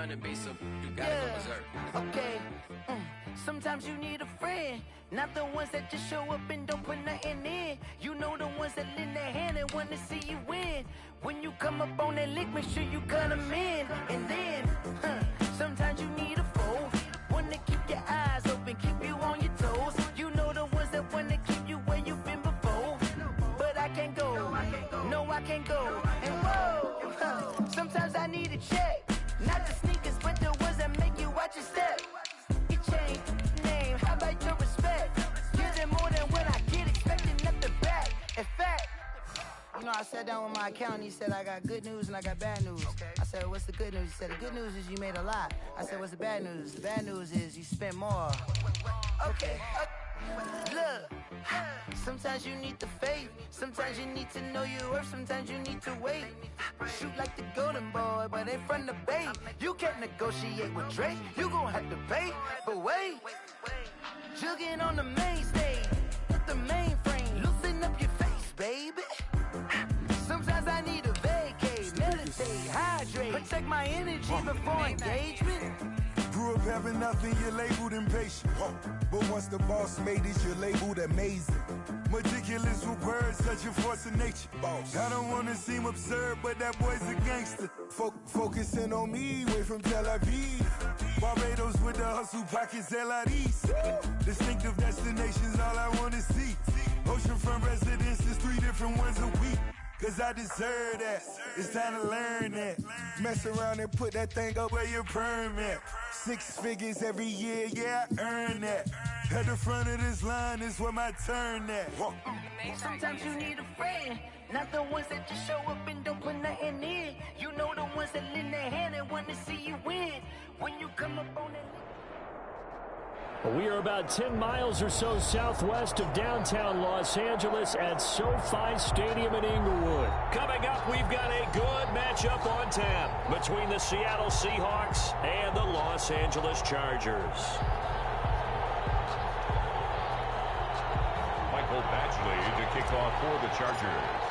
trying to be, so you gotta go berserk. Okay. Sometimes you need a friend, not the ones that just show up and don't put nothing in. You know the ones that lend their hand and want to see you win. When you come up on that lick, make sure you cut them in. And then, sometimes you need a foe, one to keep your eyes open, keep you on your toes. You know the ones that want to keep you where you've been before. But I can't go, no I can't go. And whoa, sometimes I need a check, not the sneakers, but the ones that make you watch your step. You change name, how about your respect? Give them more than what I get, expecting nothing back. In fact, you know, I sat down with my accountant, he said, I got good news and I got bad news. I said, what's the good news? He said, the good news is you made a lot. I said, what's the bad news? The bad news is you spent more. Okay, look, sometimes you need the faith, sometimes you need to know your worth, sometimes you need to wait. Shoot like the golden boy, but ain't from the bay. You can't negotiate with Drake, you gon' have to pay. But wait, jugging on the main stage, with the mainframe, loosen up your face, baby. Sometimes I need a vacate, meditate, hydrate, protect my energy before engagement. Grew up having nothing, you're labeled impatient. But once the boss made it, you're labeled amazing. Meticulous with words, such a force of nature. I don't want to seem absurd, but that boy's a gangster. Focusing on me, way from Tel Aviv. Barbados with the hustle pockets, LIDs. Distinctive destinations, all I want to see. Oceanfront residences, 3 different ones a week. Cause I deserve that, it's time to learn that. Mess around and put that thing up where your permit. 6 figures every year, yeah, I earn that. At the front of this line is where my turn at. Sometimes you need a friend, not the ones that just show up and don't put nothing in. You know the ones that lend their hand and want to see you win. When you come up on that. We are about 10 miles or so southwest of downtown Los Angeles at SoFi Stadium in Inglewood. Coming up, we've got a good matchup on tap between the Seattle Seahawks and the Los Angeles Chargers. Michael Badgley to kick off for the Chargers.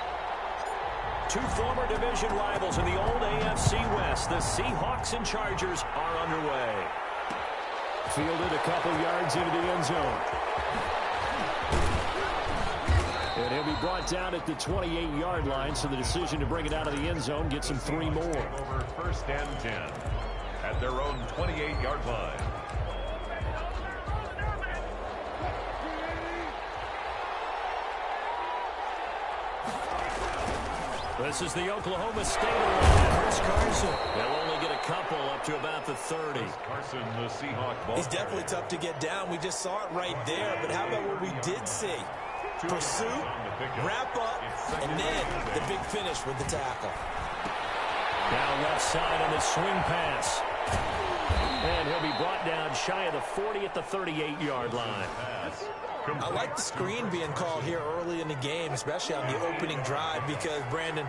2 former division rivals in the old AFC West. The Seahawks and Chargers are underway. Fielded a couple yards into the end zone. And he'll be brought down at the 28-yard line, so the decision to bring it out of the end zone gets him 3 more. Over 1st and 10 at their own 28-yard line. This is the Oklahoma State line. Chris Carson. They'll only get a couple up to about the 30. Carson, the Seahawk ball. He's definitely tough to get down. We just saw it right there. But how about what we did see? Pursuit, wrap up, and then the big finish with the tackle. Down left side on the swing pass. And he'll be brought down shy of the 40 at the 38-yard line. I like the screen being called here early in the game, especially on the opening drive, because, Brandon,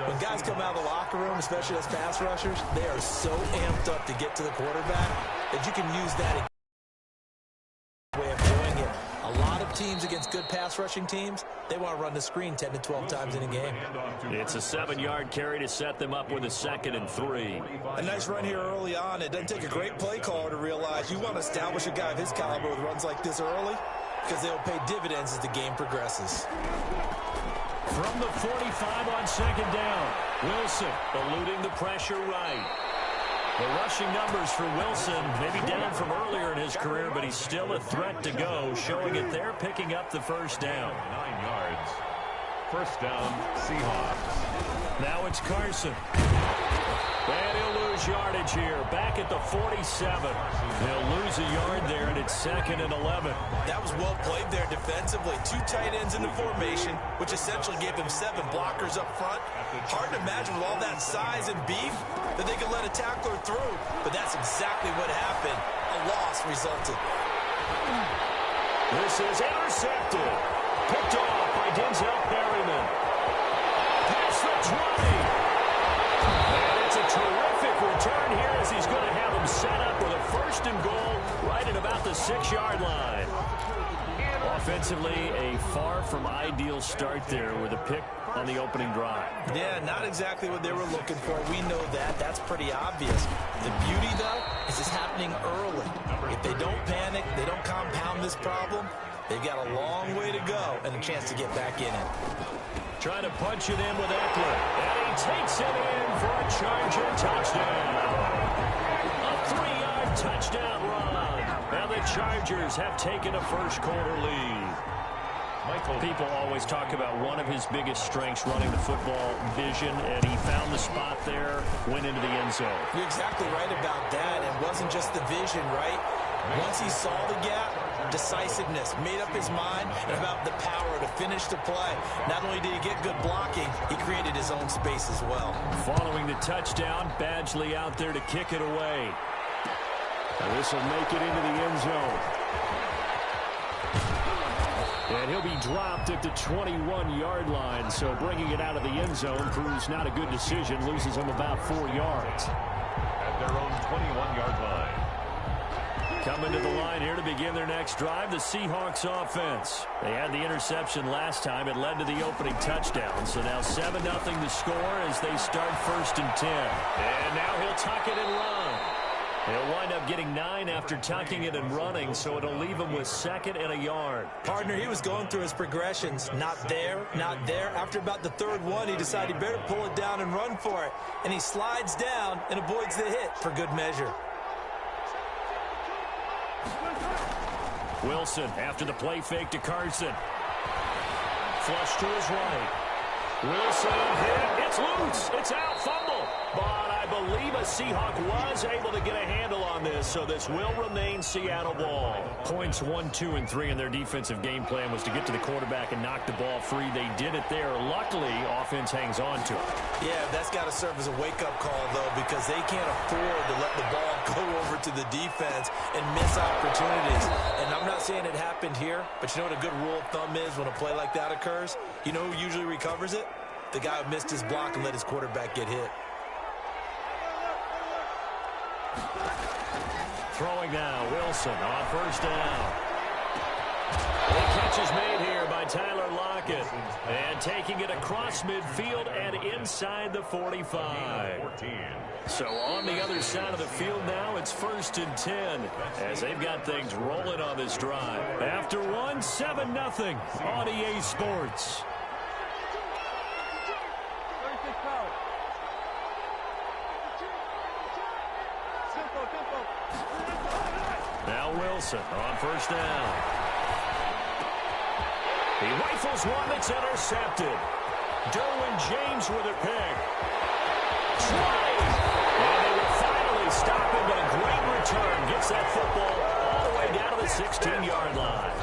when guys come out of the locker room, especially as pass rushers, they are so amped up to get to the quarterback that you can use that way of doing it. A lot of teams against good pass rushing teams, they want to run the screen 10 to 12 times in a game. It's a 7-yard carry to set them up with a 2nd and 3. A nice run here early on. It doesn't take a great play caller to realize you want to establish a guy of his caliber with runs like this early, because they'll pay dividends as the game progresses. From the 45 on 2nd down, Wilson eluding the pressure right. The rushing numbers for Wilson may be down from earlier in his career, but he's still a threat to go, showing it there, picking up the 1st down. 9 yards. 1st down, Seahawks. Now it's Carson. And he'll lose yardage here. Back at the 47. He'll lose a yard there, and it's 2nd and 11. That was well played there defensively. 2 tight ends in the formation, which essentially gave them 7 blockers up front. Hard to imagine with all that size and beef that they could let a tackler through, but that's exactly what happened. A loss resulted. This is intercepted. Picked off by Denzel Perryman. Past the 20. And it's a terrific return here as he's going to have him set up with a 1st and goal right at about the 6-yard line. Defensively, a far from ideal start there with a pick on the opening drive. Yeah, not exactly what they were looking for. We know that. That's pretty obvious. The beauty, though, is it's happening early. If they don't panic, they don't compound this problem, they've got a long way to go and a chance to get back in it. Trying to punch it in with Eckler. And he takes it in for a Charger touchdown. A 3-yard touchdown run. Now the Chargers have taken a first-quarter lead. People always talk about one of his biggest strengths, running the football, vision, and he found the spot there, went into the end zone. You're exactly right about that. It wasn't just the vision, right? Once he saw the gap, decisiveness, made up his mind, and about the power to finish the play. Not only did he get good blocking, he created his own space as well. Following the touchdown, Badgley out there to kick it away. And this will make it into the end zone. And he'll be dropped at the 21-yard line, so bringing it out of the end zone proves not a good decision, loses him about 4 yards. At their own 21-yard line. Coming to the line here to begin their next drive, the Seahawks offense. They had the interception last time. It led to the opening touchdown. So now 7-0 the score as they start 1st and 10. And now he'll tuck it and run. He'll wind up getting 9 after tucking it and running, so it'll leave him with 2nd and a yard. Partner, he was going through his progressions. Not there, not there. After about the 3rd one, he decided he better pull it down and run for it. And he slides down and avoids the hit for good measure. Wilson after the play fake to Carson. Flush to his right. Wilson hit. It's loose. It's out. Fumble. But I believe a Seahawk was able to get a handle on this, so this will remain Seattle ball. Points 1, 2, and 3 in their defensive game plan was to get to the quarterback and knock the ball free. They did it there. Luckily, offense hangs on to it. Yeah, that's got to serve as a wake-up call, though, because they can't afford to let the ball go over to the defense and miss opportunities. And I'm not saying it happened here, but you know what a good rule of thumb is when a play like that occurs? You know who usually recovers it? The guy who missed his block and let his quarterback get hit. Throwing now, Wilson on 1st down. The catch is made here by Tyler Lockett. And taking it across midfield and inside the 45. So on the other side of the field now, it's 1st and 10 as they've got things rolling on this drive. After one, 7-0 on EA Sports. Now Wilson on 1st down. He rifles one that's intercepted. Derwin James with a pick. Try! And they will finally stop him, but a great return. Gets that football all the way down to the 16-yard line.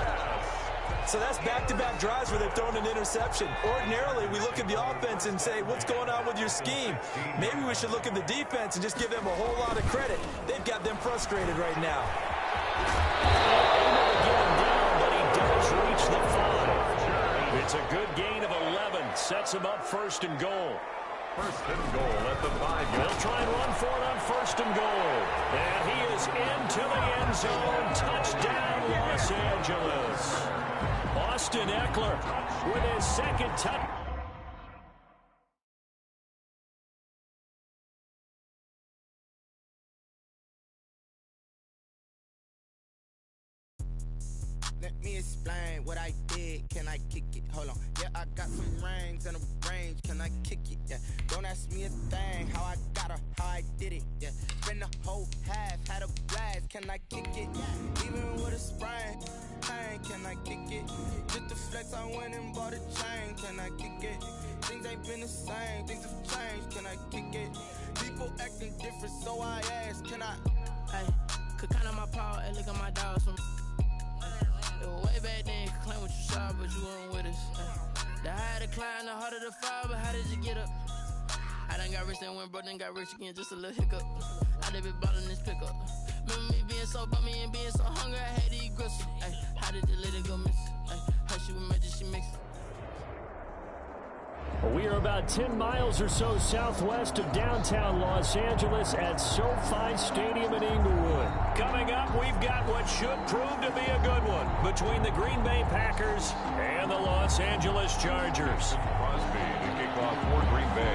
So that's back-to-back drives where they've thrown an interception. Ordinarily, we look at the offense and say, what's going on with your scheme? Maybe we should look at the defense and just give them a whole lot of credit. They've got them frustrated right now. Able to get him down, but he does reach the 5. It's a good gain of 11. Sets him up 1st and goal. 1st and goal at the 5-yard. They'll try and run for it on 1st and goal. And he is into the end zone. Touchdown, Los Angeles. Austin Eckler with his 2nd touchdown. Let me explain what I did. Can I kick it? Hold on. Yeah, I got some rings and a range. Can I kick it? Yeah. Don't ask me a thing. How I got her, how I did it. Yeah. Spend the whole half, had a blast. Can I kick it? Even with a sprain. Can I kick it? Just the flex, I went and bought a chain. Can I kick it? Things ain't been the same. Things have changed. Can I kick it? People acting different, so I ask. Can I? Hey, could count on my power and look at my dogs from. Way back then, you could claim what you saw, but you weren't with us. The higher the climb, the harder the fall, but how did you get up? I done got rich, then went broke, then got rich again, just a little hiccup. I done been ballin' this pickup. Remember me being so bummy and being so hungry, I had to eat gristle. Ay, how did the lady go miss? Ay, how she was magic, she mixed. We are about 10 miles or so southwest of downtown Los Angeles at SoFi Stadium in Inglewood. Coming up, we've got what should prove to be a good one between the Green Bay Packers and the Los Angeles Chargers. Crosby to kick off for Green Bay.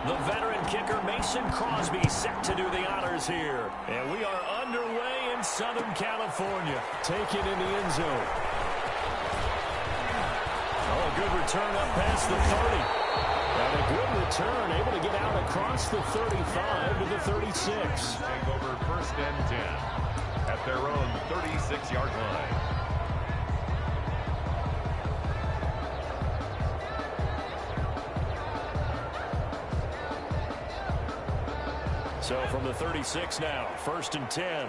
The veteran kicker Mason Crosby set to do the honors here. And we are underway in Southern California. Taken in the end zone. Oh, a good return up past the 30. And a good return, able to get out across the 35 to the 36. Take over 1st and 10 at their own 36-yard line. So from the 36 now, 1st and 10.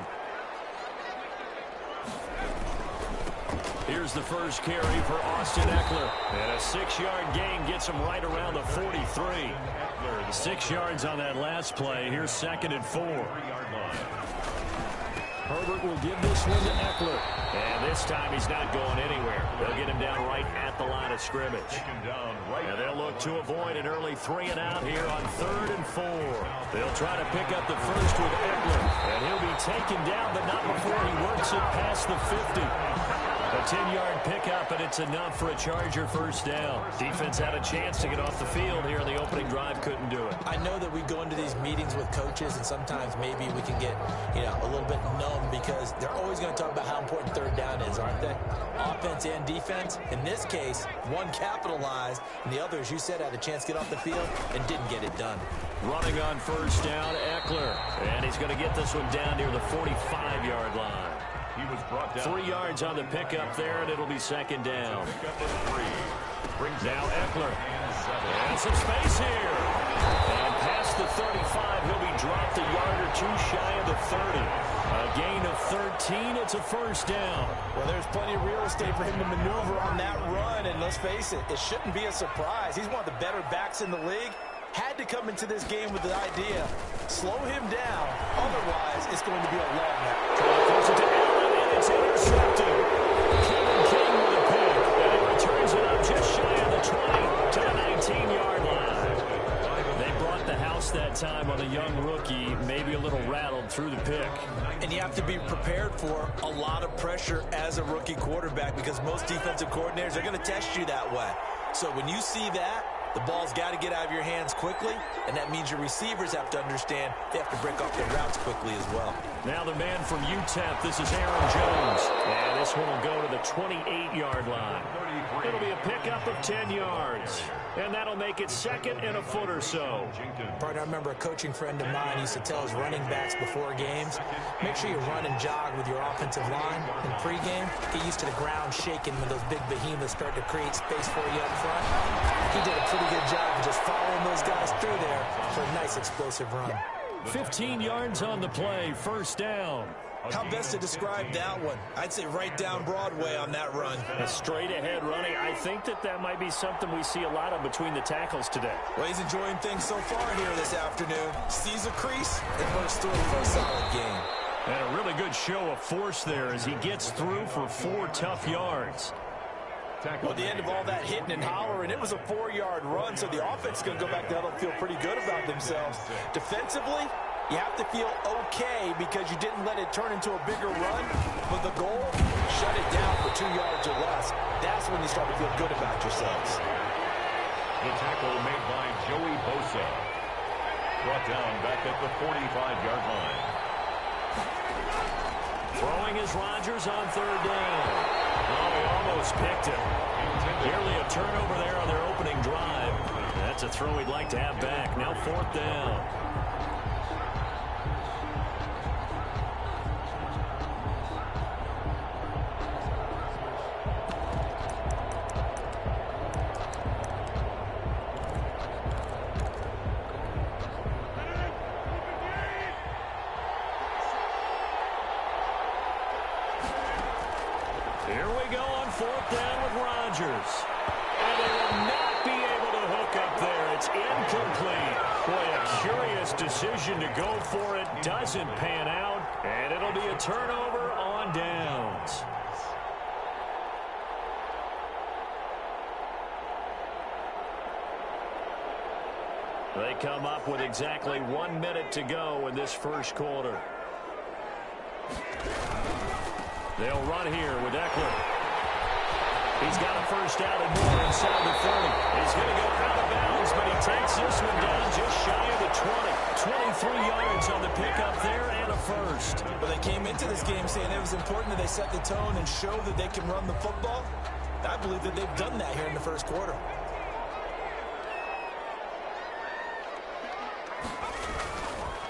Here's the first carry for Austin Eckler. And a 6-yard gain gets him right around the 43. 6 yards on that last play. Here's 2nd and 4. Herbert will give this one to Eckler. And this time he's not going anywhere. They'll get him down right at the line of scrimmage. And they'll look to avoid an early 3 and out here on 3rd and 4. They'll try to pick up the first with Eckler. And he'll be taken down, but not before he works it past the 50. A 10-yard pickup, and it's enough for a Charger first down. Defense had a chance to get off the field here in the opening drive, couldn't do it. I know that we go into these meetings with coaches, and sometimes maybe we can get, a little bit numb because they're always going to talk about how important 3rd down is, aren't they? Offense and defense. In this case, one capitalized, and the other, as you said, had a chance to get off the field and didn't get it done. Running on first down, Eckler. And he's going to get this one down near the 45-yard line. He was brought down. 3 yards on the pickup there, and it'll be 2nd down. Now Eckler. And some space here. And past the 35, he'll be dropped a yard or 2 shy of the 30. A gain of 13, it's a first down. Well, there's plenty of real estate for him to maneuver on that run, and let's face it, it shouldn't be a surprise. He's one of the better backs in the league. Had to come into this game with the idea, slow him down, otherwise it's going to be a long night. Trying to force it to Allen, and it's intercepted. Kevin King with a pick, and he returns it up just shy of the 20 to the 19-yard line. They brought the house that time on a young rookie, maybe a little rattled through the pick. And you have to be prepared for a lot of pressure as a rookie quarterback because most defensive coordinators are going to test you that way. So when you see that, the ball's got to get out of your hands quickly, and that means your receivers have to understand they have to break off their routes quickly as well. Now the man from UTEP, this is Aaron Jones. And this one will go to the 28-yard line. It'll be a pickup of 10 yards. And that'll make it 2nd and a foot or so. Partner, I remember a coaching friend of mine used to tell his running backs before games, make sure you run and jog with your offensive line in pregame. Get used to the ground shaking when those big behemoths start to create space for you up front. He did a pretty good job of just following those guys through there for a nice explosive run. 15 yards on the play, first down. How best to describe that one? I'd say right down Broadway on that run. A straight-ahead running. I think that might be something we see a lot of between the tackles today. Well, he's enjoying things so far here this afternoon. Sees a crease and bursts through for a solid game. And a really good show of force there as he gets through for 4 tough yards. Well, at the end of all that hitting and hollering, it was a 4-yard run, so the offense is going to go back to huddle and feel pretty good about themselves. Defensively, you have to feel okay because you didn't let it turn into a bigger run, but the goal, shut it down for 2 yards or less. That's when you start to feel good about yourselves. The tackle made by Joey Bosa. Brought down back at the 45-yard line. Throwing is Rodgers on 3rd down. Oh, he almost picked it. Nearly a turnover there on their opening drive. That's a throw he'd like to have back. Now 4th down. Here we go on 4th down with Rodgers. And they will not be able to hook up there. It's incomplete. Boy, a curious decision to go for it. Doesn't pan out. And it'll be a turnover on downs. They come up with exactly 1 minute to go in this first quarter. They'll run here with Eckler. He's got a first down and more inside the 30. He's going to go out of bounds, but he takes this one down just shy of the 20. 23 yards on the pickup there and a first. But they came into this game saying it was important that they set the tone and show that they can run the football. I believe that they've done that here in the first quarter.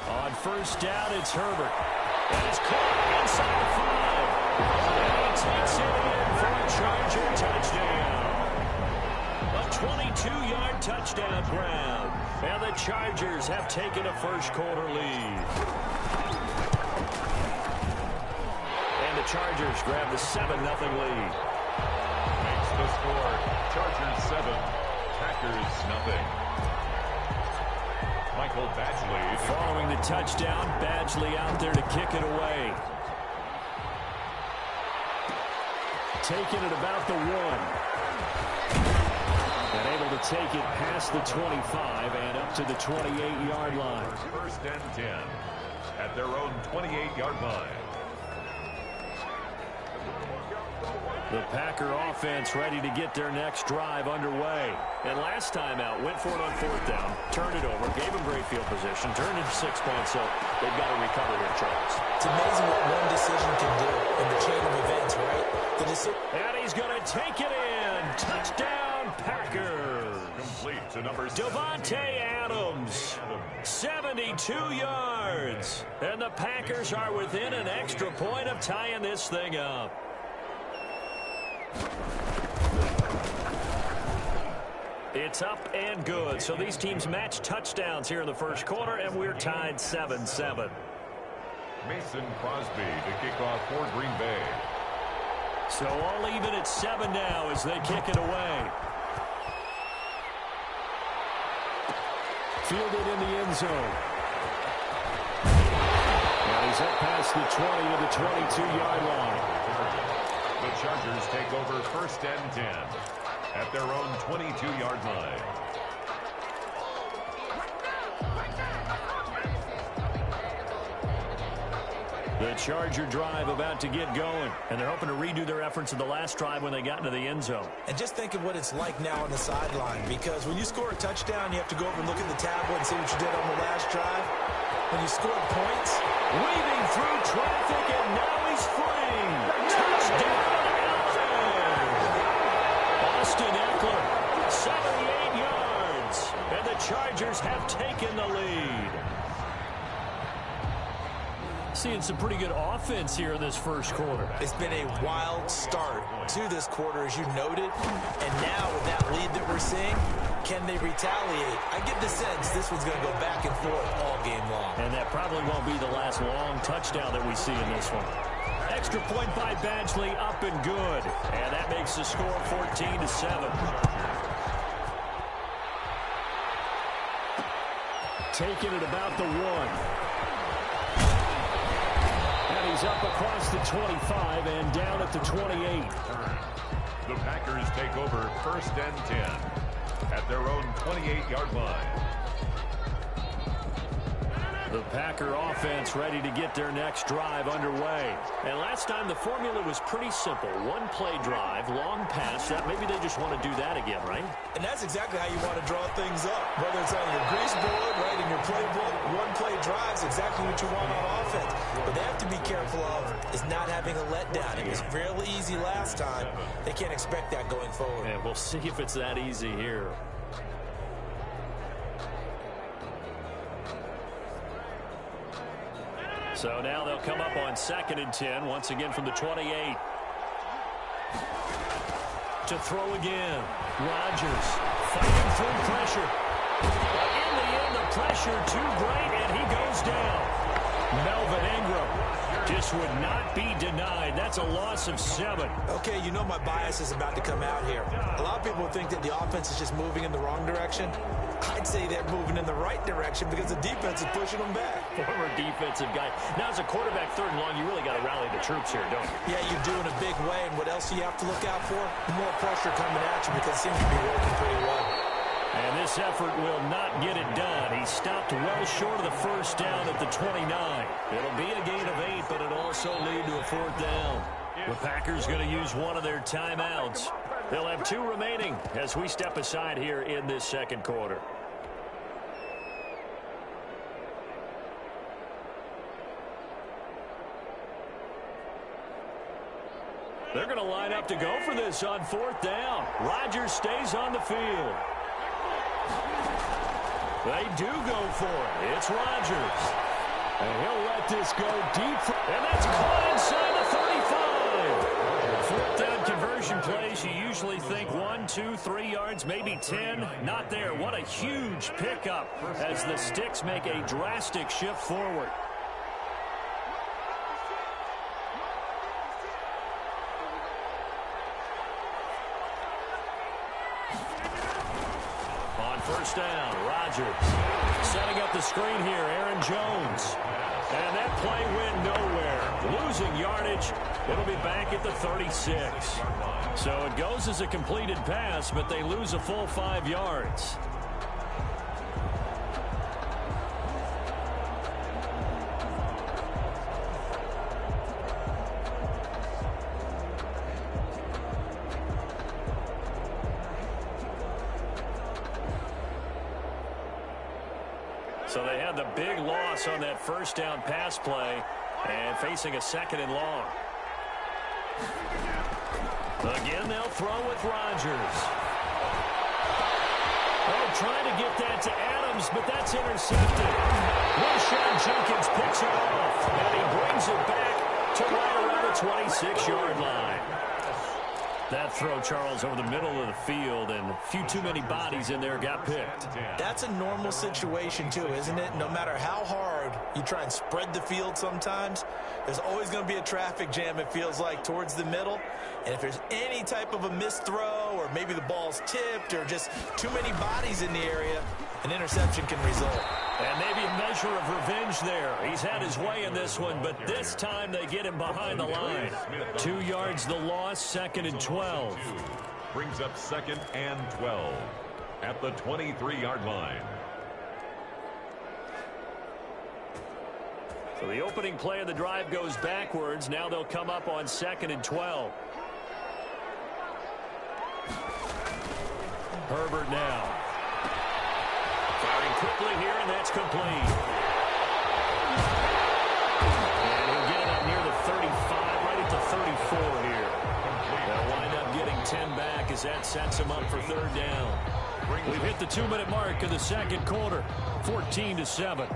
On first down, it's Herbert. And it's caught inside the 5. And he takes it in for a Charger touchdown. A 22-yard touchdown grab. And the Chargers have taken a first quarter lead. And the Chargers grab the 7-0 lead. Makes the score Chargers 7, Packers 0. Michael Badgley. Following the touchdown, Badgley out there to kick it away. Taking it about the 1. And able to take it past the 25 and up to the 28-yard line. First and 10 at their own 28-yard line. The Packer offense ready to get their next drive underway. And last time out, went for it on fourth down, turned it over, gave them great field position, turned into 6 points, so they've got to recover here, Charles. It's amazing what one decision can do in the chain of events, right? And he's going to take it in. Touchdown, Packers. Complete to number Devontae Adams. 72 yards. And the Packers are within an extra point of tying this thing up. It's up and good. So these teams match touchdowns here in the first quarter, and we're tied 7-7. Mason Crosby to kick off for Green Bay. So all even at 7 now as they kick it away. Fielded in the end zone. And he's up past the 20 to the 22-yard line. The Chargers take over first and 10 at their own 22-yard line. The Charger drive about to get going, and they're hoping to redo their efforts in the last drive when they got into the end zone. And just think of what it's like now on the sideline, because when you score a touchdown, you have to go over and look at the tablet and see what you did on the last drive. When you scored points, weaving through traffic, and now he's free. Touchdown, Austin Eckler, 78 yards, and the Chargers have taken the lead. Seeing some pretty good offense here in this first quarter. It's been a wild start to this quarter, as you noted. And now with that lead that we're seeing, can they retaliate? I get the sense this one's going to go back and forth all game long. And that probably won't be the last long touchdown that we see in this one. Extra point by Badgley, up and good. And that makes the score 14-7. Taking it about the 1. He's up across the 25 and down at the 28. The Packers take over first and 10 at their own 28-yard line. The Packer offense ready to get their next drive underway. And last time the formula was pretty simple. One play drive, long pass. That maybe they just want to do that again, right? And that's exactly how you want to draw things up. Whether it's on your grease board, right, in your playbook, one play drive is exactly what you want on offense. What they have to be careful of is not having a letdown. It was real easy last time. They can't expect that going forward. And we'll see if it's that easy here. So now they'll come up on 2nd and 10, once again from the 28. To throw again. Rodgers fighting through pressure. In the end, the pressure too great, and he goes down. Melvin Ingram just would not be denied. That's a loss of 7. Okay, you know my bias is about to come out here. A lot of people think that the offense is just moving in the wrong direction. I'd say they're moving in the right direction because the defense is pushing them back. Former defensive guy. Now, as a quarterback, 3rd and long, you really got to rally the troops here, don't you? Yeah, you do in a big way. And what else do you have to look out for? More pressure coming at you because it seems to be working pretty well. And And this effort will not get it done. He stopped well short of the first down at the 29. It'll be a gain of 8, but it'll also lead to a 4th down. The Packers going to use one of their timeouts. They'll have 2 remaining as we step aside here in this second quarter. They're going to line up to go for this on 4th down. Rodgers stays on the field. They do go for it. It's Rodgers. And he'll let this go deep. And that's caught inside the 35. 4th down conversion plays, you usually think 1, 2, 3 yards, maybe 10. Not there. What a huge pickup as the Sticks make a drastic shift forward. First down, Rodgers. Setting up the screen here, Aaron Jones. And that play went nowhere. Losing yardage. It'll be back at the 36. So it goes as a completed pass, but they lose a full 5 yards. So they had the big loss on that first down pass play and facing a 2nd and long. Again, they'll throw with Rodgers. Oh, trying to get that to Adams, but that's intercepted. Rashad Jenkins picks it off, and he brings it back to right around the 26-yard line. That throw, Charles, over the middle of the field, and a few too many bodies in there got picked. That's a normal situation, too, isn't it? No matter how hard you try and spread the field sometimes, there's always going to be a traffic jam, it feels like, towards the middle. And if there's any type of a missed throw, or maybe the ball's tipped, or just too many bodies in the area, an interception can result. And maybe a measure of revenge there. He's had his way in this one, but this time they get him behind the line. 2 yards the loss, 2nd and 12. Brings up 2nd and 12 at the 23-yard line. So the opening play of the drive goes backwards. Now they'll come up on 2nd and 12. Herbert now. Firing quickly here, and that's complete. And he'll get it up near the 35, right at the 34 here. They'll wind up getting 10 back as that sets him up for 3rd down. We've hit the 2-minute mark in the second quarter, 14-7.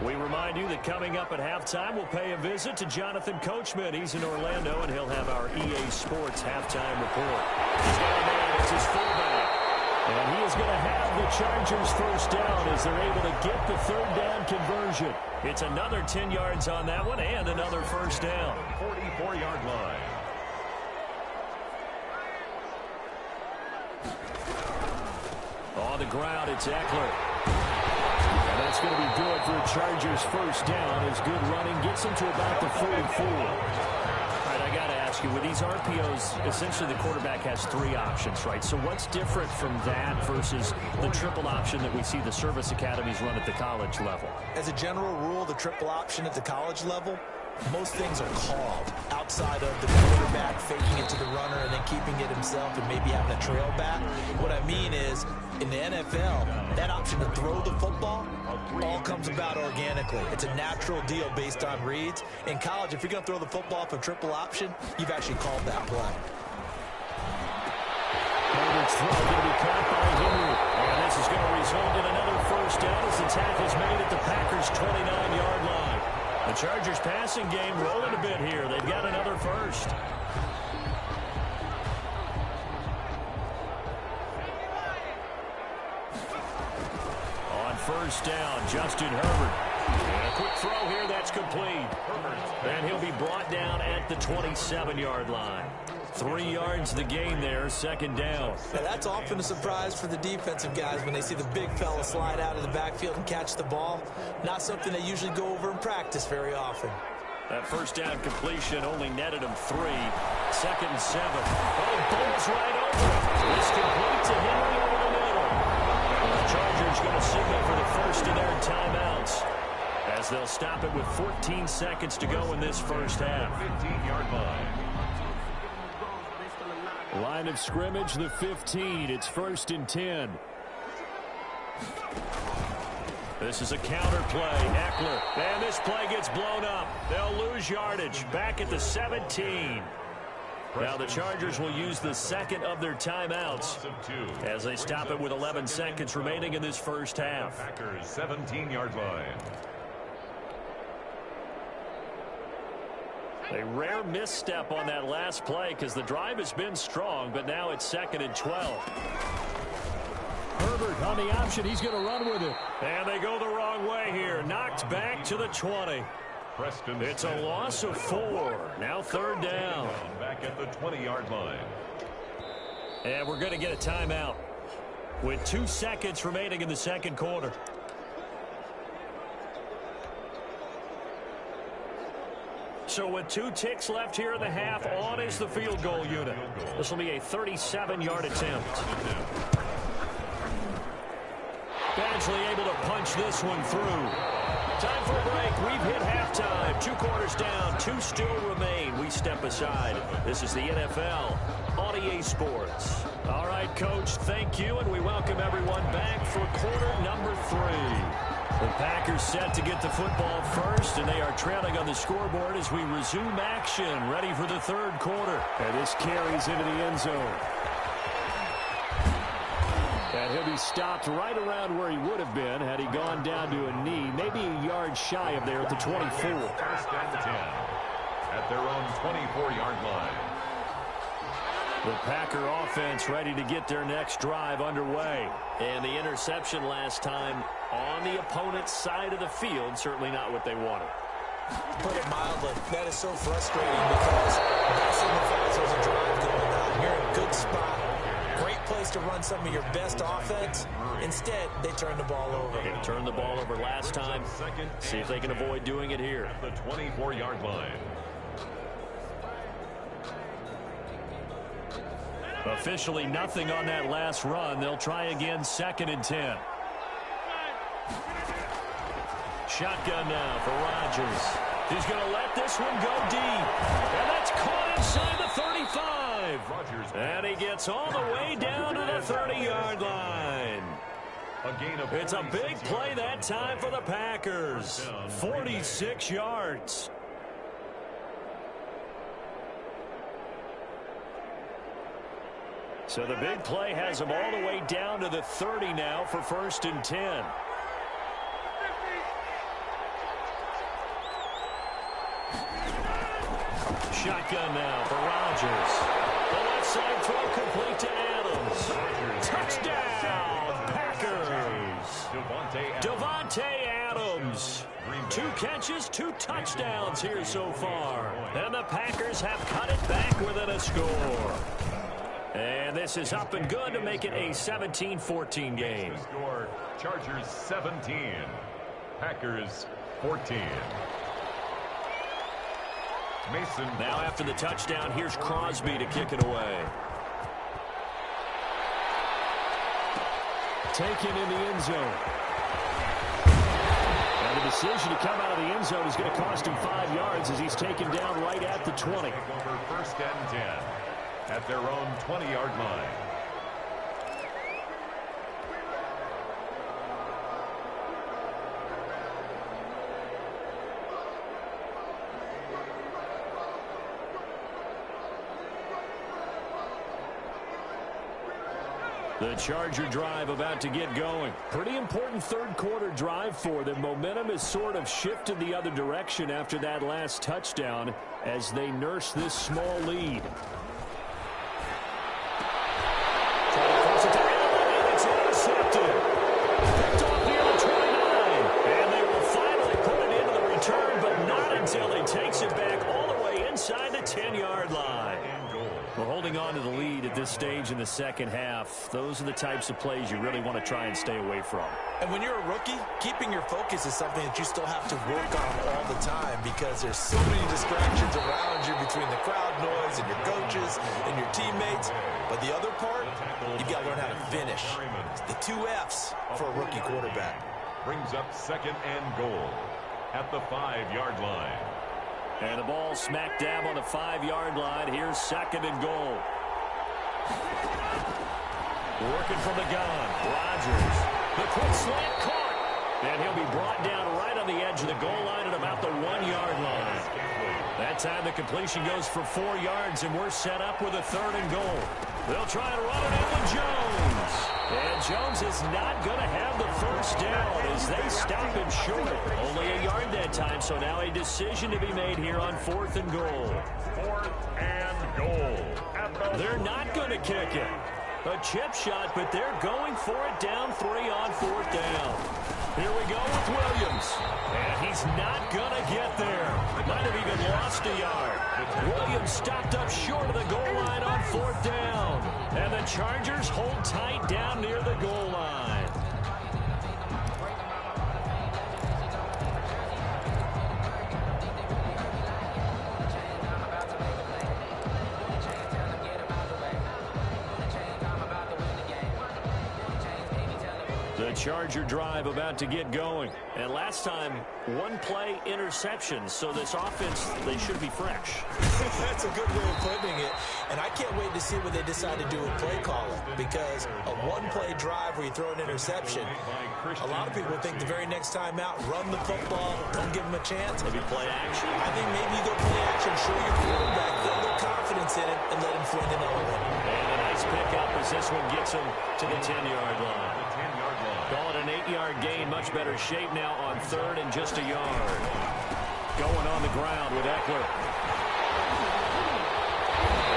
We remind you that coming up at halftime, we'll pay a visit to Jonathan Coachman. He's in Orlando, and he'll have our EA Sports halftime report. He's got a man as his fullback. And he is going to have the Chargers first down as they're able to get the 3rd down conversion. It's another 10 yards on that one and another first down. 44-yard line. On the ground, it's Eckler. And that's going to be good for a Chargers first down as good running gets them to about the 44. All right, I got to ask you, with these RPOs, essentially the quarterback has 3 options, right? So what's different from that versus the triple option that we see the service academies run at the college level? As a general rule, the triple option at the college level, most things are called outside of the quarterback faking it to the runner and then keeping it himself and maybe having a trail back. What I mean is, in the NFL, that option to throw the football all comes about organically. It's a natural deal based on reads. In college, if you're going to throw the football for triple option, you've actually called that play. Herbert's throw going to be caught by Henry. And this is going to result in another first down as the tackle's made at the Packers' 29-yard line. The Chargers passing game rolling a bit here. They've got another first. On first down, Justin Herbert. And a quick throw here, that's complete. And he'll be brought down at the 27-yard line. 3 yards the gain there, 2nd down. Now that's often a surprise for the defensive guys when they see the big fella slide out of the backfield and catch the ball. Not something they usually go over in practice very often. That first down completion only netted him 3. 2nd and 7. Oh, bowls right over it. It's complete to Henry over the middle. And the Chargers going to signal for the first of their timeouts, as they'll stop it with 14 seconds to go in this first half. 15-yard line. Line of scrimmage, the 15. It's 1st and 10. This is a counter play. Eckler. And this play gets blown up. They'll lose yardage. Back at the 17. Now the Chargers will use the second of their timeouts as they stop it with 11 seconds remaining in this first half. Packers 17-yard line. A rare misstep on that last play because the drive has been strong, but now it's 2nd and 12. Herbert on the option. He's going to run with it. And they go the wrong way here. Knocked back to the 20. It's a loss of 4. Now 3rd down. Back at the 20-yard line. And we're going to get a timeout with 2 seconds remaining in the second quarter. So with 2 ticks left here in the half, on is the field goal unit. This will be a 37-yard attempt. Badgley able to punch this one through. Time for a break. We've hit halftime. 2 quarters down. 2 still remain. We step aside. This is the NFL on EA Sports. All right, Coach, thank you, and we welcome everyone back for quarter number 3. The Packers set to get the football first, and they are trailing on the scoreboard as we resume action, ready for the 3rd quarter. And this carries into the end zone. And he'll be stopped right around where he would have been had he gone down to a knee, maybe a yard shy of there at the 24. 1st and 10 at their own 24-yard line. The Packer offense ready to get their next drive underway. And the interception last time on the opponent's side of the field, certainly not what they wanted. Put it mildly, that is so frustrating because that signifies there's a drive going on. You're in a good spot. Great place to run some of your best offense. Instead, they turn the ball over. They turned the ball over last time. See if they can avoid doing it here. At the 24-yard line. Officially nothing on that last run. They'll try again, 2nd and 10. Shotgun now for Rodgers. He's going to let this one go deep. And that's caught inside the 35. Rodgers. And he gets all the way down to the 30-yard line. It's a big play that time for the Packers. 46 yards. So the big play has them all the way down to the 30 now for 1st and 10. Shotgun now for Rodgers. The left side throw complete to Adams. Touchdown, Packers. Devontae Adams. 2 catches, 2 touchdowns here so far. And the Packers have cut it back within a score. And this is up and good to make it a 17-14 game. Score, Chargers 17, Packers 14. Mason. Now after the touchdown, here's Crosby to kick it away. Taken in the end zone. And the decision to come out of the end zone is going to cost him 5 yards as he's taken down right at the 20. Over 1st and 10 at their own 20-yard line. The Charger drive about to get going. Pretty important 3rd quarter drive for them. Momentum has sort of shifted the other direction after that last touchdown as they nurse this small lead. It's intercepted. Picked off near the 29. And they will finally put it into the return, but not until he takes it back all the way inside the 10-yard line. We're holding on to the lead at this stage in the second half. Those are the types of plays you really want to try and stay away from. And when you're a rookie, keeping your focus is something that you still have to work on all the time because there's so many distractions around you between the crowd noise and your coaches and your teammates. But the other part, you've got to learn how to finish. The 2 F's for a rookie quarterback. Brings up 2nd and goal at the 5-yard line. And the ball smack dab on the 5-yard line. Here's 2nd and goal. Working from the gun. Rodgers. The quick slant caught. And he'll be brought down right on the edge of the goal line at about the 1-yard line. That time the completion goes for 4 yards, and we're set up with a 3rd and goal. They'll try to run it in with Jones. And Jones is not going to have the first down as they stop him short. Only a yard that time, so now a decision to be made here on 4th and goal. 4th and goal. They're not going to kick it. A chip shot, but they're going for it down 3 on 4th down. Here we go with Williams. And he's not going to get there. Might have even lost a yard. Williams stopped up short of the goal line on 4th down. And the Chargers hold tight down near the goal line. The Charger drive about to get going. And last time, 1-play interception. So this offense, they should be fresh. That's a good way of putting it. And I can't wait to see what they decide to do with play calling. Because a 1-play drive where you throw an interception, a lot of people think the very next time out, run the football, don't give them a chance. Maybe play action. I think maybe you go play action, show your quarterback, put a little confidence in it, and let him fling another one. And a nice pickup as this one gets him to the 10-yard line. Call it an 8-yard gain. Much better shape now on 3rd and just a yard. Going on the ground with Eckler.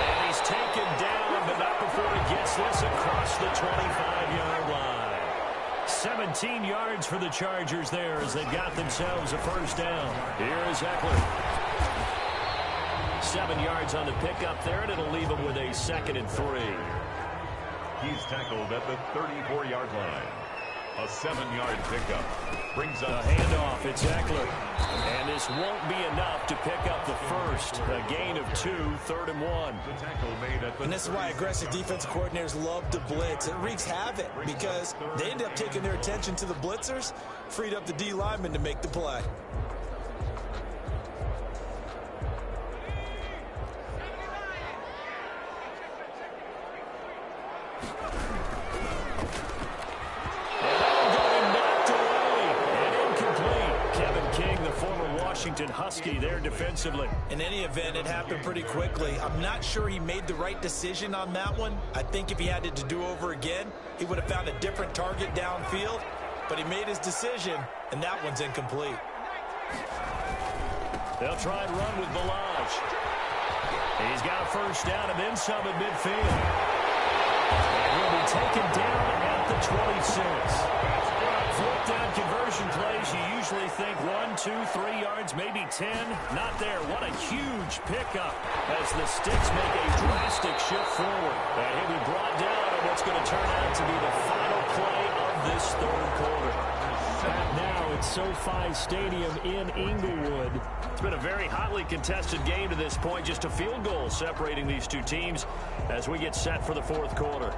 And he's taken down, but not before he gets this across the 25-yard line. 17 yards for the Chargers there as they've got themselves a first down. Here is Eckler. 7 yards on the pickup there, and it'll leave him with a 2nd and 3. He's tackled at the 34-yard line. A 7-yard pickup. Brings up the handoff. It's Eckler. And this won't be enough to pick up the first. A gain of 2, 3rd and 1. The tackle made at the and this is why aggressive defensive coordinators love to blitz. It wreaks havoc because they end up taking their attention to the blitzers, freed up the D lineman to make the play. Washington Husky there defensively. In any event, it happened pretty quickly. I'm not sure he made the right decision on that one. I think if he had it to do over again, he would have found a different target downfield. But he made his decision, and that one's incomplete. They'll try and run with Balaj. He's got a first down and then some at midfield. And he'll be taken down at the 26. 4th down conversion plays, you usually think 1, 2, 3 yards, maybe 10. Not there. What a huge pickup as the Sticks make a drastic shift forward. And he'll be brought down on what's going to turn out to be the final play of this 3rd quarter. Back now at SoFi Stadium in Inglewood. It's been a very hotly contested game to this point. Just a field goal separating these two teams as we get set for the 4th quarter.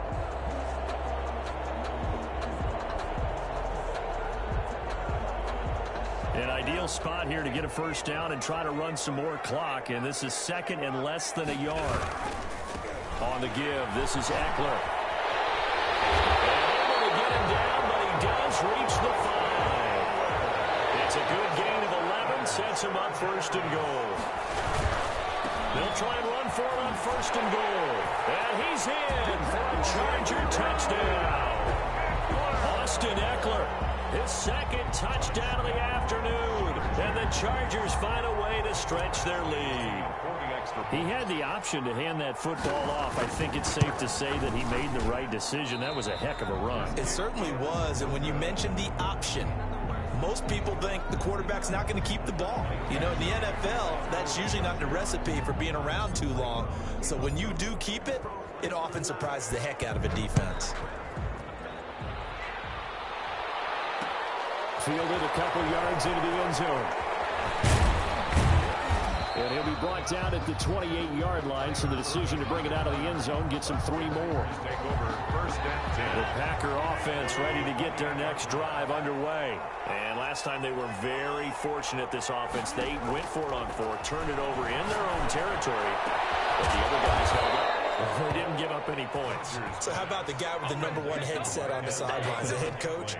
An ideal spot here to get a first down and try to run some more clock. And this is 2nd and less than a yard. On the give, this is Eckler. And able to get him down, but he does reach the 5. It's a good gain of 11, sets him up 1st and goal. They'll try and run for it on 1st and goal. And he's in for a Charger touchdown. Austin Eckler. His 2nd touchdown of the afternoon. And the Chargers find a way to stretch their lead. He had the option to hand that football off. I think it's safe to say that he made the right decision. That was a heck of a run. It certainly was. And when you mentioned the option, most people think the quarterback's not going to keep the ball. You know, in the NFL, that's usually not the recipe for being around too long. So when you do keep it, it often surprises the heck out of a defense. Fielded a couple yards into the end zone. And he'll be brought down at the 28-yard line, so the decision to bring it out of the end zone gets him 3 more. Take over first and 10. The Packer offense ready to get their next drive underway. And last time they were very fortunate, this offense. They went for it on 4, turned it over in their own territory, but the other guys held up. They didn't give up any points. So how about the guy with the #1 headset on the sidelines, the head coach?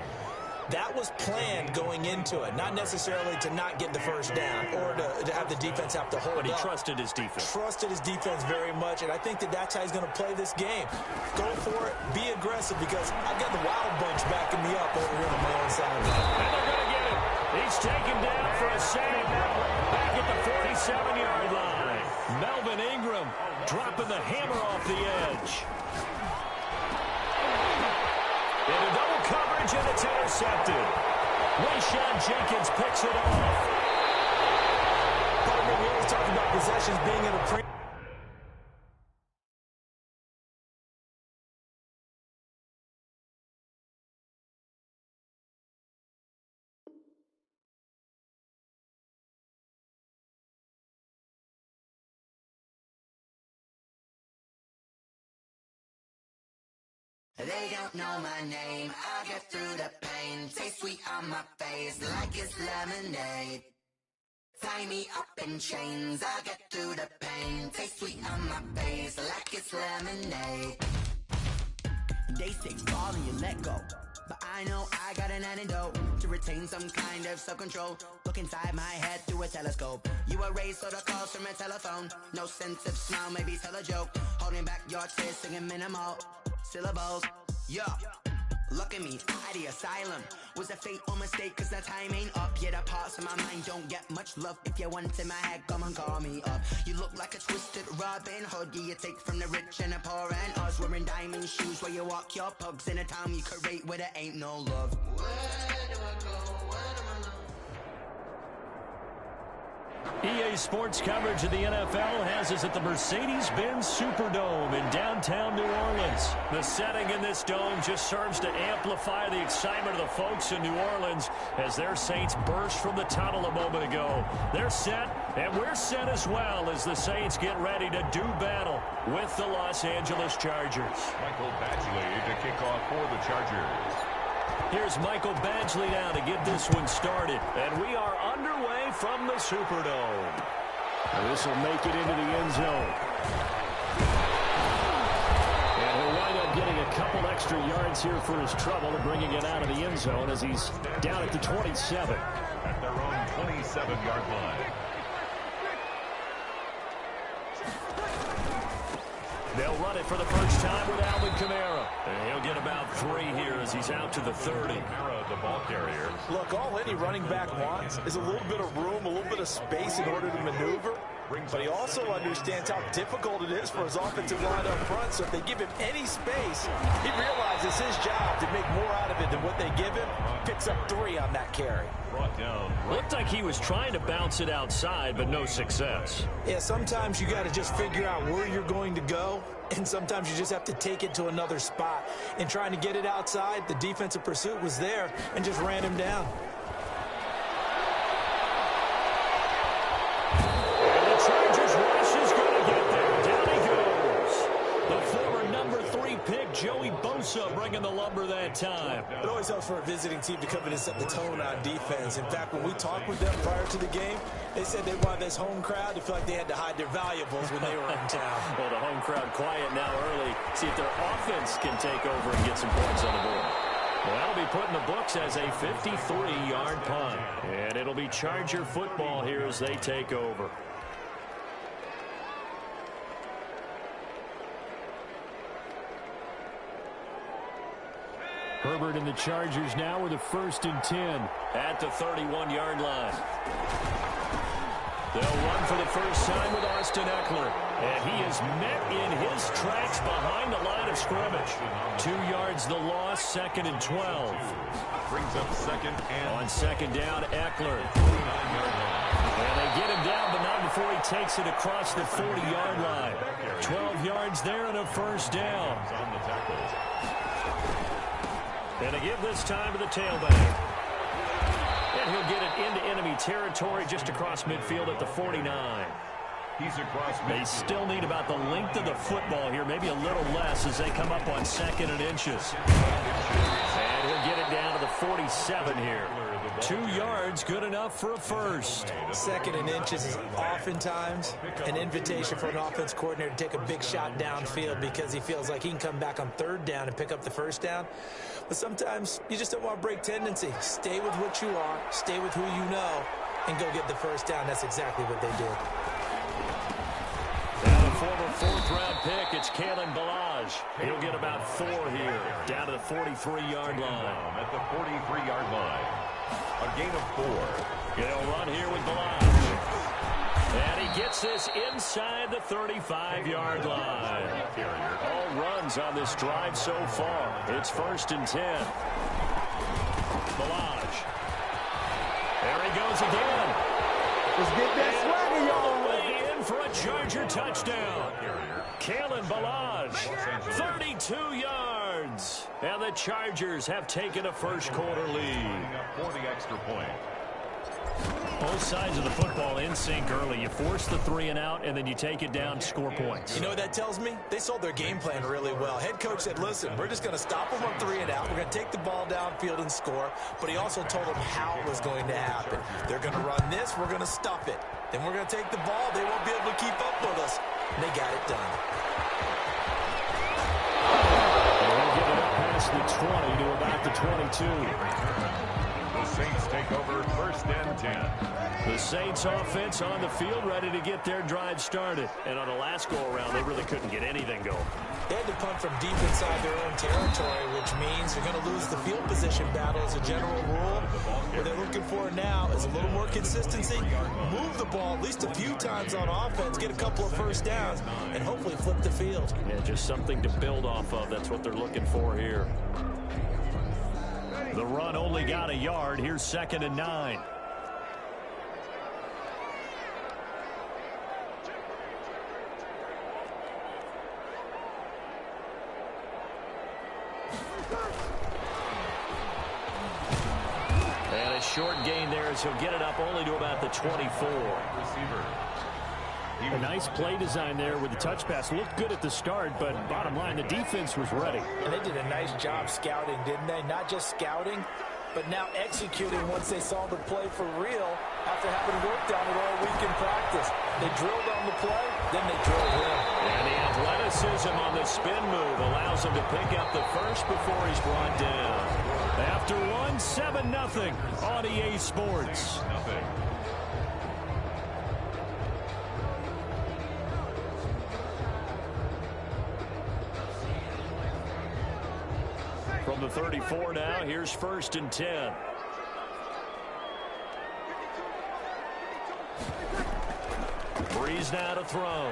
That was planned going into it, not necessarily to not get the first down or to have the defense have to hold up. But he trusted his defense. Trusted his defense very much, and I think that's how he's going to play this game. Go for it, be aggressive, because I've got the Wild Bunch backing me up over here on my own side. And they're going to get it. He's taken down for a save back at the 47-yard line. Melvin Ingram dropping the hammer off the edge. Into double coverage, and it's intercepted. Rayshon Jenkins picks it off. Partner, we always talk about possessions being in a pre. They don't know my name, I get through the pain. Taste sweet on my face like it's lemonade. Tie me up in chains, I get through the pain. Taste sweet on my face like it's lemonade. They say fall and you let go, but I know I got an antidote to retain some kind of self-control. Look inside my head through a telescope. You erase all the calls from a telephone. No sense of smile, maybe tell a joke. Holding back your tears, singing minimal syllables. Yeah, look at me, at the asylum. Was a fate or mistake, cause the time ain't up. Yeah, the parts of my mind don't get much love. If you want in my head, come and call me up. You look like a twisted Robin Hood. Yeah, you take from the rich and the poor and us. Wearing diamond shoes where you walk your pugs in a town you create where there ain't no love. Where do I go? Where do I know? EA Sports coverage of the NFL has us at the Mercedes-Benz Superdome in downtown New Orleans. The setting in this dome just serves to amplify the excitement of the folks in New Orleans as their Saints burst from the tunnel a moment ago. They're set, and we're set as well as the Saints get ready to do battle with the Los Angeles Chargers. Michael Badgley to kick off for the Chargers. Here's Michael Badgley now to get this one started. And we are underway from the Superdome. This will make it into the end zone. And he'll wind up getting a couple extra yards here for his trouble and bringing it out of the end zone as he's down at the 27. At their own 27-yard line. They'll run it for the first time with Alvin Kamara. And he'll get about 3 here as he's out to the 30. Kamara, the ball carrier. Look, all any running back wants is a little bit of room, a little bit of space in order to maneuver. But he also understands how difficult it is for his offensive line up front. So if they give him any space, he realizes his job to make more out of it than what they give him. Picks up 3 on that carry. Brought down. Looked like he was trying to bounce it outside, but no success. Yeah, sometimes you got to just figure out where you're going to go, and sometimes you just have to take it to another spot. And trying to get it outside, the defensive pursuit was there and just ran him down. And the Chargers rush is going to get there. Down he goes. The former number 3 pick, Joey Bosa, bringing the lumber that time. It always helps for a visiting team to come in and set the tone on defense. In fact, when we talked with them prior to the game, they said they wanted this home crowd to feel like they had to hide their valuables when they were in town. Well, the home crowd quiet now early. See if their offense can take over and get some points on the board. Well, that'll be put in the books as a 53-yard punt. And it'll be Charger football here as they take over. Herbert and the Chargers now with a 1st and 10 at the 31-yard line. They'll run for the first time with Austin Eckler. And he is met in his tracks behind the line of scrimmage. 2 yards the loss, 2nd and 12. Brings up 2nd and... On 2nd down, Eckler. 49-yard line. And they get him down, but not before he takes it across the 40-yard line. 12 yards there and a first down. And they give this time to the tailback. And he'll get it into enemy territory just across midfield at the 49. He's across midfield. They still need about the length of the football here, maybe a little less as they come up on 2nd and inches. And he'll get it down to the 47 here. 2 yards, good enough for a first. 2nd and inches is oftentimes an invitation for an offense coordinator to take a big shot downfield because he feels like he can come back on 3rd down and pick up the first down. But sometimes you just don't want to break tendency. Stay with what you are, stay with who you know, and go get the first down. That's exactly what they did. And a former 4th-round pick, it's Kalen Ballage. He'll get about 4 here, down to the 43-yard line. At the 43-yard line. A gain of 4. He'll run here with Ballage. And he gets this inside the 35-yard line. All runs on this drive so far. It's 1st and 10. Ballage. There he goes again. Let's get that swagger, y'all. For a Charger touchdown. Kalen Ballage, 32 yards. And the Chargers have taken a first-quarter lead. For the extra point. Both sides of the football in sync early. You force the 3-and-out, and then you take it down, score points. You know what that tells me? They sold their game plan really well. Head coach said, listen, we're just going to stop them on 3-and-out. We're going to take the ball downfield and score. But he also told them how it was going to happen. They're going to run this. We're going to stuff it. Then we're going to take the ball. They won't be able to keep up with us. And they got it done. They'll get it up past the 20 to about the 22. The Saints take over 1st and 10. The Saints offense on the field ready to get their drive started. And on the last go-around, they really couldn't get anything going. They had to punt from deep inside their own territory, which means they're going to lose the field position battle as a general rule. What they're looking for now is a little more consistency, move the ball at least a few times on offense, get a couple of first downs, and hopefully flip the field. Yeah, just something to build off of. That's what they're looking for here. The run only got a yard. Here's 2nd and 9. And a short gain there as he'll get it up only to about the 24. Receiver. A nice play design there with the touch pass. Looked good at the start, but bottom line, the defense was ready. And they did a nice job scouting, didn't they? Not just scouting, but now executing once they saw the play for real after having worked on it all week in practice. They drilled on the play, then they drilled in. And the athleticism on the spin move allows him to pick up the first before he's brought down. After one, 7-0 on EA Sports. From the 34 now, here's 1st and 10. Breeze now to throw.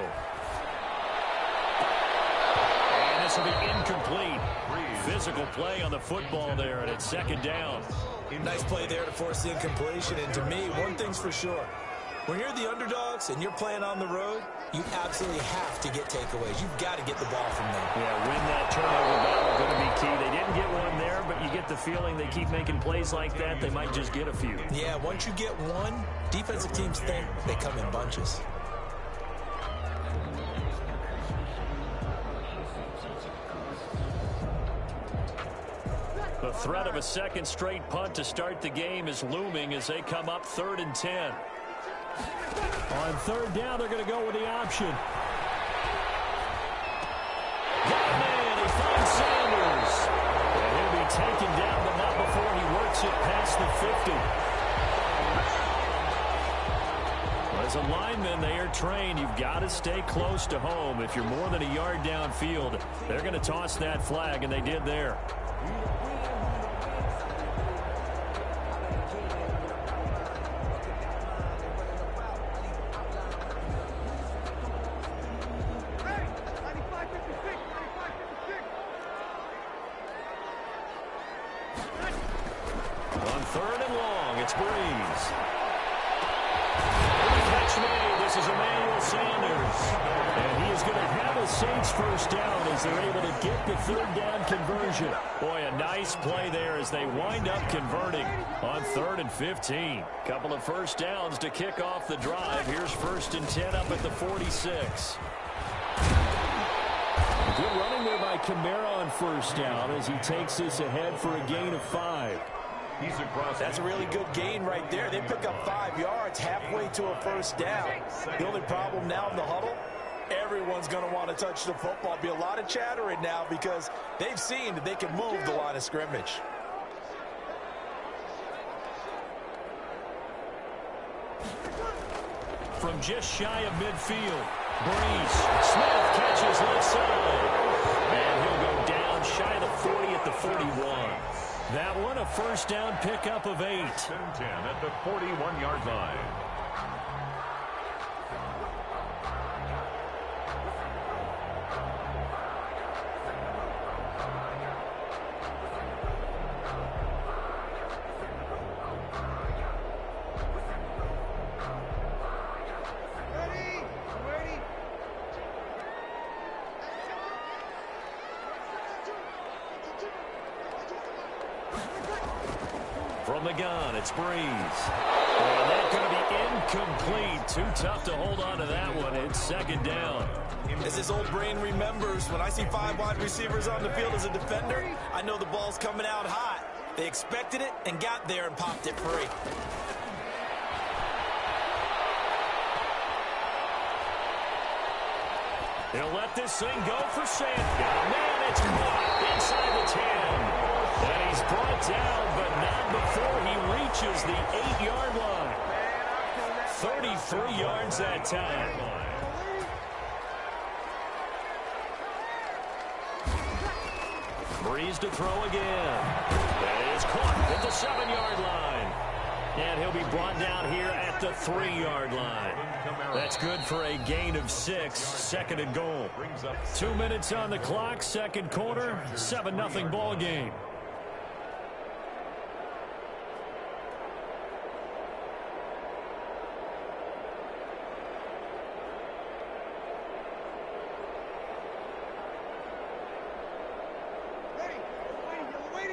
And this will be incomplete. Physical play on the football there, and it's 2nd down. Nice play there to force the incompletion. And to me, one thing's for sure. When you're the underdogs and you're playing on the road, you absolutely have to get takeaways. You've got to get the ball from them. Yeah, win that turnover battle going to be key. They didn't get one there, but you get the feeling they keep making plays like that, they might just get a few. Yeah, once you get one, defensive teams think they come in bunches. The threat of a second straight punt to start the game is looming as they come up 3rd and 10. On 3rd down, they're going to go with the option. Got a man. He finds Sanders. And he'll be taken down, but not before he works it past the 50. As a lineman, they are trained. You've got to stay close to home. If you're more than a yard downfield, they're going to toss that flag, and they did there. On 3rd and long, it's Breeze. made. This is Emmanuel Sanders. And he is going to have a Saints first down as they're able to get the third down conversion. Boy, a nice play there as they wind up converting on 3rd and 15. Couple of first downs to kick off the drive. Here's 1st and 10 up at the 46. Good running there by Kamara on first down as he takes this ahead for a gain of 5. He's across. That's a really good gain right there. They pick up 5 yards halfway to a first down. The only problem now in the huddle, everyone's going to want to touch the football. Be a lot of chattering now because they've seen that they can move the line of scrimmage. From just shy of midfield, Breeze. Smith catches left side. And he'll go down shy of the 40 at the 41. That one a first down pickup of 8. 10-10 at the 41-yard line. From the gun, it's Breeze. And that's going to be incomplete. Too tough to hold on to that one. It's 2nd down. As this old brain remembers, when I see 5 wide receivers on the field as a defender, I know the ball's coming out hot. They expected it and got there and popped it free. He'll let this thing go for Sanders. Man, it's caught inside the 10. And he's brought down, but not before he reaches the 8-yard line. 33 yards that time. Breeze to throw again. That is caught at the 7-yard line. And he'll be brought down here at the 3-yard line. That's good for a gain of 6, 2nd and goal. 2 minutes on the clock, 2nd quarter, 7-0 ball game.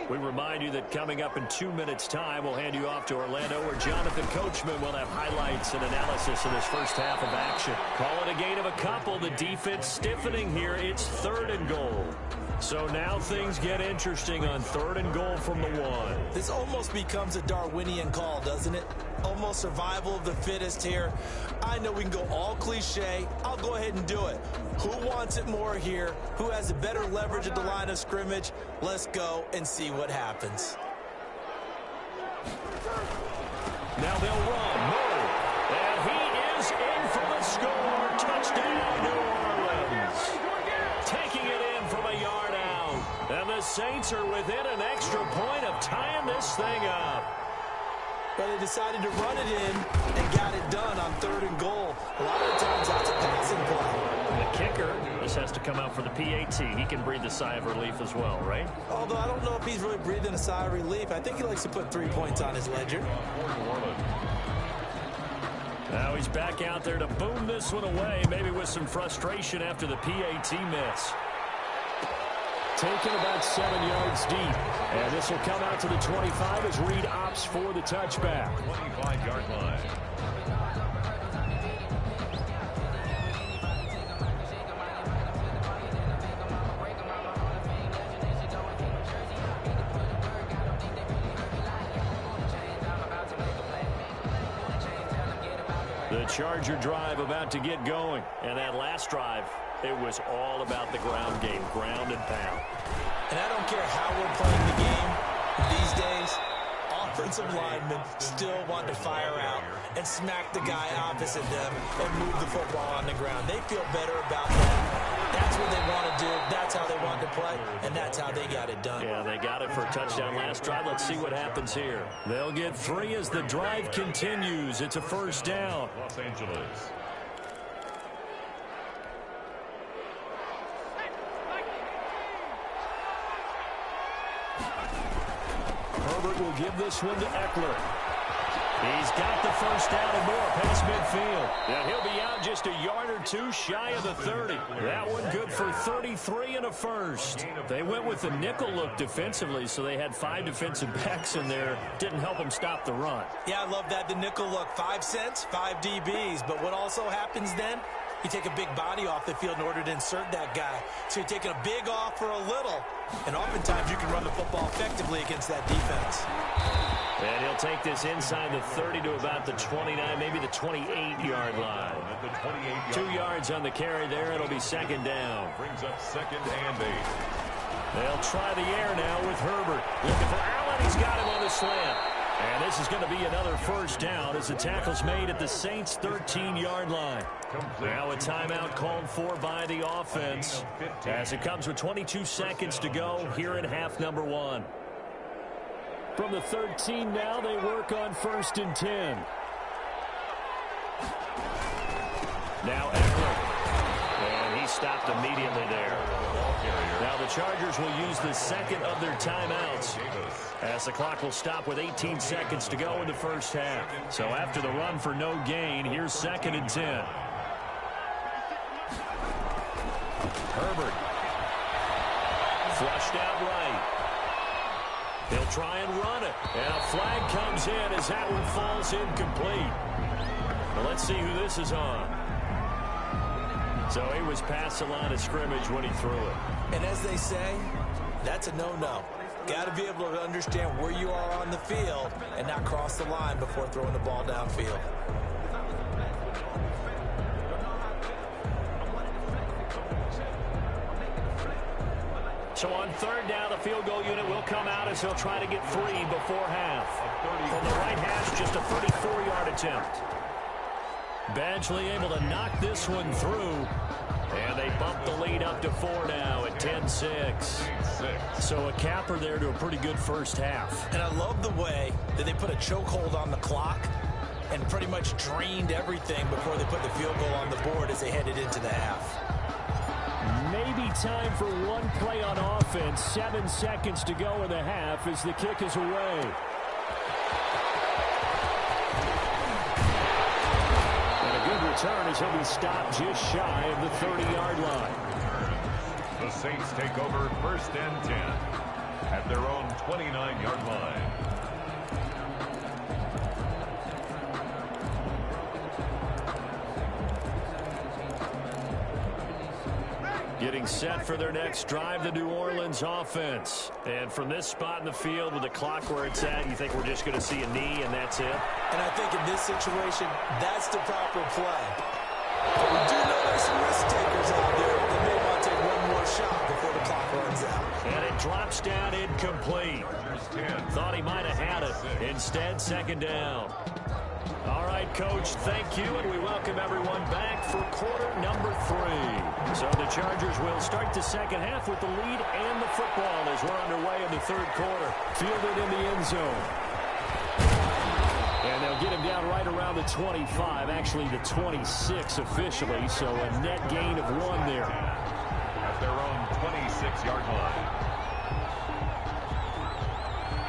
We remind you that coming up in 2 minutes' time, we'll hand you off to Orlando, where Jonathan Coachman will have highlights and analysis of this first half of action. Call it a gain of a couple. The defense stiffening here. It's 3rd and goal. So now things get interesting on 3rd and goal from the 1. This almost becomes a Darwinian call, doesn't it? Almost survival of the fittest here. I know we can go all cliche. I'll go ahead and do it. Who wants it more here? Who has a better leverage at the line of scrimmage? Let's go and see what happens. Now they'll run. Move. And he is in for the score. Touchdown, New Orleans. Taking it in from a yard out. And the Saints are within an extra point of tying this thing up. But they decided to run it in and got it done on 3rd and goal. A lot of the times that's a passing play. The kicker, this has to come out for the PAT. He can breathe a sigh of relief as well, right? Although I don't know if he's really breathing a sigh of relief. I think he likes to put 3 points on his ledger. Now he's back out there to boom this one away, maybe with some frustration after the PAT miss. Taken about 7 yards deep. And this will come out to the 25 as Reed opts for the touchback. 25-yard line. The Charger drive about to get going. And that last drive, it was all about the ground game, ground and pound. And I don't care how we're playing the game these days, offensive linemen still want to fire out and smack the guy opposite them and move the football on the ground. They feel better about that. That's what they want to do. That's how they want to play, and that's how they got it done. Yeah, they got it for a touchdown last drive. Let's see what happens here. They'll get 3 as the drive continues. It's a first down. Los Angeles. Herbert will give this one to Eckler. He's got the first down and more past midfield. And he'll be out just a yard or two shy of the 30. That one good for 33 and a first. They went with the nickel look defensively, so they had 5 defensive backs in there. Didn't help them stop the run. Yeah, I love that, the nickel look. 5 cents, 5 DBs. But what also happens then? You take a big body off the field in order to insert that guy. So you're taking a big off for a little. And oftentimes you can run the football effectively against that defense. And he'll take this inside the 30 to about the 29, maybe the 28-yard line. 2 yards on the carry there. It'll be second down. Brings up second and 8. They'll try the air now with Herbert. Looking for Allen. He's got him on the slant. And this is going to be another first down as the tackle's made at the Saints' 13-yard line. Now a timeout called for by the offense as it comes with 22 seconds to go here in half number 1. From the 13 now, they work on 1st and 10. Now Eckler. And he stopped immediately there. Now the Chargers will use the second of their timeouts as the clock will stop with 18 seconds to go in the first half. So after the run for no gain, here's 2nd and 10. Herbert. Flushed out right. He'll try and run it. And a flag comes in as that one falls incomplete. Well, let's see who this is on. So he was past the line of scrimmage when he threw it. And as they say, that's a no-no. Got to be able to understand where you are on the field and not cross the line before throwing the ball downfield. So on 3rd down, the field goal unit will come out as he'll try to get 3 before half. From the right hash, just a 34-yard attempt. Badgley able to knock this one through. And they bump the lead up to 4 now at 10-6. So a capper there to a pretty good first half. And I love the way that they put a chokehold on the clock and pretty much drained everything before they put the field goal on the board as they headed into the half. Maybe time for one play on offense. 7 seconds to go in the half as the kick is away. And a good return as he'll be stopped just shy of the 30-yard line. The Saints take over 1st and 10 at their own 29-yard line. Getting set for their next drive, the New Orleans offense. And from this spot in the field with the clock where it's at, you think we're just going to see a knee and that's it? And I think in this situation, that's the proper play. But we do know there's some risk takers out there that may want to take one more shot before the clock runs out. And it drops down incomplete. Thought he might have had it. Instead, 2nd down. All right, Coach, thank you, and we welcome everyone back for quarter number 3. So the Chargers will start the second half with the lead and the football as we're underway in the 3rd quarter. Fielded in the end zone. And they'll get him down right around the 25, actually the 26 officially, so a net gain of 1 there. At their own 26-yard line.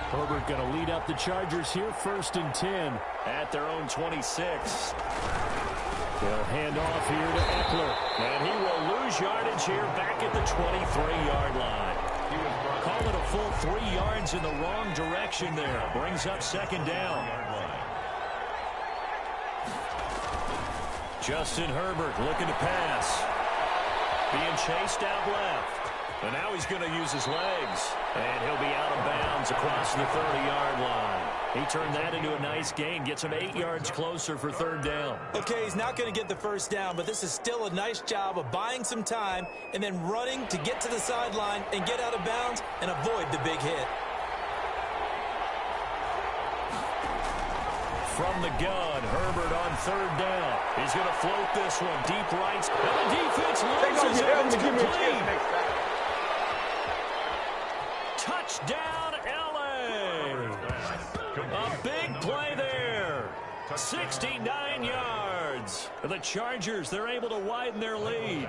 Herbert going to lead up the Chargers here, 1st and 10 at their own 26. They'll hand off here to Eckler, and he will lose yardage here back at the 23-yard line. Call it a full 3 yards in the wrong direction there. Brings up 2nd down. Justin Herbert looking to pass. Being chased out left. And now he's going to use his legs. And he'll be out of bounds across the 30-yard line. He turned that into a nice gain. Gets him 8 yards closer for 3rd down. Okay, he's not going to get the first down, but this is still a nice job of buying some time and then running to get to the sideline and get out of bounds and avoid the big hit. From the gun, Herbert on 3rd down. He's going to float this one deep right. And the defense loses it. It's complete. Touchdown, L.A. A big play there. 69 yards. yards. The Chargers, they're able to widen their lead.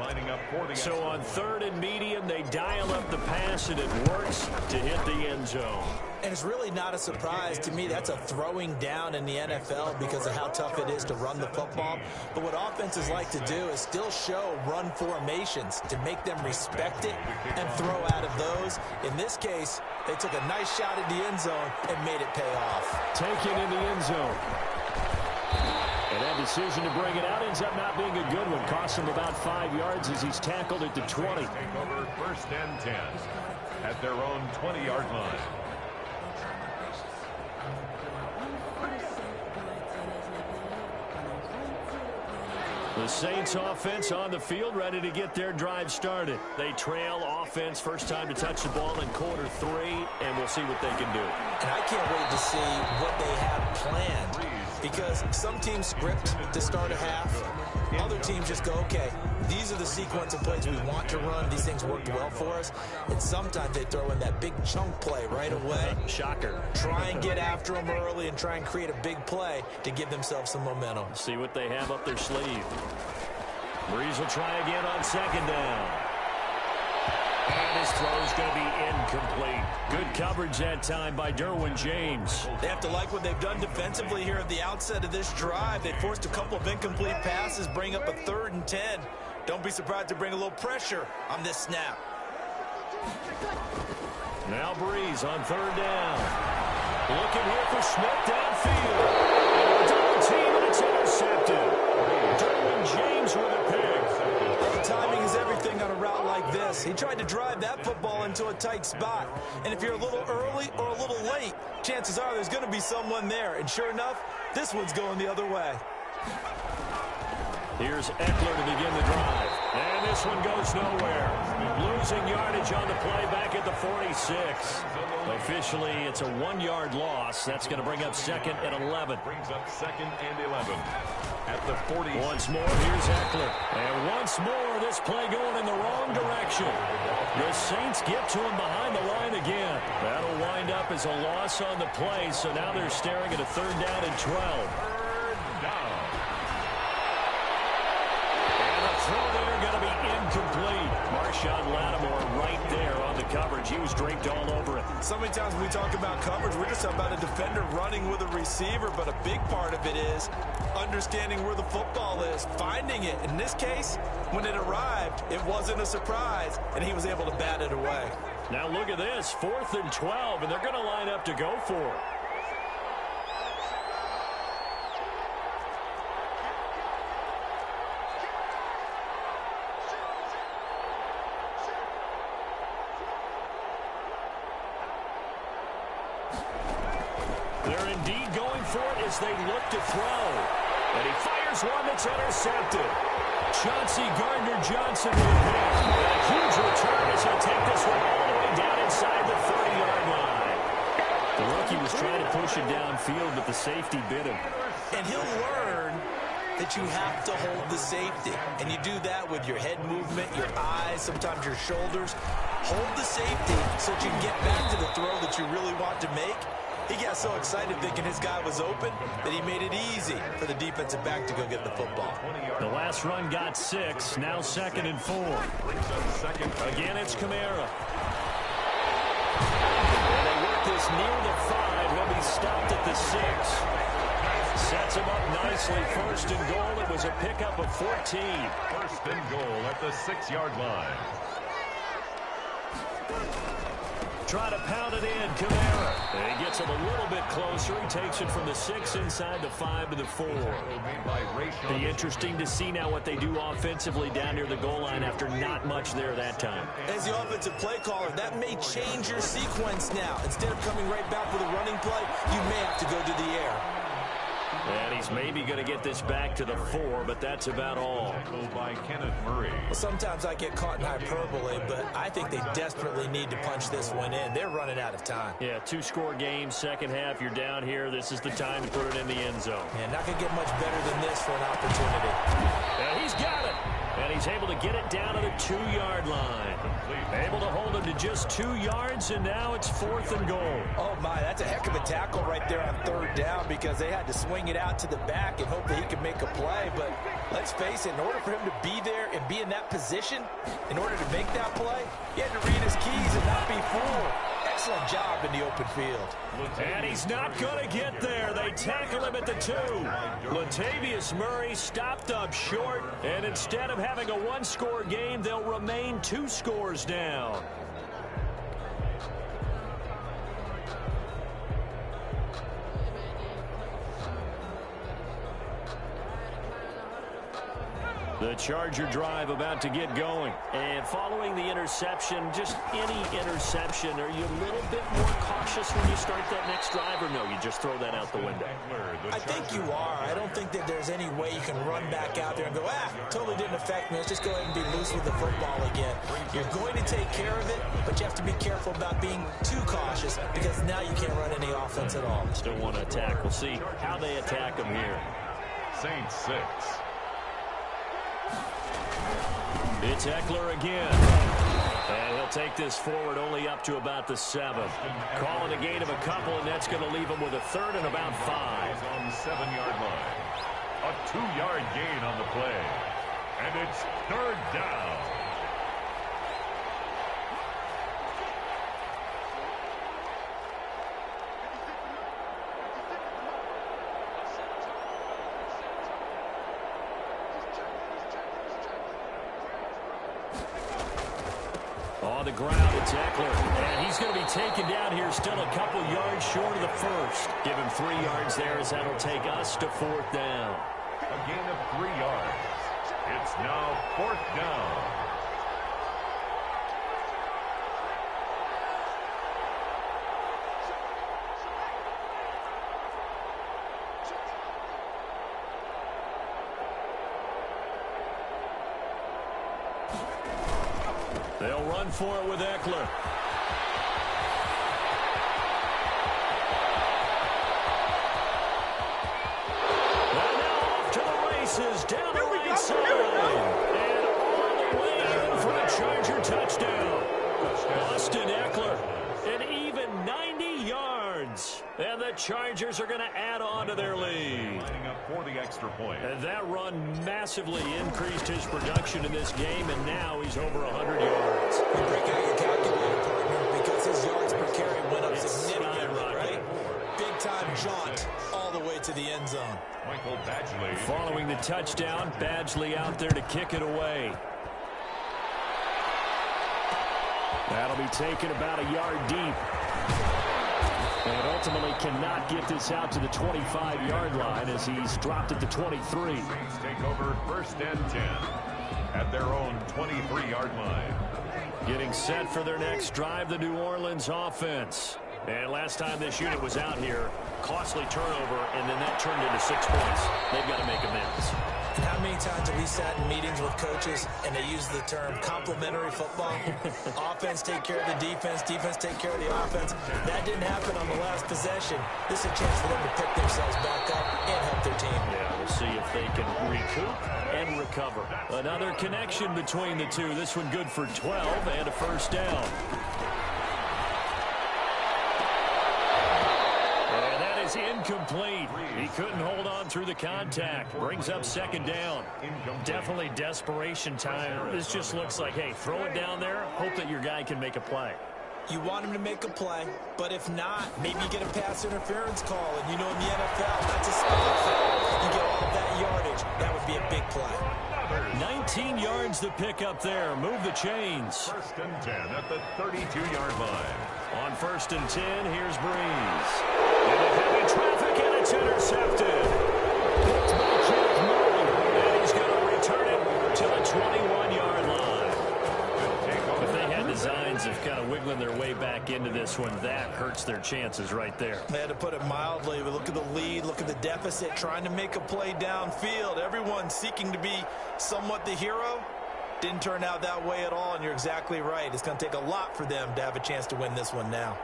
Lining up for the so on 3rd and medium, they dial up the pass, and it works to hit the end zone. And it's really not a surprise to me. That's a throwing down in the NFL because of how tough it is to run the football. But what offenses like to do is still show run formations to make them respect it and throw out of those. In this case, they took a nice shot at the end zone and made it pay off. Taken in the end zone. And that decision to bring it out ends up not being a good one. Costs him about 5 yards as he's tackled at the 20. Take over 1st and 10 at their own 20-yard line. The Saints offense on the field, ready to get their drive started. They trail offense, first time to touch the ball in quarter 3, and we'll see what they can do. And I can't wait to see what they have planned, because some teams script to start a half. Other teams just go, okay, these are the sequence of plays we want to run. These things worked well for us. And sometimes they throw in that big chunk play right away. Shocker. Try and get after them early and try and create a big play to give themselves some momentum. See what they have up their sleeve. Breeze will try again on 2nd down. And his throw is going to be incomplete. Good coverage that time by Derwin James. They have to like what they've done defensively here at the outset of this drive. They forced a couple of incomplete passes, bring up a 3rd and 10. Don't be surprised to bring a little pressure on this snap. Now Breeze on 3rd down. Looking here for Smith downfield. And a double team, and it's intercepted. Derwin James with a pick. Timing is everything on a route like this. He tried to drive that football into a tight spot. And if you're a little early or a little late, chances are there's going to be someone there. And sure enough, this one's going the other way. Here's Eckler to begin the drive. And this one goes nowhere. Losing yardage on the play back at the 46. Officially, it's a 1-yard loss. That's going to bring up 2nd and 11. Brings up 2nd and 11 at the 40. Once more, here's Eckler. And once more, this play going in the wrong direction. The Saints get to him behind the line again. That'll wind up as a loss on the play, so now they're staring at a 3rd down and 12. 3rd down. Throw there going to be incomplete. Marshawn Lattimore right there on the coverage. He was draped all over it. So many times when we talk about coverage, we're just talking about a defender running with a receiver, but a big part of it is understanding where the football is, finding it. In this case, when it arrived, it wasn't a surprise, and he was able to bat it away. Now look at this, 4th and 12, and they're going to line up to go for it. They're indeed going for it as they look to throw. And he fires one that's intercepted. Chauncey Gardner-Johnson with a pick. And a huge return as he'll take this one all the way down inside the 30-yard line. The rookie was trying to push it downfield, but the safety bit him. And he'll learn that you have to hold the safety. And you do that with your head movement, your eyes, sometimes your shoulders. Hold the safety so that you can get back to the throw that you really want to make. He got so excited thinking his guy was open that he made it easy for the defensive back to go get the football. The last run got 6, now 2nd and 4. Again, it's Kamara. And they work this near the 5. He'll be stopped at the 6. Sets him up nicely. 1st and goal. It was a pickup of 14. 1st and goal at the 6-yard line. Try to pound it in, Kamara. And he gets him a little bit closer. He takes it from the 6 inside the 5 to the 4. Be interesting to see now what they do offensively down near the goal line after not much there that time. As the offensive play caller, that may change your sequence now. Instead of coming right back with a running play, you may have to go to the air. And he's maybe going to get this back to the 4, but that's about all. By Kenneth Murray. Well, sometimes I get caught in hyperbole, but I think they desperately need to punch this one in. They're running out of time. Yeah, 2-score game, second half, you're down here. This is the time to put it in the end zone. Yeah, not going to get much better than this for an opportunity. And he's got it. And he's able to get it down to the 2-yard line. Able to hold him to just 2 yards, and now it's 4th and goal. Oh, my, that's a heck of a tackle right there on 3rd down because they had to swing it out to the back and hope that he could make a play. But let's face it, in order for him to be there and be in that position, in order to make that play, he had to read his keys and not be fooled. Excellent job in the open field. And he's not going to get there. They tackle him at the 2. Latavius Murray stopped up short, and instead of having a 1-score game, they'll remain 2 scores down. The Charger drive about to get going. And following the interception, just any interception, are you a little bit more cautious when you start that next drive, or no, you just throw that out the window? I think you are. I don't think that there's any way you can run back out there and go, totally didn't affect me. Let's just go ahead and be loose with the football again. You're going to take care of it, but you have to be careful about being too cautious because now you can't run any offense at all. Still want to attack. We'll see how they attack them here. Saints 6. It's Eckler again. And he'll take this forward only up to about the 7. Calling a gain of a couple, and that's going to leave him with a 3rd and about 5. On the 7-yard line. A 2-yard gain on the play. And it's 3rd down. On the ground, it's Eckler. And he's going to be taken down here still a couple yards short of the 1st. Give him 3 yards there as that'll take us to 4th down. A gain of 3 yards. It's now 4th down. They'll run for it with Eckler. And now off to the races, down the right side. And all the way in for a Charger touchdown. Austin Eckler, an even 90 yards. And the Chargers are going to add on to their lead. Lining up for the extra point. And that run massively increased his production in this game, and now he's over 100 yards. You break out your calculator, partner, because his yards per carry went up significantly, right? Big-time jaunt all the way to the end zone. Michael Badgley. Following the touchdown, Badgley out there to kick it away. That'll be taken about a yard deep. And ultimately cannot get this out to the 25-yard line as he's dropped at the 23. Saints take over 1st and 10 at their own 23-yard line. Getting set for their next drive, the New Orleans offense. And last time this unit was out here, costly turnover, and then that turned into 6 points. They've got to make amends. And how many times have we sat in meetings with coaches and they use the term complementary football? Offense take care of the defense, defense take care of the offense. That didn't happen on the last possession. This is a chance for them to pick themselves back up and help their team. Yeah, we'll see if they can recoup and recover. Another connection between the two. This one good for 12 and a 1st down. Incomplete. He couldn't hold on through the contact. Brings up 2nd down. Definitely desperation time. This just looks like, hey, throw it down there. Hope that your guy can make a play. You want him to make a play, but if not, maybe you get a pass interference call. And you know in the NFL, that's a spot foul. You get all that yardage. That would be a big play. 19 yards to pick up there. Move the chains. 1st and 10 at the 32-yard line. On 1st and 10, here's Breeze. Into heavy traffic, and it's intercepted. Picked by Jack Murray, and he's going to return it to the 21-yard line. If they had designs of kind of wiggling their way back into this one, that hurts their chances right there. They had to put it mildly, but look at the lead, look at the deficit, trying to make a play downfield. Everyone seeking to be somewhat the hero. Didn't turn out that way at all, and you're exactly right. It's going to take a lot for them to have a chance to win this one now.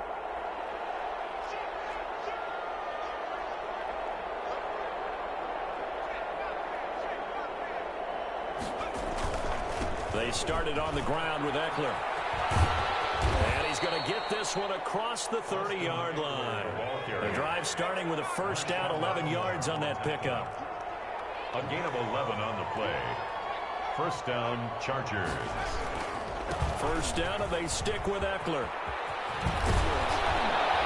They started on the ground with Eckler. And he's going to get this one across the 30-yard line. The drive starting with a first down, 11 yards on that pickup. A gain of 11 on the play. First down, Chargers. First down, and they stick with Eckler.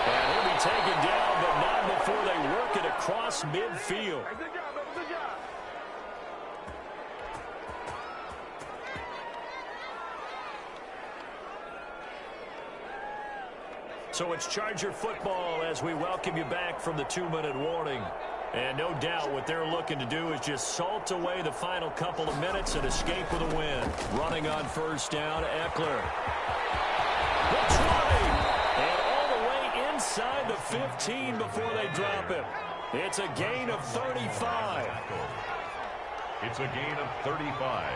And he'll be taken down, but not before they work it across midfield. So it's Charger football as we welcome you back from the 2-minute warning. And no doubt what they're looking to do is just salt away the final couple of minutes and escape with a win. Running on first down, Eckler. The 20! And all the way inside the 15 before they drop him. It's a gain of 35. It's a gain of 35.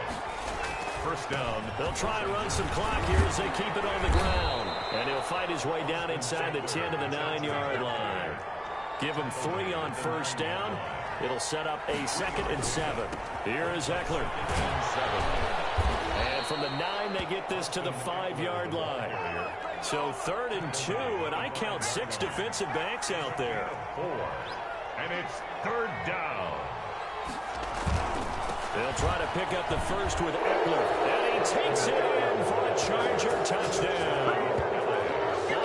First down. They'll try and run some clock here as they keep it on the ground. And he'll fight his way down inside the 10 to the 9-yard line. Give him 3 on first down. It'll set up a 2nd and 7. Here is Eckler. And from the 9, they get this to the 5-yard line. So 3rd and 2, and I count 6 defensive backs out there. 4. And it's 3rd down. They'll try to pick up the first with Eckler. And he takes it in for a Charger touchdown.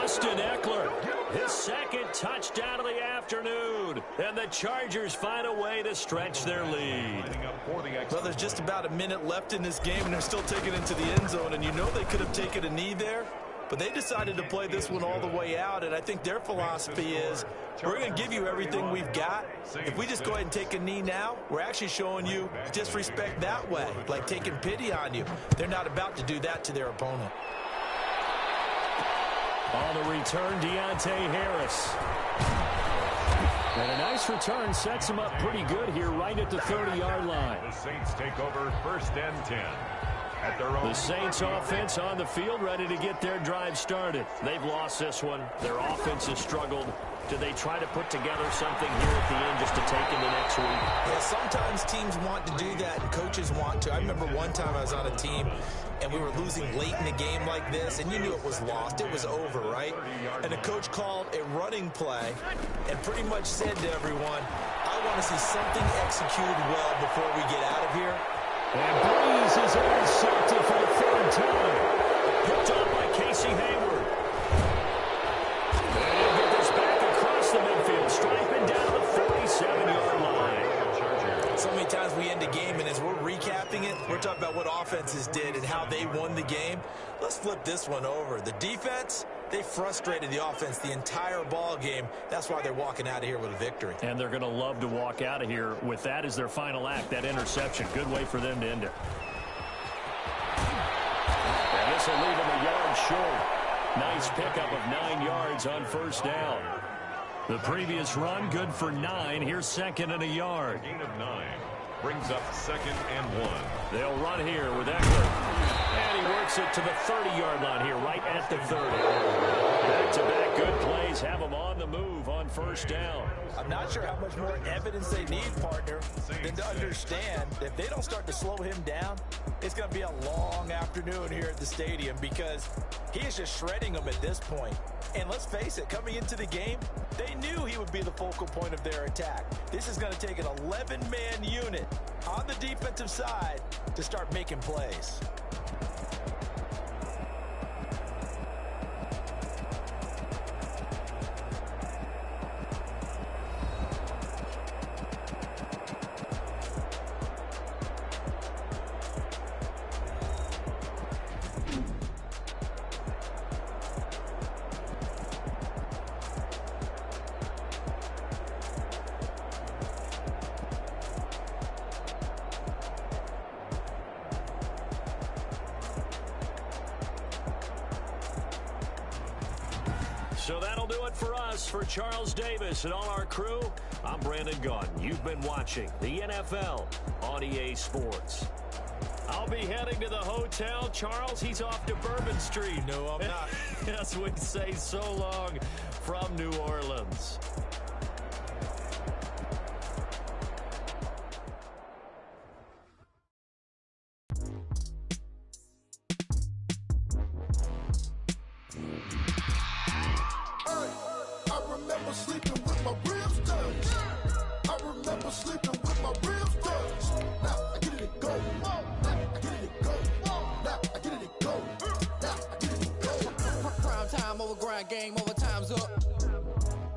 Austin Eckler, his 2nd touchdown of the afternoon. And the Chargers find a way to stretch their lead. Well, there's just about a minute left in this game, and they're still taking it to the end zone. And you know they could have taken a knee there, but they decided to play this one all the way out. And I think their philosophy is, we're going to give you everything we've got. If we just go ahead and take a knee now, we're actually showing you disrespect that way, like taking pity on you. They're not about to do that to their opponent. On the return, Deontay Harris. And a nice return sets him up pretty good here right at the 30-yard line. The Saints take over 1st and 10. At their own. The Saints offense on the field ready to get their drive started. They've lost this one. Their offense has struggled. Do they try to put together something here at the end just to take into next week? Yeah, sometimes teams want to do that and coaches want to. I remember one time I was on a team and we were losing late in the game like this, and you knew it was lost. It was over, right? And the coach called a running play and pretty much said to everyone, I want to see something executed well before we get out of here. And Breeze is intercepted for the 3rd time. Picked up by Casey Hayward. And he'll get this back across the midfield, striping down the 47-yard line. So many times we end a game, and as we're recapping it, we're talking about what offenses did and how they won the game. Let's flip this one over. The defense, they frustrated the offense the entire ball game. That's why they're walking out of here with a victory. And they're going to love to walk out of here with that as their final act, that interception. Good way for them to end it. And this will leave them a yard short. Nice pickup of 9 yards on first down. The previous run, good for 9. Here's 2nd and a yard. Gain of 9 brings up 2nd and 1. They'll run here with Eckler. And he works it to the 30-yard line here, right at the 30. Back-to-back good plays have them on the move on first down. I'm not sure how much more evidence they need, partner, than to understand that if they don't start to slow him down, it's going to be a long afternoon here at the stadium because he is just shredding them at this point. And let's face it, coming into the game, they knew he would be the focal point of their attack. This is going to take an 11-man unit on the defensive side to start making plays. So that'll do it for us. For Charles Davis and all our crew, I'm Brandon Gaudin. You've been watching the NFL on EA Sports. I'll be heading to the hotel. Charles, he's off to Bourbon Street. No, I'm not. As we say so long from New Orleans. sleeping with my ribs touched. I remember sleeping with my ribs touched. Now I get it and go. Now I get it and go. Now I get it and go. Now I get it and go. Prime time over grind, game over, time's up.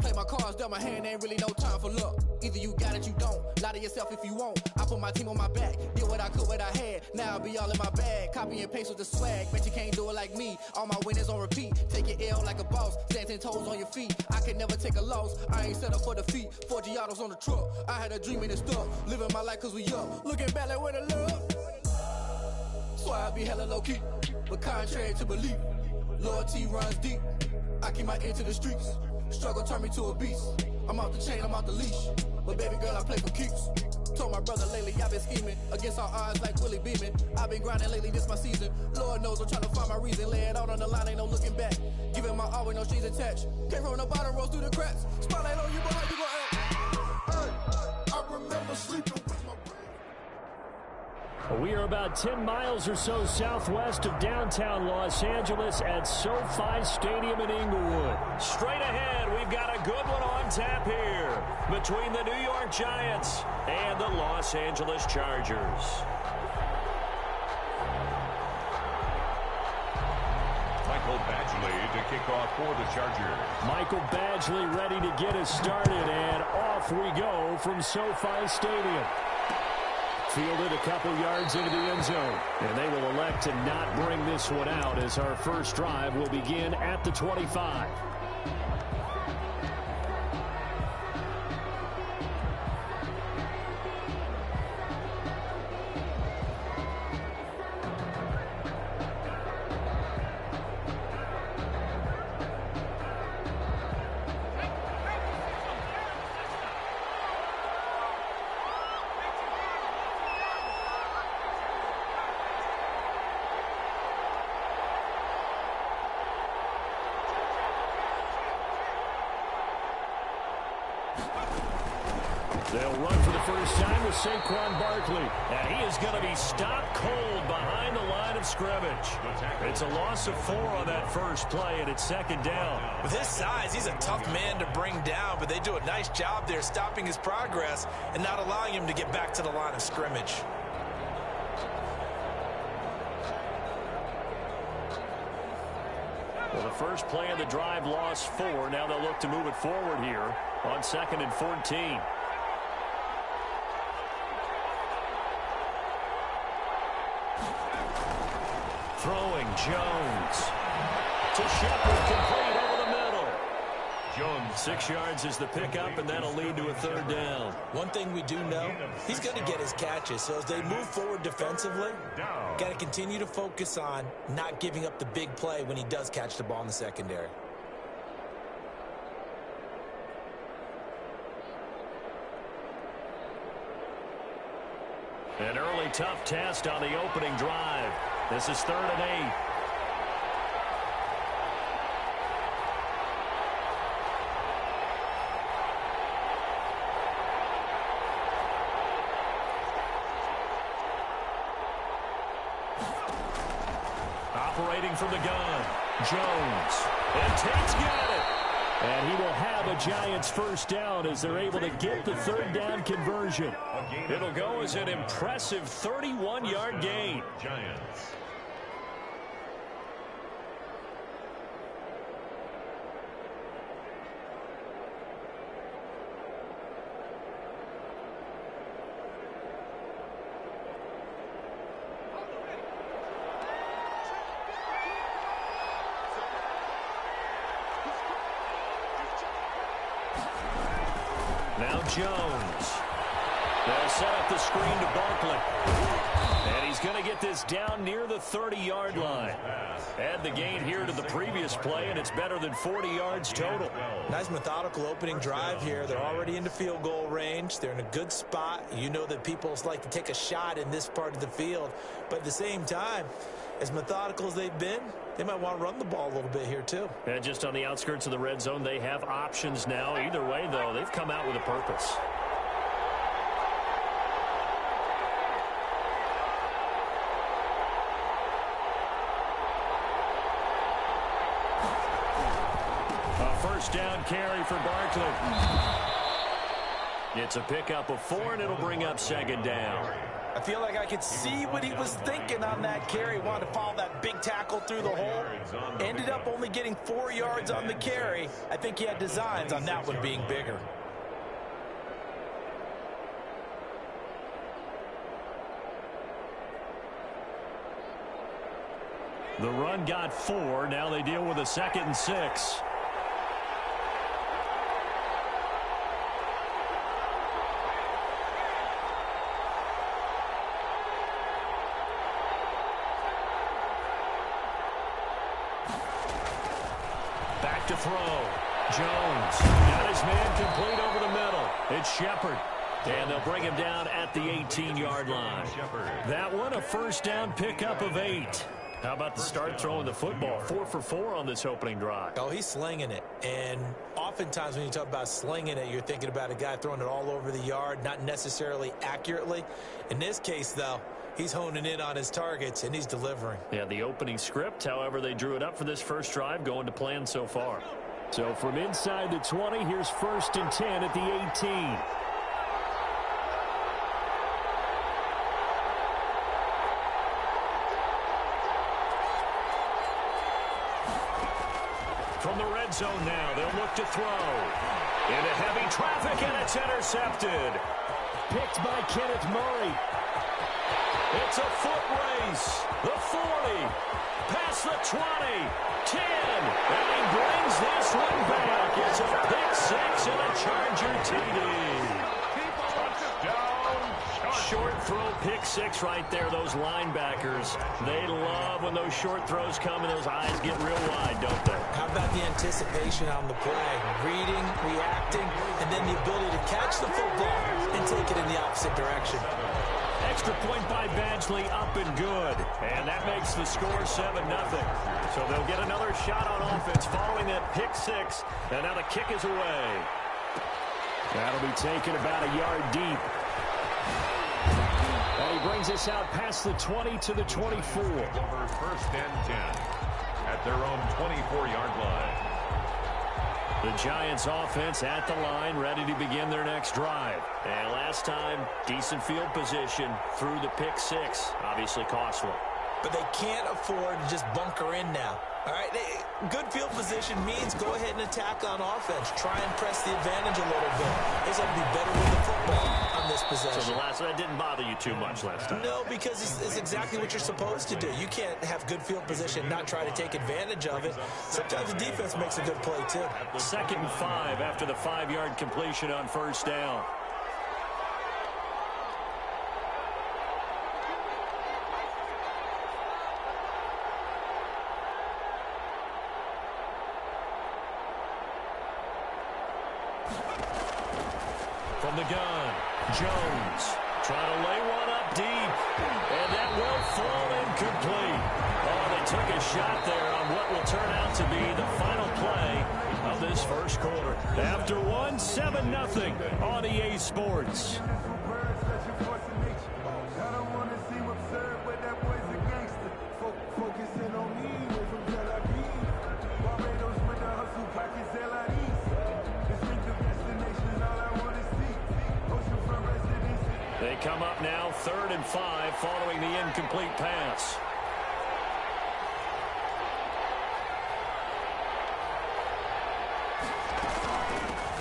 Play my cards, dealt my hand, ain't really no time for luck. Either you got it, you don't. Lie to yourself if you won't. I put my team on my back, did what I could, what I had. Now I'll be all in my bag. Copy and paste with the swag. Bet you can't do it like me. All my winners on repeat. Take your L like a boss. Stand 10 toes on your feet. I can never take a loss. I ain't set up for defeat. 4 Giottos on the truck. I had a dream and it stuck. Living my life cause we up. Looking back like where the love. Swear I be hella low key. But contrary to belief, loyalty runs deep. I keep my ear to the streets. Struggle turned me to a beast. I'm off the chain, I'm off the leash. But baby girl, I play for keeps. Told my brother lately, I've been scheming. Against all odds like Willie Beeman. I've been grinding lately, this my season. Lord knows I'm trying to find my reason. Lay it out on the line, ain't no looking back. Giving my all with no strings attached. Came from the bottom, rose through the cracks. Spotlight on you, boy, how you gon' act? I remember sleeping with my We are about 10 miles or so southwest of downtown Los Angeles at SoFi Stadium in Inglewood. Straight ahead, we've got a good one on tap here between the New York Giants and the Los Angeles Chargers. Michael Badgley to kick off for the Chargers. Michael Badgley ready to get us started, and off we go from SoFi Stadium. Fielded a couple yards into the end zone. And they will elect to not bring this one out as our first drive will begin at the 25. They'll run for the first time with Saquon Barkley. And he is going to be stopped cold behind the line of scrimmage. It's a loss of 4 on that first play, and it's second down. With his size, he's a tough man to bring down, but they do a nice job there stopping his progress and not allowing him to get back to the line of scrimmage. Well, the first play of the drive lost 4. Now they'll look to move it forward here on 2nd and 14. Throwing Jones to Shepard, complete over the middle. Jones, 6 yards is the pickup, and that'll lead to a third down. One thing we do know, he's going to get his catches. So as they move forward defensively, got to continue to focus on not giving up the big play when he does catch the ball in the secondary. An early tough test on the opening drive. This is 3rd and 8. Operating from the gun, Jones. And Tate's got it. And he will have a Giants first down as they're able to get the third down conversion. It'll go as an impressive 31-yard gain. Giants. Now Jones. They'll set up the screen to Barkley. And he's going to get this down near the 30-yard line. Add the gain here to the previous play, and it's better than 40 yards total. Nice methodical opening drive here. They're already into field goal range. They're in a good spot. You know that people like to take a shot in this part of the field. But at the same time, as methodical as they've been, they might want to run the ball a little bit here too. And just on the outskirts of the red zone, they have options now. Either way, though, they've come out with a purpose. A first down carry for Barkley. It's a pickup of 4, and it'll bring up second down. I feel like I could see what he was thinking on that carry. Wanted to follow that big tackle through the hole. Ended up only getting 4 yards on the carry. I think he had designs on that one being bigger. The run got 4. Now they deal with a 2nd and 6. Back to throw. Jones got his man complete over the middle. It's Shepard. And they'll bring him down at the 18-yard line. That one, a first down pickup of 8. How about the start throwing the football? 4 for 4 on this opening drive. Oh, he's slinging it. And oftentimes when you talk about slinging it, you're thinking about a guy throwing it all over the yard, not necessarily accurately. In this case, though, he's honing in on his targets, and he's delivering. Yeah, the opening script, however, they drew it up for this first drive, going to plan so far. So from inside the 20, here's 1st and 10 at the 18. From the red zone now, they'll look to throw. Into heavy traffic, and it's intercepted. Picked by Kenneth Murray. It's a foot race. The 40. Past the 20. 10. And he brings this one back. It's a pick 6 and a Charger TD. Short throw, pick 6 right there. Those linebackers, they love when those short throws come and those eyes get real wide, don't they? How about the anticipation on the play? Reading, reacting, and then the ability to catch the football and take it in the opposite direction. Extra point by Badgley, up and good. And that makes the score 7-0. So they'll get another shot on offense following that pick 6. And now the kick is away. That'll be taken about a yard deep. And he brings us out past the 20 to the 24. First and 10 at their own 24-yard line. The Giants offense at the line, ready to begin their next drive. And last time, decent field position through the pick 6. Obviously costly. But they can't afford to just bunker in now. All right, good field position means go ahead and attack on offense. Try and press the advantage a little bit. They just have to be better with the football on this possession. So that didn't bother you too much last time? No, because it's exactly what you're supposed to do. You can't have good field position and not try to take advantage of it. Sometimes the defense makes a good play, too. 2nd and 5 after the 5-yard completion on first down. From the gun, Jones trying to lay one up deep, and that will fall incomplete. Oh, they took a shot there on what will turn out to be the final play of this first quarter. After 7-0 on EA Sports. They come up now 3rd and 5 following the incomplete pass.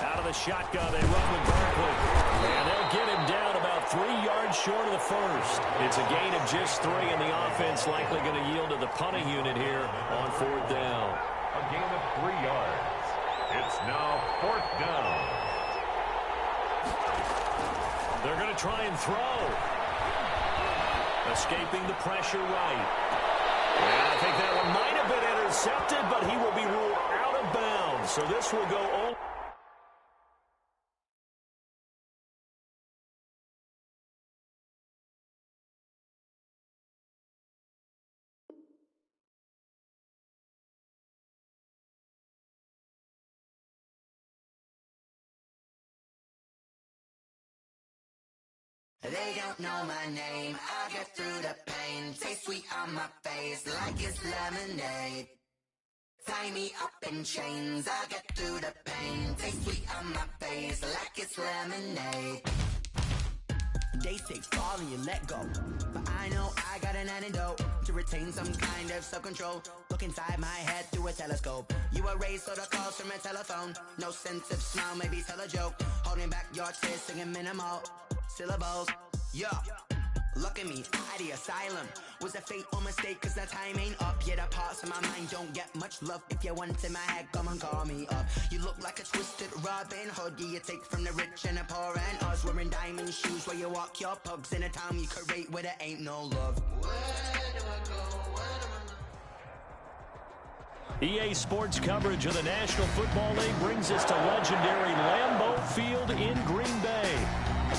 Out of the shotgun, they run with Barkley. And they'll get him down about 3 yards short of the first. It's a gain of just 3, and the offense likely going to yield to the punting unit here on 4th down. A gain of 3 yards. It's now 4th down. They're going to try and throw. Escaping the pressure right. And I think that one might have been intercepted, but he will be ruled out of bounds. So this will go on. They don't know my name, I get through the pain. Taste sweet on my face like it's lemonade. Tie me up in chains, I'll get through the pain. Taste sweet on my face like it's lemonade. They say fall and you let go, but I know I got an antidote to retain some kind of self-control. Look inside my head through a telescope. You erase all the calls from a telephone. No sense of smile, maybe tell a joke. Holding back your tears, singing minimal syllables. Yeah, look at me, out the asylum. Was a fate or mistake, cause the time ain't up. Yet the parts of my mind don't get much love. If you want in my head, come and call me up. You look like a twisted Robin Hood. Yeah, you take from the rich and the poor and us. Wearing diamond shoes where you walk your pugs in a town you create where there ain't no love. Where do I go? EA Sports coverage of the National Football League brings us to legendary Lambeau Field in Green Bay.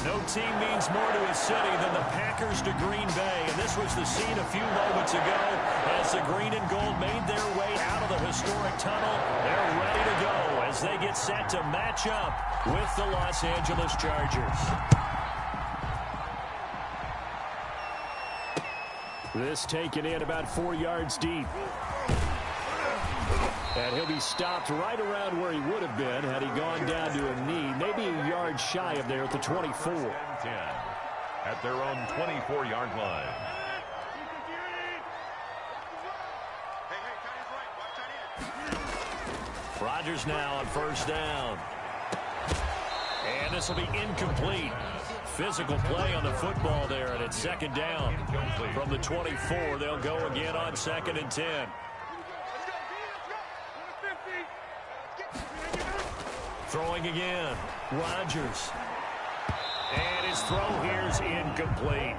No team means more to a city than the Packers to Green Bay, and this was the scene a few moments ago as the green and gold made their way out of the historic tunnel. They're ready to go as they get set to match up with the Los Angeles Chargers. This taken in about 4 yards deep. And he'll be stopped right around where he would have been had he gone down to a knee, maybe a yard shy of there at the 24. 10 at their own 24-yard line. Rodgers now on first down. And this will be incomplete. Physical play on the football there, and it's second down. From the 24, they'll go again on 2nd and 10. Throwing again, Rodgers. And his throw here's incomplete.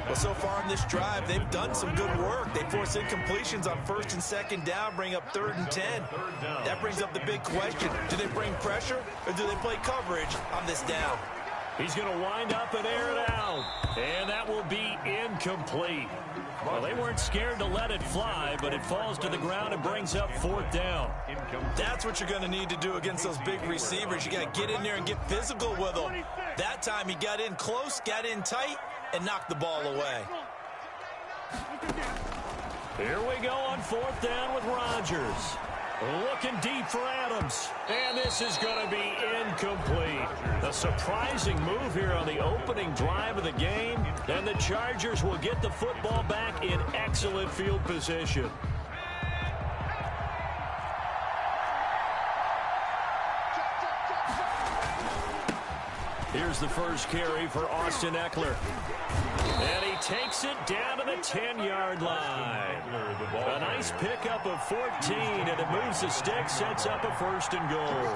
Well, so far in this drive, they've done some good work. They force incompletions on 1st and 2nd down, bring up 3rd and 10. That brings up the big question. Do they bring pressure, or do they play coverage on this down? He's going to wind up and air it out. And that will be incomplete. Well, they weren't scared to let it fly, but it falls to the ground and brings up 4th down. That's what you're going to need to do against those big receivers. You got to get in there and get physical with them. That time he got in close, got in tight, and knocked the ball away. Here we go on 4th down with Rodgers. Looking deep for Adams. And this is going to be incomplete. A surprising move here on the opening drive of the game. And the Chargers will get the football back in excellent field position. Here's the first carry for Austin Eckler. And he takes it down to the 10-yard line. A nice pickup of 14, and it moves the stick, sets up a 1st and goal.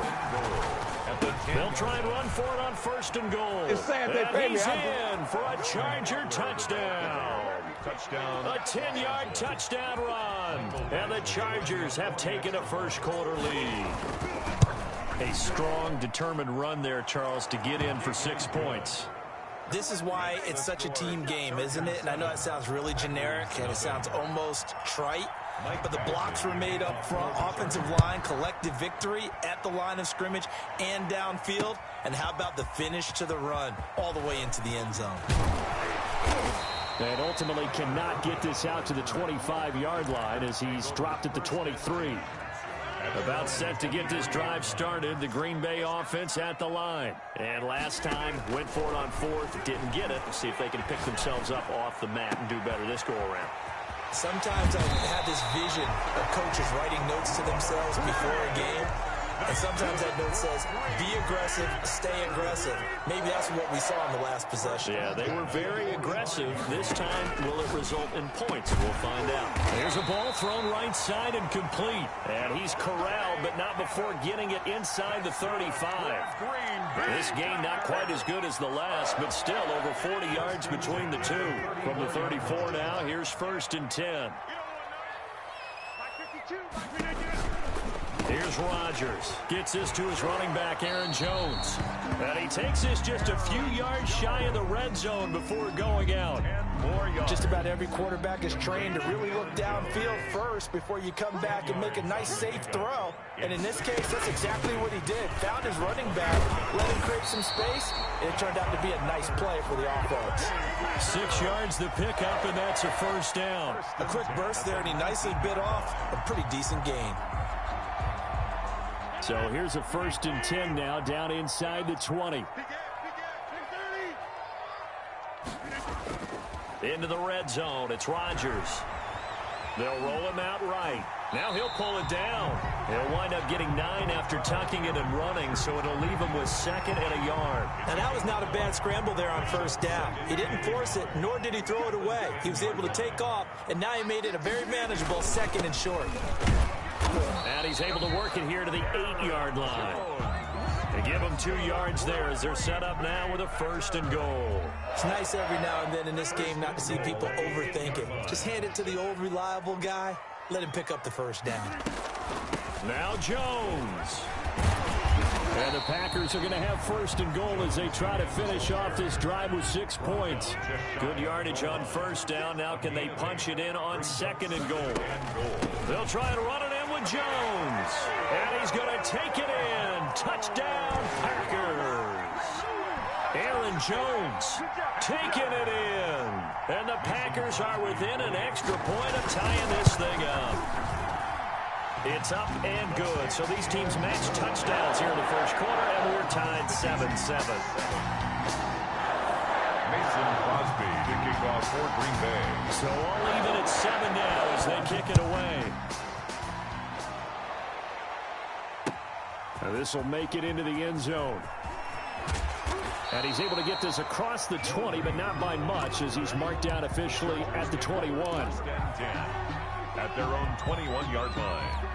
They'll try and run for it on 1st and goal. And he's in for a Charger touchdown. A 10-yard touchdown run. And the Chargers have taken a first-quarter lead. A strong, determined run there, Charles, to get in for 6 points. This is why it's such a team game, isn't it? And I know it sounds really generic and it sounds almost trite, but the blocks were made up front, offensive line, collective victory at the line of scrimmage and downfield. And how about the finish to the run all the way into the end zone? And ultimately cannot get this out to the 25-yard line as he's dropped at the 23. About set to get this drive started, the Green Bay offense at the line. And last time, went for it on 4th, didn't get it. Let's see if they can pick themselves up off the mat and do better this go-around. Sometimes I have this vision of coaches writing notes to themselves before a game. And sometimes that note says, be aggressive, stay aggressive. Maybe that's what we saw in the last possession. Yeah, they were very aggressive. This time, will it result in points? We'll find out. There's a ball thrown right side and complete. And he's corralled, but not before getting it inside the 35. This game not quite as good as the last, but still over 40 yards between the two. From the 34 now, here's 1st and 10. Here's Rodgers. Gets this to his running back, Aaron Jones. And he takes this just a few yards shy of the red zone before going out. Just about every quarterback is trained to really look downfield first before you come back and make a nice, safe throw. And in this case, that's exactly what he did. Found his running back, let him create some space, and it turned out to be a nice play for the offense. 6 yards the pickup, and that's a first down. A quick burst there, and he nicely bit off a pretty decent gain. So here's a 1st and 10 now, down inside the 20. Into the red zone. It's Rodgers. They'll roll him out right. Now he'll pull it down. He'll wind up getting 9 after tucking it and running, so it'll leave him with 2nd and a yard. Now that was not a bad scramble there on 1st down. He didn't force it, nor did he throw it away. He was able to take off, and now he made it a very manageable 2nd and short. And he's able to work it here to the 8-yard line. They give him 2 yards there as they're set up now with a 1st and goal. It's nice every now and then in this game not to see people overthink it. Just hand it to the old reliable guy. Let him pick up the 1st down. Now Jones. And the Packers are going to have 1st and goal as they try to finish off this drive with 6 points. Good yardage on 1st down. Now can they punch it in on 2nd and goal? They'll try and run it in with Jones. And he's going to take it in. Touchdown, Packers. Aaron Jones taking it in. And the Packers are within an extra point of tying this thing up. It's up and good. So these teams match touchdowns here in the 1st quarter, and we're tied 7-7. Mason Crosby to kick off for Green Bay. So all even at 7 now as they kick it away. Now this will make it into the end zone. And he's able to get this across the 20, but not by much as he's marked down officially at the 21. At their own 21-yard line.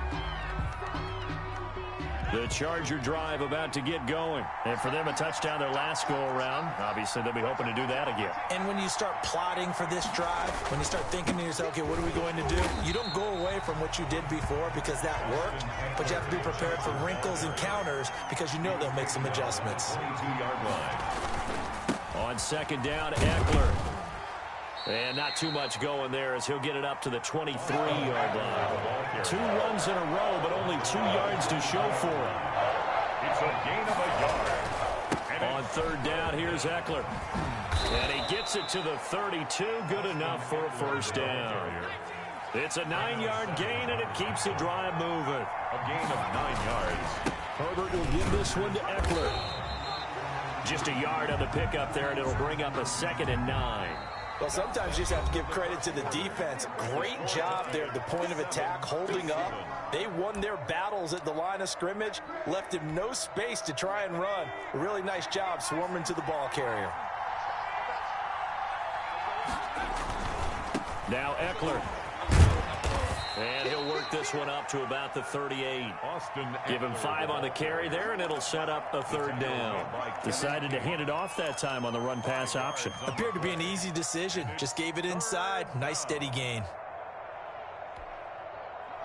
The Charger drive about to get going. And for them, a touchdown their last go-around. Obviously, they'll be hoping to do that again. And when you start plotting for this drive, when you start thinking to yourself, okay, what are we going to do? You don't go away from what you did before because that worked, but you have to be prepared for wrinkles and counters because you know they'll make some adjustments. 22-yard line. On 2nd down, Eckler. And not too much going there as he'll get it up to the 23-yard line. 2 runs in a row, but only 2 yards to show for it. It's a gain of a yard. On 3rd down, here's Eckler. And he gets it to the 32. Good enough for a 1st down. It's a 9-yard gain, and it keeps the drive moving. A gain of 9 yards. Herbert will give this one to Eckler. Just a yard on the pickup there, and it'll bring up a 2nd and 9. Well, sometimes you just have to give credit to the defense. Great job there at the point of attack, holding up. They won their battles at the line of scrimmage, left him no space to try and run. A really nice job swarming to the ball carrier. Now Eckler. And he'll work this one up to about the 38. Give him 5 on the carry there, and it'll set up a 3rd down. Decided to hand it off that time on the run-pass option. Appeared to be an easy decision. Just gave it inside. Nice, steady gain.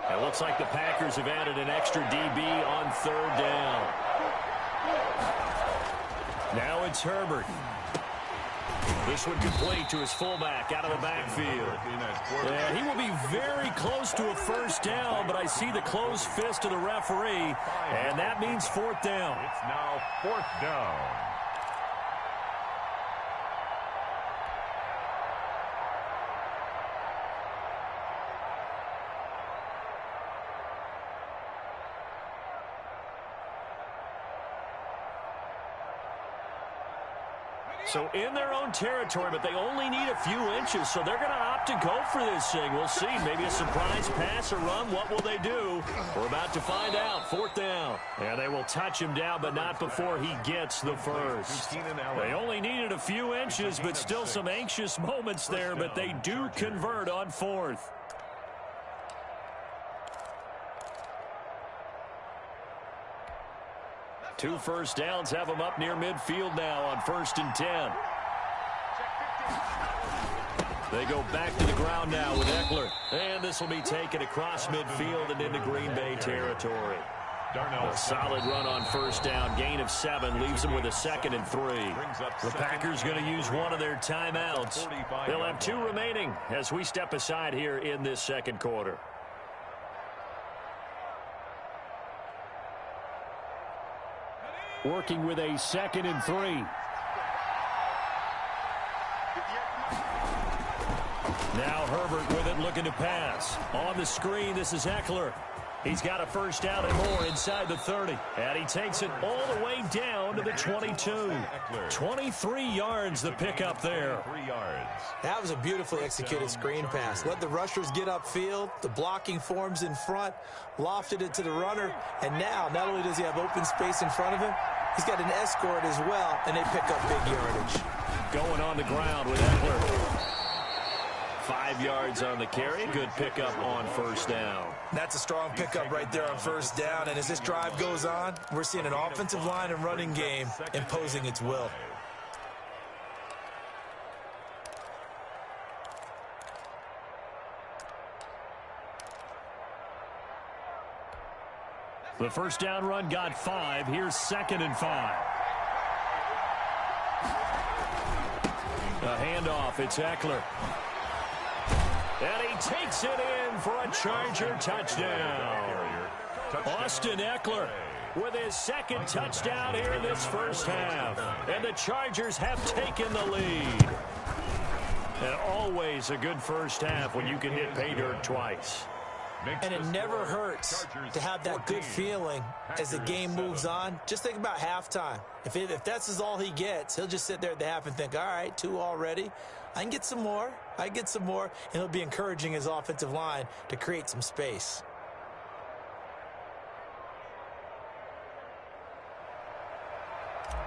It looks like the Packers have added an extra DB on 3rd down. Now it's Herbert. This one complete to his fullback out of the backfield. And he will be very close to a 1st down, but I see the closed fist of the referee, and that means 4th down. It's now 4th down. So in their own territory, but they only need a few inches, so they're going to opt to go for this thing. We'll see. Maybe a surprise pass or run. What will they do? We're about to find out. 4th down. And they will touch him down, but not before he gets the 1st. They only needed a few inches, but still some anxious moments there, but they do convert on 4th. Two 1st downs have them up near midfield now on 1st and 10. They go back to the ground now with Eckler. And this will be taken across midfield and into Green Bay territory. A solid run on first down. Gain of 7 leaves them with a 2nd and 3. The Packers going to use one of their timeouts. They'll have 2 remaining as we step aside here in this second quarter. Working with a 2nd and 3. Now Herbert with it, looking to pass. On the screen, this is Eckler. He's got a first down and more inside the 30. And he takes it all the way down to the 22. 23 yards the pickup there. That was a beautifully executed screen pass. Let the rushers get upfield. The blocking forms in front. Lofted it to the runner. And now, not only does he have open space in front of him, he's got an escort as well, and they pick up big yardage. Going on the ground with Eckler. 5 yards on the carry. Good pickup on first down. That's a strong pickup right there on first down. And as this drive goes on, we're seeing an offensive line and running game imposing its will. The first down run got 5. Here's 2nd and 5. A handoff. It's Eckler. And he takes it in for a Charger touchdown. Austin Eckler with his 2nd touchdown here in this first half. And the Chargers have taken the lead. And always a good first half when you can hit pay dirt twice. And it never hurts to have that good feeling as the game moves on. Just think about halftime. If that's all he gets, he'll just sit there at the half and think, all right, 2 already. I can get some more. And he'll be encouraging his offensive line to create some space.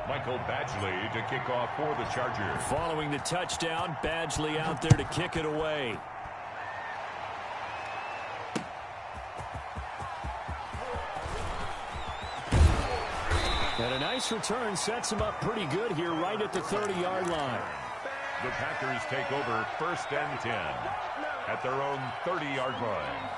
Michael Badgley to kick off for the Chargers. Following the touchdown, Badgley out there to kick it away. And a nice return sets him up pretty good here right at the 30-yard line. The Packers take over 1st and 10 at their own 30-yard line.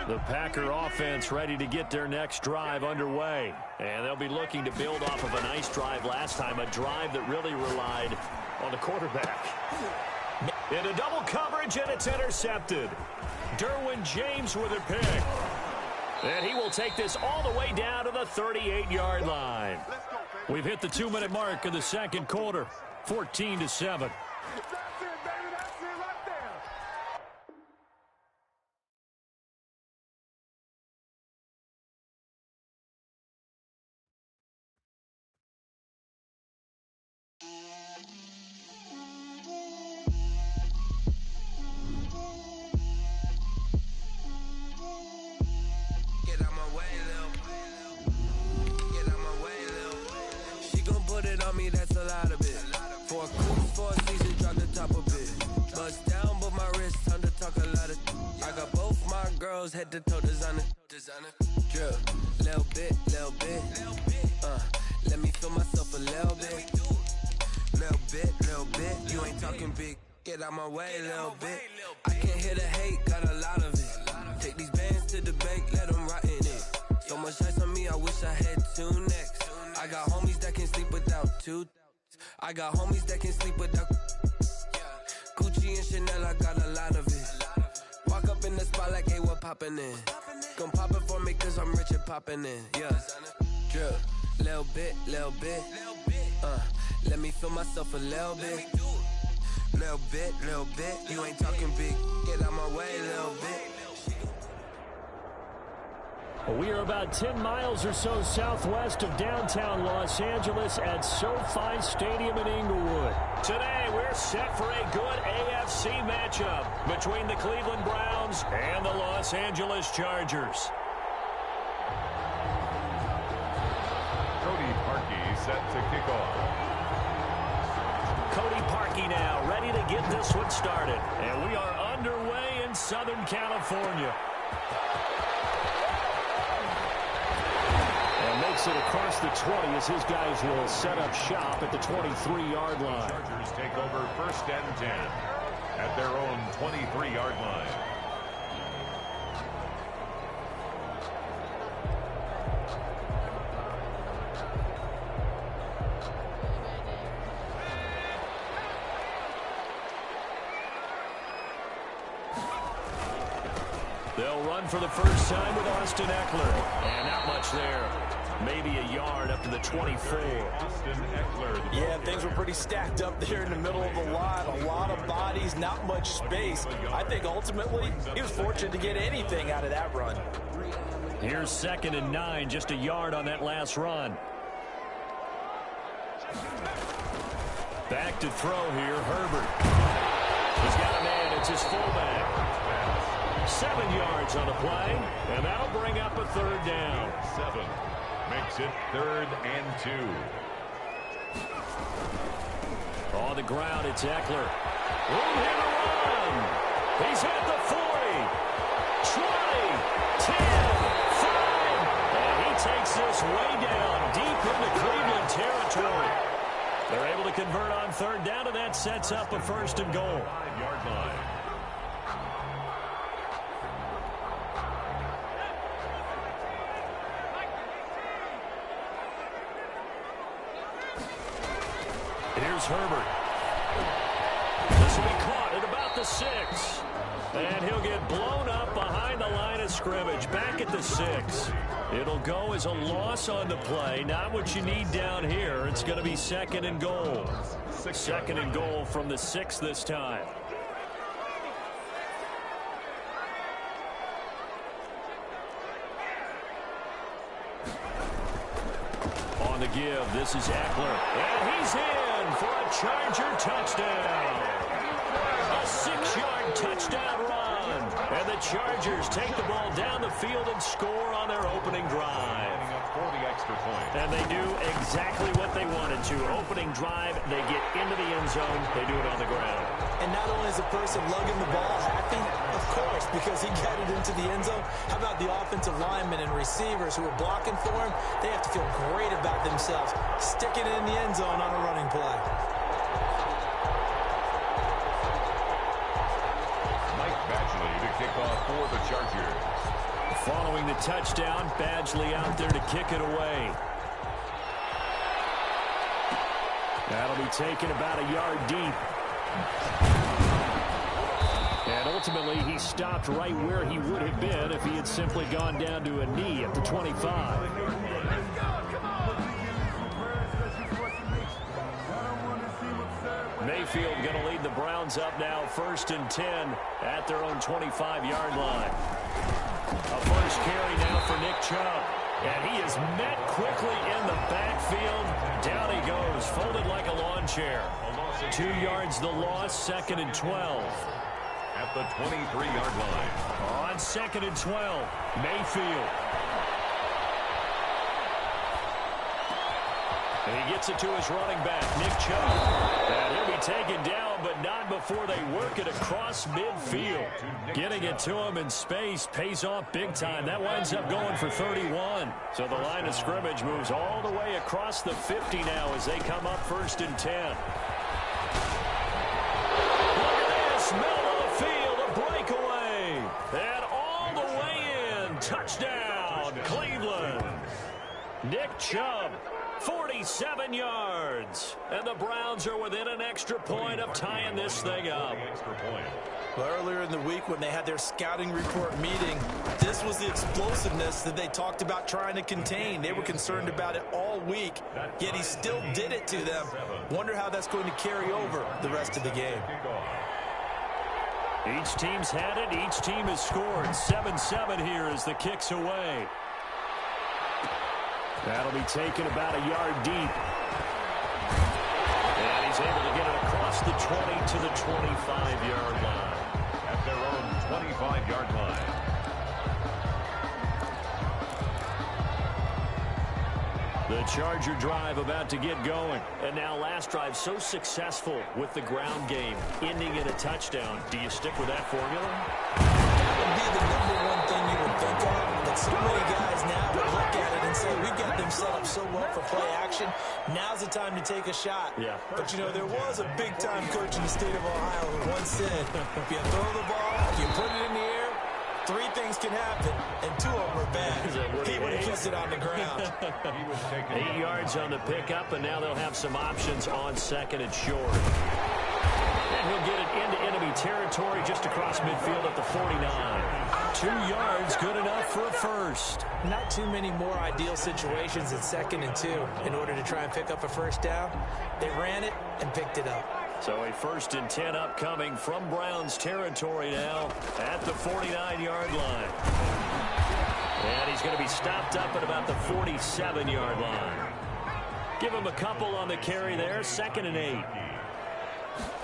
The Packer offense ready to get their next drive underway. And they'll be looking to build off of a nice drive last time, a drive that really relied on the quarterback. Into double coverage, and it's intercepted. Derwin James with a pick. And he will take this all the way down to the 38-yard line. We've hit the 2-minute mark of the second quarter, 14-7. Head to toe designer. Drip, little bit. Let me feel myself a little bit. You ain't talking big. Get out my way, little bit. I can't hear the hate, got a lot of it. Take these bands to the bank, let them rot in it. So much ice on me, I wish I had 2 necks. I got homies that can sleep without 2. I got homies that can sleep without Gucci and Chanel, I got a lot of it. Walk up in the spot like, hey, what poppin' in? Gon' pop it for me cause I'm rich and poppin' in. Yeah. Drip, little bit. Let me feel myself a little bit. Little bit. You ain't talking big. Get out my way, little bit. We are about 10 miles or so southwest of downtown Los Angeles at SoFi Stadium in Inglewood. Today, we're set for a good AFC matchup between the Cleveland Browns and the Los Angeles Chargers. Cody Parkey set to kick off. Cody Parkey now ready to get this one started. And we are underway in Southern California. takes it across the 20 as his guys will set up shop at the 23-yard line. Chargers take over 1st and 10 at their own 23-yard line. They'll run for the first time with Austin Eckler. And not much there. Maybe a yard up to the 24. Austin Eckler. Yeah, things were pretty stacked up there in the middle of the line. A lot of bodies, not much space. I think ultimately he was fortunate to get anything out of that run. Here's 2nd and 9, just a yard on that last run. Back to throw here, Herbert. He's got a man, it's his fullback. 7 yards on the play, and that'll bring up a 3rd down. 7 makes it 3rd and 2. On the ground, it's Eckler. Room here to run. He's at the 40, 20, 10, 5, and he takes this way down deep into Cleveland territory. They're able to convert on 3rd down, and that sets up a 1st and goal. 5-yard line. Here's Herbert. This will be caught at about the 6. And he'll get blown up behind the line of scrimmage. Back at the 6. It'll go as a loss on the play. Not what you need down here. It's going to be 2nd and goal. 2nd and goal from the 6 this time. On the give, this is Eckler. And he's in for a Charger touchdown. A 6-yard touchdown run. And the Chargers take the ball down the field and score on their opening drive. For the extra point. And they do exactly what they wanted to. Opening drive, they get into the end zone. They do it on the ground. And not only is the person lugging the ball happy, of course, because he got it into the end zone. How about the offensive linemen and receivers who are blocking for him? They have to feel great about themselves, sticking it in the end zone on a running play. Mike Badgley to kick off for the Chargers. Following the touchdown, Badgley out there to kick it away. That'll be taken about a yard deep. And ultimately, he stopped right where he would have been if he had simply gone down to a knee at the 25. Mayfield going to lead the Browns up now, 1st and 10 at their own 25-yard line. A first carry now for Nick Chubb. And he is met quickly in the backfield. Down he goes, folded like a lawn chair. 2 yards the loss, 2nd and 12. At the 23-yard line. On 2nd and 12, Mayfield. And he gets it to his running back, Nick Chubb. And he'll be taken down, but not before they work it across midfield. Getting it to him in space pays off big time. That winds up going for 31. So the line of scrimmage moves all the way across the 50 now as they come up 1st and 10. Look at this, middle of the field, a breakaway. And all the way in, touchdown, Cleveland. Nick Chubb. 47 yards. And the Browns are within an extra point of tying this thing up. Well, earlier in the week when they had their scouting report meeting, this was the explosiveness that they talked about trying to contain. They were concerned about it all week, yet he still did it to them. Wonder how that's going to carry over the rest of the game. Each team's had it. Each team has scored. 7-7 here as the kick's away. That'll be taken about a yard deep. And he's able to get it across the 20 to the 25-yard line. At their own 25-yard line. The Charger drive about to get going. And now last drive so successful with the ground game, ending in a touchdown. Do you stick with that formula? That would be the #1 thing you would think of. But so many guys now would look at it and say, we've got them set up so well for play action. Now's the time to take a shot. Yeah. But, you know, there was a big-time coach in the state of Ohio who once said, if you throw the ball, if you put it in the air, 3 things can happen, and 2 of them are bad. He would have kissed it on the ground. 8 yards on the pickup, and now they'll have some options on second and short. And he'll get it into enemy territory just across midfield at the 49. 2 yards, good enough for a first. Not too many more ideal situations at 2nd and 2 in order to try and pick up a first down. They ran it and picked it up. So a 1st and 10 upcoming from Browns territory now at the 49-yard line. And he's going to be stopped up at about the 47-yard line. Give him a couple on the carry there, 2nd and 8.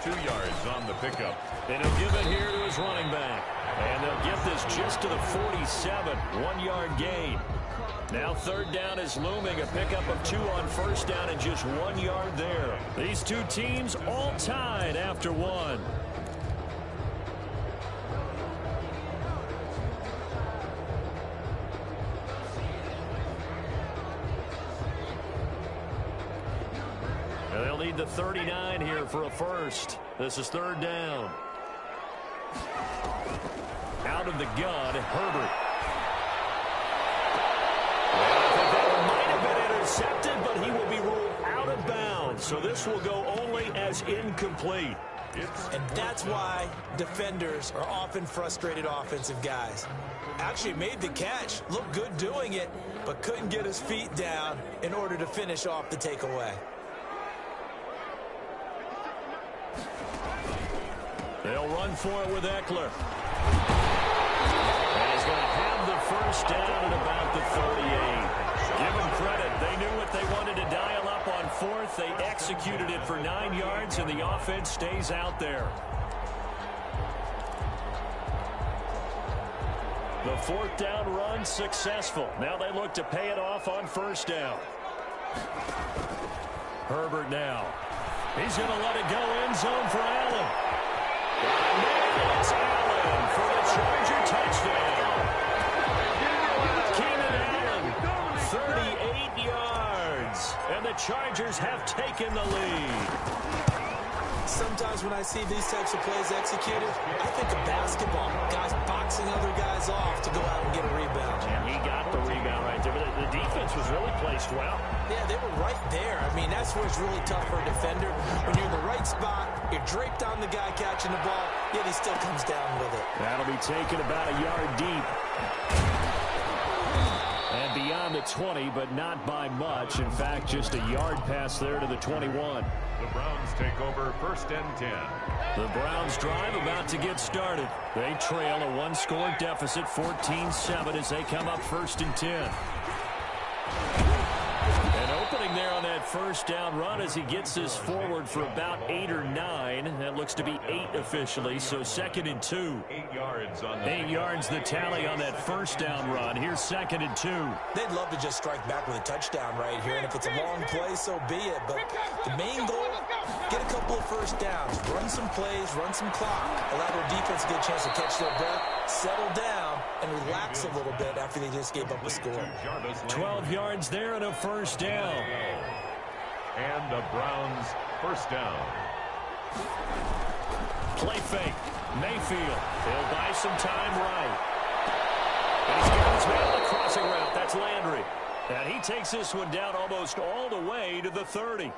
2 yards on the pickup. And he'll give it here to his running back. And they'll get this just to the 47, 1-yard gain. Now 3rd down is looming, a pickup of 2 on 1st down and just 1 yard there. These 2 teams all tied after 1. And they'll need the 39 here for a first. This is 3rd down. Out of the gun, Herbert. Might have been intercepted, but he will be ruled out of bounds. So this will go only as incomplete. And that's why defenders are often frustrated offensive guys. Actually made the catch, looked good doing it, but couldn't get his feet down in order to finish off the takeaway. They'll run for it with Eckler. And he's going to have the first down at about the 38. Give them credit. They knew what they wanted to dial up on 4th. They executed it for 9 yards, and the offense stays out there. The 4th down run successful. Now they look to pay it off on 1st down. Herbert now. He's going to let it go end zone for Allen. And it's Allen for the Charger touchdown. Keenan Allen, 38 yards. And the Chargers have taken the lead. Sometimes when I see these types of plays executed, I think of basketball. Guys boxing other guys off to go out and get a rebound. And he got the rebound right there. But the defense was really placed well. Yeah, they were right there. I mean, that's where it's really tough for a defender. When you're in the right spot, you're draped on the guy catching the ball, yet he still comes down with it. That'll be taken about a yard deep. And beyond the 20, but not by much. In fact, just a yard pass there to the 21. The Browns take over 1st and 10. The Browns drive about to get started. They trail a 1-score deficit, 14-7, as they come up 1st and 10. And opening there on that 1st down run as he gets this forward for about 8 or 9. That looks to be 8 officially, so 2nd and 2. 8 yards on the 8 yards the tally on that 1st down run. Here's 2nd and 2. They'd love to just strike back with a touchdown right here, and if it's a long play, so be it. But the main goal, get a couple of 1st downs, run some plays, run some clock, allow their defense to get a chance to catch their breath, settle down, and relax a little bit after they just gave up a score. 12 yards there and a 1st down. And the Browns 1st down. Play fake. Mayfield. He'll buy some time right. And he's got his man on the crossing route. That's Landry. And he takes this one down almost all the way to the 30.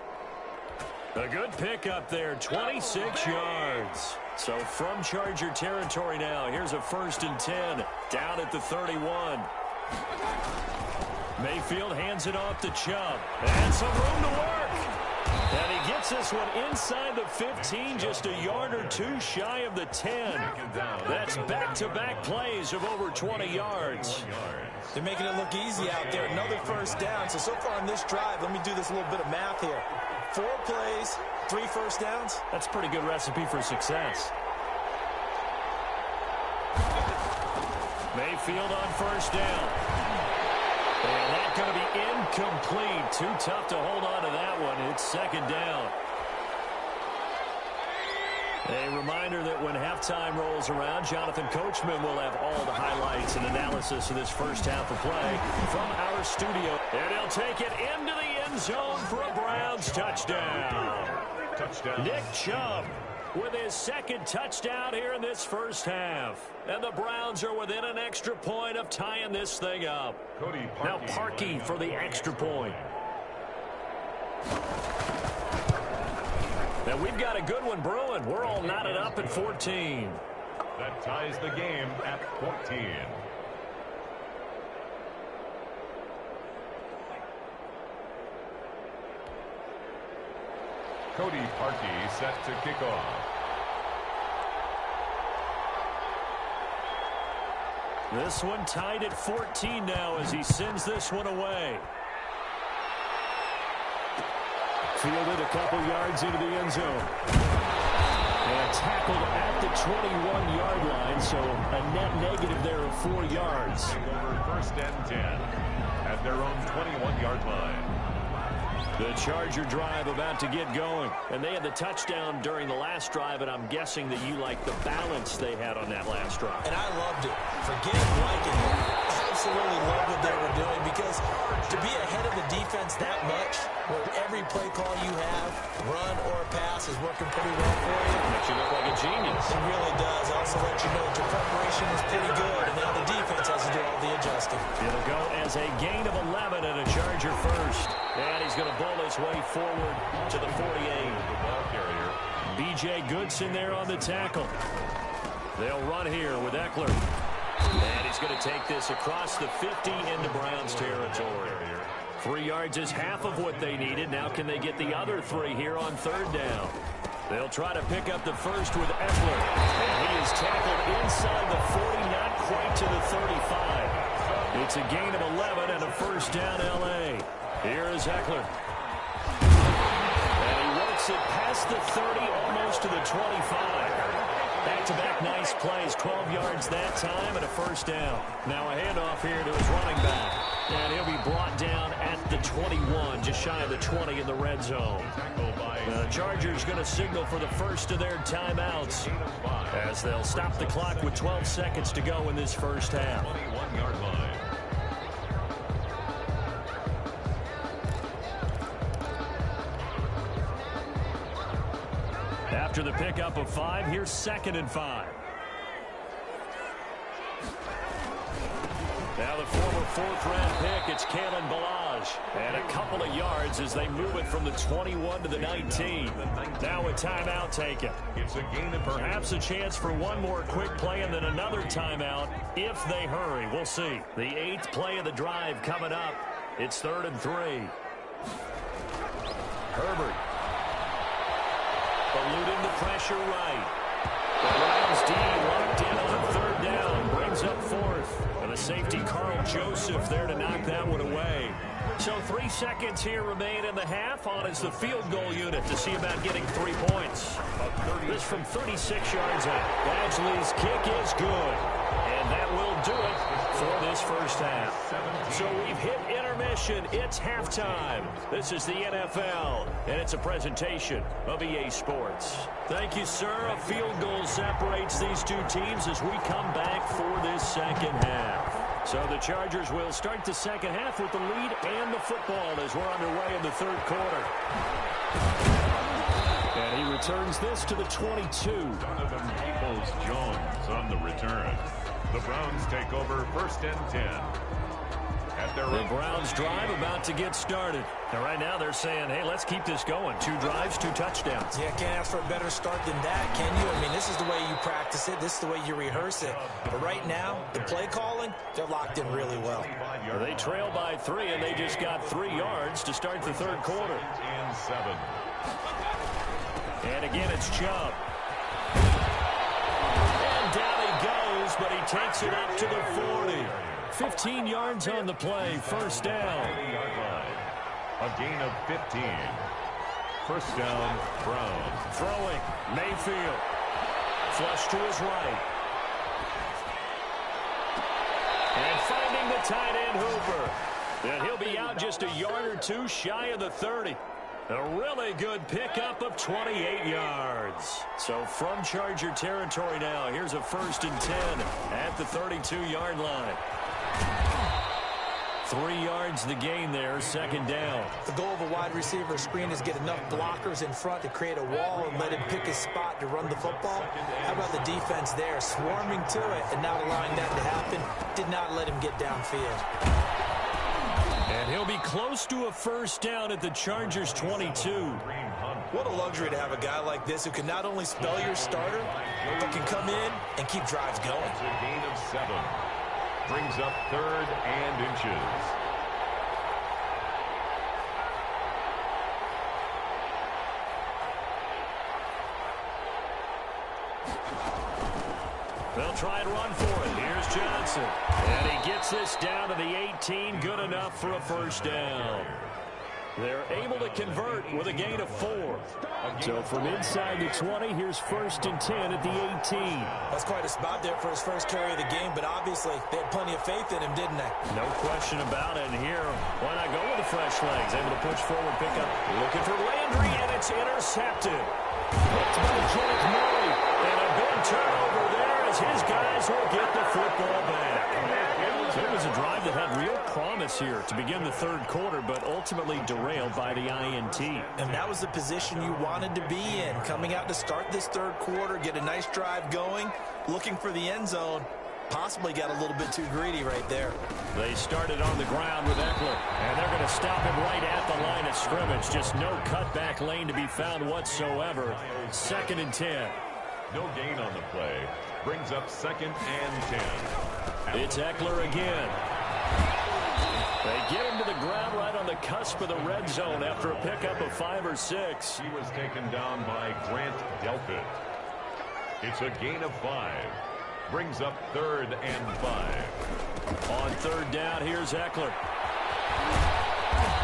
A good pickup there, 26 yards. So from Charger territory now, here's a 1st and 10 down at the 31. Mayfield hands it off to Chubb. And some room to work. And he gets this one inside the 15, just a yard or 2 shy of the 10. That's back-to-back plays of over 20 yards. They're making it look easy out there. Another 1st down. So far on this drive, let me do this little bit of math here. 4 plays, 3 1st downs. That's a pretty good recipe for success. Mayfield on 1st down. And that's going to be incomplete. Too tough to hold on to that one. It's 2nd down. A reminder that when halftime rolls around, Jonathan Coachman will have all the highlights and analysis of this first half of play from our studio. And he'll take it into the end zone for a Browns touchdown. Nick Chubb with his second touchdown here in this first half. And the Browns are within an extra point of tying this thing up. Now Parkey for the extra point. And we've got a good one brewing. We're all knotted up at 14. That ties the game at 14. Cody Parkey set to kick off. This one tied at 14 now as he sends this one away. Fielded a couple yards into the end zone. And tackled at the 21-yard line, so a net negative there of 4 yards. Over first and 10 at their own 21-yard line. The Charger drive about to get going. And they had the touchdown during the last drive, and I'm guessing that you like the balance they had on that last drive. And I loved it. Forget liking it. I absolutely love what they were doing, because to be ahead of the defense that much, where every play call you have, run or pass, is working pretty well for you. Makes you look like a genius. It really does. Also let you know that your preparation is pretty good, and now the defense has to do all the adjusting. It'll go as a gain of 11 and a Charger first. And he's going to bowl his way forward to the 48. The ball carrier. B.J. Goodson there on the tackle. They'll run here with Eckler. And he's going to take this across the 50 into Browns territory. 3 yards is half of what they needed. Now can they get the other 3 here on third down? They'll try to pick up the first with Eckler. And he is tackled inside the 40, not quite to the 35. It's a gain of 11 and a first down L.A. Here is Eckler. And he works it past the 30, almost to the 25. Back-to-back nice plays, 12 yards that time and a first down. Now a handoff here to his running back. And he'll be brought down at the 21, just shy of the 20 in the red zone. The Chargers going to signal for the first of their timeouts as they'll stop the clock with 12 seconds to go in this first half. 21-yard line. After the pickup of 5, here's 2nd and 5. Now the former 4th-round pick, it's Kalen Ballage. And a couple of yards as they move it from the 21 to the 19. Now a timeout taken. It's a gain of perhaps a chance for one more quick play and then another timeout if they hurry. We'll see. The 8th play of the drive coming up. It's 3rd and 3. Herbert. Eluding the pressure right. The Browns D locked in on 3rd down. Brings up 4th. And the safety Carl Joseph there to knock that one away. So 3 seconds here remain in the half. On is the field goal unit to see about getting 3 points. This from 36 yards out. Badgley's kick is good. And that will do it for this first half. So we've hit intermission. It's halftime. This is the NFL, and it's a presentation of EA Sports. Thank you, sir. A field goal separates these two teams as we come back for this second half. So the Chargers will start the second half with the lead and the football as we're underway in the 3rd quarter. And he returns this to the 22. Donovan Peoples-Jones on the return. The Browns take over 1st and 10. The Browns drive about to get started. And right now they're saying, hey, let's keep this going. 2 drives, 2 touchdowns. Yeah, can't ask for a better start than that, can you? I mean, this is the way you practice it. This is the way you rehearse it. But right now, the play calling, they're locked in really well. They trail by 3, and they just got 3 yards to start the 3rd quarter. And 7. And again, it's Chubb. And down he goes, but he takes it up to the 40. 15 yards on the play, first down. A gain of 15. First down, Browns. Throwing, Mayfield. Flush to his right. And finding the tight end Hooper. And he'll be out just a yard or 2 shy of the 30. A really good pickup of 28 yards. So from Charger territory now, here's a 1st and 10 at the 32-yard line. 3 yards the gain there, 2nd down. The goal of a wide receiver screen is get enough blockers in front to create a wall and let him pick his spot to run the football. How about the defense there, swarming to it and not allowing that to happen? Did not let him get downfield. And he'll be close to a 1st down at the Chargers' 22. What a luxury to have a guy like this who can not only spell your starter, but can come in and keep drives going. It's a gain of 7. Brings up 3rd and inches. They'll try and run for it. Here's Johnson. And he gets this down to the 18. Good enough for a 1st down. They're able to convert with a gain of 4. So from inside the 20, here's 1st and 10 at the 18. That's quite a spot there for his first carry of the game, but obviously they had plenty of faith in him, didn't they? No question about it. And here, why not go with the fresh legs? Able to push forward, pick up. Looking for Landry, and it's intercepted. Hooked by George Murray. And a big turnover there as his guys will get the football back. It was a drive that had real promise here to begin the 3rd quarter, but ultimately derailed by the INT. And that was the position you wanted to be in, coming out to start this 3rd quarter, get a nice drive going, looking for the end zone. Possibly got a little bit too greedy right there. They started on the ground with Eckler, and they're going to stop him right at the line of scrimmage. Just no cutback lane to be found whatsoever. 2nd and 10. No gain on the play. Brings up 2nd and 10. It's Eckler again. They get him to the ground right on the cusp of the red zone after a pickup of 5 or 6. He was taken down by Grant Delpit. It's a gain of 5. Brings up 3rd and 5. On 3rd down, here's Eckler.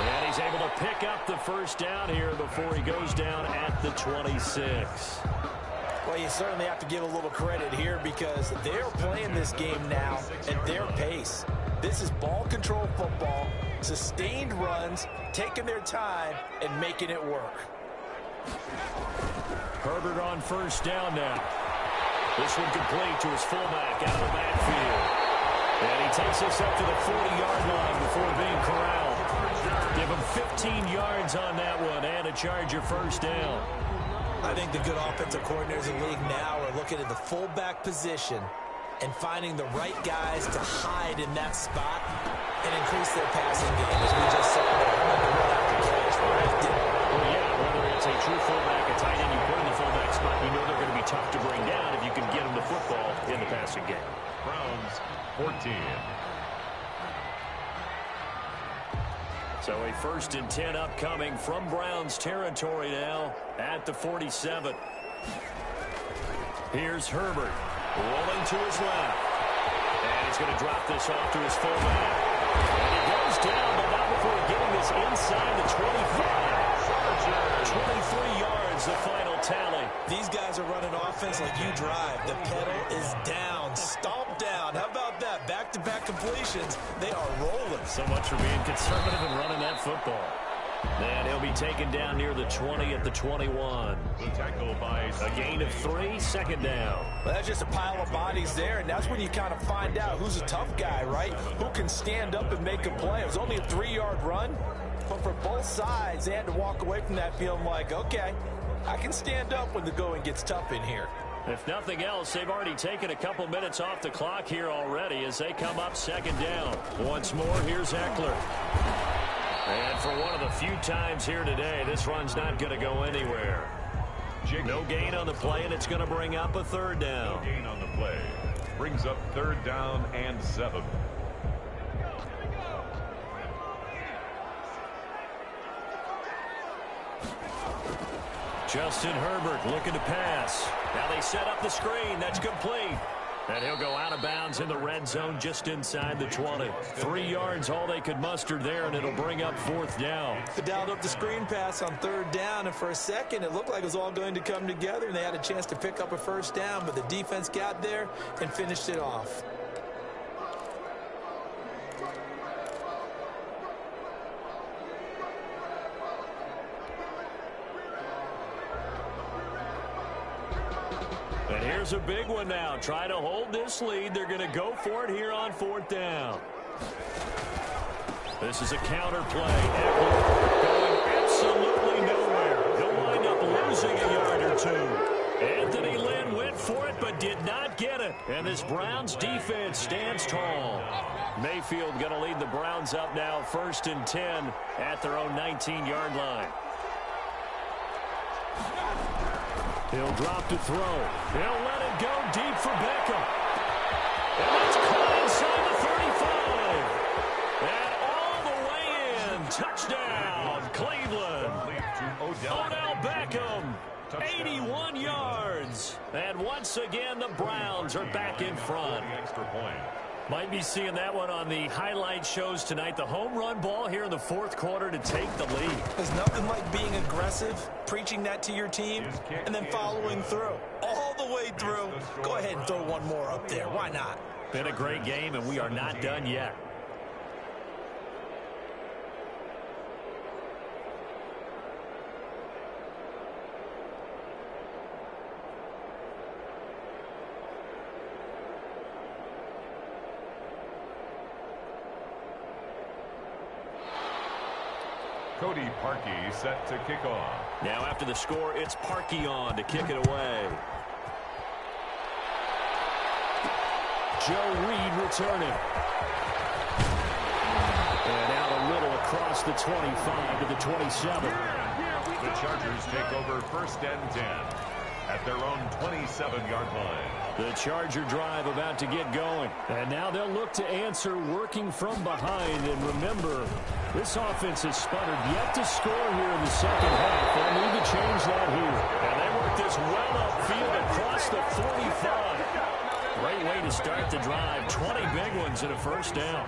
And he's able to pick up the 1st down here before he goes down at the 26. Well, you certainly have to give a little credit here because they're playing this game now at their pace. This is ball control football, sustained runs, taking their time, and making it work. Herbert on 1st down now. This one complete to his fullback out of the backfield. And he takes us up to the 40-yard line before being corralled. Give him 15 yards on that one and a Charger 1st down. I think the good offensive coordinators in the league now are looking at the fullback position and finding the right guys to hide in that spot and increase their passing game, as we just saw there. Well, yeah, whether it's a true fullback, a tight end, you put in the fullback spot, you know they're going to be tough to bring down if you can get them the football in the passing game. Browns 14. So a 1st and 10 upcoming from Browns territory now at the 47. Here's Herbert rolling to his left. And he's going to drop this off to his fullback. And he goes down, but not before getting this inside the 25. 23 yards, the final tally. These guys are running offense like you drive. The pedal is down, stomped down. How about that? Back-to-back completions. They are rolling. So much for being conservative and running that football. And he'll be taken down near the 20 at the 21. The tackle by a gain of 3, 2nd down. Well, that's just a pile of bodies there, and that's when you kind of find out who's a tough guy, right? Who can stand up and make a play. It was only a 3-yard run, but for both sides, they had to walk away from that feeling like, okay, I can stand up when the going gets tough in here. If nothing else, they've already taken a couple minutes off the clock here already as they come up 2nd down. Once more, here's Eckler. And for one of the few times here today, this run's not going to go anywhere. No gain on the play, and it's going to bring up a 3rd down. No gain on the play. Brings up 3rd down and 7. Justin Herbert looking to pass. Now they set up the screen. That's complete. And he'll go out of bounds in the red zone just inside the 20. 3 yards, all they could muster there, and it'll bring up 4th down. They dialed up the screen pass on 3rd down, and for a second, it looked like it was all going to come together, and they had a chance to pick up a 1st down, but the defense got there and finished it off. And here's a big one now. Try to hold this lead. They're going to go for it here on 4th down. This is a counter play. Eckler going absolutely nowhere. He'll wind up losing a yard or two. Anthony Lynn went for it but did not get it. And this Browns defense stands tall. Mayfield going to lead the Browns up now 1st and 10 at their own 19-yard line. He'll drop to throw. He'll let it go deep for Beckham. And that's caught inside the 35. And all the way in. Touchdown, Cleveland. Odell Beckham, 81 yards. And once again, the Browns are back in front. Might be seeing that one on the highlight shows tonight. The home run ball here in the 4th quarter to take the lead. There's nothing like being aggressive, preaching that to your team, and then following through. All the way through. Go ahead and throw one more up there. Why not? Been a great game, and we are not done yet. Cody Parkey set to kick off. Now after the score, it's Parkey on to kick it away. Joe Reed returning. And out a little across the 25 to the 27. The Chargers take over 1st and 10 at their own 27-yard line. The Charger drive about to get going. And now they'll look to answer working from behind. And remember, this offense has sputtered yet to score here in the second half. They'll need to change that here. And they work this well upfield across the 45. Great way to start the drive. 20 big ones and a 1st down.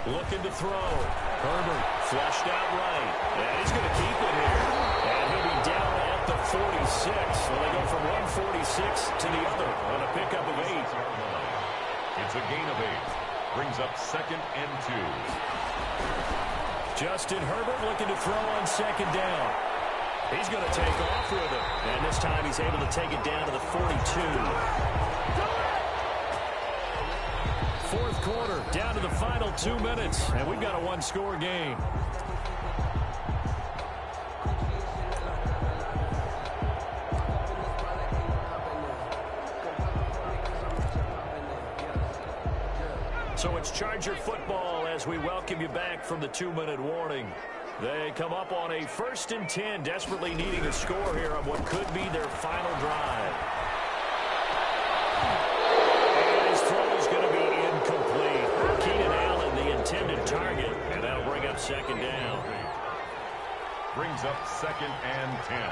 Looking to throw. Herbert flushed out right. And he's going to keep it here. And he'll be down at the 46. So they go from 146 to the other on a pickup of 8. It's a gain of 8. Brings up 2nd and 2. Justin Herbert looking to throw on 2nd down. He's going to take off with it. And this time he's able to take it down to the 42. 4th quarter, down to the final 2 minutes. And we've got a 1-score game. So it's Charger football as we welcome you back from the 2-minute warning. They come up on a 1st and 10, desperately needing a score here on what could be their final drive. And his throw is going to be incomplete. Keenan Allen, the intended target, and that'll bring up 2nd down. Brings up 2nd and 10.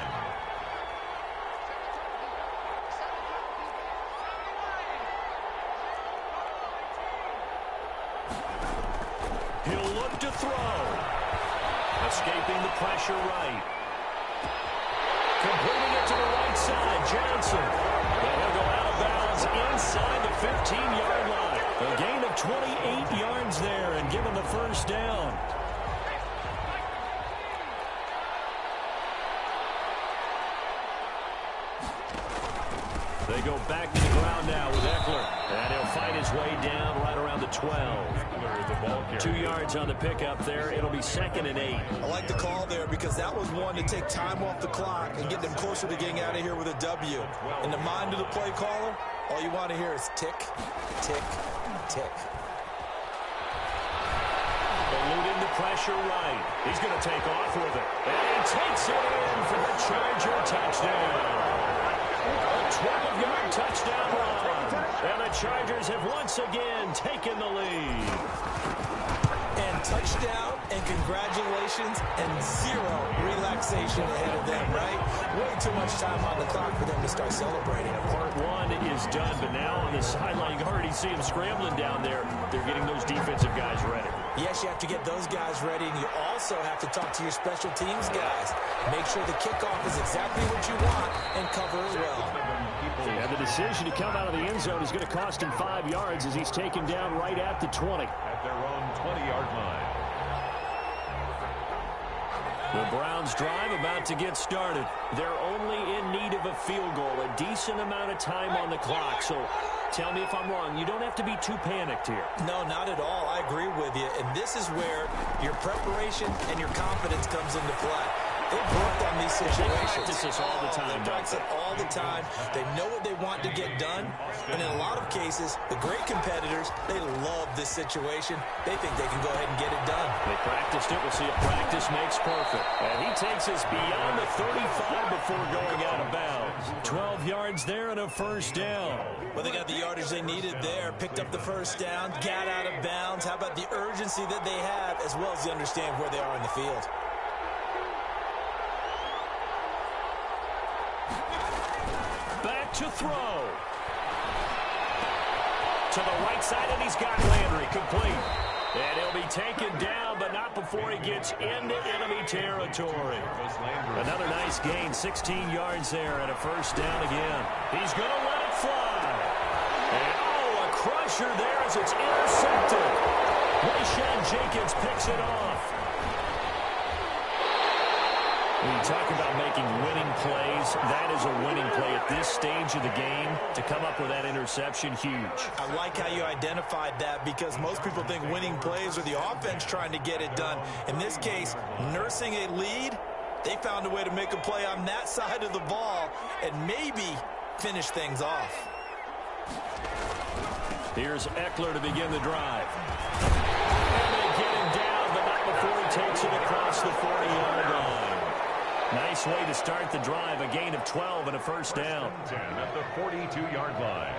He'll look to throw. Escaping the pressure right. Completing it to the right side. Johnson. And he'll go out of bounds inside the 15-yard line. A gain of 28 yards there and given the 1st down. They go back to the ground now with Eckler. And he'll fight his way down right around the 12. 2 yards on the pickup there. It'll be 2nd and 8. I like the call there because that was one to take time off the clock and get them closer to getting out of here with a W. In the mind of the play caller, all you want to hear is tick, tick, tick. Eluding the pressure right. He's going to take off with it. And he takes it in for the Charger touchdown. A 12-yard touchdown run. And the Chargers have once again taken the lead. And touchdown and congratulations and zero relaxation ahead of them, right? Way too much time on the clock for them to start celebrating. Part 1 is done, but now on the sideline, you can already see them scrambling down there. They're getting those defensive guys ready. Yes, you have to get those guys ready, and you also have to talk to your special teams guys. Make sure the kickoff is exactly what you want and cover it well. And the decision to come out of the end zone is going to cost him 5 yards as he's taken down right at the 20. At their own 20-yard line. The Browns drive about to get started. They're only in need of a field goal, a decent amount of time on the clock. So tell me if I'm wrong. You don't have to be too panicked here. No, not at all. I agree with you. And this is where your preparation and your confidence comes into play. They've worked on these situations. They practice this all the time. They practice it all the time. They know what they want to get done. And in a lot of cases, the great competitors, they love this situation. They think they can go ahead and get it done. They practiced it. We'll see if practice makes perfect. And he takes us beyond the 35 before going out of bounds. 12 yards there and a first down. Well, they got the yardage they needed there. Picked up the first down, got out of bounds. How about the urgency that they have, as well as they understand where they are in the field? Back to throw. To the right side, and he's got Landry complete. And he'll be taken down, but not before he gets into enemy territory. Another nice gain, 16 yards there, and a first down again. He's going to let it fly. And, a crusher there as it's intercepted. Rashawn Jenkins picks it off. When you talk about making winning plays, that is a winning play at this stage of the game. To come up with that interception, huge. I like how you identified that, because most people think winning plays are the offense trying to get it done. In this case, nursing a lead, they found a way to make a play on that side of the ball and maybe finish things off. Here's Eckler to begin the drive. And they get him down, but not before he takes it across the 40-yard line. Nice way to start the drive, a gain of 12 and a first down. 10 at the 42-yard line.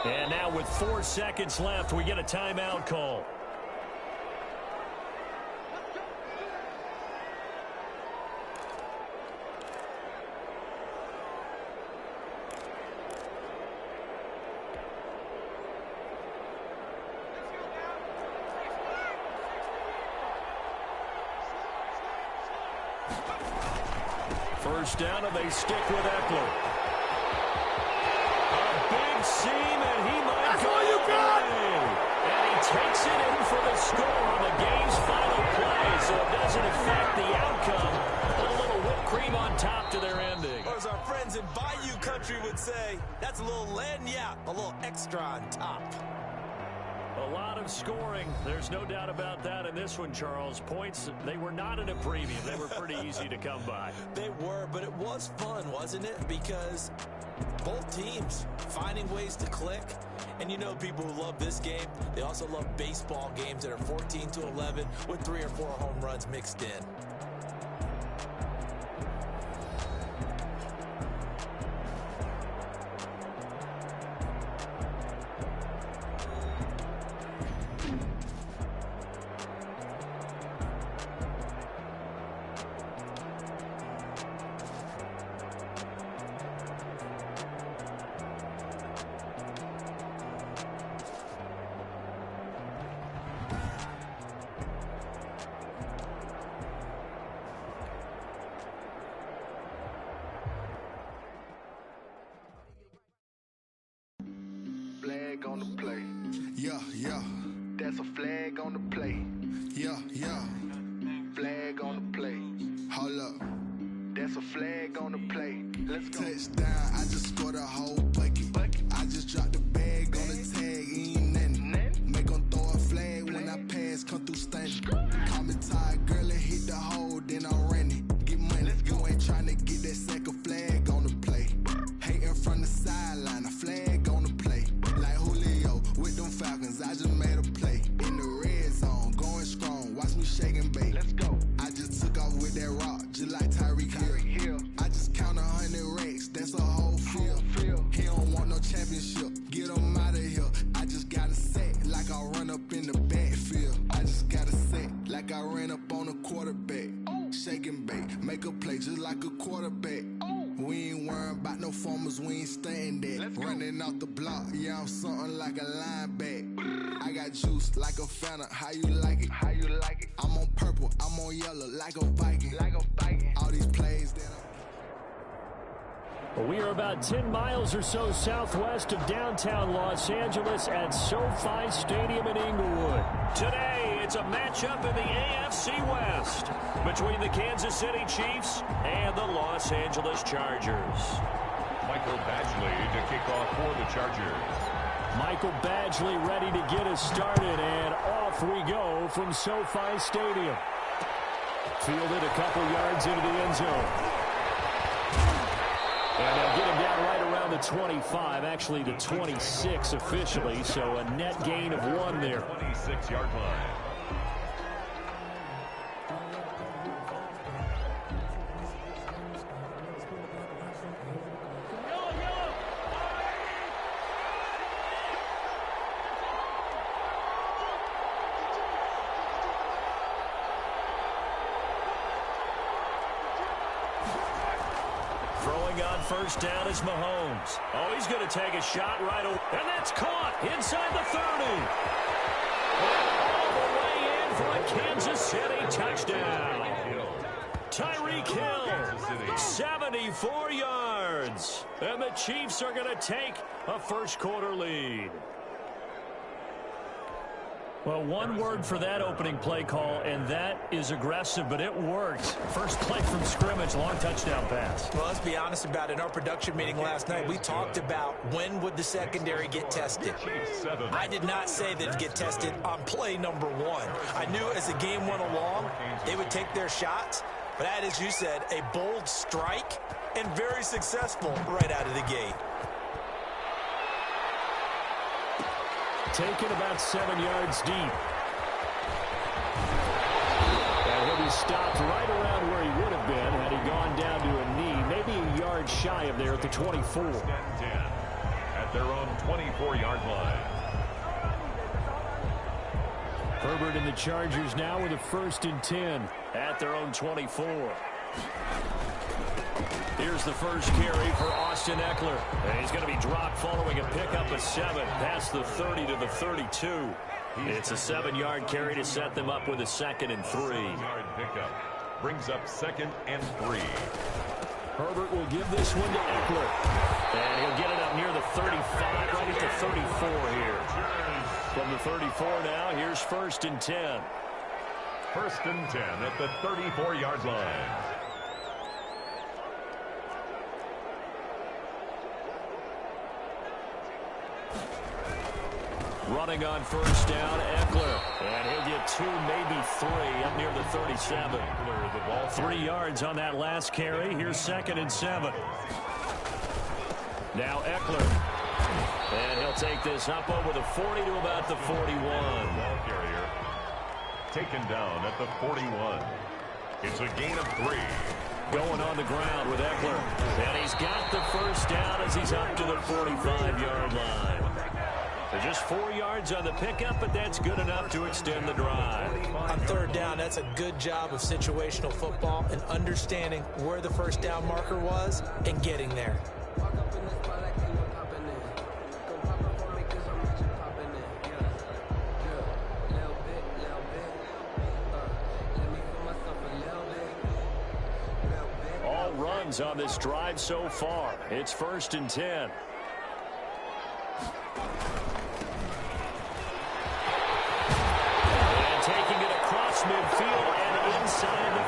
And now with 4 seconds left, we get a timeout call. First down, and they stick with Eckler. A big seam, and he might go away. And he takes it in for the score on the game's final play, so it doesn't affect the outcome. A little whipped cream on top to their ending. Or as our friends in Bayou Country would say, that's a little lagniappe, a little extra on top. A lot of scoring. There's no doubt about that in this one, Charles. Points, they were not in a premium. They were pretty easy to come by. They were, but it was fun, wasn't it? Because both teams finding ways to click. And you know people who love this game, they also love baseball games that are 14-11 with 3 or 4 home runs mixed in. Flag on the play. Yeah, yeah. That's a flag on the play. Yeah, yeah. Flag on the play. Hold up. That's a flag on the play. Let's go. Touchdown, I just scored a whole bucket. I just dropped the bag on the tag, ain't nothing. Make them throw a flag when I pass, come through stunning. Call me tired, girl, and hit the hole, then I'm running. Get money, you ain't trying to get that second flag on the play. Hating from the sideline, a flag on the play. Like Julio with them Falcons, I just made a play. In the red zone, going strong, watch me shake and bake. Let's go. I just took off with that rock, just like Tyreek Hill. I just count 100 racks, that's a whole field. He don't want no championship, get him out of here. I just got a set, like I run up in the backfield. I just got a set, like I ran up on a quarterback. Shake and bake, make a play just like a quarterback. We ain't worrying about no formers, we ain't staying there. Running off the block, yeah, I'm something like a linebacker. I got juice like a Fanta, how you like it? How you like it? I'm on purple, I'm on yellow, like a Viking. Like a Viking. All these plays that Well, we are about 10 miles or so southwest of downtown Los Angeles at SoFi Stadium in Inglewood. Today, it's a matchup in the AFC West between the Kansas City Chiefs and the Los Angeles Chargers. Michael Badgley to kick off for the Chargers. Michael Badgley ready to get us started, and off we go from SoFi Stadium. Fielded a couple yards into the end zone. And they'll get him down right around the 25, actually the 26 officially, so a net gain of 1 there. 26-yard line. First down is Mahomes. Oh, he's going to take a shot right over. And that's caught inside the 30. All the way in for a Kansas City touchdown. Tyreek Hill, 74 yards. And the Chiefs are going to take a first-quarter lead. Well, one word for that opening play call, and that is aggressive, but it worked. First play from scrimmage, long touchdown pass. Well, let's be honest about it. In our production meeting last night, we talked about when would the secondary get tested. I did not say that it'd get tested on play number 1. I knew as the game went along, they would take their shots, but that, as you said, a bold strike and very successful right out of the gate. Taken about 7 yards deep. And he'll be stopped right around where he would have been had he gone down to a knee, maybe a yard shy of there at the 24. At their own 24-yard line. Herbert and the Chargers now with a 1st and 10 at their own 24. Here's the first carry for Austin Eckler. And he's going to be dropped following a pickup of 7 past the 30 to the 32. It's a 7-yard carry to set them up with a 2nd and 3. 7-yard pickup brings up 2nd and 3. Herbert will give this one to Eckler. And he'll get it up near the 35, right at the 34 here. From the 34 now, here's 1st and 10. 1st and 10 at the 34-yard line. Running on 1st down, Eckler. And he'll get 2, maybe 3, up near the 37. 3 yards on that last carry. Here's 2nd and 7. Now Eckler. And he'll take this up over the 40 to about the 41. Ball carrier taken down at the 41. It's a gain of 3. Going on the ground with Eckler. And he's got the 1st down as he's up to the 45-yard line. So just 4 yards on the pickup, but that's good enough to extend the drive. On 3rd down, that's a good job of situational football and understanding where the 1st down marker was and getting there. All runs on this drive so far. It's 1st and 10. Midfield and inside the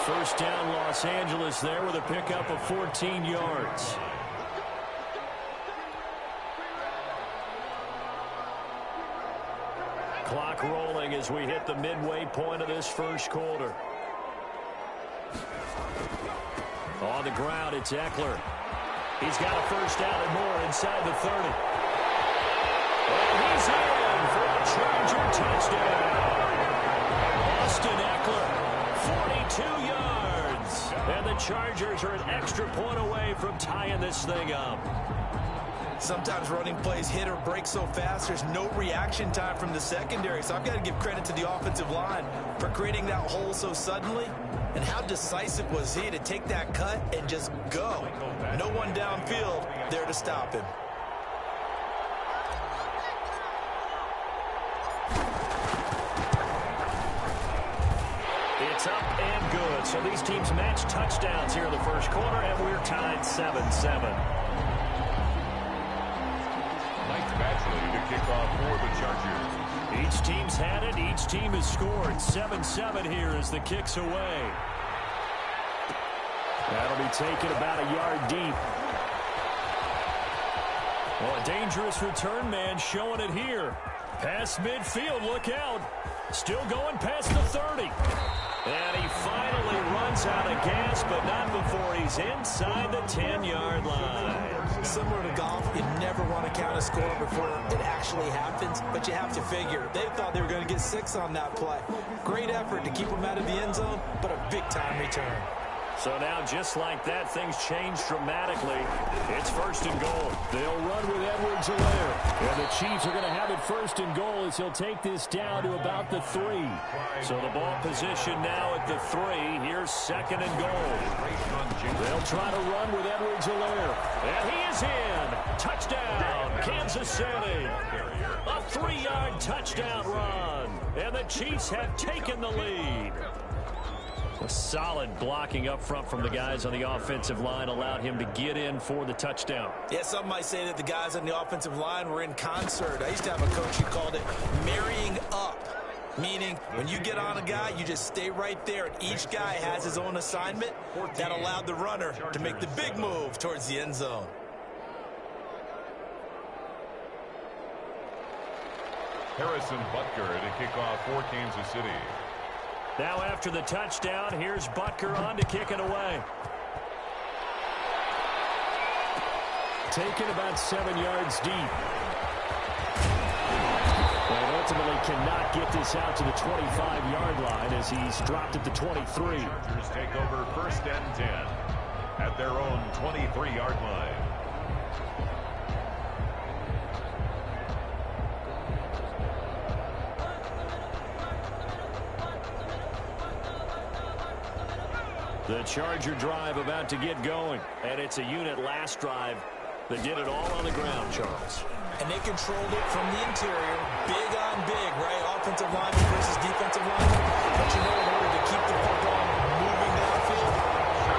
45. 1st down Los Angeles there with a pickup of 14 yards. Clock rolling as we hit the midway point of this 1st quarter. On the ground, it's Eckler. He's got a 1st down and more inside the 30. And he's in for a Charger touchdown. Austin Eckler, 42 yards. And the Chargers are an extra point away from tying this thing up. Sometimes running plays hit or break so fast, there's no reaction time from the secondary. So I've got to give credit to the offensive line for creating that hole so suddenly. And how decisive was he to take that cut and just go? No one downfield there to stop him. It's up and good So these teams match touchdowns here in the first quarter, and we're tied 7-7. Mike Badgley to kick off for the Chargers. Each team's had it. Each team has scored. 7-7 here as the kick's away. That'll be taken about a yard deep. Well, a dangerous return man showing it here. Past midfield, look out. Still going past the 30. And he finally runs out of gas, but not before he's inside the 10-yard line. Similar to golf, you never want to count a score before it actually happens, but you have to figure. They thought they were going to get 6 on that play. Great effort to keep them out of the end zone, but a big-time return. So now, just like that, things change dramatically. It's first and goal. They'll run with Edwards-Helaire. And the Chiefs are going to have it first and goal as he'll take this down to about the 3. So the ball position now at the 3. Here's second and goal. They'll try to run with Edwards-Helaire. And he is in. Touchdown, Kansas City. A 3-yard touchdown run. And the Chiefs have taken the lead. A solid blocking up front from the guys on the offensive line allowed him to get in for the touchdown. Yeah, some might say that the guys on the offensive line were in concert. I used to have a coach who called it marrying up, meaning when you get on a guy, you just stay right there, and each guy has his own assignment. That allowed the runner to make the big move towards the end zone. Harrison Butker to kick off for Kansas City. Now after the touchdown, here's Butker on to kick it away. Taken about 7 yards deep. And ultimately cannot get this out to the 25-yard line as he's dropped at the 23. Chargers take over first and 10 at their own 23-yard line. The Charger drive about to get going. And it's a unit last drive that did it all on the ground, Charles. And they controlled it from the interior. Big on big, right? Offensive lineman versus defensive lineman. But you know, in order to keep the football moving downfield,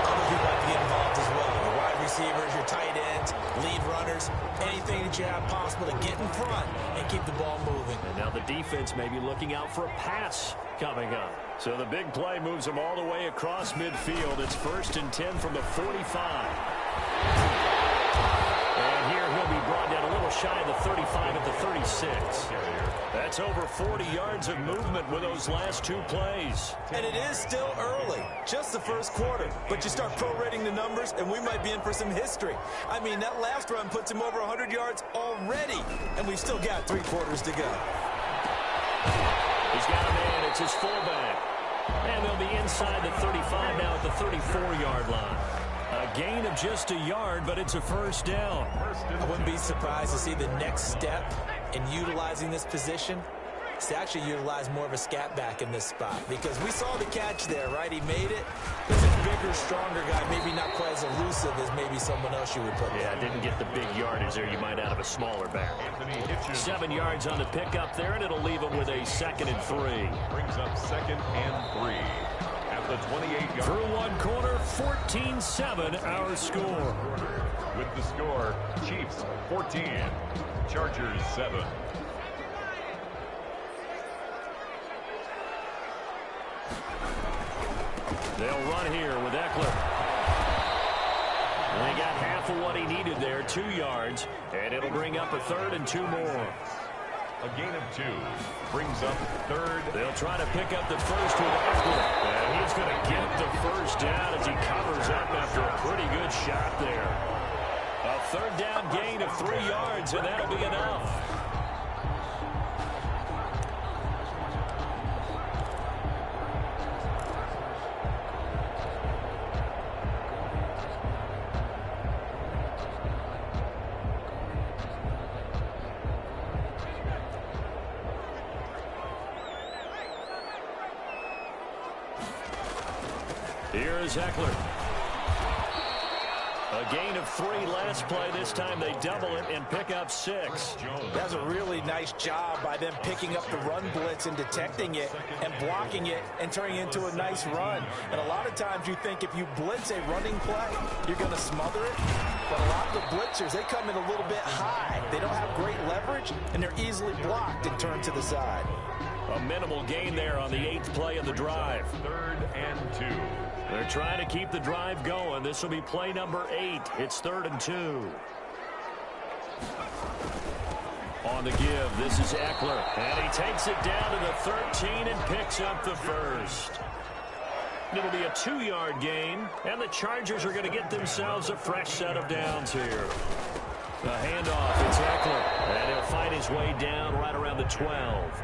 other people have to get involved as well. Your wide receivers, your tight ends, lead runners, anything that you have possible to get in front and keep the ball moving. And now the defense may be looking out for a pass coming up. So the big play moves them all the way across midfield. It's first and 10 from the 45. And here he'll be brought down a little shy of the 35 at the 36. That's over 40 yards of movement with those last 2 plays. And it is still early, just the first quarter. But you start prorating the numbers, and we might be in for some history. I mean, that last run puts him over 100 yards already, and we've still got 3 quarters to go. He's got a man. It's his fullback. And they'll be inside the 35 now at the 34-yard line. A gain of just a yard, but it's a first down. I wouldn't be surprised to see the next step in utilizing this position is to actually utilize more of a scat back in this spot. Because we saw the catch there, right? He made it. He's a bigger, stronger guy, maybe not quite as elusive as maybe someone else you would put there. Yeah, didn't get the big yardage there you might out of a smaller back. 7 yards on the pickup there, and it'll leave him with a second and 3. Brings up second and 3 at the 28-yard. Through one quarter, 14-7 our score. With the score, Chiefs 14, Chargers 7. They'll run here with Eckler. And they got half of what he needed there, 2 yards, and it'll bring up a third and 2 more. A gain of 2 brings up third. They'll try to pick up the first with Eckler. And he's going to get the first down as he covers up after a pretty good shot there. A third down gain of 3 yards, and that'll be enough. Here's Eckler. A gain of 3 last play. This time they double it and pick up 6. That's a really nice job by them picking up the run blitz and detecting it and blocking it and turning it into a nice run. And a lot of times you think if you blitz a running play, you're going to smother it. But a lot of the blitzers, they come in a little bit high. They don't have great leverage, and they're easily blocked and turned to the side. A minimal gain there on the 8th play of the drive. 3rd and 2. They're trying to keep the drive going. This will be play number 8. It's 3rd and 2. On the give, this is Eckler. And he takes it down to the 13 and picks up the first. It'll be a 2-yard gain, and the Chargers are going to get themselves a fresh set of downs here. The handoff, it's Eckler, and he'll fight his way down right around the 12.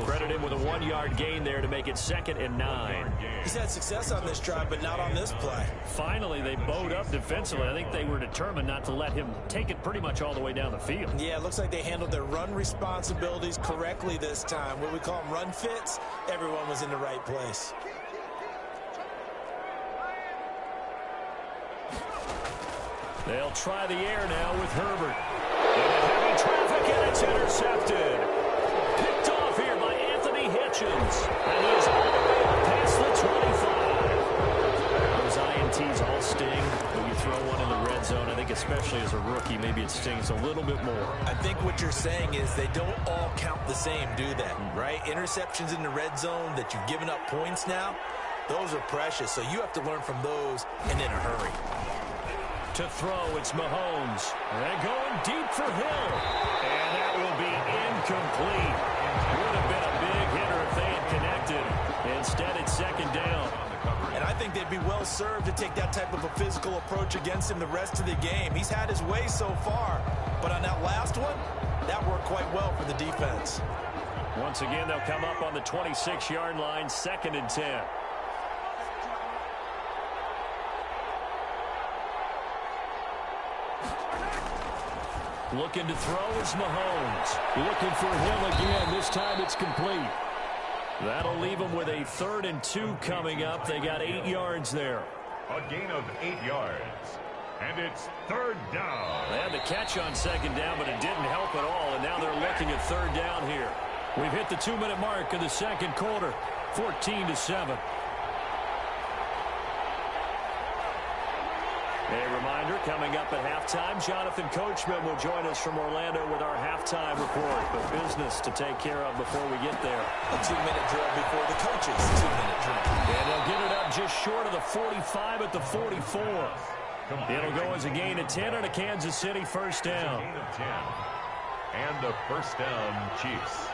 Credit him with a 1-yard gain there to make it 2nd and 9. He's had success on this drive, but not on this play. Finally, they bowed up defensively. I think they were determined not to let him take it pretty much all the way down the field. Yeah, it looks like they handled their run responsibilities correctly this time. What we call them run fits, everyone was in the right place. They'll try the air now with Herbert. Into heavy traffic, and it's intercepted. Picked off here by Anthony Hitchens. And he is all the way up past the 25. Those INTs all sting. When you throw one in the red zone, I think especially as a rookie, maybe it stings a little bit more. I think what you're saying is they don't all count the same, do they? Right? Interceptions in the red zone that you've given up points now, those are precious. So you have to learn from those and in a hurry. To throw, it's Mahomes. They're going deep for Hill. And that will be incomplete. Would have been a big hitter if they had connected. Instead, it's 2nd down. And I think they'd be well served to take that type of a physical approach against him the rest of the game. He's had his way so far. But on that last one, that worked quite well for the defense. Once again, they'll come up on the 26-yard line, 2nd and 10. Looking to throw is Mahomes. Looking for Hill again. This time it's complete. That'll leave them with a 3rd and 2 coming up. They got 8 yards there. A gain of 8 yards. And it's 3rd down. They had the catch on 2nd down, but it didn't help at all. And now they're looking at 3rd down here. We've hit the 2-minute mark in the 2nd quarter. 14-7. A reminder, coming up at halftime, Jonathan Coachman will join us from Orlando with our halftime report. But business to take care of before we get there. A 2-minute drill before the coaches' 2-minute drill. And they'll get it up just short of the 45 at the 44. It'll go as a gain of 10 and a Kansas City 1st down. Gain of 10. And the 1st down, Chiefs.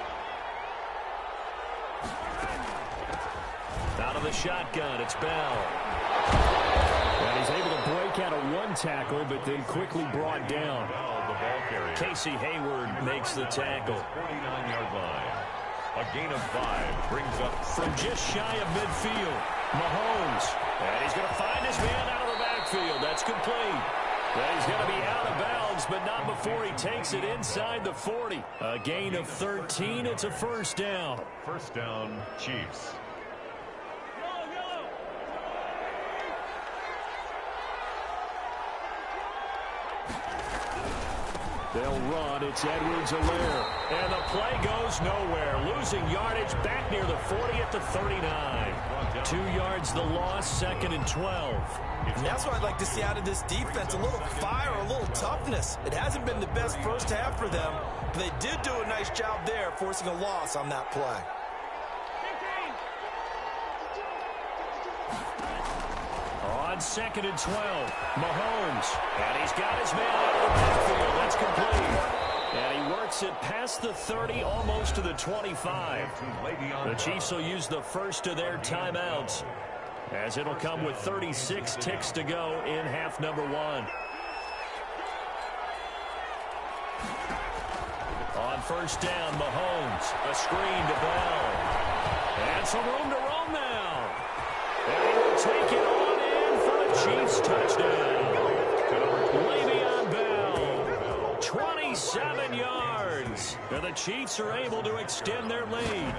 Out of the shotgun, it's Bell. And he's able to break out of 1 tackle, but then quickly brought down. Casey Hayward makes the tackle. 49-yard line. A gain of 5 brings up from just shy of midfield. Mahomes. And he's going to find his man out of the backfield. That's complete. And he's going to be out of bounds, but not before he takes it inside the 40. A gain of 13. It's a 1st down. 1st down, Chiefs. They'll run. It's Edwards-Helaire. And the play goes nowhere. Losing yardage back near the 40 at the 39. 2 yards the loss, 2nd and 12. And that's what I'd like to see out of this defense. A little fire, a little toughness. It hasn't been the best first half for them, but they did do a nice job there, forcing a loss on that play. On 2nd and 12, Mahomes. And he's got his man out of the backfield. That's complete. And he works it past the 30, almost to the 25. The Chiefs will use the first of their timeouts, as it'll come with 36 ticks to go in half number 1. On 1st down, Mahomes. A screen to Bell. And some room to roam now. And he will take it on in for the Chiefs touchdown. Le'Veon Bell. 27 yards. And the Chiefs are able to extend their lead.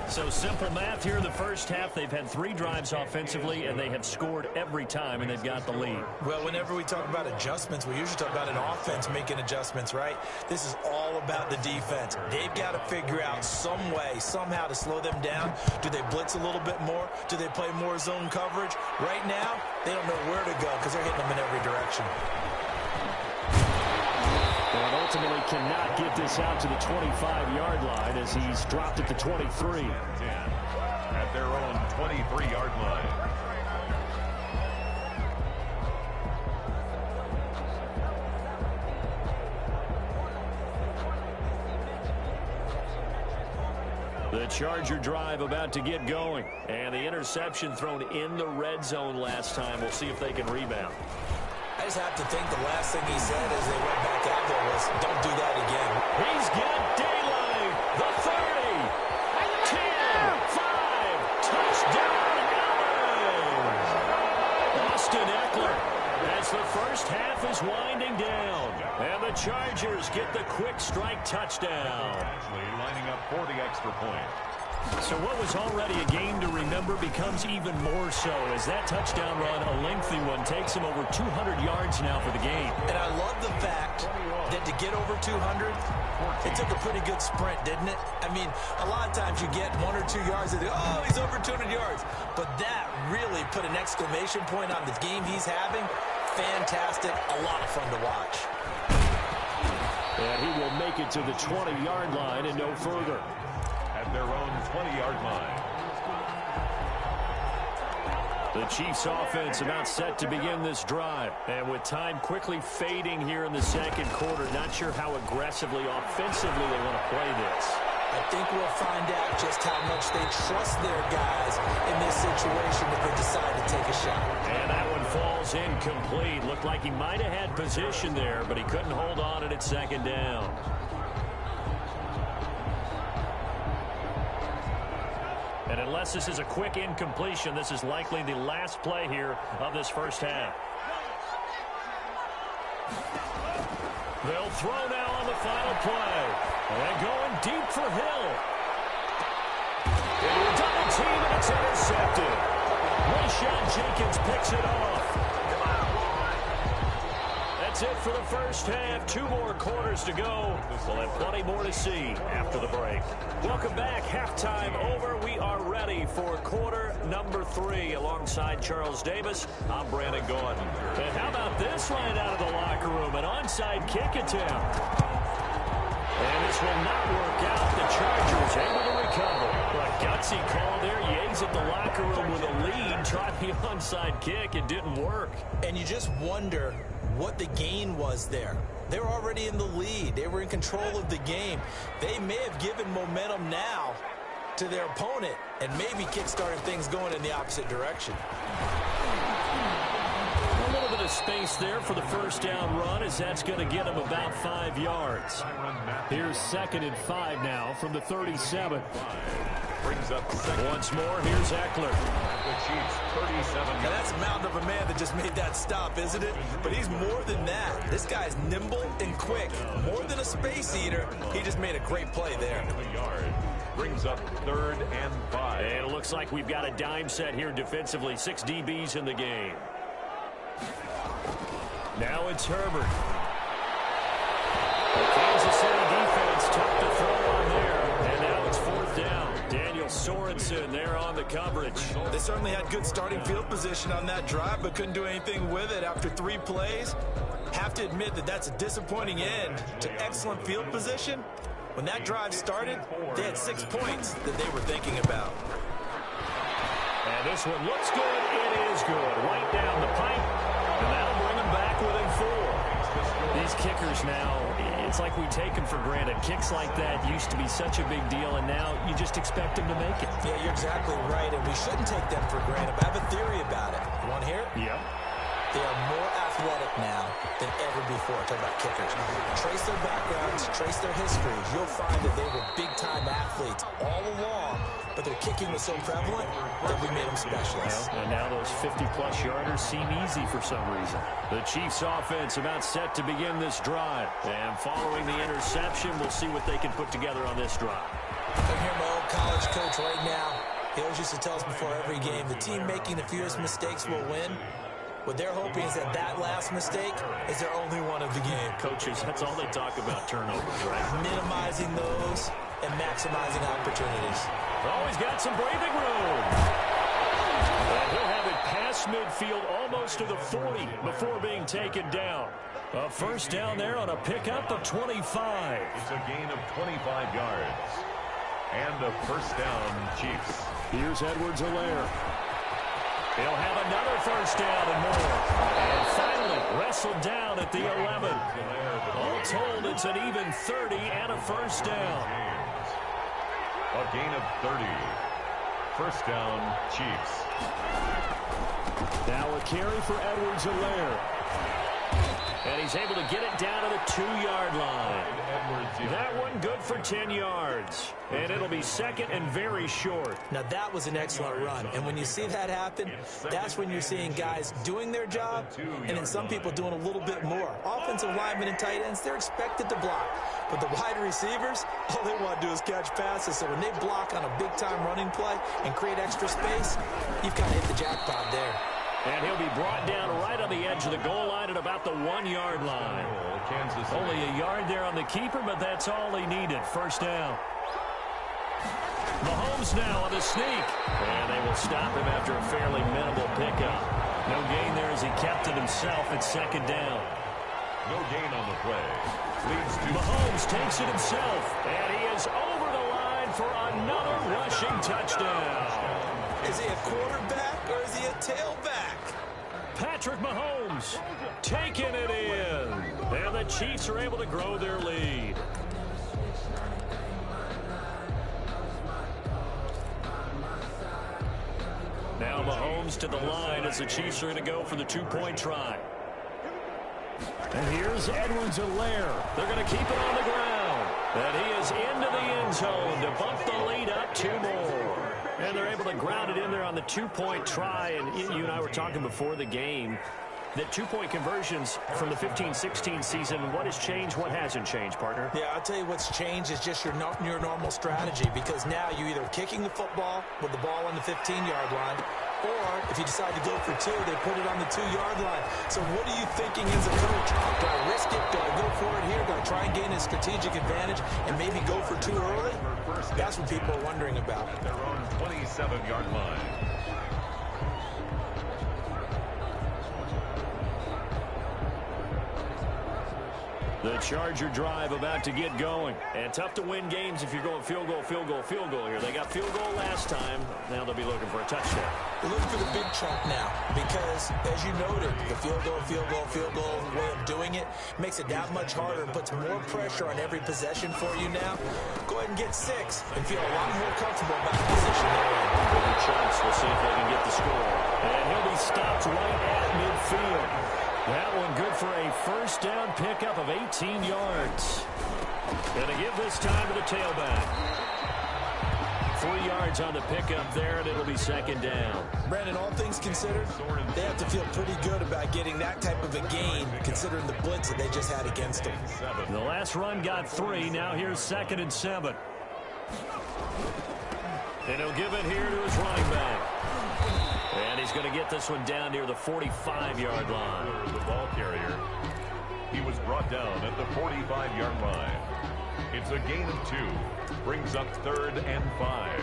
So simple math here in the first half. They've had 3 drives offensively, and they have scored every time, and they've got the lead. Well, whenever we talk about adjustments, we usually talk about an offense making adjustments, right? This is all about the defense. They've got to figure out some way, somehow to slow them down. Do they blitz a little bit more? Do they play more zone coverage? Right now, they don't know where to go because they're hitting them in every direction. And ultimately cannot get this out to the 25-yard line as he's dropped at the 23. At their own 23-yard line. The Charger drive about to get going. And the interception thrown in the red zone last time. We'll see if they can rebound. I just have to think the last thing he said as they went back out there was, don't do that again. He's got daylight. The 30. 10. 5. Touchdown, Allen. Austin Eckler as the first half is winding down. And the Chargers get the quick strike touchdown. Actually lining up for the extra point. So what was already a game to remember becomes even more so as that touchdown run, a lengthy one, takes him over 200 yards now for the game. And I love the fact that to get over 200, it took a pretty good sprint, didn't it? I mean, a lot of times you get 1 or 2 yards and oh, he's over 200 yards. But that really put an exclamation point on the game he's having. Fantastic, a lot of fun to watch. And he will make it to the 20-yard line and no further. At their own 20-yard line. The Chiefs offense about set to begin this drive. And with time quickly fading here in the second quarter, not sure how aggressively, offensively they want to play this. I think we'll find out just how much they trust their guys in this situation if they decide to take a shot. And that one falls incomplete. Looked like he might have had position there, but he couldn't hold on at second down. And unless this is a quick incompletion, this is likely the last play here of this first half. They'll throw now on the final play. And going deep for Hill. Double team, and it's intercepted. Rayshon Jenkins picks it off. That's it for the first half. 2 more quarters to go. We'll have plenty more to see after the break. Welcome back. Halftime over. We are ready for quarter number 3. Alongside Charles Davis, I'm Brandon Gordon. And how about this line out of the locker room? An onside kick attempt. And this will not work out. The Chargers able to recover. A gutsy call there. Yates at the locker room with a lead. Tried the onside kick. It didn't work. And you just wonder what the gain was there. They were already in the lead. They were in control of the game. They may have given momentum now to their opponent and maybe kickstarted things going in the opposite direction. A little bit of space there for the first down run as that's going to get them about 5 yards. Here's 2nd and 5 now from the 37. Brings up second. Once more, here's Eckler. The Chiefs, 37. Now that's a mountain of a man that just made that stop, isn't it? But he's more than that. This guy's nimble and quick. More than a space eater. He just made a great play there. Brings up 3rd and 5. And it looks like we've got a dime set here defensively. 6 DBs in the game. Now it's Herbert. The Kansas City defense tough to throw on there. And now it's 4th down. Daniel Sorensen there on the coverage. They certainly had good starting field position on that drive, but couldn't do anything with it after 3 plays. Have to admit that that's a disappointing end to excellent field position. When that drive started, they had 6 points that they were thinking about. And this one looks good. It is good. Right down the pipe. And that'll bring them back within 4. These kickers now, it's like we take them for granted. Kicks like that used to be such a big deal, and now you just expect them to make it. Yeah, you're exactly right, and we shouldn't take them for granted. But I have a theory about it. You want to hear it? Yep. They are more athletic now than ever before. Talk about kickers. Trace their backgrounds, trace their histories. You'll find that they were big-time athletes all along, but their kicking was so prevalent that we made them specialists. Well, and now those 50-plus yarders seem easy for some reason. The Chiefs offense about set to begin this drive. And following the interception, we'll see what they can put together on this drive. And here, Mo, college coach right now. He always used to tell us before every game, the team making the fewest mistakes will win. What they're hoping is that that last mistake is their only one of the game. Coaches, that's all they talk about, turnovers, right? Minimizing those and maximizing opportunities. Always got some breathing room. And he'll have it past midfield almost to the 40 before being taken down. A first down there on a pickup of 25. It's a gain of 25 yards. And a first down, Chiefs. Here's Edwards-Helaire. He'll have another first down and more. And finally wrestled down at the 11. All told, it's an even 30 and a first down. A gain of 30. First down, Chiefs. Now a carry for Edwards-Helaire. And he's able to get it down to the 2-yard line. That one good for 10 yards. And it'll be second and very short. Now that was an excellent run. And when you see that happen, that's when you're seeing guys doing their job and then some people doing a little bit more. Offensive linemen and tight ends, they're expected to block. But the wide receivers, all they want to do is catch passes. So when they block on a big-time running play and create extra space, you've got to hit the jackpot there. And he'll be brought down right on the edge of the goal line at about the 1-yard line. Only a yard there on the keeper, but that's all he needed. First down. Mahomes now on the sneak. And they will stop him after a fairly minimal pickup. No gain there as he kept it himself at second down. No gain on the play. Leads to Mahomes takes it himself. And he is over the line for another rushing touchdown. Is he a quarterback or is he a tailback? Patrick Mahomes taking it in. And the Chiefs are able to grow their lead. Now Mahomes to the line as the Chiefs are going to go for the 2-point try. And here's Edwards-Helaire. They're going to keep it on the ground. And he is into the end zone to bump the lead up 2 more. And they're able to ground it in there on the 2-point try. And you and I were talking before the game that 2-point conversions from the 15-16 season, what has changed, what hasn't changed, partner? Yeah, I'll tell you what's changed is just your normal strategy, because now you're either kicking the football with the ball on the 15-yard line, or if you decide to go for 2, they put it on the 2-yard line. So what are you thinking as a coach? Do I risk it? Do I go for it here? Do I try and gain a strategic advantage and maybe go for 2 early? That's what people are wondering about. Their own 27-yard line. The Charger drive about to get going. And tough to win games if you're going field goal, field goal, field goal here. They got field goal last time. Now they'll be looking for a touchdown. They're looking for the big chunk now because, as you noted, the field goal way of doing it makes it that much harder and puts more pressure on every possession for you now. Go ahead and get 6 and feel a lot more comfortable about the position they're in. Good chance. We'll see if they can get the score. And he'll be stopped right at midfield. That one good for a first down pickup of 18 yards. And to give this time to the tailback. 3 yards on the pickup there, and it'll be second down. Brandon, all things considered, they have to feel pretty good about getting that type of a gain, considering the blitz that they just had against them. The last run got 3. Now here's 2nd and 7. And he'll give it here to his running back. And he's going to get this one down near the 45-yard line. The ball carrier. He was brought down at the 45-yard line. It's a gain of 2. Brings up 3rd and 5.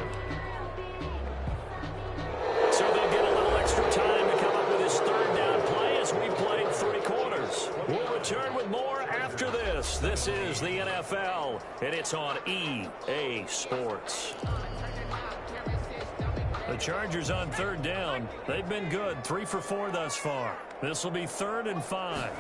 So they'll get a little extra time to come up with his 3rd down play as we played 3 quarters. We'll return with more after this. This is the NFL, and it's on EA Sports. The Chargers on 3rd down. They've been good, 3 for 4 thus far. This will be 3rd and 5.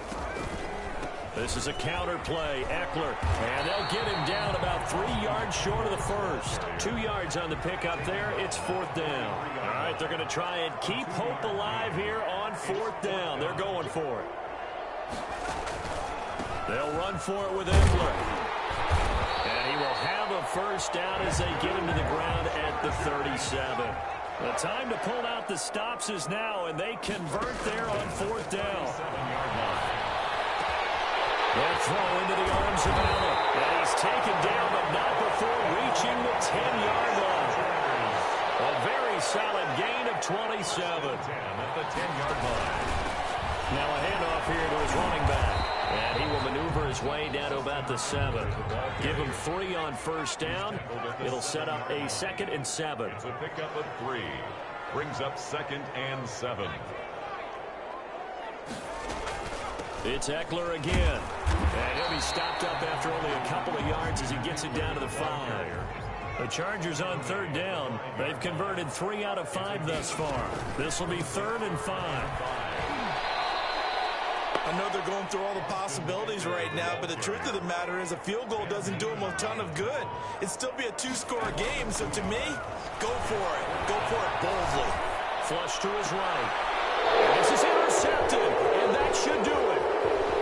This is a counter play, Eckler, and they'll get him down about 3 yards short of the first. 2 yards on the pickup there. It's 4th down. All right, they're going to try and keep hope alive here on 4th down. They're going for it. They'll run for it with Eckler. And he will have a first down as they get him to the ground at the 37. The time to pull out the stops is now, and they convert there on 4th down. They'll throw into the arms of Allen. And he's taken down, but not before reaching the 10-yard line. gain of 27. At the 10-yard line. Now a handoff here to his running back. And he will maneuver his way down to about the 7. Give him 3 on first down. It'll set up a 2nd and 7. It's a pickup of 3. Brings up 2nd and 7. It's Eckler again. And he'll be stopped up after only a couple of yards as he gets it down to the 5. The Chargers on 3rd down. They've converted 3 out of 5 thus far. This will be 3rd and 5. I know they're going through all the possibilities right now, but the truth of the matter is a field goal doesn't do them a ton of good. It'd still be a 2-score game, so to me, go for it. Go for it boldly. Flush to his right. This is intercepted, and that should do it.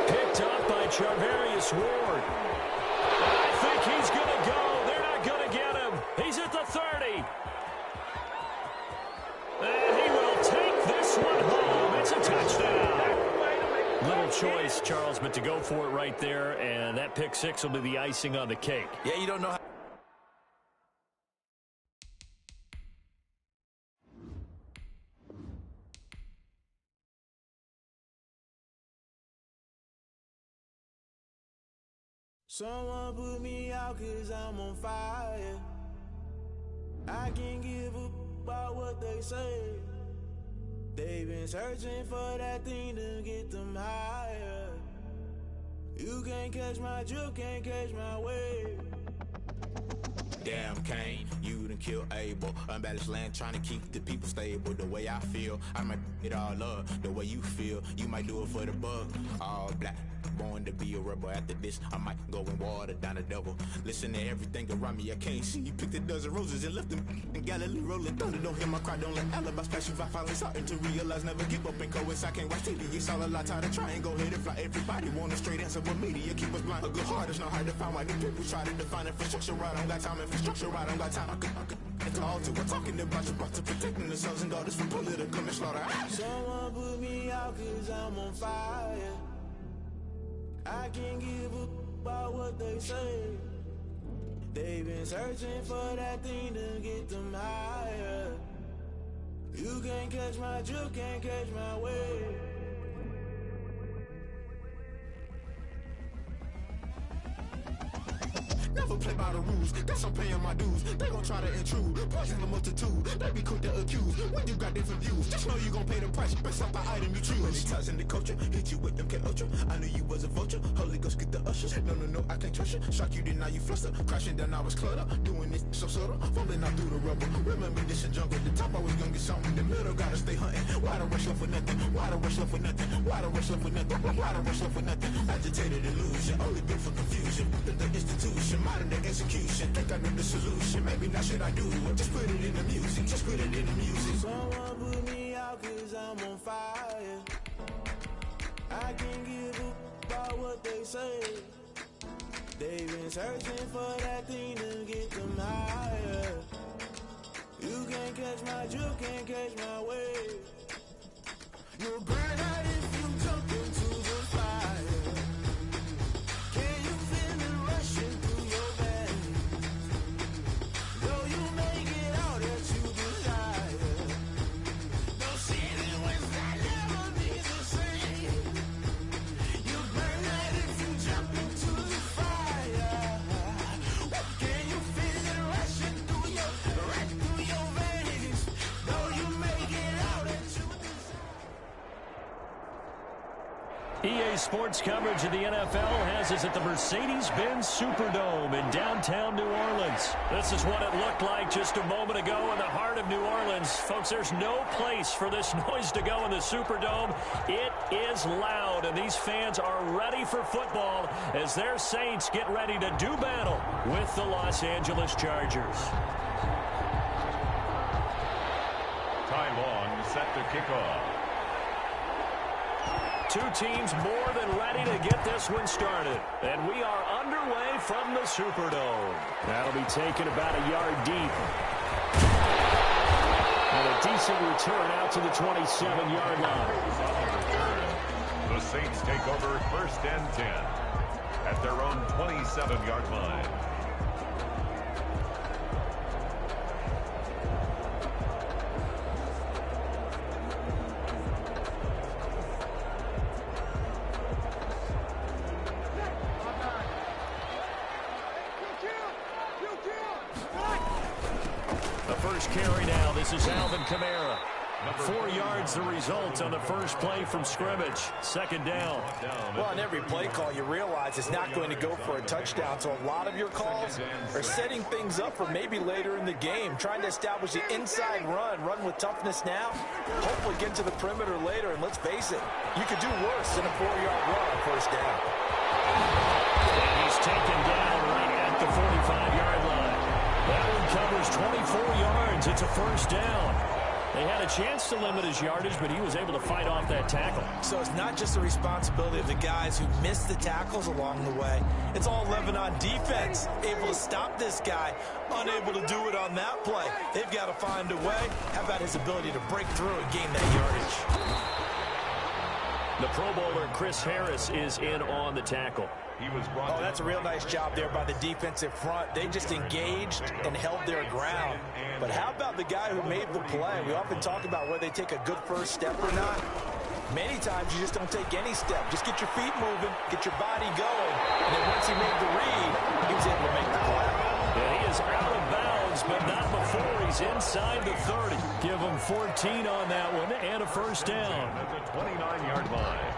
Picked up by Charvarius Ward. I think he's going to go. They're not going to get him. He's at the 30. And he will take this one home. It's a touchdown. Little choice, Charles, but to go for it right there, and that pick 6 will be the icing on the cake. Yeah, you don't know how. Someone put me out 'cause I'm on fire. I can't give up about what they say. They've been searching for that thing to get them higher. You can't catch my drift, can't catch my wave. Damn, Kane, you done killed Abel. Unbalanced land, trying to keep the people stable. The way I feel, I might it all up. The way you feel, you might do it for the bug. All black, born to be a rebel. After this, I might go and water down the devil. Listen to everything around me, I can't see. You picked a dozen roses and left them in Galilee rolling thunder. Don't hear my cry, don't let alibis pass you. I finally starting to realize, never give up and coincide. I can't watch TV, it's all a lot. Tired of trying, go ahead and fly. Everybody want a straight answer, but media keep us blind. A good heart is not hard to find. Why the people try to define infrastructure right? I don't got time, infrastructure right? I don't got time. I could call to. We're talking about you, about to protecting the sons and daughters from political slaughter. Someone put me out 'cause I'm on fire. I can't give up about what they say. They've been searching for that thing to get them higher. You can't catch my drift, can't catch my wave. Never play by the rules, guess I'm paying my dues. They gon' try to intrude, poison the multitude. They be quick to accuse, when you got different views. Just know you gon' pay the price, based off the item you choose. Many ties in the culture, hit you with them K-Ultra. I knew you was a vulture, Holy Ghost get the ushers. No, I can't trust you. Shock you, then now you fluster. Crashing down, I was clutter. Doing this so subtle, falling out through the rubble. Remember this a jungle, the top always gonna get something. In the middle, gotta stay hunting. Why the rush left for nothing? Why the rush left for nothing? Why the rush left for nothing? Why the rush left for nothing? Agitated illusion, only been for confusion. The institution, modern day execution. Think I know the solution, maybe not should I do it. Just put it in the music, just put it in the music. Someone put me out 'cause I'm on fire. I can't give up about what they say. They've been searching for that thing to get them higher. You can't catch my drift, can't catch my wave. You'll burn out if you jump into the fire. Can you feel it rushing through your veins? Though you make it out that you desire. No city was that never be the same. You burn out if you jump into the fire. Can you feel it rushing through your veins? Though you make it out that you desire. EA Sports coverage of the NFL has us at the Mercedes-Benz Superdome in downtown New Orleans. This is what it looked like just a moment ago in the heart of New Orleans. Folks, there's no place for this noise to go in the Superdome. It is loud, and these fans are ready for football as their Saints get ready to do battle with the Los Angeles Chargers. Ty Long set to kick off. Two teams more than ready to get this one started. And we are underway from the Superdome. That'll be taken about a yard deep. And a decent return out to the 27-yard line. The Saints take over 1st and 10 at their own 27-yard line. This is Alvin Kamara. 4 yards the result on the first play from scrimmage. Second down. Well, on every play call, you realize it's not going to go for a touchdown. So a lot of your calls are setting things up for maybe later in the game, trying to establish the inside run with toughness now, hopefully get to the perimeter later. And let's face it, you could do worse than a 4-yard run on first down. And he's taken down right at the 45-yard line. That one covers 24 yards. It's a first down. They had a chance to limit his yardage, but he was able to fight off that tackle. So it's not just the responsibility of the guys who missed the tackles along the way. It's all Lebanon defense, able to stop this guy, unable to do it on that play. They've got to find a way. How about his ability to break through and gain that yardage? The Pro Bowler Chris Harris is in on the tackle. Oh, that's a real nice job there by the defensive front. They just engaged and held their ground. But how about the guy who made the play? We often talk about whether they take a good first step or not. Many times you just don't take any step. Just get your feet moving, get your body going. And then once he made the read, he was able to make the play. Yeah, he is out of bounds, but not before he's inside the 30. Give him 14 on that one and a first down. At the 29-yard line.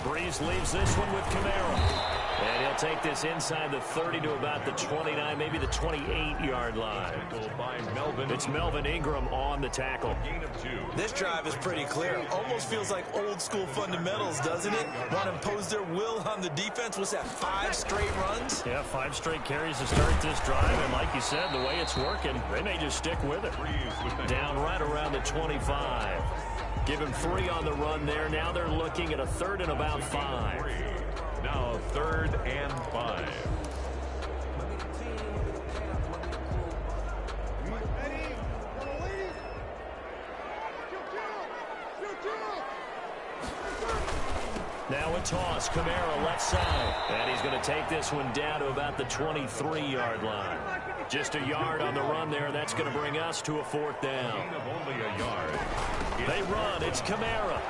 Breeze leaves this one with Kamara. And he'll take this inside the 30 to about the 29, maybe the 28-yard line. It's Melvin Ingram on the tackle. This drive is pretty clear. Almost feels like old school fundamentals, doesn't it? Want to impose their will on the defense. What's that, 5 straight runs? Yeah, 5 straight carries to start this drive. And like you said, the way it's working, they may just stick with it. Down right around the 25. Give him 3 on the run there. Now they're looking at a 3rd and about 5. Now 3rd and 5. Now a toss. Kamara left side. And he's going to take this one down to about the 23-yard line. Just a yard on the run there. That's going to bring us to a 4th down. Only a yard. They run. It's Kamara.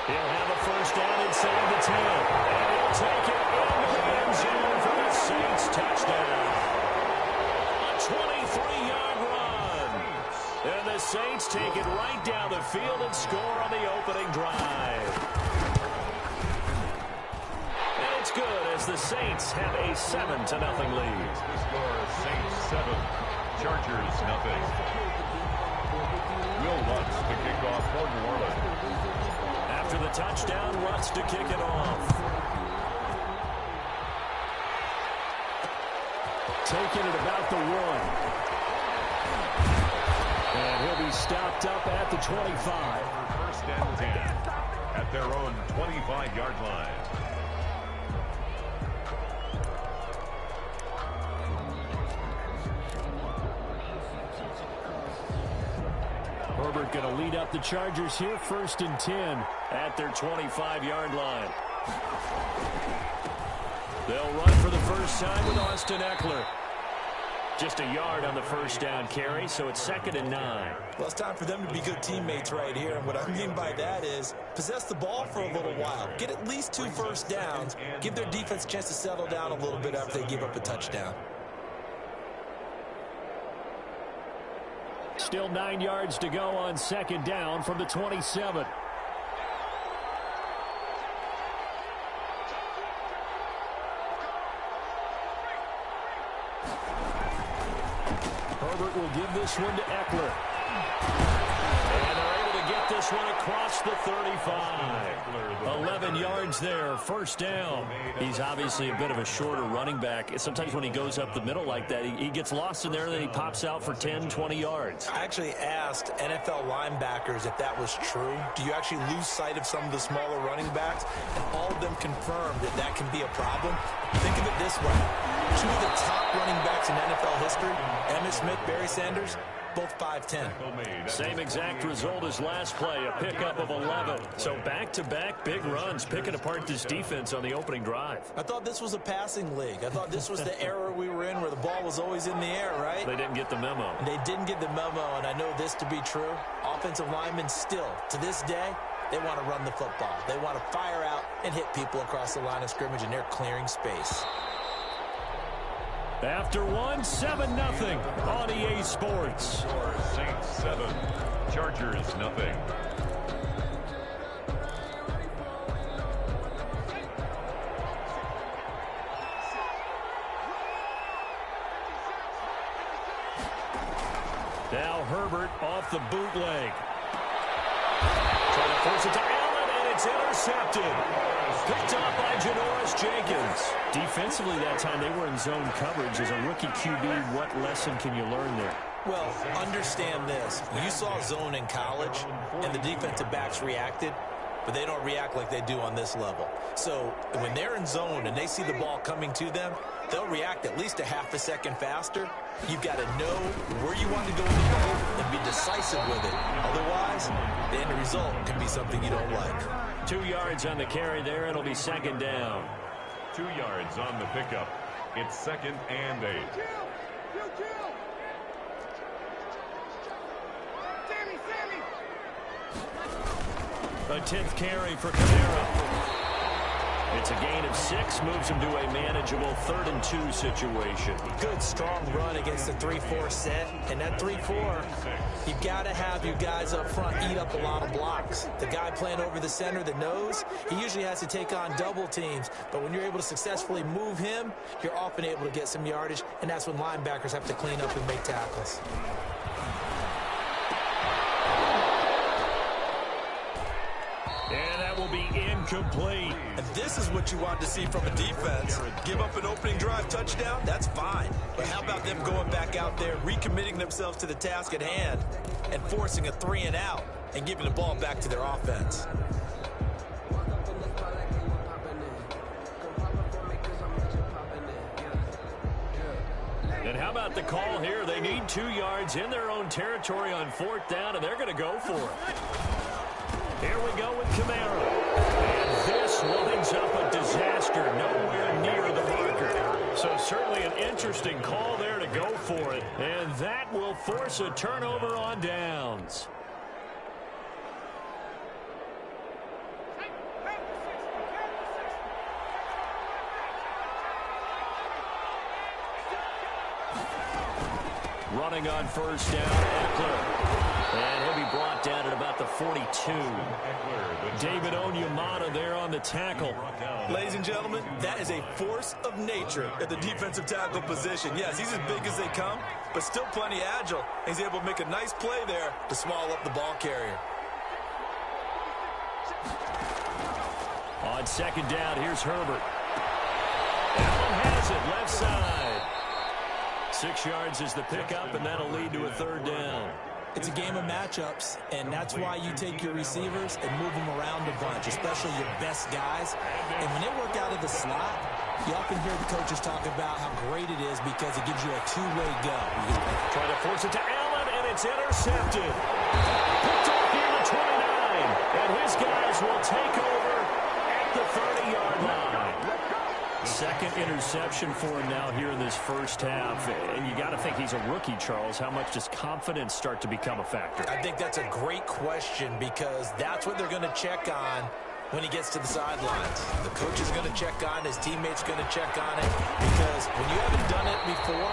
He'll have a first down inside the 10. And he'll take it into the end zone for the Saints touchdown. A 23-yard run. And the Saints take it right down the field and score on the opening drive. And it's good as the Saints have a 7-0 lead. The score, Saints 7, Chargers nothing. Will Lutz to kick off for New Orleans. After the touchdown, Lutz to kick it off. Taking it about the 1. And he'll be stopped up at the 25. First and 10 at their own 25-yard line. Herbert going to lead up the Chargers here, 1st and 10 at their 25-yard line. They'll run for the first time with Austin Eckler. Just a yard on the first down carry, so it's 2nd and 9. Well, it's time for them to be good teammates right here. And what I mean by that is possess the ball for a little while. Get at least 2 first downs. Give their defense a chance to settle down a little bit after they give up a touchdown. Still 9 yards to go on 2nd down from the 27. Herbert will give this one to Eckler. And they're able to get this one across the 35. 11 yards there, first down. He's obviously a bit of a shorter running back. Sometimes when he goes up the middle like that, he gets lost in there, and then he pops out for 10, 20 yards. I actually asked NFL linebackers if that was true. Do you actually lose sight of some of the smaller running backs? And all of them confirmed that that can be a problem. Think of it this way. 2 of the top running backs in NFL history, Emmitt Smith, Barry Sanders, both 5'10". Same exact result as last play, a pickup of 11. So back-to-back big runs, picking apart this defense on the opening drive. I thought this was a passing league. I thought this was the era we were in where the ball was always in the air, right? They didn't get the memo. They didn't get the memo, and I know this to be true. Offensive linemen still, to this day, They want to run the football. They want to fire out and hit people across the line of scrimmage, and they're clearing space. After 7-0 on EA Sports. Saints 7, Chargers 0. Now Herbert off the bootleg. Trying to force it to Allen, and it's intercepted. Picked up by Janoris Jenkins. Defensively that time, they were in zone coverage. As a rookie QB, what lesson can you learn there? Well, understand this. You saw zone in college, and the defensive backs reacted, but they don't react like they do on this level. So when they're in zone and they see the ball coming to them, they'll react at least a half a second faster. You've got to know where you want to go in the play and be decisive with it. Otherwise, the end result can be something you don't like. 2 yards on the carry there. It'll be second down. 2 yards on the pickup. It's 2nd and 8. A 10th carry for Camara. It's a gain of 6, moves him to a manageable 3rd and 2 situation. Good, strong run against the 3-4 set. And that 3-4, you've got to have your guys up front eat up a lot of blocks. The guy playing over the center, the nose, he usually has to take on double teams. But when you're able to successfully move him, you're often able to get some yardage, and that's when linebackers have to clean up and make tackles. And that will be incomplete. And this is what you want to see from a defense. Give up an opening drive touchdown, that's fine. But how about them going back out there, recommitting themselves to the task at hand, and forcing a 3-and-out, and giving the ball back to their offense. And how about the call here? They need 2 yards in their own territory on 4th down, and they're going to go for it. Here we go with Camara. And this winds up a disaster, nowhere near the marker. So certainly an interesting call there to go for it. And that will force a turnover on downs. Running on 1st down, Eckler. And he'll be brought down at about the 42. David Onyemata there on the tackle. Ladies and gentlemen, that is a force of nature at the defensive tackle position. Yes, he's as big as they come, but still plenty agile. He's able to make a nice play there to swallow up the ball carrier. On 2nd down, here's Herbert. Allen has it, left side. 6 yards is the pickup, and that'll lead to a 3rd down. It's a game of matchups, and that's why you take your receivers and move them around a bunch, especially your best guys. And when they work out of the slot, you often hear the coaches talk about how great it is because it gives you a two-way go. Trying to force it to Allen, and it's intercepted. Picked off near the 29, and his guys will take over at the 30-yard line. 2nd interception for him now here in this first half. And you got to think he's a rookie, Charles. How much does confidence start to become a factor? I think that's a great question because that's what they're going to check on when he gets to the sidelines. The coach is going to check on, his teammates going to check on it, because when you haven't done it before,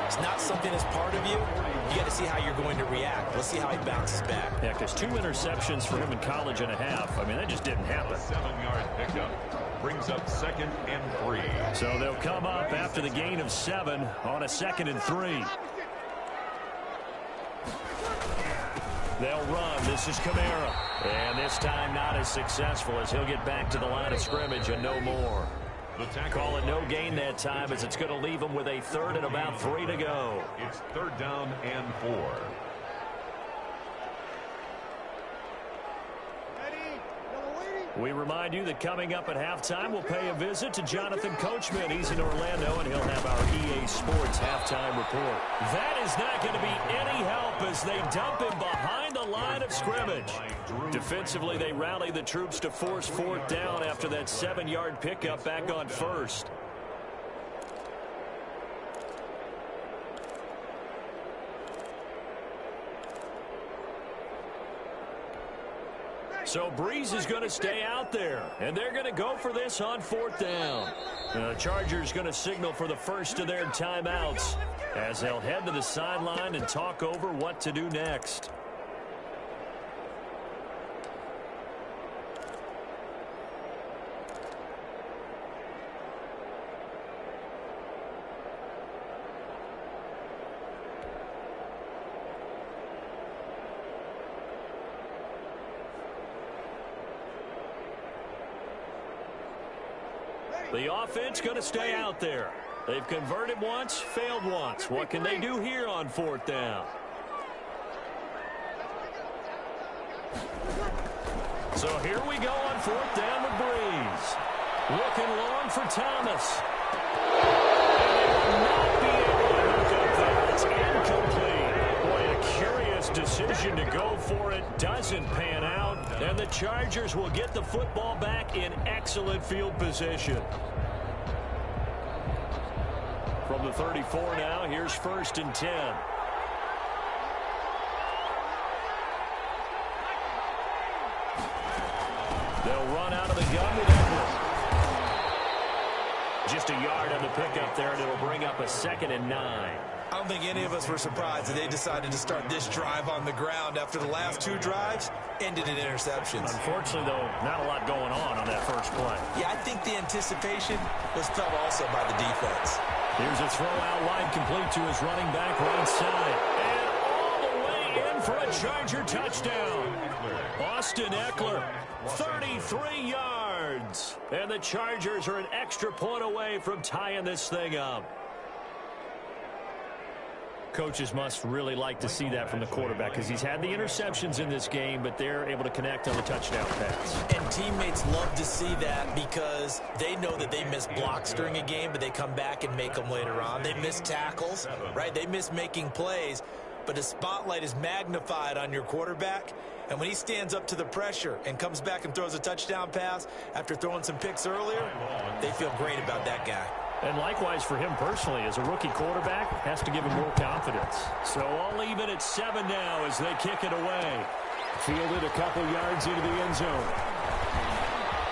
it's not something that's part of you. You got to see how you're going to react. Let's see how he bounces back. Yeah, because 2 interceptions for him in college and a half. I mean, that just didn't happen. 7-yard pickup brings up 2nd and 3. So they'll come up after the gain of 7 on a 2nd and 3. They'll run. This is Camara. And this time not as successful as he'll get back to the line of scrimmage and no more. Call it no gain that time as it's going to leave him with a 3rd and about 3 to go. It's 3rd down and 4. We remind you that coming up at halftime, we'll pay a visit to Jonathan Coachman. He's in Orlando, and he'll have our EA Sports halftime report. That is not going to be any help as they dump him behind the line of scrimmage. Defensively, they rally the troops to force 4th down after that 7-yard pickup back on 1st. So Breeze is going to stay out there, and they're going to go for this on 4th down. The Chargers going to signal for the first of their timeouts as they'll head to the sideline and talk over what to do next. The offense going to stay out there. They've converted once, failed once. What can they do here on 4th down? So here we go on 4th down with Breeze. Looking long for Thomas. And they will not be able to hook up there. It's incomplete. Boy, a curious decision to go for it. Doesn't pan out. And the Chargers will get the football back in excellent field position. From the 34 now, here's 1st and 10. They'll run out of the gun with Eckler. Just a yard on the pickup there, and it'll bring up a 2nd and 9. I don't think any of us were surprised that they decided to start this drive on the ground after the last 2 drives ended in interceptions. Unfortunately, though, not a lot going on that first play. Yeah, I think the anticipation was felt also by the defense. Here's a throw out wide, complete to his running back right side. And all the way in for a Charger touchdown. Austin Eckler, 33 yards. And the Chargers are an extra point away from tying this thing up. Coaches must really like to see that from the quarterback because he's had the interceptions in this game, but they're able to connect on the touchdown pass. And teammates love to see that because they know that they miss blocks during a game, but they come back and make them later on. They miss tackles, right? They miss making plays, but the spotlight is magnified on your quarterback. And when he stands up to the pressure and comes back and throws a touchdown pass after throwing some picks earlier, they feel great about that guy. And likewise for him personally, as a rookie quarterback, has to give him more confidence. So all even at 7 now as they kick it away. Fielded a couple yards into the end zone.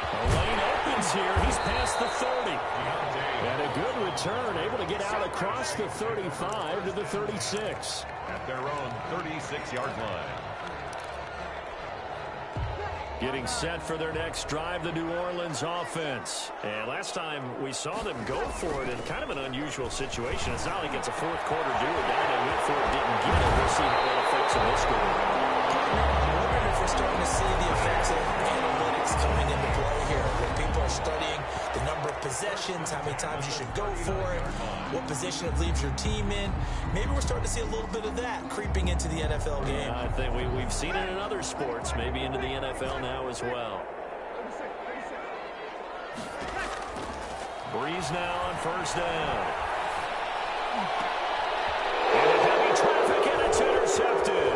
The lane opens here. He's past the 30. And a good return, able to get out across the 35 to the 36. At their own 36-yard line. Getting set for their next drive, the New Orleans offense. And last time we saw them go for it in kind of an unusual situation. It's not like it's a fourth quarter do or die. They went for it, didn't get it. We'll see how that affects them this game. I'm wondering if we're starting to see the effects of analytics coming into play here. When people are studying the number of possessions, how many times you should go for it, what position it leaves your team in. Maybe we're starting to see a little bit of that creeping into the NFL game. I think we've seen it in other sports, maybe into the NFL now as well. Breeze now on 1st down. And heavy traffic, and it's intercepted.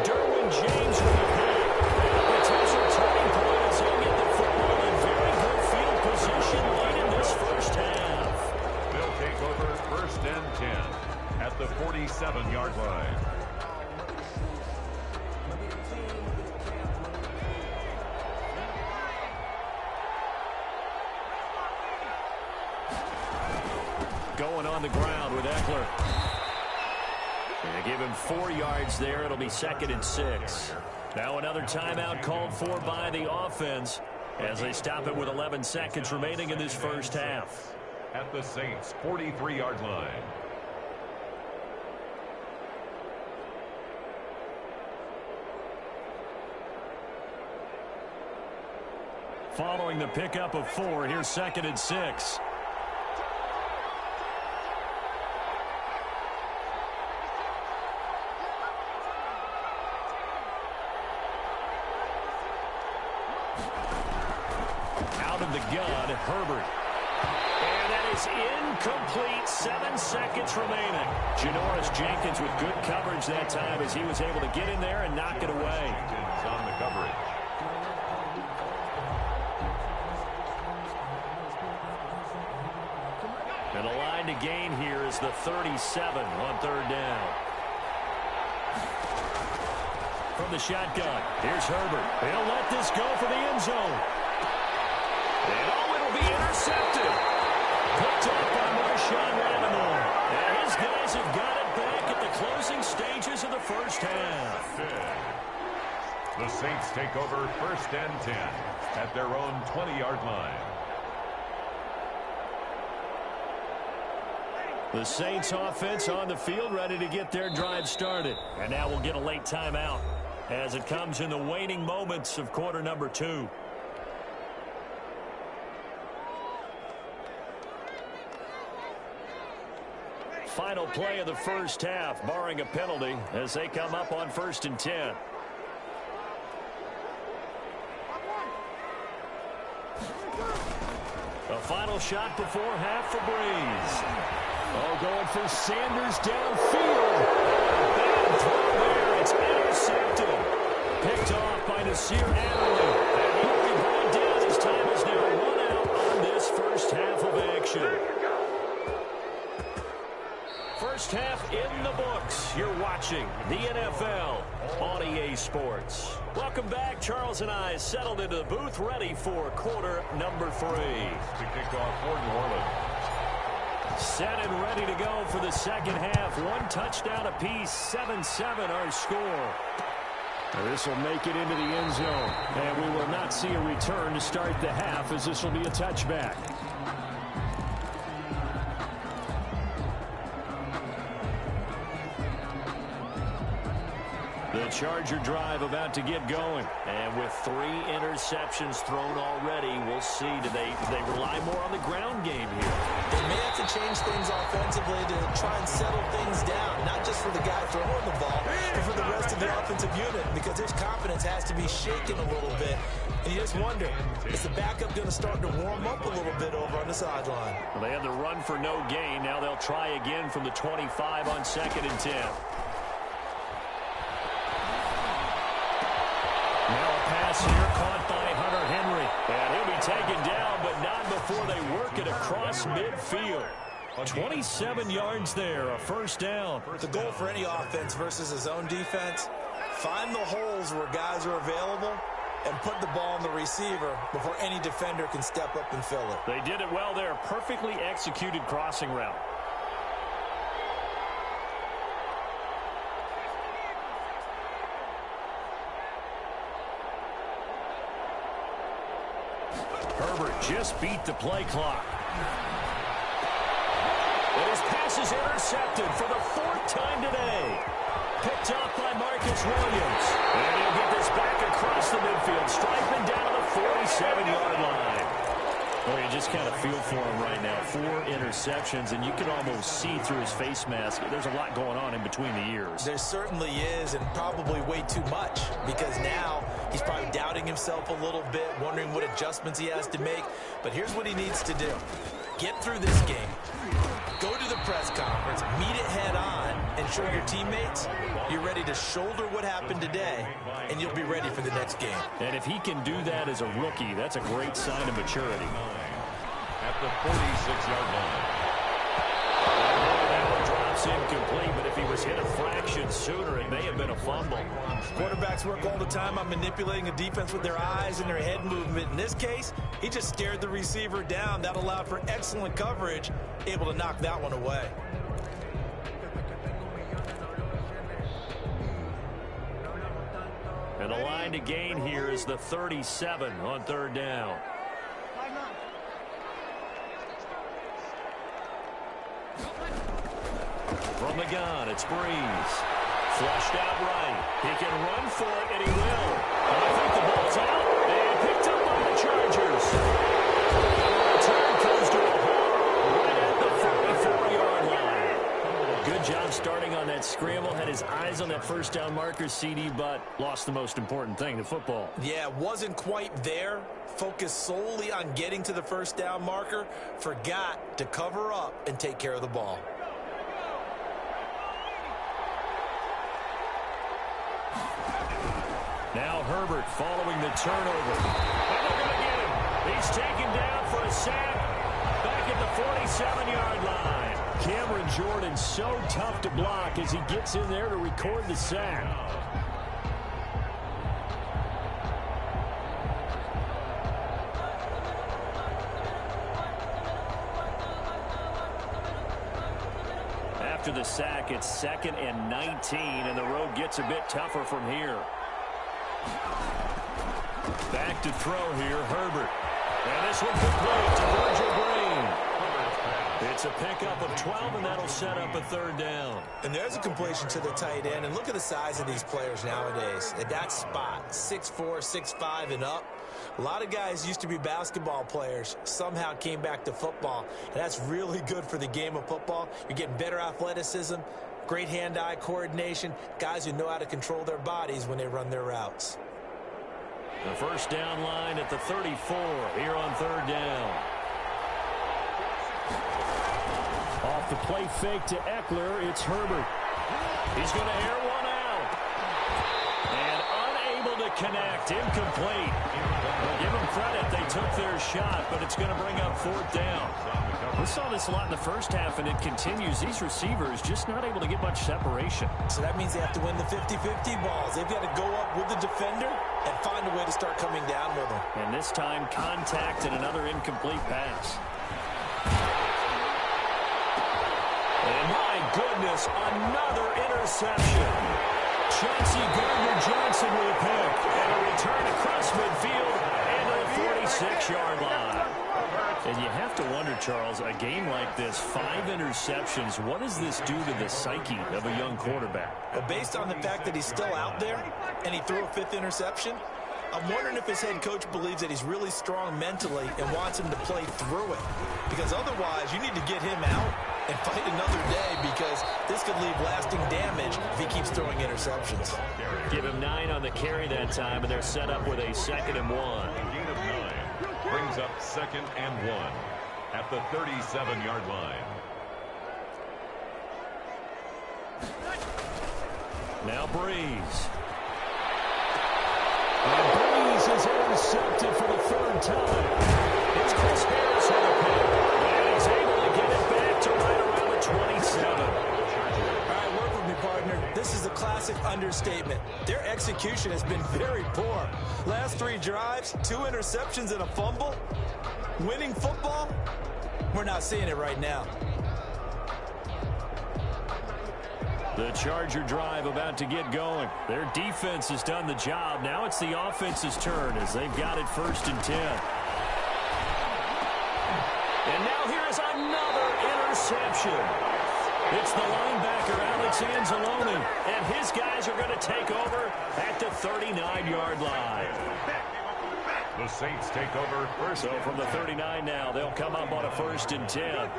Derwin James with the pick. Potential turning point as he'll get the football in very good field position late in this first half. They'll take over 1st and 10 at the 47-yard line. Going on the ground with Eckler. And they give him 4 yards there. It'll be 2nd and 6. Now another timeout called for by the offense as they stop it with 11 seconds remaining in this first half. At the Saints' 43-yard line. Following the pickup of 4, here's 2nd and 6. Out of the gun, Herbert. And that is incomplete. 7 seconds remaining. Janoris Jenkins with good coverage that time as he was able to get in there and knock it away. Jenkins on the coverage. And the line to gain here is the 37 on 3rd down. from the shotgun. Here's Herbert. He'll let this go for the end zone. And it'll be intercepted. Picked up by Marshawn Lattimore. And his guys have got it back at the closing stages of the first half. The Saints take over 1st and 10 at their own 20-yard line. The Saints offense on the field, ready to get their drive started. And now we'll get a late timeout as it comes in the waning moments of quarter number 2. Final play of the first half, barring a penalty, as they come up on 1st and 10. A final shot before half for Breeze. Oh, going for Sanders downfield. Bad throw there. It's intercepted. Picked off by Nasir Adderley. And he'll be brought down. His time is now run out on this first half of action. First half in the books. You're watching the NFL on EA Sports. Welcome back. Charles and I settled into the booth, ready for quarter number 3. To kick off for New Orleans. Set and ready to go for the second half. 1 touchdown apiece, 7-7 our score. This will make it into the end zone. And we will not see a return to start the half, as this will be a touchback. The Charger drive about to get going. And with 3 interceptions thrown already, we'll see. Do they rely more on the ground game here? They may have to change things offensively to try and settle things down, not just for the guy throwing the ball, but for the rest of the offensive unit, because his confidence has to be shaken a little bit. And you just wonder, is the backup going to start to warm up a little bit over on the sideline? Well, they had the run for no gain. Now they'll try again from the 25 on 2nd and 10. Now a pass here caught by Hunter Henry. And he'll be taken down, but not before they work it across midfield. 27 yards there, a first down. The goal for any offense versus his own defense, find the holes where guys are available and put the ball on the receiver before any defender can step up and fill it. They did it well there. Perfectly executed crossing route. Herbert just beat the play clock. And his pass is intercepted for the 4th time today. Picked off by Marcus Williams. And he'll get this back across the midfield, striping down to the 47-yard line. Well, you just kind of feel for him right now. 4 interceptions, and you can almost see through his face mask. There's a lot going on in between the ears. There certainly is, and probably way too much, because now he's probably doubting himself a little bit, wondering what adjustments he has to make. But here's what he needs to do. Get through this game. Go to the press conference, meet it head on, and show your teammates you're ready to shoulder what happened today, and you'll be ready for the next game. And if he can do that as a rookie, that's a great sign of maturity. At the 46-yard line. That one drops incomplete, but if he was hit a fraction sooner, it may have been a fumble. Quarterbacks work all the time on manipulating a defense with their eyes and their head movement. In this case, he just stared the receiver down. That allowed for excellent coverage, able to knock that one away. And the line to gain here is the 37 on 3rd down. From the gun, it's Breeze. Flushed out right. He can run for it, and he will. And I think the ball's out. And picked up by the Chargers. And the return comes to a halt right at the 44-yard line. Good job starting on that scramble. Had his eyes on that first down marker, CD, but lost the most important thing, the football. Yeah, wasn't quite there. Focused solely on getting to the first down marker. Forgot to cover up and take care of the ball. Now Herbert following the turnover. And they're going to get him. He's taken down for a sack back at the 47-yard line. Cameron Jordan so tough to block as he gets in there to record the sack. after the sack. It's 2nd and 19, and the road gets a bit tougher from here. Back to throw here, Herbert. And this one complete to Virgil Green. It's a pickup of 12, and that'll set up a 3rd down. And there's a completion to the tight end. And look at the size of these players nowadays. At that spot, 6'4", 6'5", and up. A lot of guys used to be basketball players, somehow came back to football. And that's really good for the game of football. You're getting better athleticism, great hand-eye coordination, guys who know how to control their bodies when they run their routes. The first down line at the 34 here on 3rd down. Off the play fake to Eckler, it's Herbert. He's going to air one out. And unable to connect, incomplete. Give them credit, they took their shot, but it's going to bring up 4th down. We saw this a lot in the first half, and it continues. These receivers just not able to get much separation. So that means they have to win the 50-50 balls. They've got to go up with the defender and find a way to start coming down with them. And this time, contact and another incomplete pass. And my goodness, another interception. Chauncey Gardner-Johnson with a pick. And a return across midfield into the 46-yard line. And you have to wonder, Charles, a game like this, 5 interceptions, what does this do to the psyche of a young quarterback? Well, based on the fact that he's still out there and he threw a 5th interception, I'm wondering if his head coach believes that he's really strong mentally and wants him to play through it. Because otherwise, you need to get him out and fight another day, because this could leave lasting damage if he keeps throwing interceptions. Give him 9 on the carry that time, and they're set up with a 2nd and 1. Gain of 9 brings up 2nd and 1 at the 37-yard line. Now Breeze. And Breeze is intercepted for the 3rd time. It's Chris Harris with a pick. And he's able to get it back to right around the 27. All right, work with me, partner. This is a classic understatement. Their execution has been very poor. Last 3 drives, 2 interceptions and a fumble. Winning football? We're not seeing it right now. The Charger drive about to get going. Their defense has done the job. Now it's the offense's turn as they've got it 1st and 10. And now here's another interception. It's the linebacker, Alex Anzalone, and his guys are going to take over at the 39-yard line. The Saints take over first. So from the 39 now, they'll come up on a 1st and 10.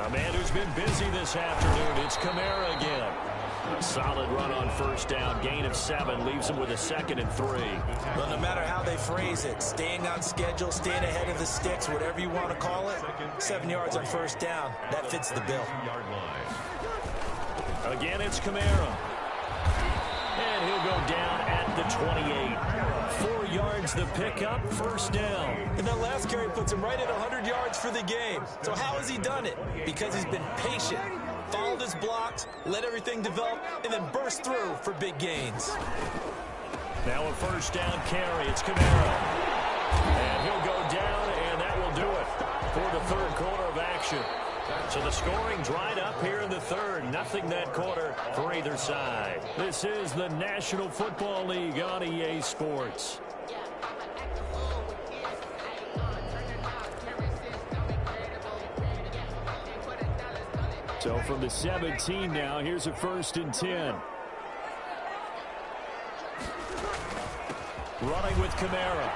A man who's been busy this afternoon, it's Kamara again. A solid run on 1st down, gain of 7, leaves him with a 2nd and 3. Well, no matter how they phrase it, staying on schedule, staying ahead of the sticks, whatever you want to call it, 7 yards on 1st down, that fits the bill. Again, it's Kamara. And he'll go down at the 28. 4 yards the pickup, 1st down. And that last carry puts him right at 100 yards for the game. So how has he done it? Because he's been patient, followed his blocks, let everything develop, and then burst through for big gains. Now a 1st down carry, it's Kamara. And he'll go down, and that will do it for the 3rd quarter of action. So the scoring dried up here in the 3rd. Nothing that quarter for either side. This is the National Football League on EA Sports. So from the 17 now, here's a 1st and 10. Running with Kamara.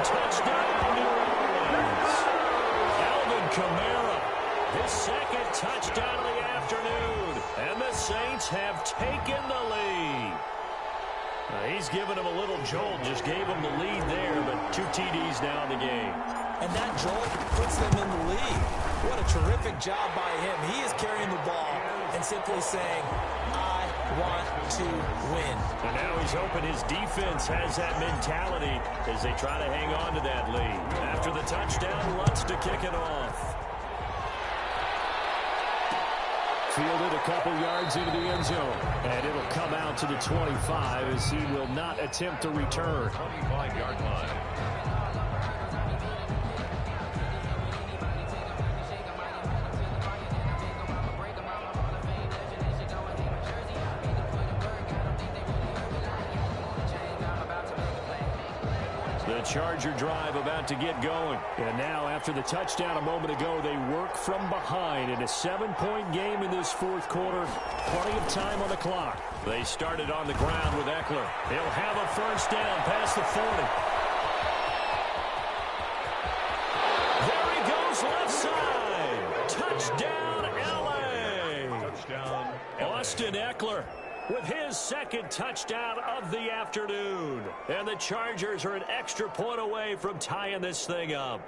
Touchdown, New Orleans. Alvin Kamara, his 2nd touchdown of the afternoon. And the Saints have taken the lead. He's given him a little jolt, just gave him the lead there, but 2 TDs now in the game. And that jolt puts them in the lead. What a terrific job by him. He is carrying the ball and simply saying, I want to win. And now he's hoping his defense has that mentality as they try to hang on to that lead. After the touchdown, Lutz to kick it off. Fielded a couple yards into the end zone. And it'll come out to the 25 as he will not attempt to return. 25-yard line. Charger drive about to get going. And now, after the touchdown a moment ago, they work from behind in a 7-point game in this fourth quarter. Plenty of time on the clock. They started on the ground with Eckler. He'll have a first down past the 40. There he goes, left side. Touchdown, L.A. Touchdown, Austin Eckler with his second touchdown of the afternoon. And the Chargers are an extra point away from tying this thing up.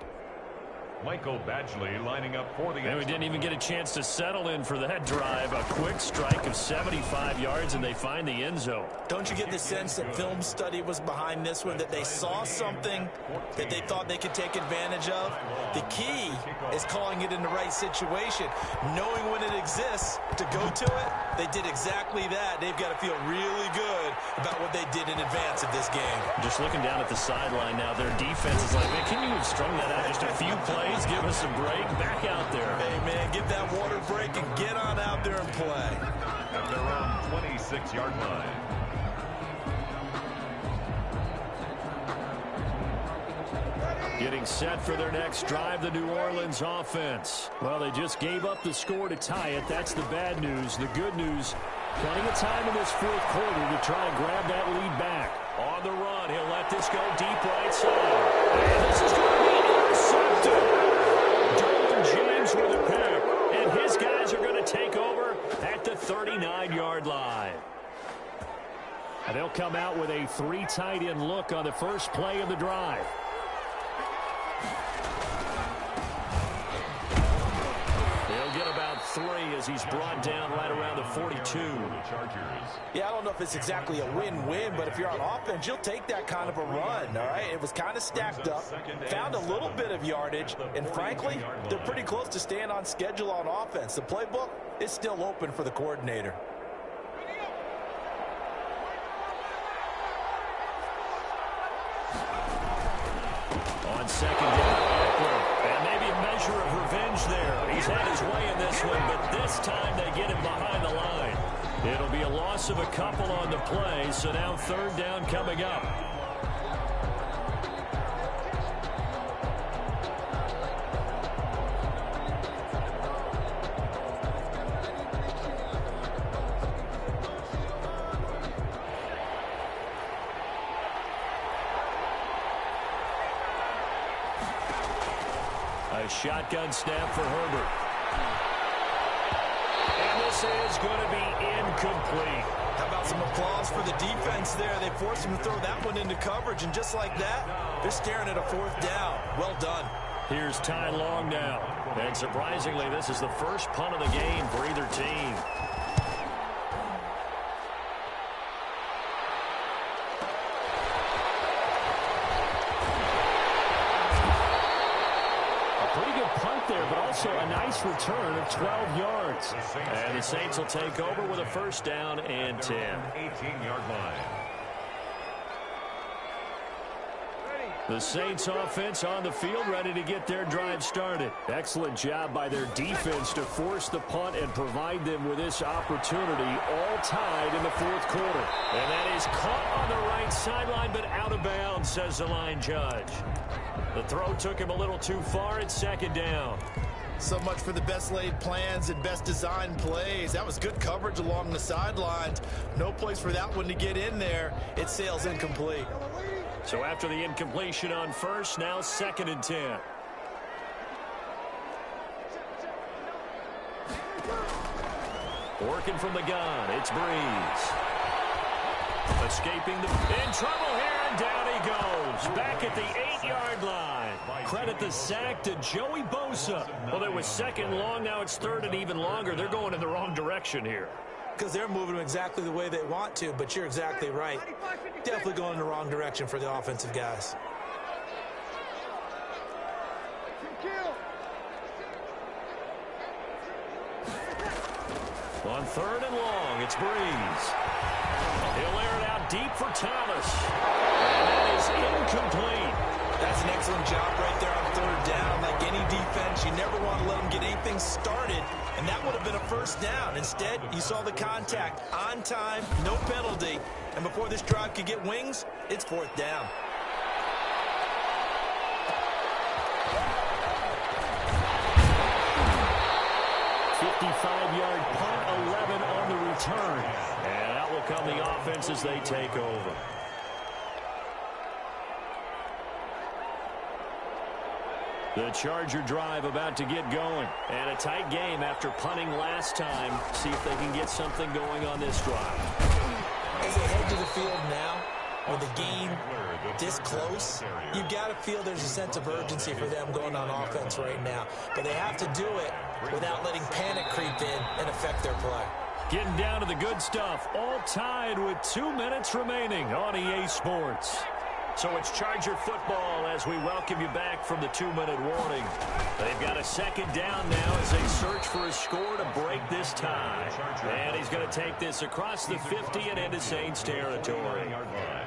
Michael Badgley lining up for the And we didn't even get a chance to settle in for that drive. A quick strike of 75 yards, and they find the end zone. Don't you get the sense that film study was behind this one, that they saw something that they thought they could take advantage of? The key is calling it in the right situation. Knowing when it exists to go to it, they did exactly that. They've got to feel really good about what they did in advance of this game. Just looking down at the sideline now, their defense is like, man, can you have strung that out just a few plays? Give us a break. Back out there. Hey, man, get that water break and get on out there and play. At their own 26-yard line. Getting set for their next drive, the New Orleans offense. Well, they just gave up the score to tie it. That's the bad news. The good news, plenty of time in this fourth quarter to try and grab that lead back. On the run, he'll let this go deep right side. And this is going to be intercepted. James with a pick, and his guys are going to take over at the 39-yard line. And they'll come out with a 3 tight end look on the first play of the drive. They'll get about 3 as he's brought down right around the 42. Yeah, I don't know if it's exactly a win-win, but if you're on offense, you'll take that kind of a run, all right? It was kind of stacked up, found a little bit of yardage, and frankly, they're pretty close to staying on schedule on offense. The playbook is still open for the coordinator. On second down, and maybe a measure of revenge there. He's had his way in this one, but this time they get him behind the line. It'll be a loss of a couple on the play, so now third down coming up. A shotgun snap for Herbert. And this is going to be incomplete. How about some applause for the defense there? They forced him to throw that one into coverage, and just like that, they're staring at a fourth down. Well done. Here's Ty Long now. And surprisingly, this is the first punt of the game for either team. But also a nice return of 12 yards. And the Saints will take over with a first down and 10. 18-yard line. The Saints offense on the field, ready to get their drive started. Excellent job by their defense to force the punt and provide them with this opportunity, all tied in the fourth quarter. And that is caught on the right sideline, but out of bounds, says the line judge. The throw took him a little too far at second down. So much for the best laid plans and best designed plays. That was good coverage along the sidelines. No place for that one to get in there. It sails incomplete. So after the incompletion on first, now second and 10. Working from the gun, it's Breeze. Escaping in trouble here, and down he goes. Back at the 8-yard line. Credit the sack to Joey Bosa. Well, it was second long, now it's third and even longer. They're going in the wrong direction here. Because they're moving exactly the way they want to, but you're exactly right. Definitely going in the wrong direction for the offensive guys. On third and long, it's Breeze. He'll air it out deep for Thomas. And that is incomplete. That's an excellent job right there on third down. Like any defense, you never want to let them get anything started, and that would have been a first down. Instead, you saw the contact on time, no penalty, and before this drive could get wings, it's fourth down. 55-yard punt, 11 on the return. And out will come the offense as they take over. The Charger drive about to get going. And a tight game after punting last time. See if they can get something going on this drive. As they head to the field now, with the game this close, you've got to feel there's a sense of urgency for them going on offense right now. But they have to do it without letting panic creep in and affect their play. Getting down to the good stuff. All tied with 2 minutes remaining on EA Sports. So it's Charger football as we welcome you back from the 2-minute warning. They've got a second down now as they search for a score to break this tie. And he's going to take this across the 50 and into Saints territory.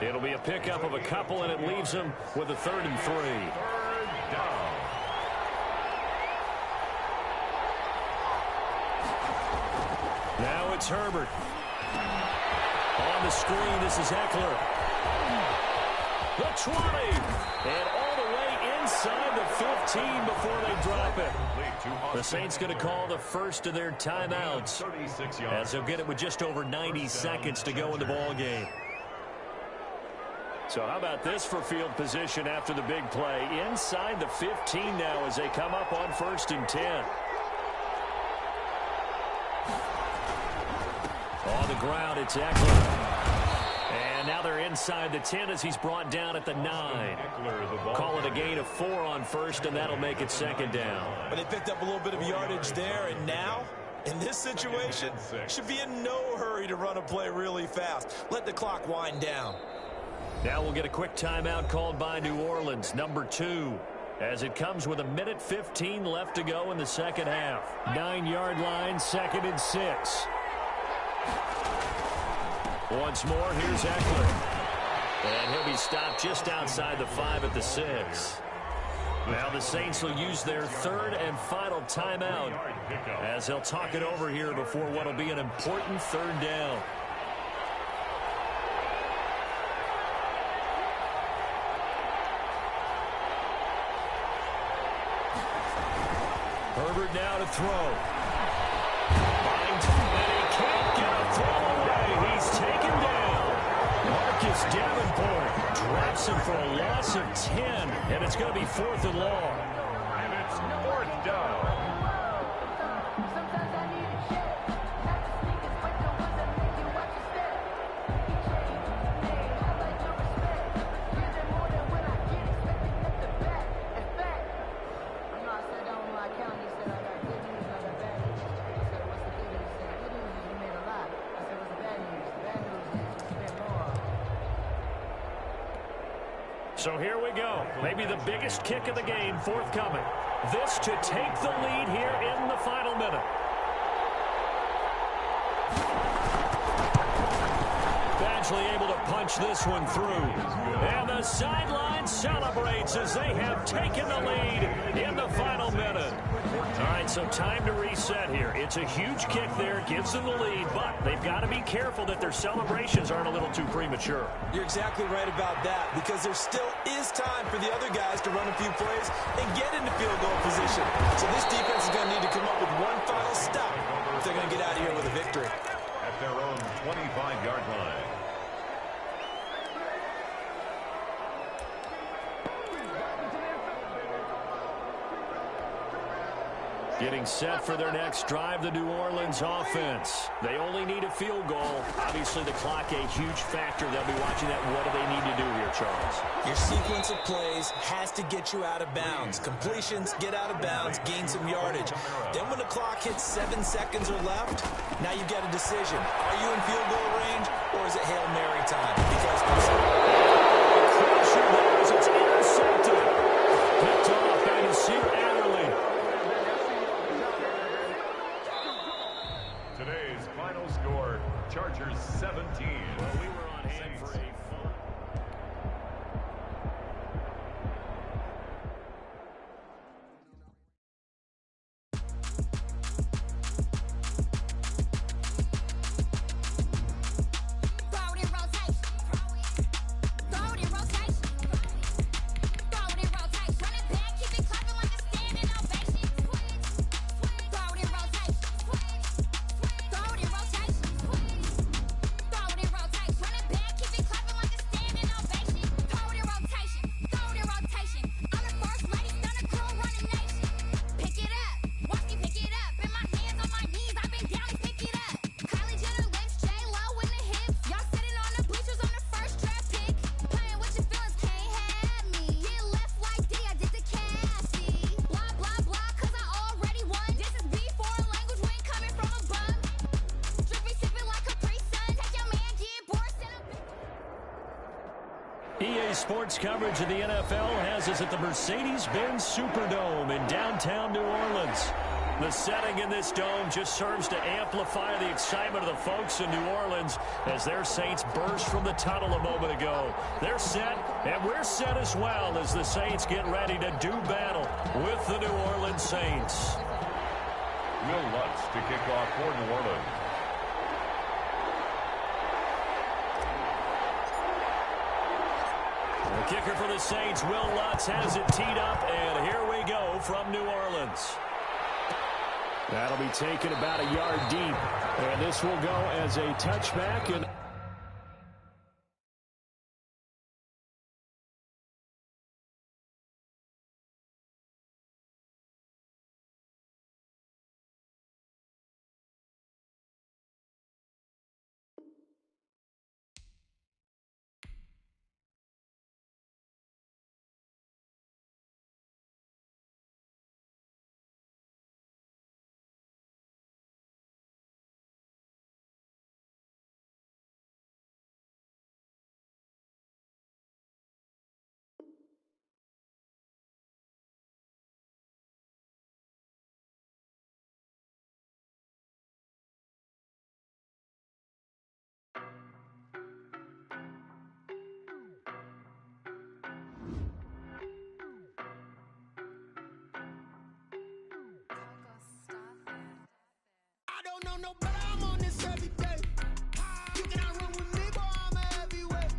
It'll be a pickup of a couple, and it leaves them with a 3rd and 3. Now it's Herbert. On the screen, this is Eckler. The 20, and all the way inside the 15 before they drop it. The Saints going to call the first of their timeouts as they'll get it with just over 90 seconds to go in the ball game. So how about this for field position after the big play? Inside the 15 now as they come up on 1st and 10. On the ground, it's Eckler. And now they're inside the 10 as he's brought down at the 9. Call it a gain of 4 on 1st, and that'll make it 2nd down. But they picked up a little bit of yardage there, and now, in this situation, should be in no hurry to run a play really fast. Let the clock wind down. Now we'll get a quick timeout called by New Orleans, number 2, as it comes with 1:15 left to go in the second half. 9-yard line, 2nd and 6. Once more, here's Eckler. And he'll be stopped just outside the 5 at the 6. Now the Saints will use their 3rd and final timeout as they'll talk it over here before what will be an important 3rd down. Herbert now to throw. And he can't get a throw away. He's taken down. Marcus Davenport drops him for a loss of 10, and it's going to be 4th and long. And it's 4th down. So here we go. Maybe the biggest kick of the game forthcoming. This to take the lead here in the final minute. Badgley able to punch this one through. And the sideline celebrates as they have taken the lead in the final minute. All right, so time to reset here. It's a huge kick there, gives them the lead, but they've got to be careful that their celebrations aren't a little too premature. You're exactly right about that, because there still is time for the other guys to run a few plays and get into field goal position. So this defense is going to need to come up with one final stop if they're going to get out of here with a victory. At their own 25-yard line. Getting set for their next drive, the New Orleans offense. They only need a field goal. Obviously, the clock a huge factor. They'll be watching that. What do they need to do here, Charles? Your sequence of plays has to get you out of bounds. Completions, get out of bounds, gain some yardage. Then when the clock hits 7 seconds or left, now you've got a decision. Are you in field goal range, or is it Hail Mary time? Because crusher there as it's intercepted. Picked off by Nasir Adderley. Today's final score, Chargers 17. Well, we were on hand for a full... Sports coverage of the NFL has us at the Mercedes-Benz Superdome in downtown New Orleans. The setting in this dome just serves to amplify the excitement of the folks in New Orleans as their Saints burst from the tunnel a moment ago. They're set, and we're set as well as the Saints get ready to do battle with the New Orleans Saints. Will Lutz to kick off for New Orleans. The kicker for the Saints, Will Lutz, has it teed up, and here we go from New Orleans. That'll be taken about a yard deep, and this will go as a touchback. And don't know no better, I'm on this every day. You cannot run with me, boy, I'm a heavyweight.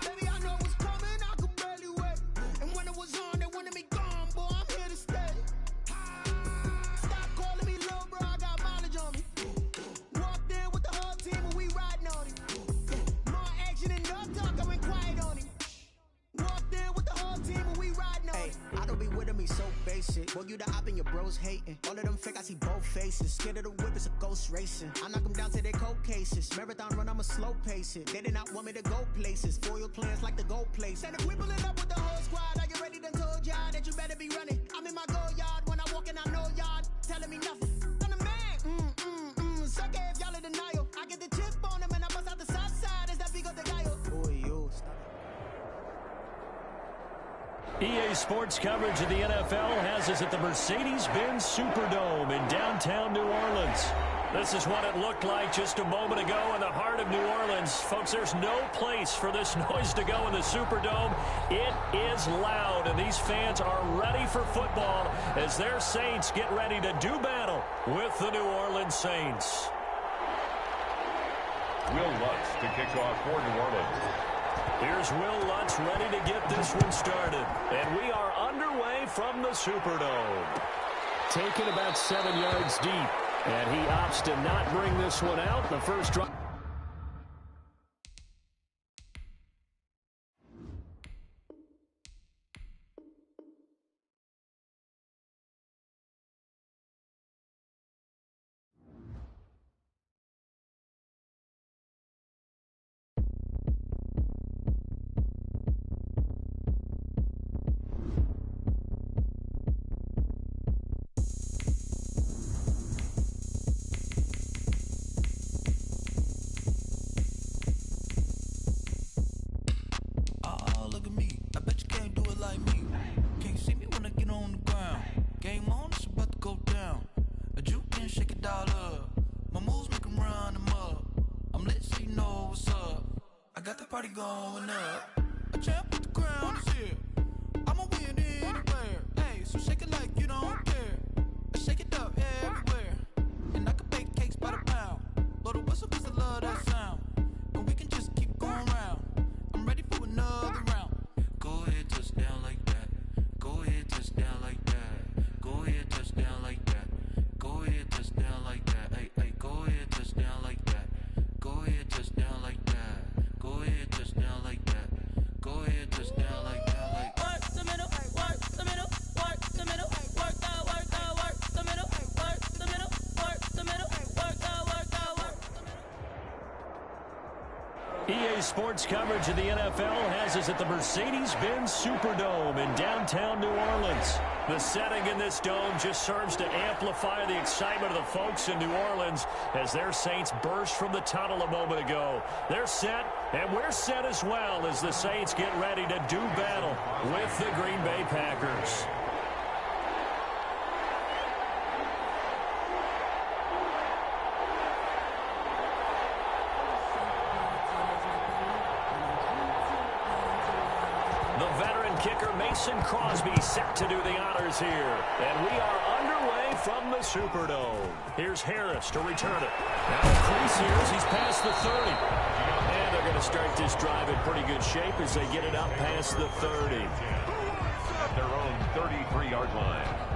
Baby, I know what's coming, I could barely wait. And when it was on, they wanted me gone, boy, I'm here to stay. Stop calling me little bro, I got mileage on me. Walked in with the whole team and we riding on him. More action and no talk, I went quiet on him. Walked in with the whole team and we riding on him. I don't be with me so basic. Boy, you the op and your bros hating. All of them fake, I see both faces. Scared of the whip, it's a ghost racing. I knock them down to their cold cases. Marathon run, I'ma slow pace it. They did not want me to go places. Foil plans like the go place. And if we pull it up with the whole squad, are you ready? Done told y'all that you better be running. I'm in my go yard. When I walk in, I know y'all telling me nothing. I'm the man. Suck it if y'all in denial. I get the chip on them and I bust out the south side. Is that big of the guy? Boy, yo, stop. EA Sports coverage of the NFL has us at the Mercedes-Benz Superdome in downtown New Orleans. This is what it looked like just a moment ago in the heart of New Orleans. Folks, there's no place for this noise to go in the Superdome. It is loud, and these fans are ready for football as their Saints get ready to do battle with the New Orleans Saints. Will Lutz to kick off for New Orleans. Here's Will Lutz ready to get this one started. And we are underway from the Superdome. Taken about 7 yards deep. And he opts to not bring this one out. The first drive. Going up, a champ with the crown is here. I'ma win anywhere. Hey, so shake it like you don't care. Shake it up everywhere. And I can bake cakes by the pound. Blow the whistle 'cause I love that sound. And we can just keep going round. I'm ready for another round. Go ahead, touch down like that. Go ahead, touch down like that. Go ahead, touch down like that. Go ahead, touch down like that. Hey, hey, go ahead, touch down like that. Go ahead, touch down like that. Go ahead, touch down like that. Go ahead, touch down like that. Like work the middle, work the middle, work the middle, work the middle, work the middle, work the middle, work the middle. EA Sports coverage of the NFL has us at the Mercedes-Benz Superdome in downtown New Orleans. The setting in this dome just serves to amplify the excitement of the folks in New Orleans as their Saints burst from the tunnel a moment ago. They're set, And we're set as well as the Saints get ready to do battle with the Green Bay Packers. Kicker Mason Crosby set to do the honors here. And we are underway from the Superdome. Here's Harris to return it. Now the crease here as he's past the 30. And they're going to start this drive in pretty good shape as they get it up past the 30. At their own 33-yard line.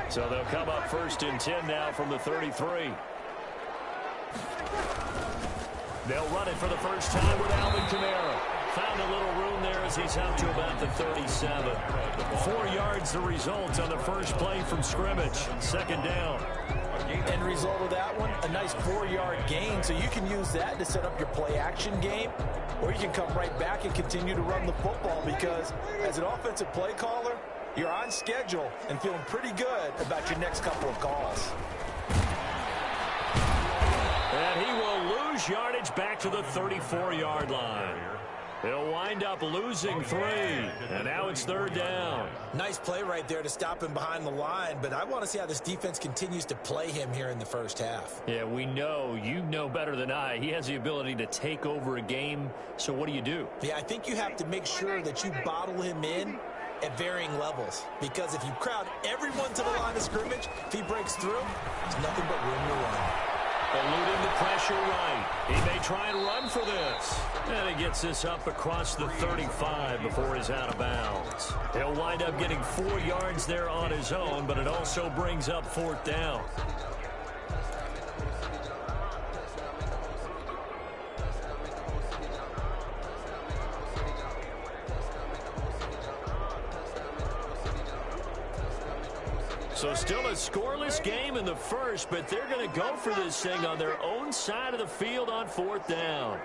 So they'll come up 1st and 10 now from the 33. They'll run it for the first time with Alvin Kamara. Found a little room there as he's out to about the 37. 4 yards the result on the first play from scrimmage. 2nd down. End result of that one, a nice 4-yard gain. So you can use that to set up your play-action game, or you can come right back and continue to run the football because as an offensive play caller, you're on schedule and feeling pretty good about your next couple of calls. And he will lose yardage back to the 34-yard line. He'll wind up losing 3. And now it's 3rd down. Nice play right there to stop him behind the line, but I want to see how this defense continues to play him here in the first half. Yeah, we know. You know better than I. He has the ability to take over a game. So what do? Yeah, I think you have to make sure that you bottle him in at varying levels, because if you crowd everyone to the line of scrimmage, if he breaks through, there's nothing but room to run. Eluding the pressure right. He may try and run for this. And he gets this up across the 35 before he's out of bounds. He'll wind up getting 4 yards there on his own, but it also brings up 4th down. So still a scoreless game in the first, but they're going to go for this thing on their own side of the field on 4th down.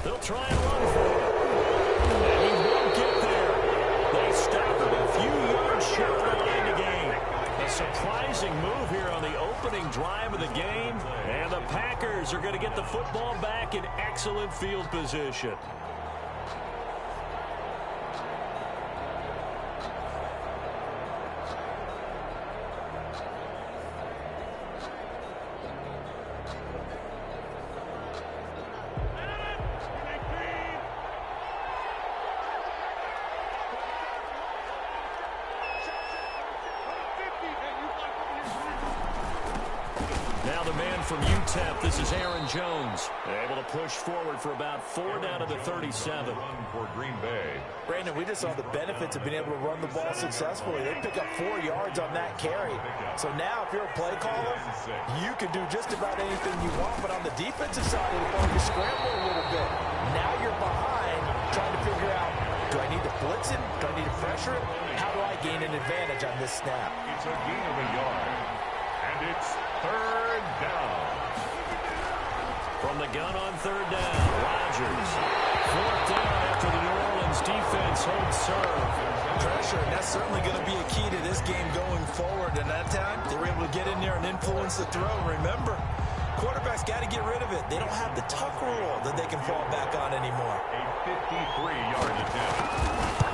They'll try and run for it. And he won't get there. They stop him a few yards short of the line to gain. A surprising move here on the opening drive of the game. And the Packers are going to get the football back in excellent field position. Now the man from UTEP, this is Aaron Jones, able to push forward for about 4 down to the 37. For Green Bay. Brandon, we just saw the benefits of being able to run the ball successfully. They pick up 4 yards on that carry. So now if you're a play caller, you can do just about anything you want. But on the defensive side of the ball, you scramble a little bit. Now you're behind trying to figure out, do I need to blitz him? Do I need to pressure him? How do I gain an advantage on this snap? It's a gain of a yard. And it's 3rd down. From the gun on 3rd down, Rodgers. 4th down after the New Orleans defense holds serve. Pressure, and that's certainly going to be a key to this game going forward. And that time, they were able to get in there and influence the throw. Remember, quarterbacks got to get rid of it. They don't have the tuck rule that they can fall back on anymore. A 53-yard attempt.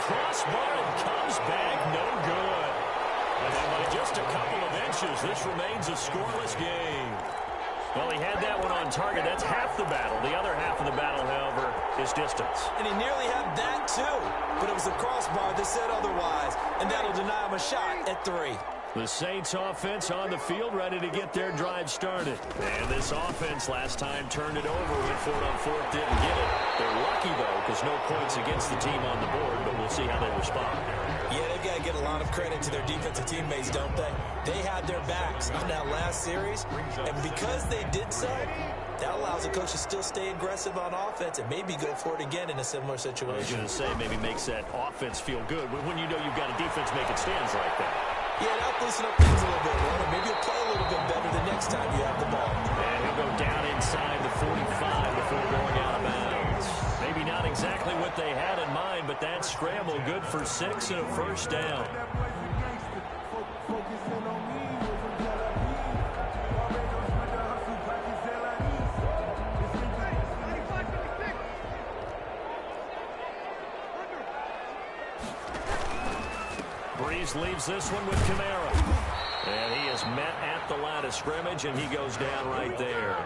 Crossbar and comes back no good. And then by just a couple of inches, this remains a scoreless game. Well, he had that one on target. That's half the battle. The other half of the battle, however, is distance. And he nearly had that, too. But it was the crossbar that said otherwise. And that'll deny him a shot at 3. The Saints offense on the field, ready to get their drive started. And this offense last time turned it over, went for it on 4th, didn't get it. They're lucky, though, because no points against the team on the board, but we'll see how they respond. Yeah, they've got to get a lot of credit to their defensive teammates, don't they? They had their backs on that last series, and because they did so, That allows the coach to still stay aggressive on offense and maybe go for it again in a similar situation. I was going to say maybe makes that offense feel good when you know you've got a defense making stands like that. Yeah, that'll loosen up things a little bit, Warner. Maybe you'll play a little bit better the next time you have the ball. And he'll go down inside the 45 before going out of bounds. Maybe not exactly what they had in mind, but that scramble good for 6 and a first down. Breeze leaves this one with Kamara. And he is met at the line of scrimmage, and he goes down right there.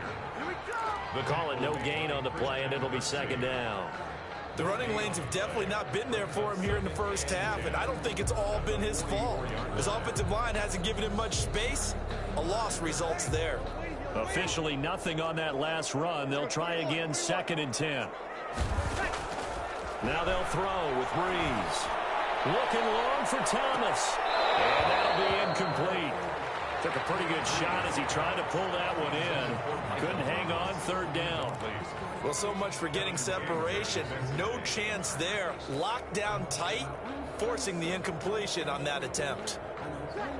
They'll call it no gain on the play, and it'll be second down. The running lanes have definitely not been there for him here in the first half, and I don't think it's all been his fault. His offensive line hasn't given him much space. A loss results there. Officially nothing on that last run. They'll try again, 2nd and 10. Now they'll throw with Breeze. Looking long for Thomas. And that'll be incomplete. Took a pretty good shot as he tried to pull that one in. Couldn't hang on, 3rd down. Well, so much for getting separation. No chance there. Locked down tight, forcing the incompletion on that attempt.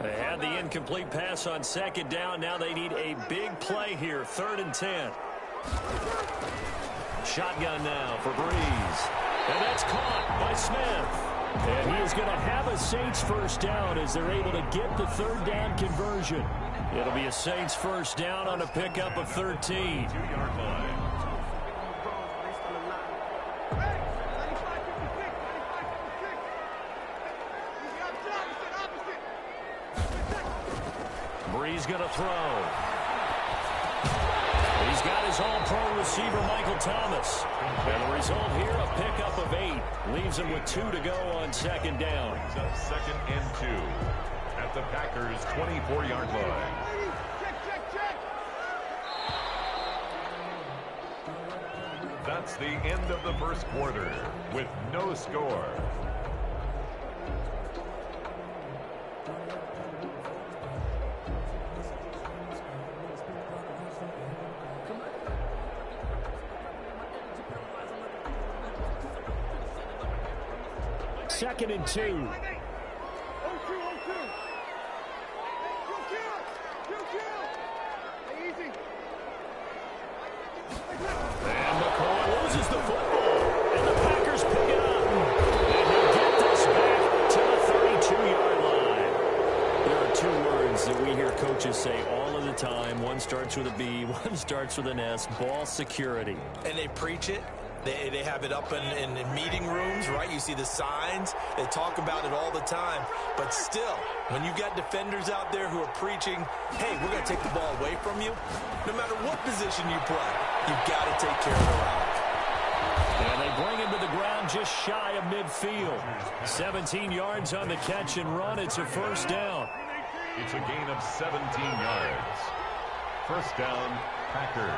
They had the incomplete pass on 2nd down. Now they need a big play here, 3rd and 10. Shotgun now for Breeze. And that's caught by Smith. And he is going to have a Saints first down as they're able to get the 3rd down conversion. It'll be a Saints first down on a pickup of 13. 2-yard line. Breeze going to throw. He's got his all-pro receiver, Michael Thomas. And the result here, a pickup of 8. Leaves him with 2 to go on 2nd down. It's up 2nd and 2 at the Packers' 24-yard line. That's the end of the first quarter with no score. Second and 2. And McCoy loses the football. And the Packers pick it up. And he'll get this back to the 32-yard line. There are 2 words that we hear coaches say all of the time. One starts with a B, one starts with an S. Ball security. And they preach it. They have it up in meeting rooms, right? You see the signs. They talk about it all the time. But still, when you've got defenders out there who are preaching, hey, we're going to take the ball away from you, no matter what position you play, you've got to take care of the rock. And they bring him to the ground just shy of midfield. 17 yards on the catch and run. It's a first down. It's a gain of 17 yards. First down, Packers.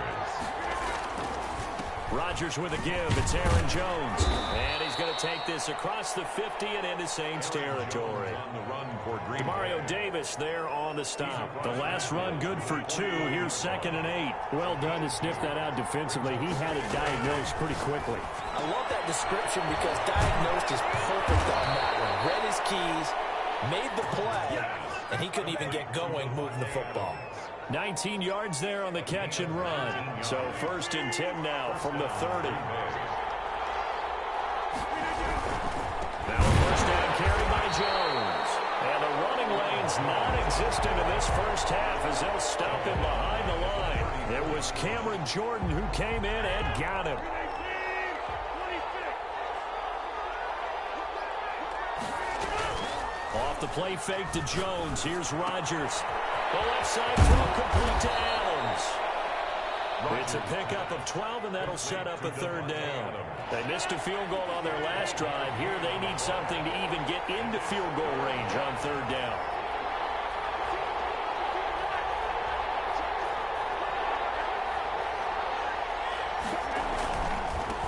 Rodgers with a give. It's Aaron Jones. And he's going to take this across the 50 and into Saints territory. Mario Davis there on the stop. The last run good for 2. Here's 2nd and 8. Well done to sniff that out defensively. He had it diagnosed pretty quickly. I love that description because diagnosed is perfect on that one. Read his keys, made the play, and he couldn't even get going moving the football. 19 yards there on the catch and run. So 1st and 10 now from the 30. Now a first down carry by Jones. And the running lane's non-existent in this first half as they'll stop him behind the line. It was Cameron Jordan who came in and got him. Off the play fake to Jones. Here's Rodgers. The left side throw complete to Adams. It's a pickup of 12, and that'll set up a 3rd down. They missed a field goal on their last drive. Here they need something to even get into field goal range on 3rd down.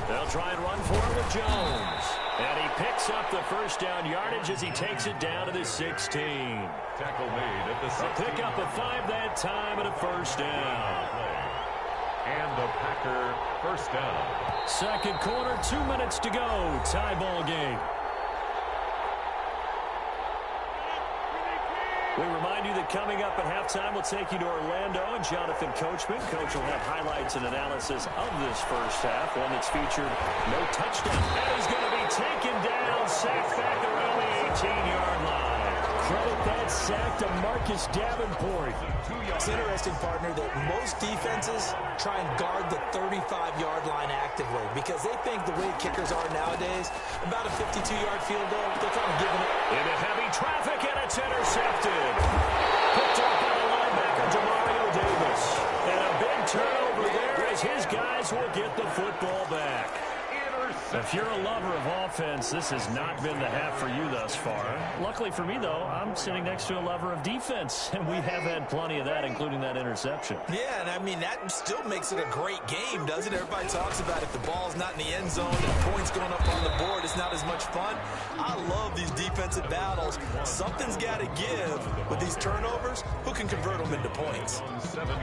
They'll try and run for it with Jones. And he picks up the first down yardage as he takes it down to the 16. Tackle made at the 16. A pickup of 5 that time and a first down. And the Packer first down. Second quarter, 2 minutes to go. Tie ball game. We remind you that coming up at halftime, we'll take you to Orlando and Jonathan Coachman. Coach will have highlights and analysis of this first half, one that's featured no touchdown. And he's going to be taken down, sacked back around the 18-yard line. Credit that sack to Marcus Davenport. It's interesting, partner, that most defenses try and guard the 35-yard line actively because they think the way kickers are nowadays, about a 52-yard field goal, they're kind of giving it. Into heavy traffic, and it's intercepted. Picked up by the linebacker, Demario Davis. And a big turnover there as his guys will get the football back. If you're a lover of offense, this has not been the half for you thus far. Luckily for me, though, I'm sitting next to a lover of defense, and we have had plenty of that, including that interception. Yeah, and I mean, that still makes it a great game, doesn't it? Everybody talks about if the ball's not in the end zone and points going up on the board, it's not as much fun. I love these defensive battles. Something's got to give with these turnovers. Who can convert them into points?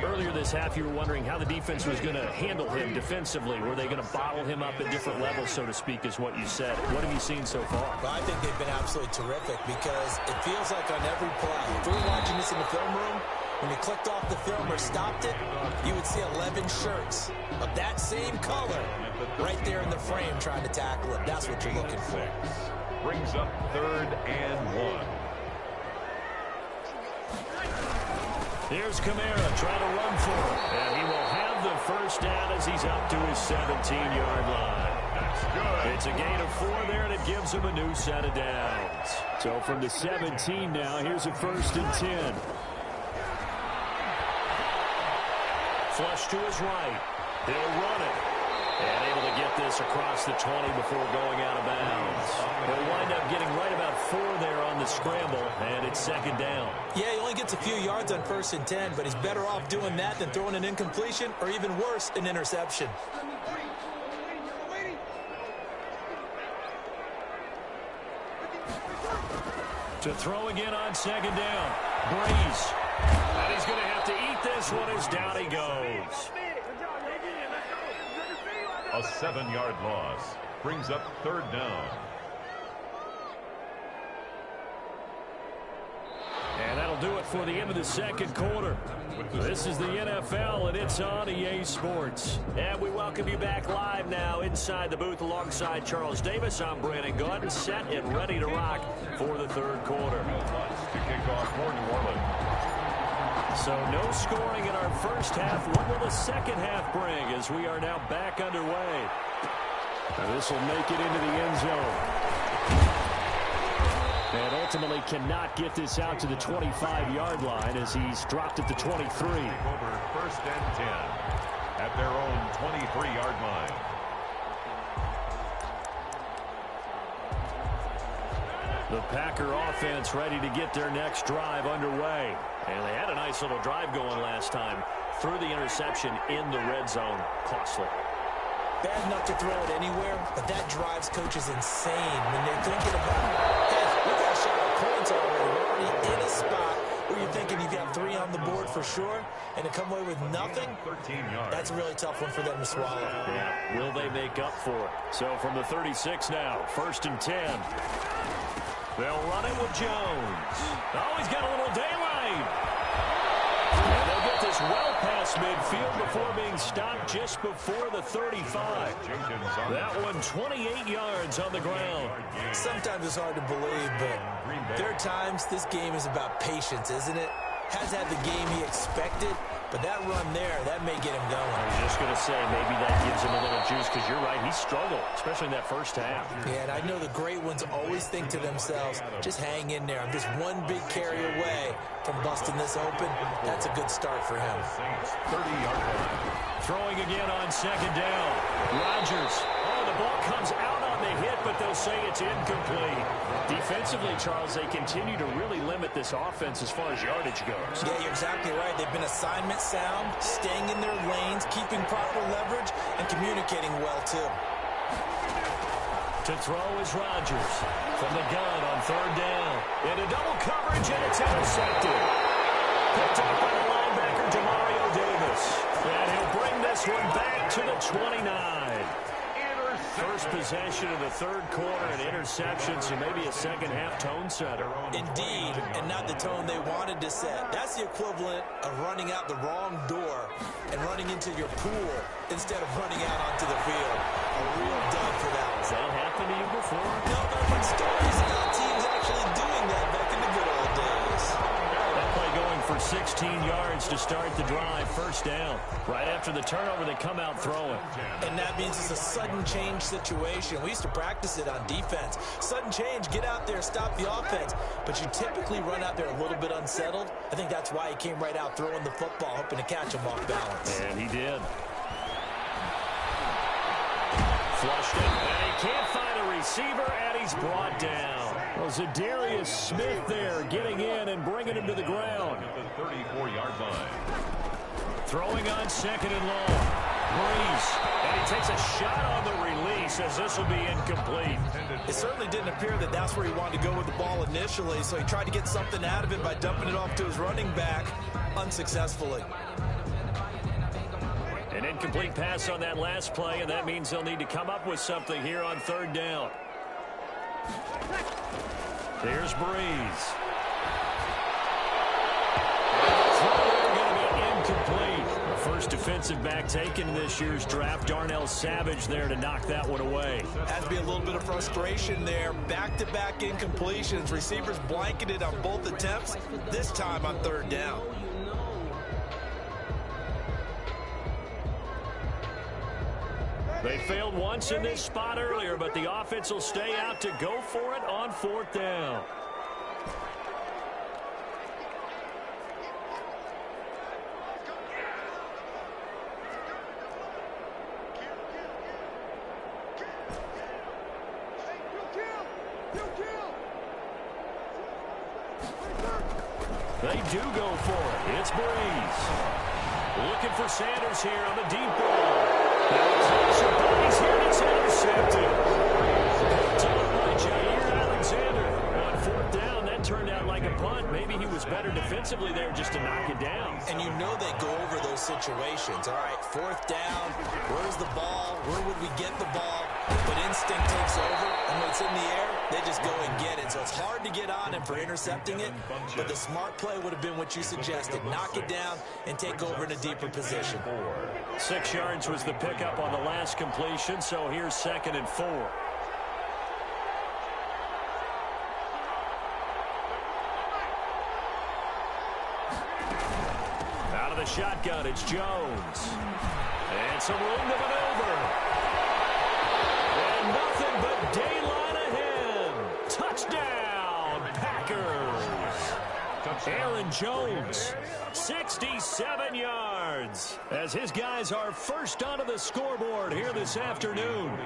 Earlier this half, you were wondering how the defense was going to handle him defensively. Were they going to bottle him up at different levels, so to speak, is what you said. What have you seen so far? Well, I think they've been absolutely terrific because it feels like on every play, if we were watching this in the film room, when you clicked off the film or stopped it, you would see 11 shirts of that same color right there in the frame trying to tackle it. That's what you're looking for. Brings up 3rd and 1. Here's Kamara trying to run for it, and he will have the first down as he's up to his 17-yard line. It's a gain of 4 there, and it gives him a new set of downs. So from the 17 now, here's a 1st and 10. Flush to his right. He'll run it. And able to get this across the 20 before going out of bounds. He'll wind up getting right about 4 there on the scramble, and it's 2nd down. Yeah, he only gets a few yards on 1st and 10, but he's better off doing that than throwing an incompletion or even worse, an interception. To throw again on 2nd down. Breeze. And he's going to have to eat this one as down he goes. A 7-yard loss. Brings up 3rd down. And that'll do it for the end of the 2nd quarter. This is the NFL, and it's on EA Sports. And we welcome you back live now inside the booth alongside Charles Davis. I'm Brandon Gordon, set and ready to rock for the 3rd quarter. To kick off for New Orleans. So no scoring in our first half. What will the second half bring as we are now back underway? This will make it into the end zone. And ultimately cannot get this out to the 25-yard line as he's dropped at the 23. Over 1st and 10 at their own 23-yard line. The Packer offense ready to get their next drive underway. And they had a nice little drive going last time. Threw the interception in the red zone. Costly. Bad enough to throw it anywhere, but that drives coaches insane when they're thinking about, hey, we got a shot at points already. We're already in a spot where you're thinking you've got 3 on the board for sure, and to come away with nothing, 13 yards. That's a really tough one for them to swallow. Yeah, will they make up for it? So from the 36 now, 1st and 10. They'll run it with Jones. Oh, he's got a little daylight. And they'll get this well past midfield before being stopped just before the 35. That one 28 yards on the ground. Sometimes it's hard to believe, but there are times this game is about patience, isn't it? Has had the game he expected, but that run there, that may get him going. I was just going to say, maybe that gives him a little juice, because you're right, he struggled, especially in that first half. Yeah, and I know the great ones always think to themselves, just hang in there. I'm just one big carry away from busting this open. That's a good start for him. 30-yard line. Throwing again on 2nd down. Rodgers. Oh, the ball comes out on the hit, but they'll say it's incomplete. Defensively, Charles, they continue to really limit this offense as far as yardage goes. Yeah, you're exactly right. They've been assignment sound, staying in their lanes, keeping proper leverage, and communicating well, too. To throw is Rodgers from the gun on 3rd down. Into double coverage, and it's intercepted. Picked up by the linebacker, Demario Davis. And he'll bring this one first possession of the third quarter, an interception, so maybe a second-half tone setter. Indeed, and not the tone they wanted to set. That's the equivalent of running out the wrong door and running into your pool instead of running out onto the field. A real dud for that one. Has that happened to you before? No, but I've heard stories about teams actually doing that back in the good old days. That play going for 16 yards to start the drive, first down. Right after the turnover, they come out throwing. And that means it's a sudden change situation. We used to practice it on defense. Sudden change, get out there, stop the offense. But you typically run out there a little bit unsettled. I think that's why he came right out throwing the football, hoping to catch him off balance. And he did. Flushed it, and he can't find a receiver, and he's brought down. Well, Zadarius Smith there getting in and bringing him to the ground. At the 34-yard line. Throwing on second and long. Breeze, and he takes a shot on the release as this will be incomplete. It certainly didn't appear that that's where he wanted to go with the ball initially, so he tried to get something out of it by dumping it off to his running back unsuccessfully. An incomplete pass on that last play, and that means they'll need to come up with something here on third down. There's Breeze. Going to be incomplete. The first defensive back taken in this year's draft. Darnell Savage there to knock that one away. Has to be a little bit of frustration there. Back-to-back incompletions. Receivers blanketed on both attempts, this time on third down. They failed once in this spot earlier, but the offense will stay out to go for it on fourth down. They do go for it. It's Breeze. Looking for Sanders here on the deep ball. He's here, and it's intercepted. By Jair Alexander. On fourth down, that turned out like a punt. Maybe he was better defensively there just to knock it down. And you know they go over those situations. All right, fourth down, where's the ball? Where would we get the ball? But instinct takes over, and when it's in the air, they just go and get it. So it's hard to get on him for intercepting it, but the smart play would have been what you suggested. Knock it down and take over in a deeper position. 6 yards was the pickup on the last completion, so here's 2nd and 4. Out of the shotgun, it's Jones. And some room to maneuver. And nothing but daylight ahead. Touchdown, Packers. Aaron Jones, 67 yards, as his guys are first onto the scoreboard here this afternoon.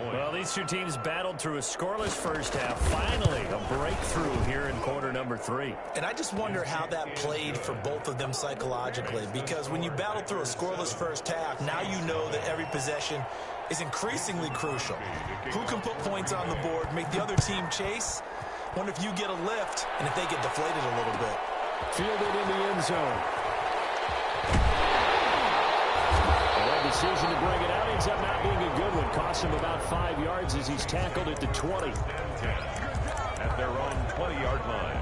Well, these two teams battled through a scoreless first half. Finally, a breakthrough here in quarter number 3. And I just wonder how that played for both of them psychologically, because when you battle through a scoreless first half, now you know that every possession is increasingly crucial. Who can put points on the board, make the other team chase? Wonder if you get a lift and if they get deflated a little bit. Fielded in the end zone. That decision to bring it out ends up not being a good one. Costs him about 5 yards as he's tackled at the 20. At their own 20-yard line.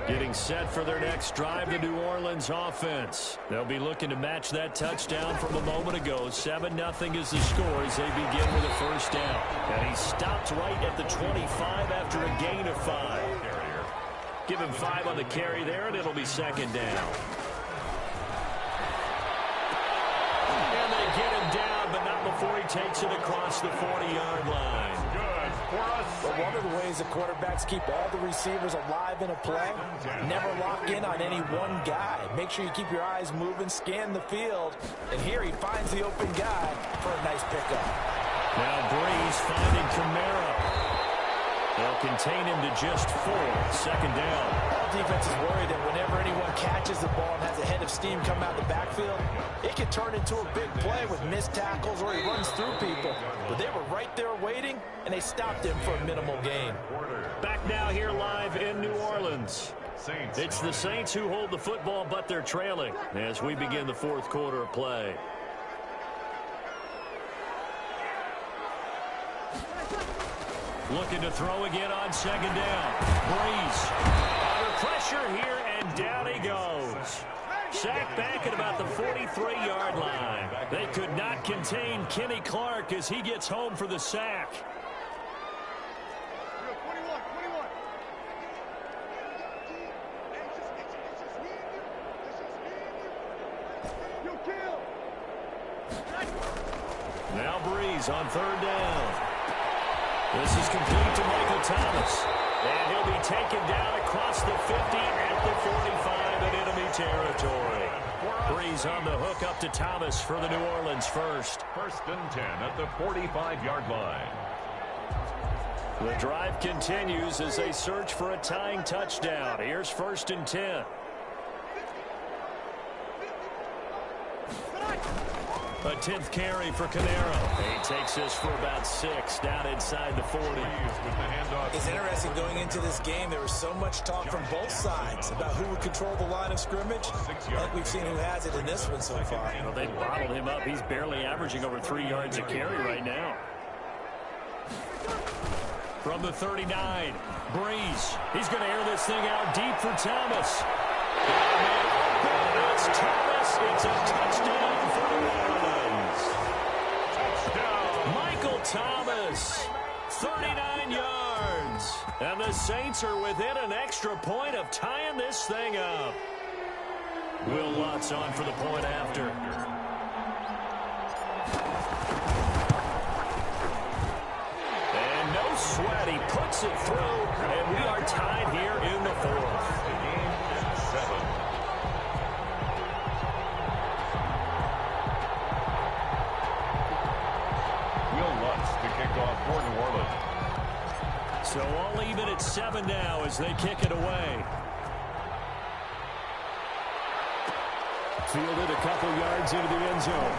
Getting set for their next drive, the New Orleans offense. They'll be looking to match that touchdown from a moment ago. 7-0 is the score as they begin with a first down. And he stopped right at the 25 after a gain of 5. Give him 5 on the carry there, and it'll be 2nd down. And they get him down, but not before he takes it across the 40-yard line. But one of the ways the quarterbacks keep all the receivers alive in a play, never lock in on any one guy. Make sure you keep your eyes moving, scan the field, and here he finds the open guy for a nice pickup. Now Breeze finding Kamara. They'll contain him to just 4. 2nd down. Defense is worried that whenever anyone catches the ball and has a head of steam come out of the backfield, it can turn into a big play with missed tackles or he runs through people. But they were right there waiting, and they stopped him for a minimal gain. Back now here live in New Orleans. Saints. It's the Saints who hold the football, but they're trailing as we begin the fourth quarter of play. Looking to throw again on second down. Breeze under pressure here, and down he goes. Sacked back at about the 43-yard line. They could not contain Kenny Clark as he gets home for the sack. Now Breeze on third down. This is complete to Michael Thomas. And he'll be taken down across the 50 at the 45 in enemy territory. Breeze on the hook up to Thomas for the New Orleans first. First and 10 at the 45-yard line. The drive continues as they search for a tying touchdown. Here's first and 10. A 10th carry for Camaro. He takes this for about 6 down inside the 40. It's interesting going into this game. There was so much talk from both sides about who would control the line of scrimmage. I think we've seen who has it in this one so far. Well, they bottled him up. He's barely averaging over 3 yards a carry right now. From the 39, Breeze. He's going to air this thing out deep for Thomas. It's Thomas. It's a touchdown for the Orleans. Touchdown. Michael Thomas, 39 yards. And the Saints are within an extra point of tying this thing up. Will Lutz on for the point after. And no sweat. He puts it through. And we are tied here in the fourth. The game is 7. For New Orleans. So all even at 7 now as they kick it away. Fielded a couple yards into the end zone.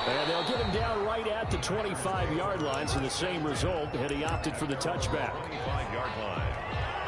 And they'll get him down right at the 25-yard line, so the same result, and he opted for the touchback. 25-yard line.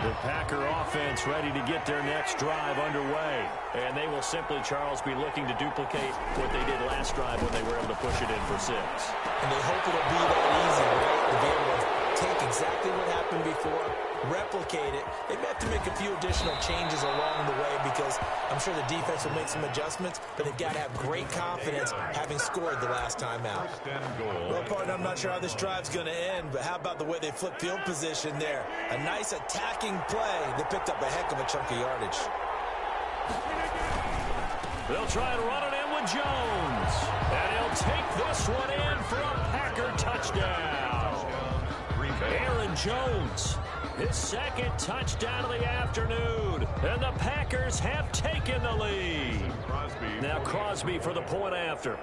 The Packer offense ready to get their next drive underway. And they will simply, Charles, be looking to duplicate what they did last drive when they were able to push it in for 6. And they hope it'll be that easy, right? To be able to take exactly what happened before, replicate it. They may have to make a few additional changes along the way because I'm sure the defense will make some adjustments, but they've got to have great confidence having scored the last time out. First and goal. Well, partner, I'm not sure how this drive's going to end, but how about the way they flip field position there? A nice attacking play. They picked up a heck of a chunk of yardage. They'll try and run it in with Jones. And he'll take this one in for a Packer touchdown. Aaron Jones, his second touchdown of the afternoon. And the Packers have taken the lead. Now Crosby for the point after.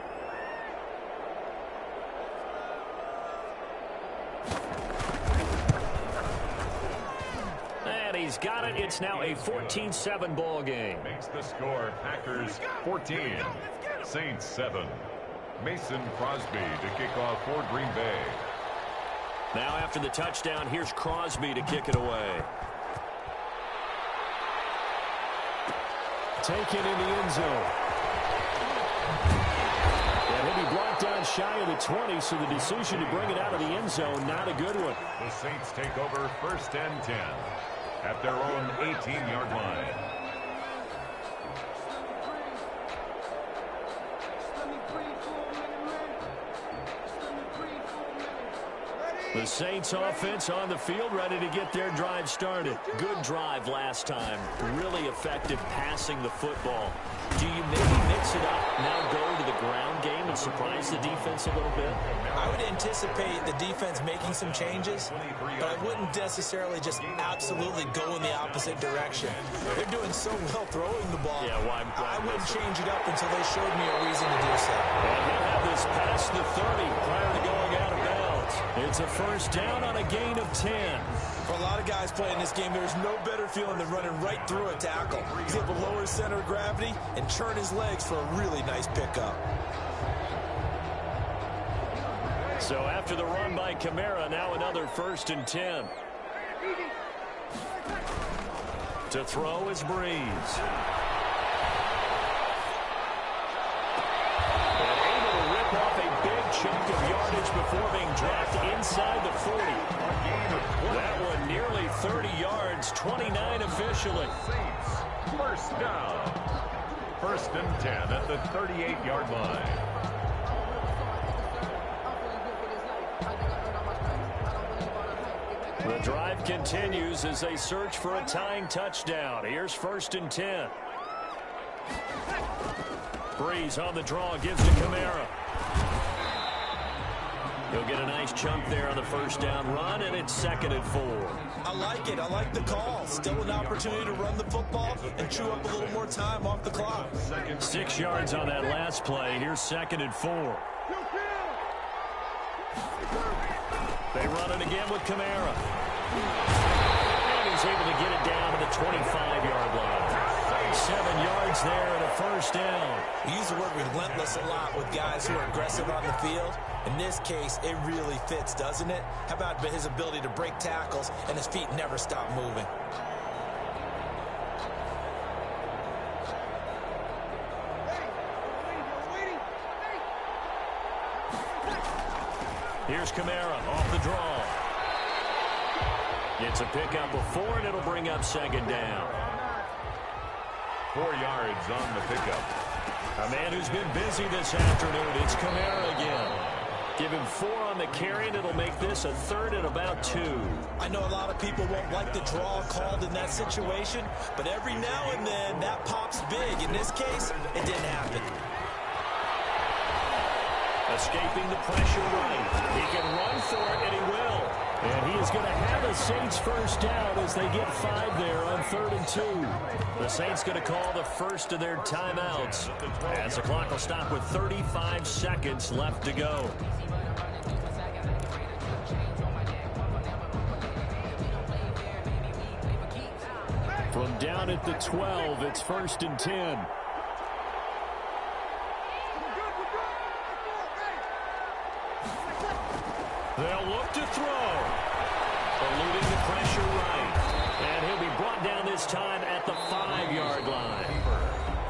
And he's got it. It's now a 14-7 ball game. Makes the score Packers 14, Saints 7. Mason Crosby to kick off for Green Bay. Now after the touchdown, here's Crosby to kick it away. Taken in the end zone. And he'll be brought down shy of the 20, so the decision to bring it out of the end zone, not a good one. The Saints take over first and 10 at their own 18-yard line. The Saints offense on the field, ready to get their drive started. Good drive last time. Really effective passing the football. Do you maybe mix it up, now go to the ground game and surprise the defense a little bit? I would anticipate the defense making some changes, but I wouldn't necessarily just absolutely go in the opposite direction. They're doing so well throwing the ball. Yeah, I wouldn't change it up until they showed me a reason to do so. And he'll have this past the 30 prior to going out of bounds. It's a first down on a gain of 10. For a lot of guys playing this game, there's no better feeling than running right through a tackle. He's able to lower his center of gravity and turn his legs for a really nice pickup. So after the run by Kamara, now another first and 10. To throw is Breeze. And able to rip off a big chunk of yardage before being dropped inside the 40. That one nearly 30 yards, 29 officially. First down. First and 10 at the 38-yard line. The drive continues as they search for a tying touchdown. Here's first and 10. Breeze on the draw, gives to Kamara. He'll get a nice chunk there on the first down run, and it's 2nd and 4. I like it. I like the call. Still an opportunity to run the football and chew up a little more time off the clock. 6 yards on that last play. Here's 2nd and 4. They run it again with Kamara. And he's able to get it down to the 25-yard line. 7 yards there and a first down. We use the word relentless a lot with guys who are aggressive on the field. In this case, it really fits, doesn't it? How about his ability to break tackles and his feet never stop moving? Here's Kamara off the draw. Gets a pickup of 4, and it'll bring up 2nd down. 4 yards on the pickup. A man who's been busy this afternoon. It's Kamara again. Give him 4 on the carry, and it'll make this a 3rd and about 2. I know a lot of people won't like the draw called in that situation, but every now and then that pops big. In this case, it didn't happen. Escaping the pressure right. He can run for it, and he will. And he is going to have a Saints first down as they get 5 there on 3rd and 2. The Saints going to call the first of their timeouts as the clock will stop with 35 seconds left to go. From down at the 12, it's 1st and 10. They'll look to throw. Eluding the pressure right. And he'll be brought down this time at the 5-yard line.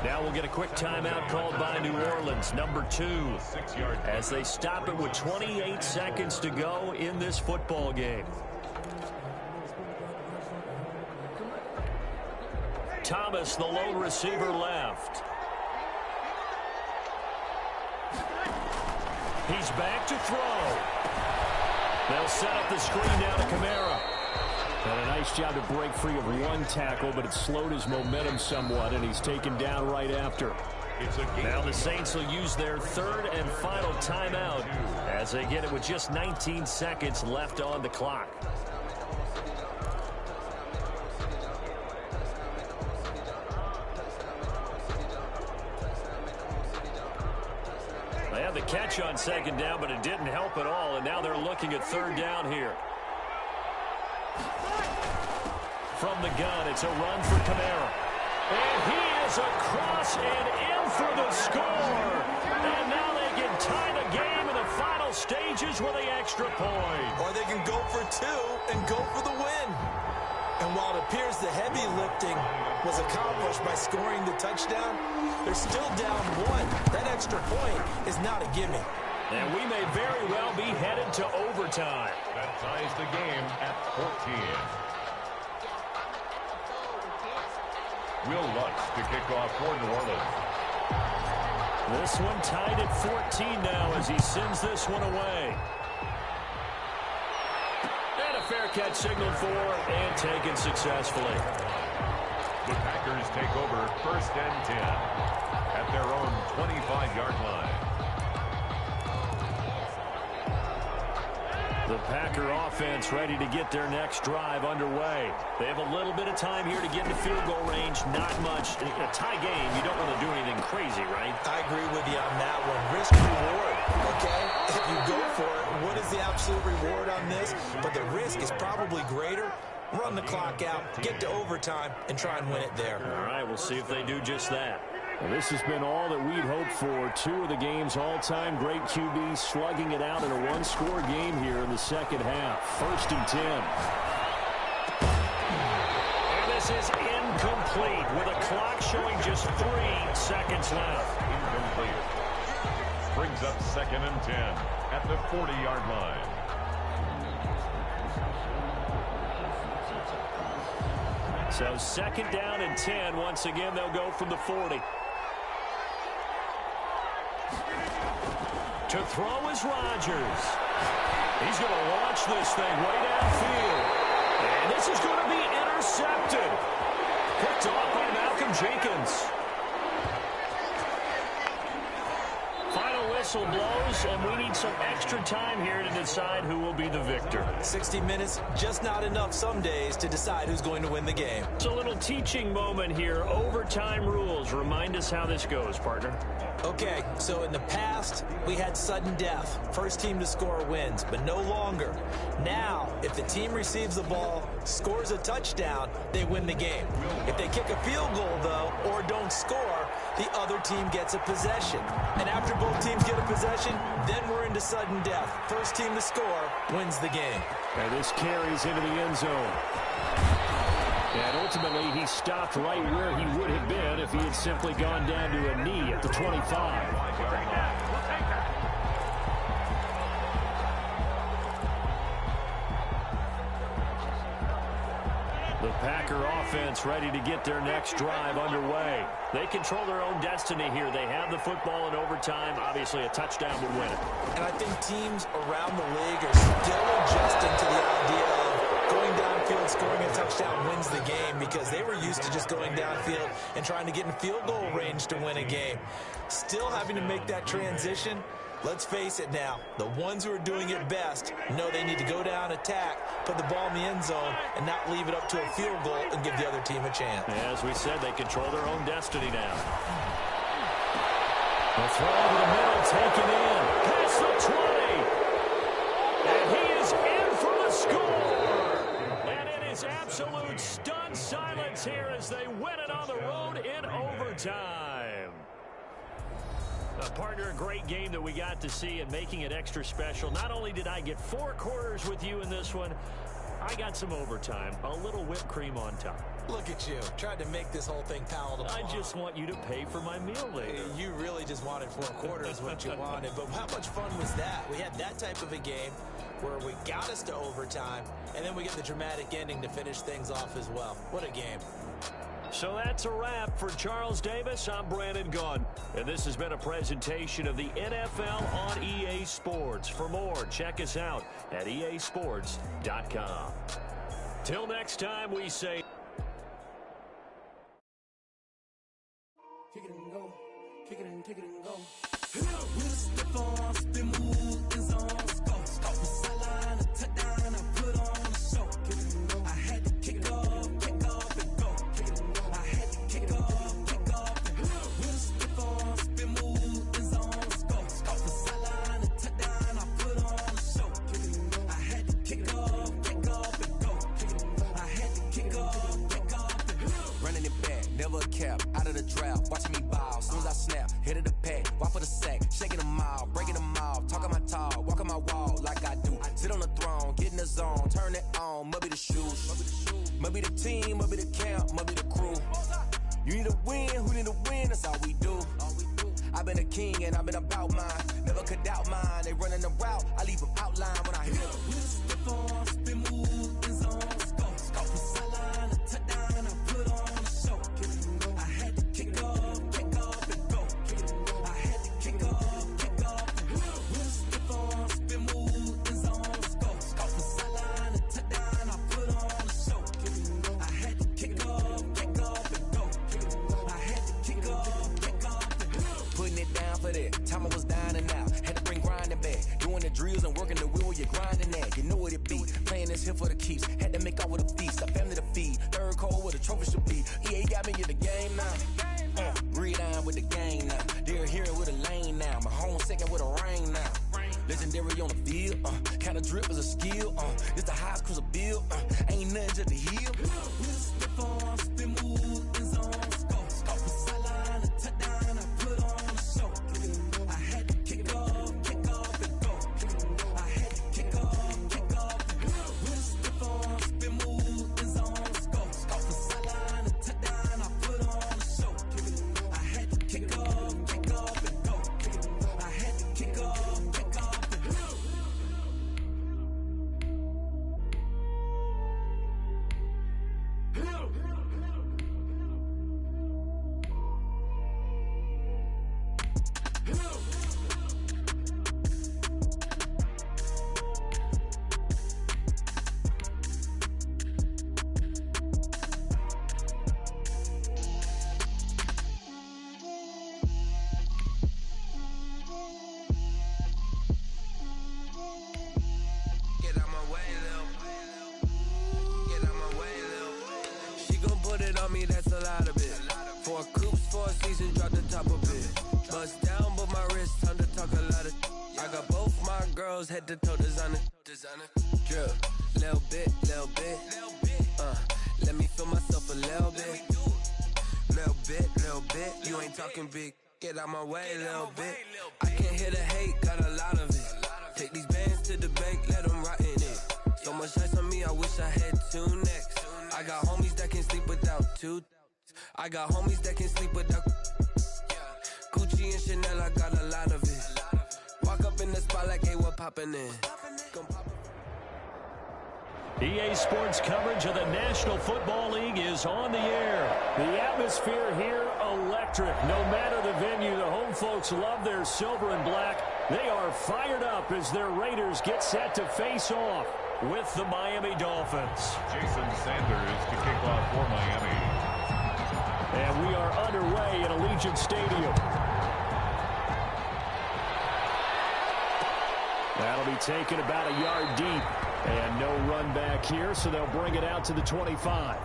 Now we'll get a quick timeout called by New Orleans, number 2, as they stop it with 28 seconds to go in this football game. Thomas, the lone receiver, left. He's back to throw. They'll set up the screen down to Kamara. And a nice job to break free of one tackle, but it slowed his momentum somewhat, and he's taken down right after. Now the Saints will use their 3rd and final timeout as they get it with just 19 seconds left on the clock. They had the catch on 2nd down, but it didn't help at all, and now they're looking at 3rd down here. From the gun, it's a run for Kamara. And he is across and in for the score. And now they can tie the game in the final stages with the extra point. Or they can go for 2 and go for the win. And while it appears the heavy lifting was accomplished by scoring the touchdown, they're still down 1. That extra point is not a gimme. And we may very well be headed to overtime. That ties the game at 14. Will Lutz to kick off for New Orleans. This one tied at 14 now as he sends this one away. And a fair catch signaled for and taken successfully. The Packers take over 1st and 10 at their own 25-yard line. The Packer offense ready to get their next drive underway. They have a little bit of time here to get into field goal range. Not much. In a tie game, you don't want to do anything crazy, right? I agree with you on that one. Risk reward, okay? If you go for it, what is the absolute reward on this? But the risk is probably greater. Run the clock out, get to overtime, and try and win it there. All right, we'll see if they do just that. Well, this has been all that we'd hoped for. 2 of the game's all-time great QBs slugging it out in a one-score game here in the second half. 1st and 10. This is incomplete with a clock showing just 3 seconds left. Incomplete. Brings up 2nd and 10 at the 40-yard line. So 2nd down and 10. Once again, they'll go from the 40. To throw is Rodgers. He's going to launch this thing way downfield. And this is going to be intercepted. Picked off by Malcolm Jenkins. Final whistle blows, and we need some extra time here to decide who will be the victor. 60 minutes, just not enough some days to decide who's going to win the game. It's a little teaching moment here. Overtime rules. Remind us how this goes, partner. Okay, so in the past, we had sudden death. First team to score wins, but no longer. Now, if the team receives the ball, scores a touchdown, they win the game. If they kick a field goal, though, or don't score, the other team gets a possession. And after both teams get a possession, then we're into sudden death. First team to score wins the game. And this carries into the end zone. And ultimately, he stopped right where he would have been if he had simply gone down to a knee at the 25. The Packer offense ready to get their next drive underway. They control their own destiny here. They have the football in overtime. Obviously, a touchdown would win it. And I think teams around the league are still adjusting to the idea of going downfield, scoring a touchdown wins the game, because they were used to just going downfield and trying to get in field goal range to win a game. Still having to make that transition. Let's face it now, the ones who are doing it best know they need to go down, attack, put the ball in the end zone, and not leave it up to a field goal and give the other team a chance. As we said, they control their own destiny now. The throw over the middle, taken in, past the 20. And he is in for the score. And it is absolute stunned silence here as they win it on the road in overtime. Partner, a great game that we got to see, and making it extra special. Not only did I get 4 quarters with you in this one, I got some overtime, a little whipped cream on top. Look at you, tried to make this whole thing palatable. I just want you to pay for my meal later. You really just wanted 4 quarters what you wanted, but how much fun was that? We had that type of a game where we got us to overtime, and then we get the dramatic ending to finish things off as well. What a game. So that's a wrap for Charles Davis. I'm Brandon Gunn, and this has been a presentation of the NFL on EA Sports. For more, check us out at easports.com. Till next time, we say... Kick it and go. Kick it and go. With a stiff on, spin move, in zone, go. From sideline to touchdown, I put on a show. Kick it and go. I had to kick off and go. Kick it and go. I had to kick off and go. With a stiff on, spin move, in zone, go. From sideline to touchdown, I put on a show. Kick it and go. I had to kick off and go. Kick it and go. I had to kick off and go. Running it back, never a cap, out of the draft, watching me ball, soon as I snap, hit of the pack, walk for the sack, shaking them all, breaking them off, talking my talk, walking my wall like I do, sit on the throne, get in the zone, turn it on, must be the shoes, must be the team, must be the camp, must be the crew, you need a win, who need a win, that's all we do, I've been a king and I've been about mine, never could doubt mine, they running the route, I leave them outline when I hit them. Stiff on, spin move, in zone, go, from sideline to touchdown, I put on a show. Kick it and go. I had to kick off and go. Kick it and go. I had to kick off and go. With a stiff on, spin move, in zone, go, from sideline to touchdown, I put on a show. Kick it and go. I had to kick off and go. Kick it and go. I had to kick off and go. Putting it down for that, time I was down and out, had to bring grinding back, doing the drills and working the wheel, you're grinding that, you know what it be, playing this here for the keeps, had to make out with a feast, a family to feed, third cold where the trophy should be, EA got me in the game now, read on with the game now, they're hearing with a lane now, my home second with a rain now, legendary on the field, kind of drip is a skill, it's the highest cruiser bill, ain't nothing just to heal. Stiff on, spin move, in zone, go, from sideline to touchdown, I put on a show. Kick it and go. I had to kick off and go. Kick it and go. I had to kick off and go. With a stiff on, spin move, in zone, go, from sideline rose, head to toe designer. Drip, little bit. Let me feel myself a little bit. Little bit. You ain't talking big. Get out my way, little bit. I can't hear the hate, got a lot of it. Take these bands to the bank, let them rot in it. So much ice on me, I wish I had two necks. I got homies that can sleep without two. I got homies that can sleep without Gucci and Chanel, I got a lot of it. Walk up in the spot like, hey, what poppin' in? EA Sports coverage of the National Football League is on the air. The atmosphere here, electric. No matter the venue, the home folks love their silver and black. They are fired up as their Raiders get set to face off with the Miami Dolphins. Jason Sanders to kick off for Miami. And we are underway at Allegiant Stadium. That'll be taken about a yard deep. And no run back here, so they'll bring it out to the 25.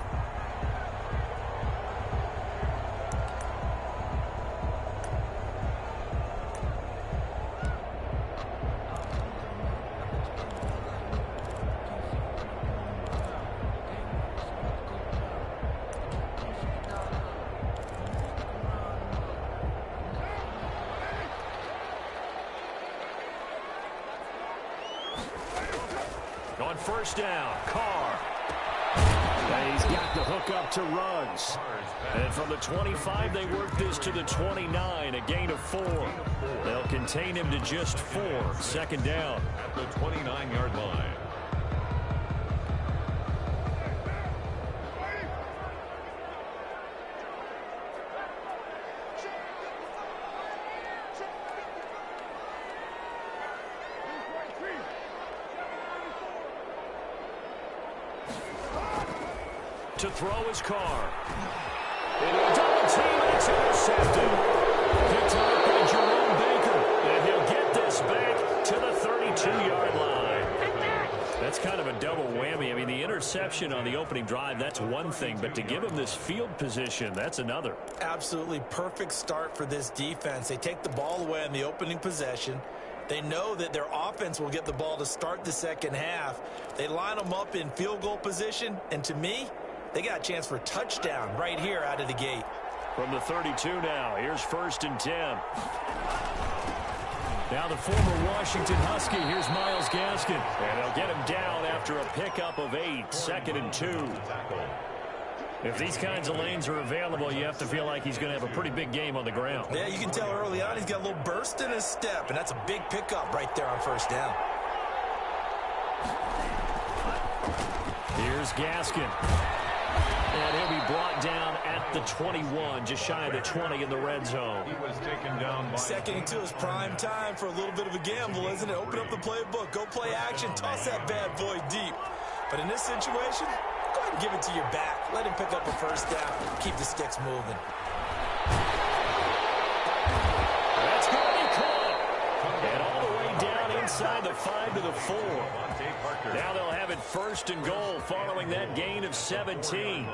On first down, Carr. And he's got the hook up to Ruggs. And from the 25, they work this to the 29, a gain of 4. They'll contain him to just 4. Second down. At the 29-yard line. To throw his Carr. Double team, and it's intercepted. Picked up by Jerome Baker. And he'll get this back to the 32-yard line. That's kind of a double whammy. I mean, the interception on the opening drive, that's one thing. But to give him this field position, that's another. Absolutely perfect start for this defense. They take the ball away on the opening possession. They know that their offense will get the ball to start the second half. They line them up in field goal position. And to me, they got a chance for a touchdown right here out of the gate. From the 32 now, here's 1st and 10. Now the former Washington Husky, here's Myles Gaskin. And they'll get him down after a pickup of 8, 2nd and 2. If these kinds of lanes are available, you have to feel like he's going to have a pretty big game on the ground. Yeah, you can tell early on he's got a little burst in his step, and that's a big pickup right there on first down. Here's Gaskin. And he'll be brought down at the 21, just shy of the 20 in the red zone. He was taken down by 2nd and 2 is prime time for a little bit of a gamble, isn't it? Open up the playbook, go play action, toss that bad boy deep. But in this situation, go ahead and give it to your back. Let him pick up a first down. Keep the sticks moving. That's going to be caught. And all the way down inside the 5 to the 4. Now they'll have it 1st and goal following that gain of 17.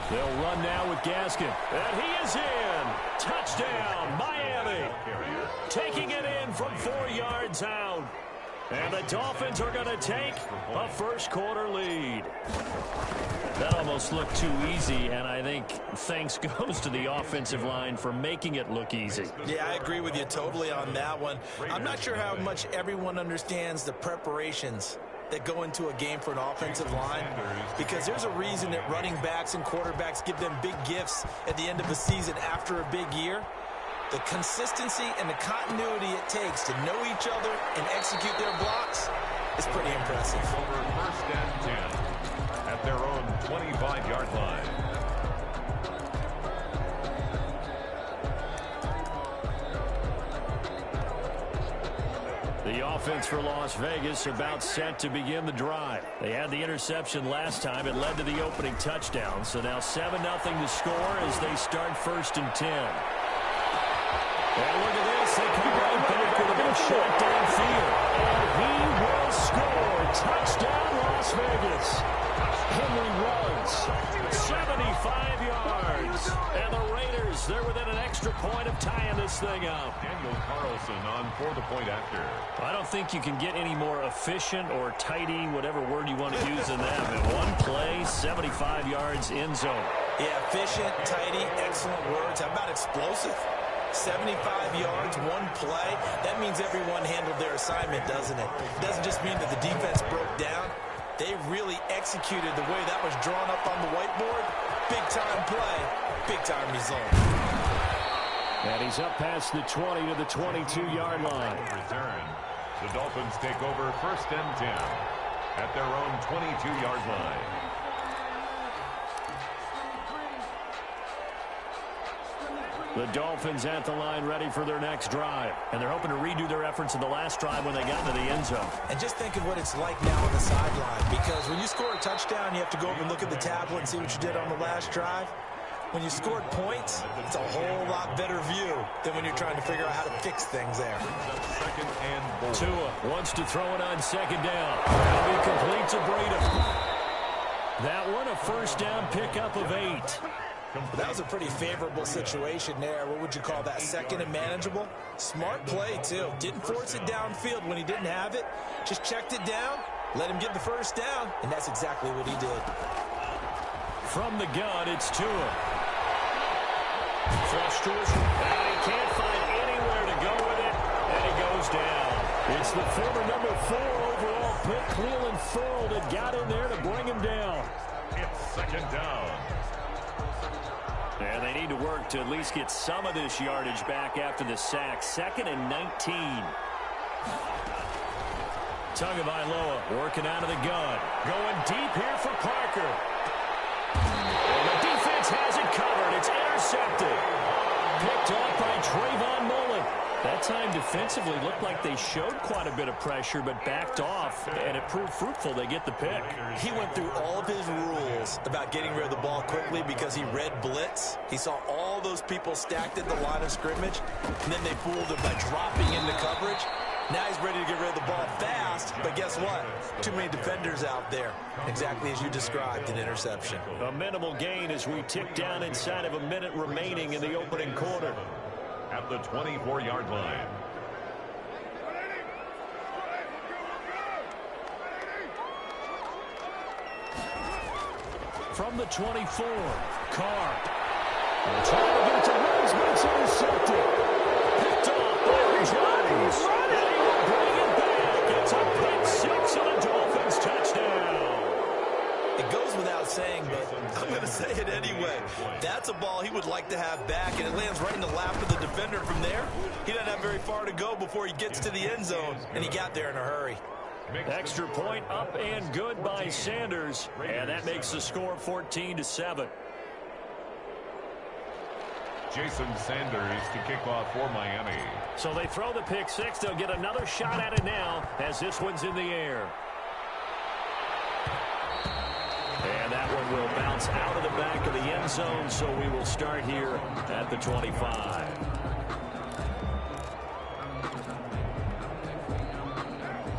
They'll run now with Gaskin. And he is in. Touchdown, Miami. Taking it in from 4 yards out. And the Dolphins are going to take a first-quarter lead. That almost looked too easy, and I think thanks goes to the offensive line for making it look easy. Yeah, I agree with you totally on that one. I'm not sure how much everyone understands the preparations that go into a game for an offensive line, because there's a reason that running backs and quarterbacks give them big gifts at the end of a season after a big year. The consistency and the continuity it takes to know each other and execute their blocks is pretty impressive. Over 1st and 10 at their own 25-yard line. The offense for Las Vegas about set to begin the drive. They had the interception last time. It led to the opening touchdown. So now 7-0 to score as they start 1st and 10. And look at this. They come right back with a big shot downfield. And he will score. Touchdown, Las Vegas. Henry runs 75 yards. And the Raiders, they're within an extra point of tying this thing up. Daniel Carlson on for the point after. I don't think you can get any more efficient or tidy, whatever word you want to use in that. In one play, 75 yards in zone. Yeah, efficient, tidy, excellent words. How about explosive? 75 yards, one play. That means everyone handled their assignment, doesn't it? It doesn't just mean that the defense broke down. They really executed the way that was drawn up on the whiteboard. Big-time play, big-time result. And he's up past the 20 to the 22-yard line. Return. The Dolphins take over 1st and 10 at their own 22-yard line. The Dolphins at the line ready for their next drive. And they're hoping to redo their efforts in the last drive when they got into the end zone. And just think of what it's like now on the sideline. Because when you score a touchdown, you have to go over and look at the tablet and see what you did on the last drive. When you scored points, it's a whole lot better view than when you're trying to figure out how to fix things there. Second and goal. Tua wants to throw it on second down. That'll be complete to Breida. That one a first down pickup of 8. That was a pretty favorable situation there. What would you call that? Second and manageable? Smart play, too. Didn't force it downfield when he didn't have it. Just checked it down, let him get the first down, and that's exactly what he did. From the gun, it's Tua. Flush to his right. He can't find anywhere to go with it, and he goes down. It's the former number 4 overall pick, Cleveland Ferrell, that got in there to bring him down. It's second down. And they need to work to at least get some of this yardage back after the sack. 2nd and 19. Tagovailoa working out of the gun. Going deep here for Parker. And the defense has it covered. It's intercepted. Picked off by Trayvon Mullen. That time defensively looked like they showed quite a bit of pressure but backed off, and it proved fruitful. They get the pick. He went through all of his rules about getting rid of the ball quickly because he read blitz. He saw all those people stacked at the line of scrimmage, and then they fooled him by dropping into coverage. Now he's ready to get rid of the ball fast, but guess what? Too many defenders out there. Exactly as you described, an interception. A minimal gain as we tick down inside of a minute remaining in the opening quarter. At the 24-yard line. From the 24, Carr. Trying to get to Rose, but it's intercepted. Picked off by Jones. And he will bring it back. It's a pick 6 and a Dolphins touchdown. It goes without saying, but I'm going to say it anyway. That's a ball he would like to have back, and it lands right in the lap of the defender from there. He doesn't have very far to go before he gets to the end zone, and he got there in a hurry. Extra point up and good by Sanders, and that makes the score 14-7. Jason Sanders to kick off for Miami. So they throw the pick 6. They'll get another shot at it now as this one's in the air. And that one will bounce out of the back of the end zone, so we will start here at the 25.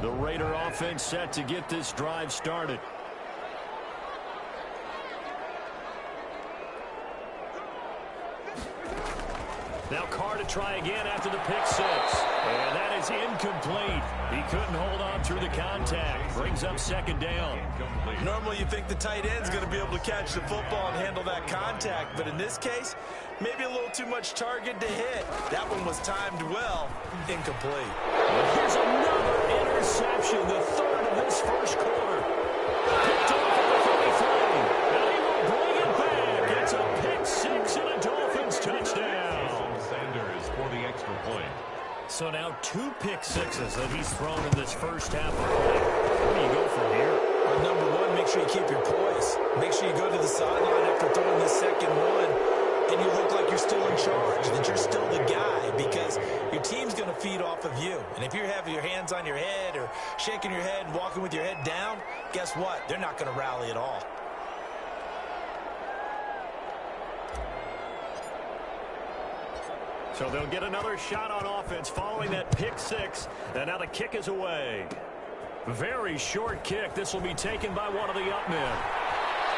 The Raider offense set to get this drive started. Now Carr to try again after the pick 6. And that is incomplete. He couldn't hold on through the contact. Brings up second down. Normally you think the tight end's going to be able to catch the football and handle that contact. But in this case, maybe a little too much target to hit. That one was timed well. Incomplete. And here's another interception. The 3rd of this first quarter. Picked off at the 33. And he will bring it back. It's a pick 6 and a Dolphins touchdown. Sanders for the extra point. So now 2 pick 6s that he's thrown in this first half of play. Where do you go from here? Well, number 1, make sure you keep your poise. Make sure you go to the sideline after throwing the second one, and you look like you're still in charge, that you're still the guy, because your team's going to feed off of you. And if you're having your hands on your head or shaking your head and walking with your head down, guess what? They're not going to rally at all. So they'll get another shot on offense following that pick six. And now the kick is away. Very short kick. This will be taken by one of the up men.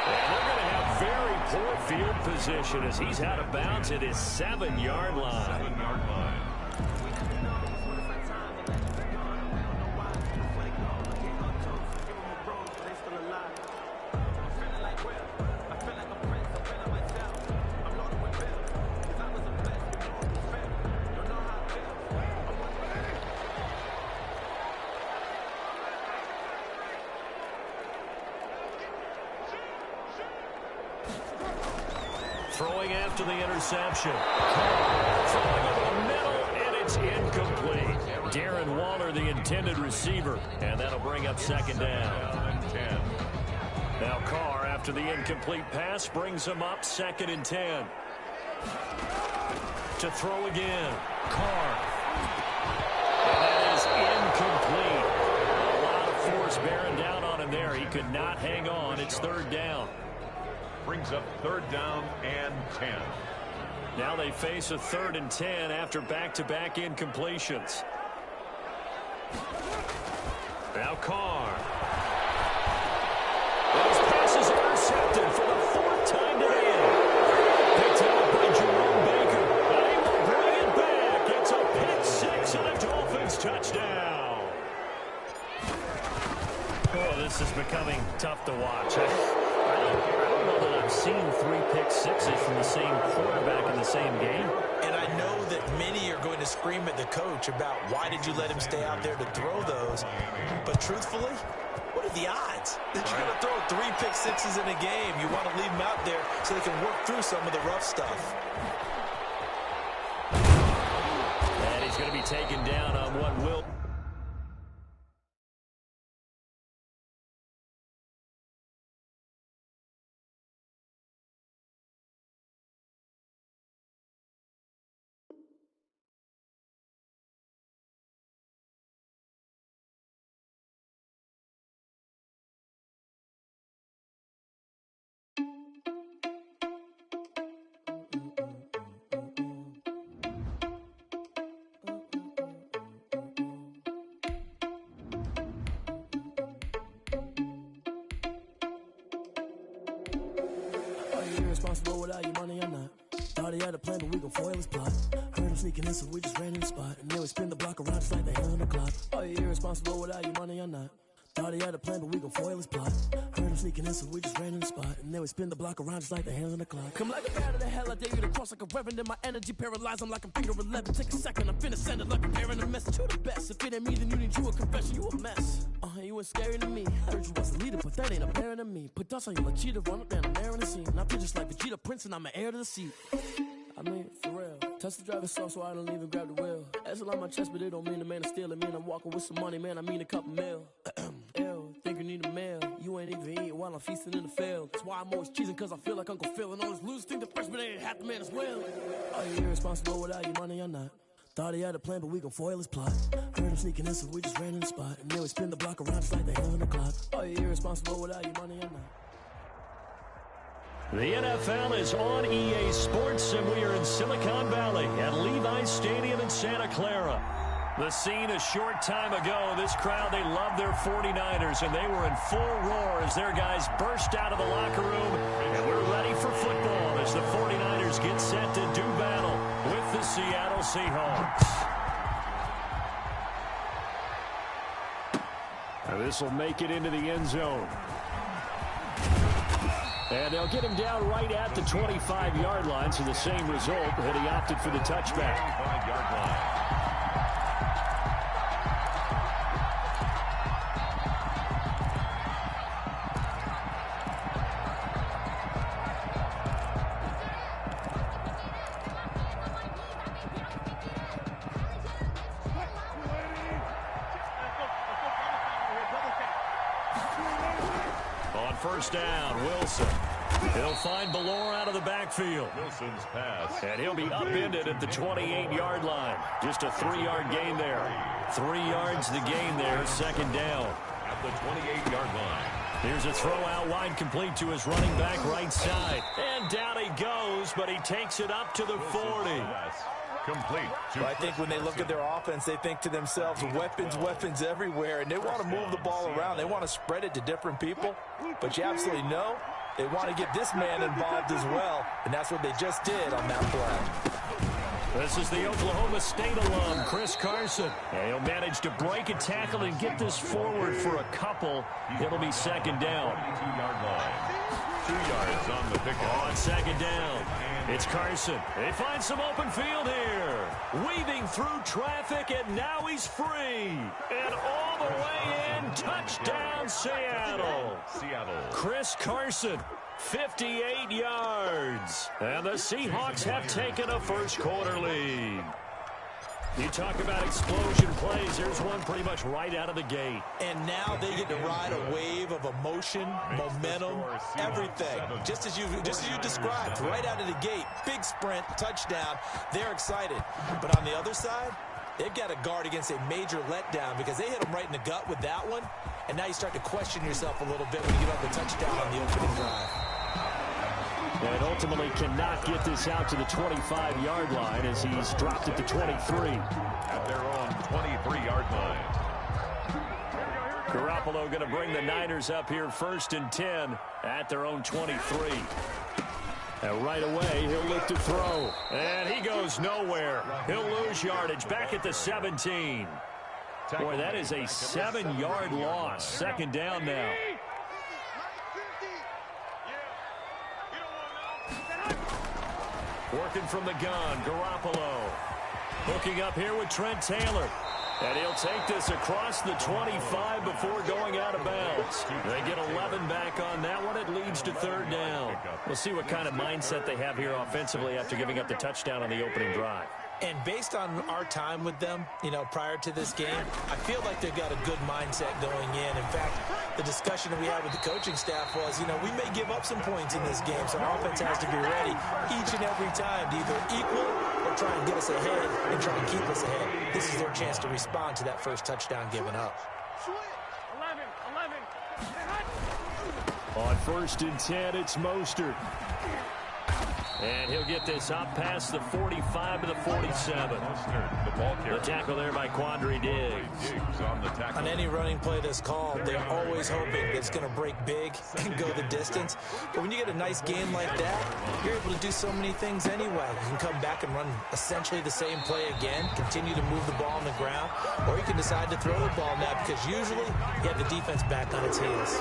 And they're going to have very poor field position as he's out of bounds at his 7-yard line. 7-yard line. Throwing after the interception. Throwing over the middle, and it's incomplete. Darren Waller, the intended receiver, and that'll bring up second down. 10. Now Carr, after the incomplete pass, brings him up 2nd and 10. To throw again. Carr. And that is incomplete. A lot of force bearing down on him there. He could not hang on. It's 3rd down. Brings up 3rd down and 10. Now they face a 3rd and 10 after back-to-back incompletions. Now Carr. And his pass is intercepted for the 4th time today. Picked out by Jerome Baker. And he will bring it back. It's a pick six and a Dolphins touchdown. Oh, this is becoming tough to watch. I don't know that I've seen 3 pick sixes from the same quarterback in the same game. And I know that many are going to scream at the coach about why did you let him stay out there to throw those. But truthfully, what are the odds that you're going to throw 3 pick sixes in a game? You want to leave them out there so they can work through some of the rough stuff. And he's going to be taken down on what will... Irresponsible without your money or not. Thought he had a plan, but we gon' foil his plot. Heard him sneaking in, so we just ran in the spot. And then we spin the block around just like the hand on the clock. Are you irresponsible without your money or not? Thought he had a plan, but we gon' foil his plot. Heard him sneaking in, so we just ran in the spot. And then we spin the block around just like the hands on the clock. Come like a bat of the hell, I dare you to cross like a reverend. In my energy paralyzed, I'm like I'm figure 11. Take a second, I'm finna send it like I'm airing a message. You the best. If it ain't me, then you need you a confession. You a mess. You ain't scary to me. Heard you was a leader, but that ain't apparent to me. Put dust on you like cheetah, run up down, I'm airing the scene. I feel just like Vegeta Prince, and I'm an heir to the seat. I mean, for real. Touch the driver's soft, so I don't even grab the wheel. That's on my chest, but it don't mean the man is stealing. Mean I'm walking with some money, man. I mean a couple mil. Ew, think you need a meal. You ain't even eating while I'm feasting in the field. That's why I'm always cheesing, cause I feel like Uncle Phil. And all this losers think the freshman ain't half the man as well. Are you irresponsible without your money or not? Thought he had a plan, but we gon' foil his plot. Heard him sneaking in, so we just ran in the spot. And then we spin the block around just like the hand on the clock. Are you irresponsible without your money or not? The NFL is on EA Sports, and we are in Silicon Valley at Levi's Stadium in Santa Clara. The scene a short time ago, this crowd, they love their 49ers, and they were in full roar as their guys burst out of the locker room. And we're ready for football as the 49ers get set to do battle with the Seattle Seahawks. Now this will make it into the end zone. And they'll get him down right at the 25-yard line, so the same result, but he opted for the touchback. 25-yard line. On first down, Wilson. He'll find Ballore out of the backfield. Wilson's pass. And he'll be upended at the 28-yard line. Just a 3-yard gain there. 3 yards the gain there, second down. At the 28-yard line. Here's a throw out wide, complete to his running back right side. And down he goes, but he takes it up to the 40. Complete. Well, I think when they look at their offense, they think to themselves, weapons everywhere, and they want to move the ball around. They want to spread it to different people, but you absolutely know they want to get this man involved as well, and that's what they just did on that play. This is the Oklahoma State alum, Chris Carson. And he'll manage to break a tackle and get this forward for a couple. It'll be second down. 2-yard line. 2 yards on the pickup. On second down, it's Carson. They find some open field here. Weaving through traffic, and now he's free. And all the way in, touchdown Seattle. Chris Carson, 58 yards. And the Seahawks have taken a first quarter lead. You talk about explosion plays. Here's one pretty much right out of the gate. And now they get to ride a wave of emotion, momentum, everything. Just as you described, right out of the gate, big sprint, touchdown. They're excited. But on the other side, they've got to guard against a major letdown because they hit them right in the gut with that one. And now you start to question yourself a little bit when you get on the touchdown on the opening drive. And ultimately cannot get this out to the 25-yard line as he's dropped it to 23. At their own 23-yard line. Garoppolo going to bring the Niners up here 1st and 10 at their own 23. And right away, he'll look to throw. And he goes nowhere. He'll lose yardage back at the 17. Boy, that is a 7-yard loss. Second down now. Working from the gun, Garoppolo. Hooking up here with Trent Taylor. And he'll take this across the 25 before going out of bounds. They get 11 back on that one. It leads to third down. We'll see what kind of mindset they have here offensively after giving up the touchdown on the opening drive. And based on our time with them, prior to this game, I feel like they've got a good mindset going in. In fact, the discussion that we had with the coaching staff was, we may give up some points in this game, so our offense has to be ready each and every time to either equal or try and get us ahead and try and keep us ahead. This is their chance to respond to that first touchdown given up. On 1st and 10, it's Mostert. And he'll get this up past the 45 to the 47. The tackle there by Quandre Diggs. On any running play that's called, they're always hoping that it's going to break big and go the distance. But when you get a nice game like that, you're able to do so many things anyway. You can come back and run essentially the same play again, continue to move the ball on the ground, or you can decide to throw the ball now because usually you have the defense back on its heels.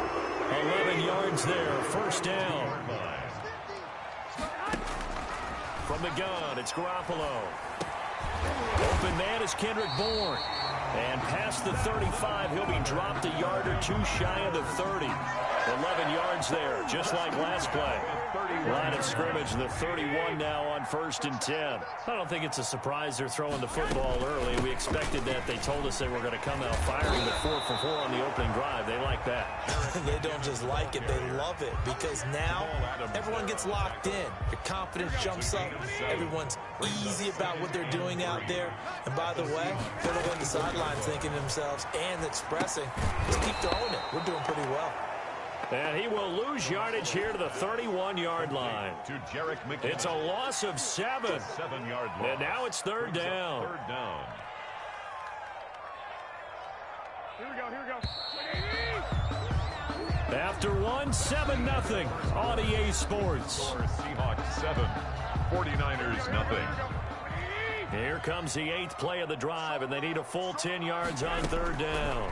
11 yards there, first down. From the gun, it's Garoppolo. Open man is Kendrick Bourne. And past the 35, he'll be dropped a yard or two shy of the 30. 11 yards there, just like last play. Line of scrimmage, the 31 now on 1st and 10. I don't think it's a surprise they're throwing the football early. We expected that. They told us they were going to come out firing the 4 for 4 on the opening drive. They like that. They don't just like it, they love it, because now everyone gets locked in. Your confidence jumps up. Everyone's easy about what they're doing out there. And by the way, they're looking at the sidelines thinking to themselves and expressing, just keep throwing it. We're doing pretty well. And he will lose yardage here to the 31-yard line. To Jerick McKinnon. It's a loss of 7. 7-yard loss. And now it's third down. Third down. Here we go. After 1, 7-0 on EA Sports. Seahawks 7, 49ers nothing. Here comes the 8th play of the drive, and they need a full 10 yards on third down.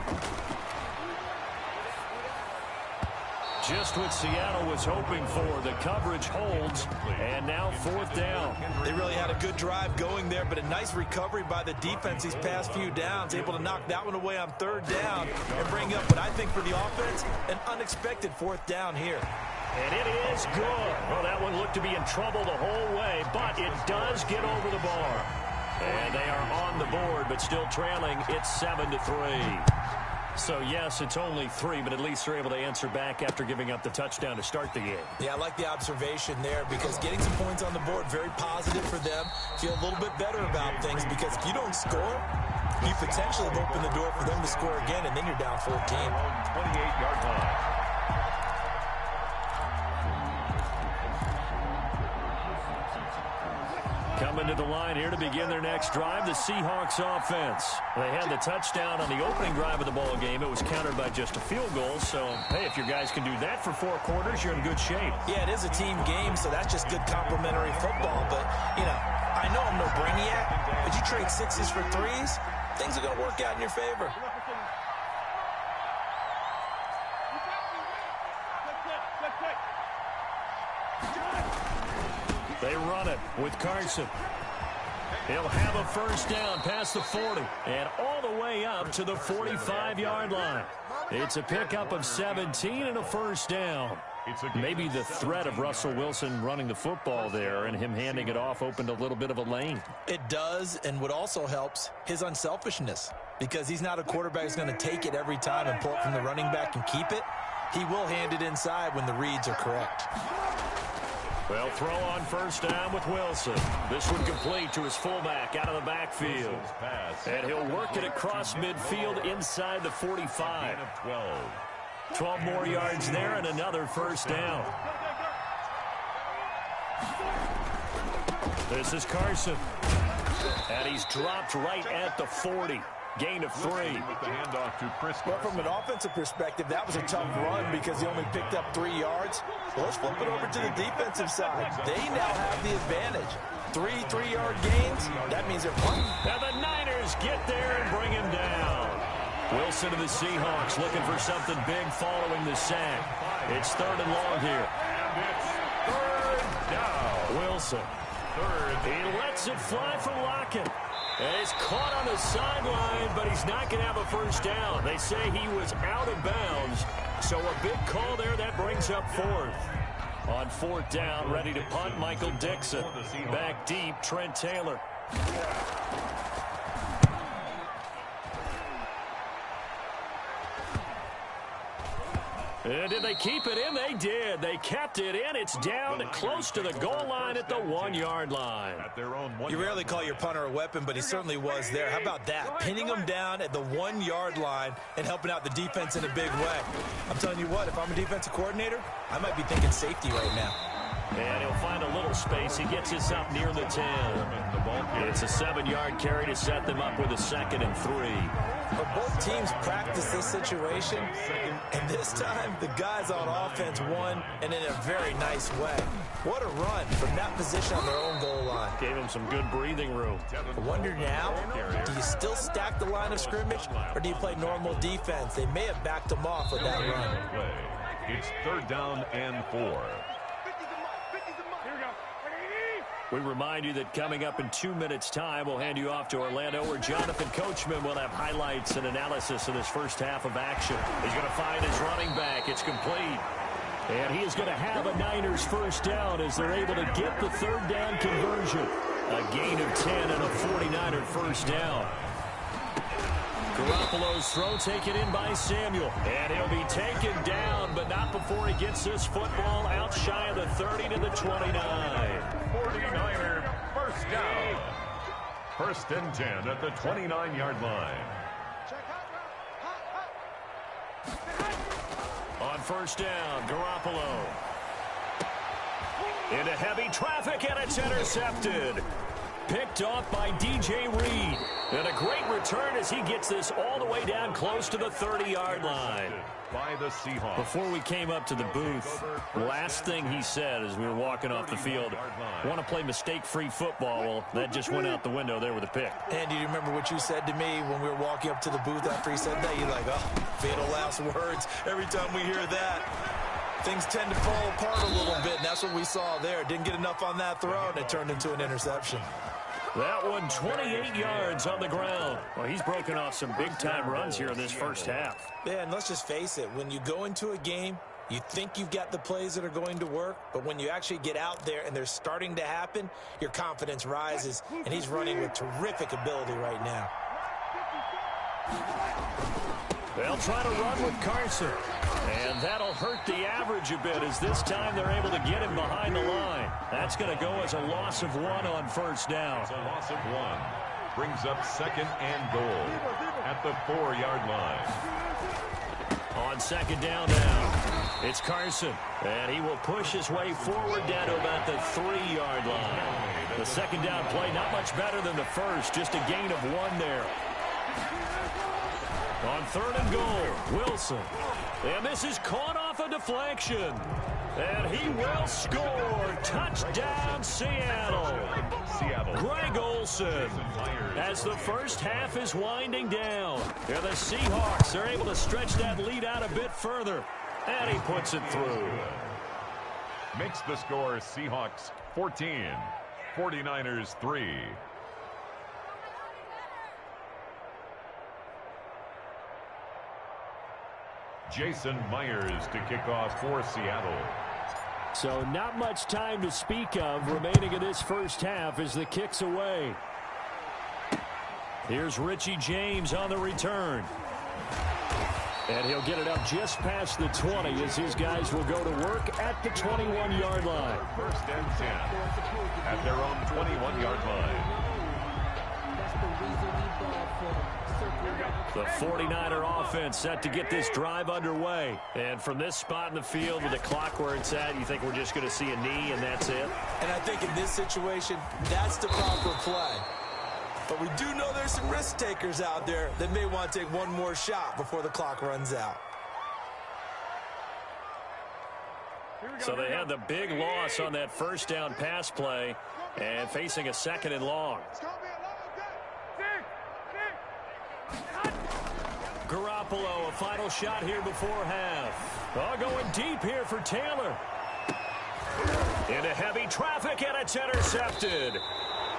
Just what Seattle was hoping for. The coverage holds, and now 4th down. They really had a good drive going there, but a nice recovery by the defense these past few downs, able to knock that one away on third down and bring up what I think for the offense, an unexpected 4th down here. And it is good. Well, that one looked to be in trouble the whole way, but it does get over the bar. And they are on the board, but still trailing. It's 7-3. So, yes, it's only 3, but at least they're able to answer back after giving up the touchdown to start the game. Yeah, I like the observation there because getting some points on the board, very positive for them. Feel a little bit better about things because if you don't score, you potentially have opened the door for them to score again, and then you're down 14. 28-yard line. Coming coming to the line here to begin their next drive, the Seahawks offense. They had the touchdown on the opening drive of the ball game. It was countered by just a field goal. So, hey, if your guys can do that for 4 quarters, you're in good shape. Yeah, it is a team game, so that's just good complementary football. But, you know, I know I'm no brainiac, but you trade 6s for 3s, things are going to work out in your favor. They run it with Carson. He'll have a first down past the 40 and all the way up to the 45-yard line. It's a pickup of 17 and a first down. Maybe the threat of Russell Wilson running the football there and him handing it off opened a little bit of a lane. It does, and what also helps, his unselfishness. Because he's not a quarterback who's going to take it every time and pull it from the running back and keep it. He will hand it inside when the reads are correct. They'll throw on first down with Wilson. This one complete to his fullback out of the backfield. And he'll work it across midfield inside the 45. 12 more yards there and another first down. This is Carson. And he's dropped right at the 40. Gain of 3. Well, from an offensive perspective, that was a tough run because he only picked up 3 yards. So let's flip it over to the defensive side. They now have the advantage. 3 3-yard gains, that means they're punting. And the Niners get there and bring him down. Wilson to the Seahawks looking for something big following the sack. It's 3rd and long here. And it's 3rd down. Wilson. He lets it fly for Lockett. And he's caught on the sideline, but he's not going to have a first down. They say he was out of bounds. So a big call there. That brings up 4th. On 4th down, ready to punt, Michael Dixon. Back deep, Trent Taylor. And did they keep it in? They did. They kept it in. It's down close to the goal line at the 1-yard line. You rarely call your punter a weapon, but he certainly was there. How about that? Pinning him down at the 1-yard line and helping out the defense in a big way. I'm telling you what, if I'm a defensive coordinator, I might be thinking safety right now. And he'll find a little space. He gets us up near the 10. It's a 7-yard carry to set them up with a 2nd and 3. But both teams practice this situation, and this time the guys on offense won, and in a very nice way. What a run from that position on their own goal line. Gave him some good breathing room. I wonder now, do you still stack the line of scrimmage, or do you play normal defense? They may have backed him off with that run. It's 3rd down and 4. We remind you that coming up in 2 minutes' time, we'll hand you off to Orlando, where Jonathan Coachman will have highlights and analysis of this first half of action. He's going to find his running back. It's complete. And he is going to have a Niners first down as they're able to get the 3rd down conversion. A gain of 10 and a 49er first down. Garoppolo's throw taken in by Samuel. And he'll be taken down, but not before he gets this football out shy of the 30 to the 29. 49er first down. 1st and 10 at the 29-yard line. On first down, Garoppolo. Into heavy traffic, and it's intercepted. Picked off by DJ Reed. And a great return as he gets this all the way down close to the 30-yard line. By the Seahawks. Before we came up to the booth, last thing he said as we were walking off the field, want to play mistake-free football. Well, that just went out the window there with a pick. And do you remember what you said to me when we were walking up to the booth after he said that? You're like, oh, fatal last words. Every time we hear that, things tend to fall apart a little bit, and that's what we saw there. Didn't get enough on that throw, and it turned into an interception. That one 28 yards on the ground. Well, he's broken off some big-time runs here in this first half. Yeah, and let's just face it. When you go into a game, you think you've got the plays that are going to work, but when you actually get out there and they're starting to happen, your confidence rises, and he's running with terrific ability right now. They'll try to run with Carson. And that'll hurt the average a bit as this time they're able to get him behind the line. That's going to go as a loss of 1 on first down. It's a loss of 1. Brings up 2nd and goal at the 4-yard line. On 2nd down now. It's Carson, and he will push his way forward down to about the 3-yard line. The second down play, not much better than the first, just a gain of 1 there. On 3rd and goal, Wilson. And this is caught off a deflection. And he will score. Touchdown, Seattle. Greg Olsen, as the first half is winding down. And the Seahawks are able to stretch that lead out a bit further. And he puts it through. Makes the score Seahawks 14, 49ers 3. Jason Myers to kick off for Seattle. So not much time to speak of remaining in this first half as the kick's away. Here's Richie James on the return. And he'll get it up just past the 20 as his guys will go to work at the 21-yard line. First and 10 at their own 21-yard line. The 49er offense set to get this drive underway. And from this spot in the field with the clock where it's at, you think we're just going to see a knee and that's it? And I think in this situation, that's the proper play. But we do know there's some risk takers out there that may want to take one more shot before the clock runs out. So they had the big loss on that first down pass play and facing a 2nd and long. Garoppolo, a final shot here before half. Oh, going deep here for Taylor. Into heavy traffic, and it's intercepted.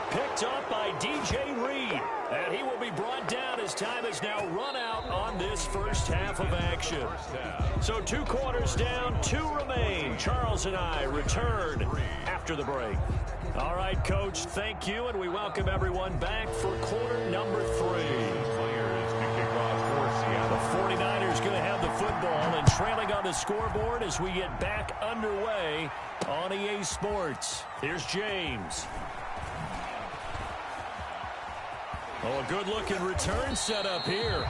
Picked up by DJ Reed. And he will be brought down as time is now run out on this first half of action. So 2 quarters down, 2 remain. Charles and I return after the break. All right, Coach, thank you, and we welcome everyone back for quarter number 3. The 49ers going to have the football and trailing on the scoreboard as we get back underway on EA Sports. Here's James. Oh, a good-looking return set up here.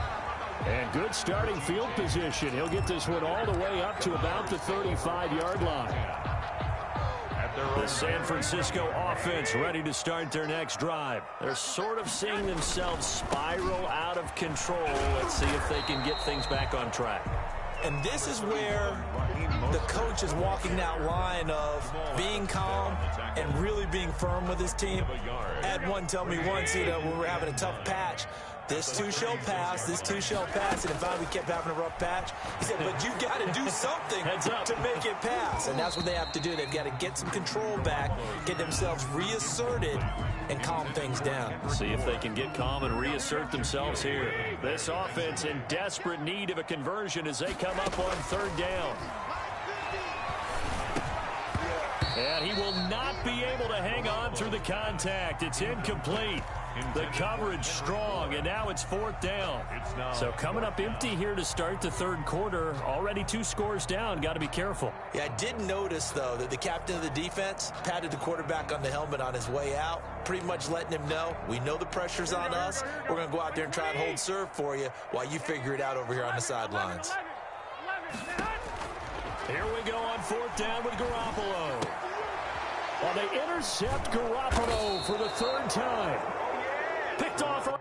And good starting field position. He'll get this one all the way up to about the 35-yard line. The San Francisco offense ready to start their next drive. They're sort of seeing themselves spiral out of control. Let's see if they can get things back on track. And this is where the coach is walking that line of being calm and really being firm with his team. Had one tell me once, when we're having a tough patch, this too shall pass, this too shall pass. And in fact, we kept having a rough patch. He said, but you got to do something to make it pass. And that's what they have to do. They've got to get some control back, get themselves reasserted, and calm things down. See if they can get calm and reassert themselves here. This offense in desperate need of a conversion as they come up on 3rd down. And he will not be able to hang on through the contact. It's incomplete. The coverage strong, and now it's 4th down. So coming up empty here to start the 3rd quarter. Already 2 scores down. Got to be careful. Yeah, I did notice, though, that the captain of the defense patted the quarterback on the helmet on his way out, pretty much letting him know, we know the pressure's on us. We're going to go out there and try and hold serve for you while you figure it out over here on the sidelines. Here we go on 4th down with Garoppolo. Well, they intercept Garoppolo for the 3rd time. Picked off.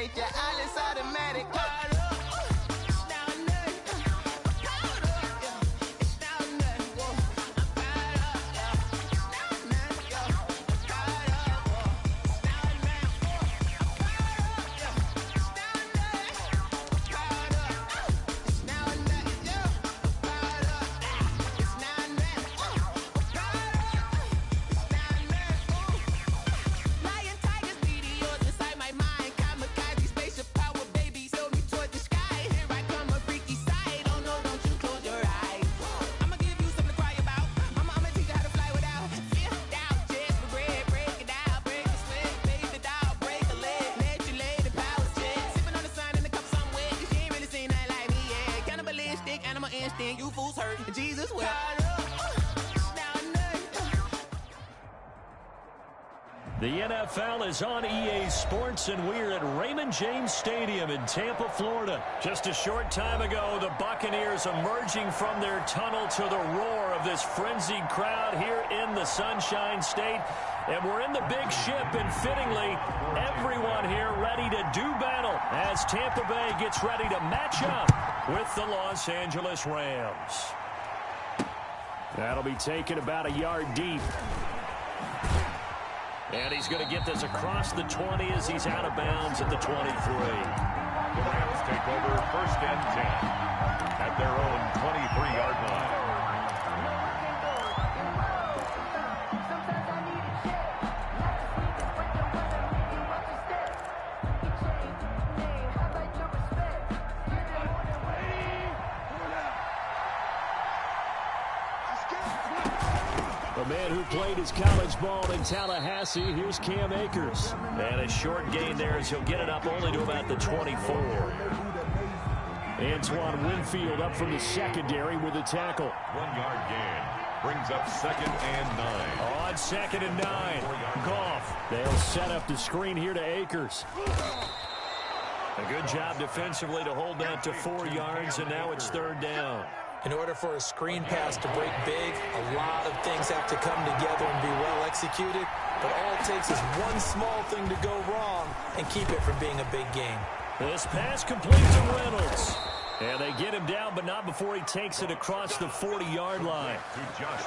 straight, yeah, all is automatic. You fools hurt, Jesus will. The NFL is on EA Sports, and we're at Raymond James Stadium in Tampa, Florida. Just a short time ago, the Buccaneers emerging from their tunnel to the roar of this frenzied crowd here in the Sunshine State. And we're in the big ship, and fittingly, everyone here ready to do battle as Tampa Bay gets ready to match up with the Los Angeles Rams. That'll be taken about a yard deep. And he's going to get this across the 20 as he's out of bounds at the 23. The Rams take over 1st and 10 at their own 23-yard line. A man who played his college ball in Tallahassee, here's Cam Akers. And a short gain there as he'll get it up only to about the 24. Antoine Winfield up from the secondary with a tackle. 1-yard gain brings up 2nd and 9. On 2nd and 9, Goff. They'll set up the screen here to Akers. A good job defensively to hold that to 4 yards, and now it's 3rd down. In order for a screen pass to break big, a lot of things have to come together and be well executed. But all it takes is one small thing to go wrong and keep it from being a big game. This pass complete to Reynolds. And they get him down, but not before he takes it across the 40-yard line.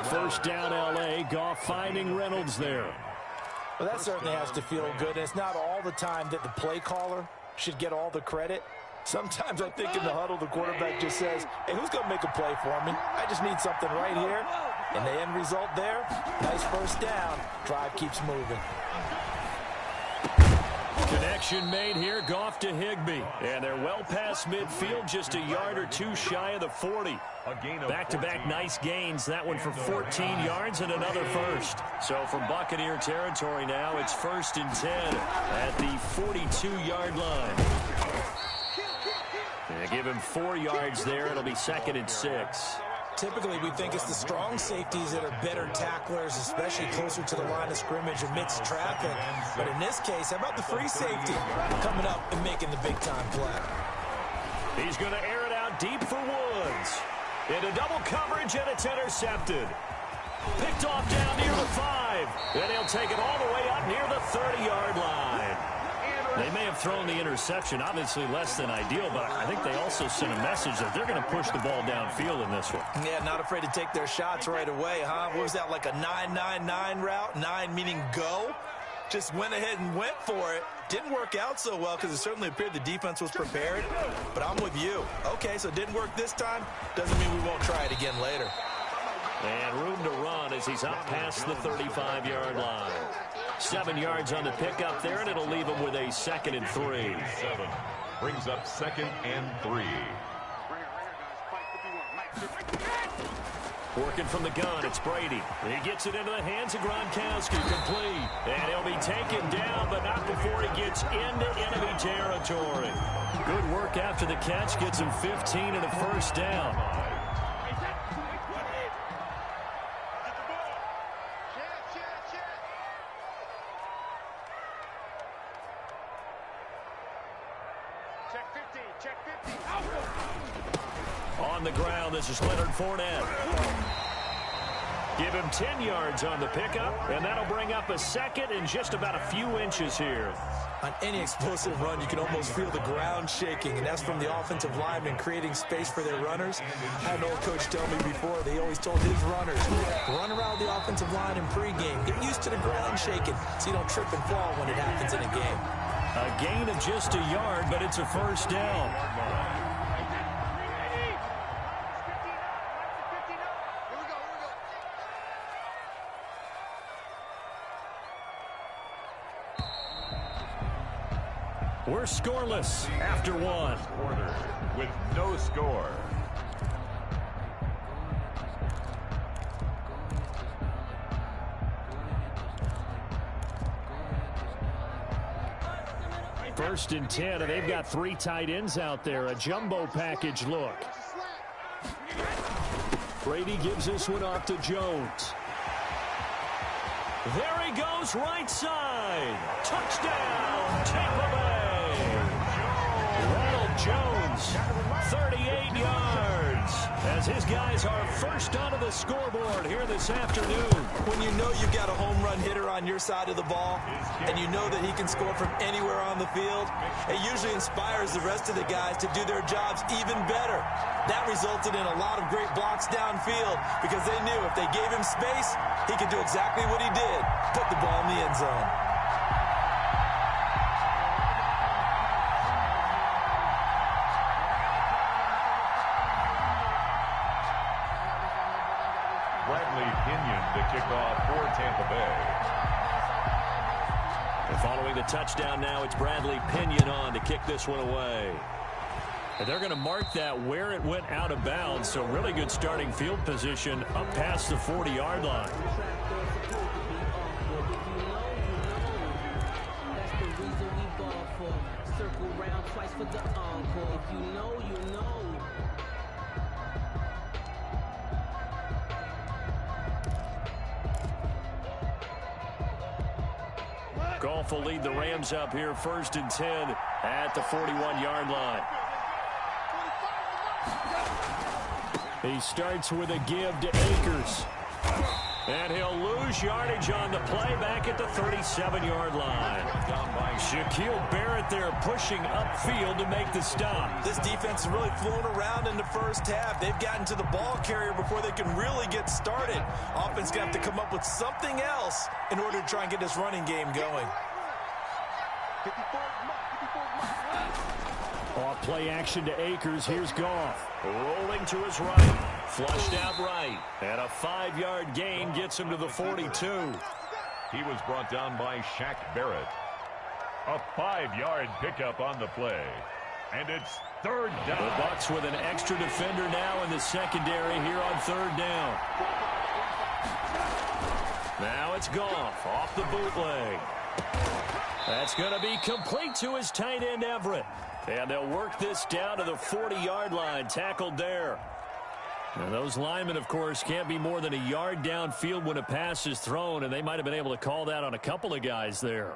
1st down, L.A. Goff finding Reynolds there. Well, that certainly has to feel good. And it's not all the time that the play caller should get all the credit. Sometimes I think in the huddle, the quarterback just says, hey, who's going to make a play for me? I just need something right here. And the end result there, nice 1st down. Drive keeps moving. Connection made here, Goff to Higbee. And they're well past midfield, just a yard or 2 shy of the 40. Back-to-back nice gains, that one for 14 yards and another first. So from Buccaneer territory now, it's 1st and 10 at the 42-yard line. They give him 4 yards there. It'll be 2nd and 6. Typically, we think it's the strong safeties that are better tacklers, especially closer to the line of scrimmage amidst traffic. But in this case, how about the free safety coming up and making the big-time play? He's going to air it out deep for Woods. Into double coverage, and it's intercepted. Picked off down near the 5. And he'll take it all the way up near the 30-yard line. They may have thrown the interception, obviously less than ideal, but I think they also sent a message that they're going to push the ball downfield in this one. Yeah, not afraid to take their shots right away, huh? What was that, like a 9-9-9 route? 9 meaning go? Just went ahead and went for it. Didn't work out so well because it certainly appeared the defense was prepared, but I'm with you. Okay, so it didn't work this time. Doesn't mean we won't try it again later. And room to run as he's up past the 35-yard line. 7 yards on the pickup there, and it'll leave him with a 2nd and 3. 7 brings up 2nd and 3. Working from the gun, it's Brady. He gets it into the hands of Gronkowski, complete. And he'll be taken down, but not before he gets into enemy territory. Good work after the catch, gets him 15 and a 1st down. On the ground, this is Leonard Fournette. Give him 10 yards on the pickup, and that'll bring up a second and just about a few inches here. On any explosive run, you can almost feel the ground shaking, and that's from the offensive linemen creating space for their runners. I had an old coach tell me before, they always told his runners, run around the offensive line in pregame. Get used to the ground shaking so you don't trip and fall when it happens in a game. A gain of just a yard, but it's a first down. We're scoreless after one. Quarter with no score. First and 10, and they've got 3 tight ends out there. A jumbo package look. Brady gives this one off to Jones. There he goes, right side. Touchdown, Tampa Bay. Ronald Jones, 38 yards, as his guys are first onto the scoreboard here this afternoon. When you know you've got a home run hitter on your side of the ball, and you know that he can score from anywhere on the field, it usually inspires the rest of the guys to do their jobs even better. That resulted in a lot of great blocks downfield because they knew if they gave him space, he could do exactly what he did, put the ball in the end zone. To kick off for Tampa Bay. And following the touchdown now, it's Bradley Pinion on to kick this one away. And they're going to mark that where it went out of bounds, so really good starting field position up past the 40-yard line. That's the reason we ball for. Circle round twice for the encore. If you know, you know. Goff will lead the Rams up here first and 10 at the 41-yard line. He starts with a give to Akers. And he'll lose yardage on the play back at the 37-yard line. Shaquille Barrett there pushing upfield to make the stop. This defense has really flown around in the first half. They've gotten to the ball carrier before they can really get started. Offense going to have to come up with something else in order to try and get this running game going. Off play action to Akers. Here's Goff. Rolling to his right. Flushed out right. And a 5-yard gain gets him to the 42. He was brought down by Shaq Barrett. A 5-yard pickup on the play. And it's third down. The Bucs with an extra defender now in the secondary here on third down. Now it's Goff off the bootleg. That's going to be complete to his tight end Everett. And they'll work this down to the 40-yard line, tackled there. And those linemen, of course, can't be more than a yard downfield when a pass is thrown, and they might have been able to call that on a couple of guys there.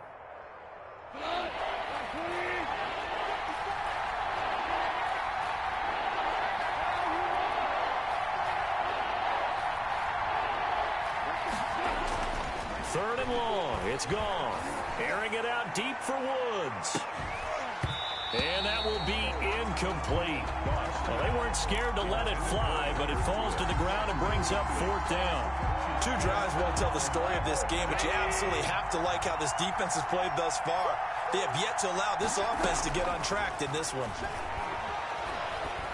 Third and long, it's gone. Airing it out deep for Woods. And that will be incomplete. Well, they weren't scared to let it fly, but it falls to the ground and brings up fourth down. 2 drives won't tell the story of this game, but you absolutely have to like how this defense has played thus far. They have yet to allow this offense to get untracked in this one.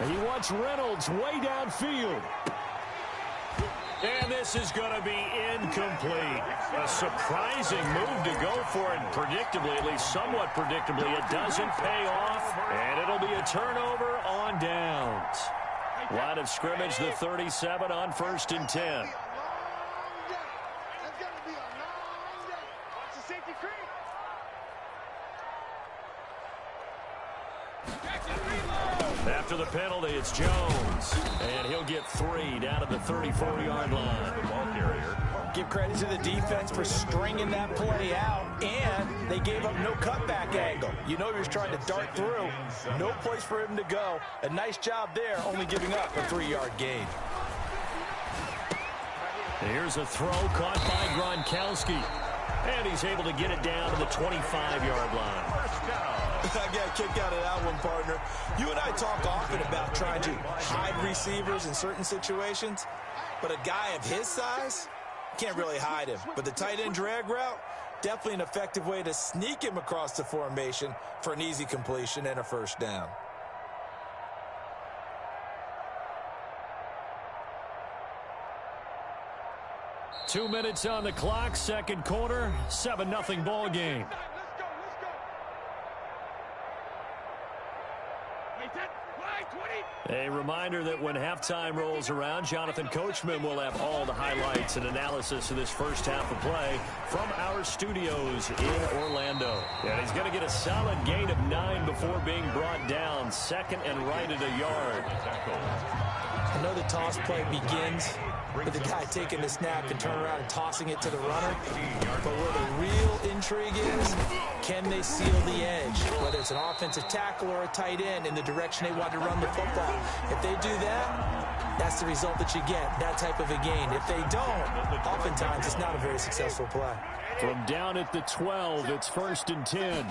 He wants Reynolds way downfield. And this is going to be incomplete. A surprising move to go for it. Predictably, at least somewhat predictably, it doesn't pay off. And it'll be a turnover on downs. Line of scrimmage, the 37 on first and 10. After the penalty, it's Jones. And he'll get 3 down to the 34-yard line. Ball carrier. Give credit to the defense for stringing that play out, and they gave up no cutback angle. You know he was trying to dart through. No place for him to go. A nice job there, only giving up a 3-yard gain. Here's a throw caught by Gronkowski. And he's able to get it down to the 25-yard line. I got a kick out of that one, partner. You and I talk often about trying to hide receivers in certain situations, but a guy of his size, can't really hide him. But the tight end drag route, definitely an effective way to sneak him across the formation for an easy completion and a first down. Two minutes on the clock, second quarter, 7-0 ball game. A reminder that when halftime rolls around, Jonathan Coachman will have all the highlights and analysis of this first half of play from our studios in Orlando. And he's going to get a solid gain of 9 before being brought down, second and right at a yard. I know the toss play begins with the guy taking the snap and turn around and tossing it to the runner. But where the real intrigue is, can they seal the edge? Whether it's an offensive tackle or a tight end in the direction they want to run the football. If they do that, that's the result that you get, that type of a gain. If they don't, oftentimes it's not a very successful play. From down at the 12, it's 1st and 10.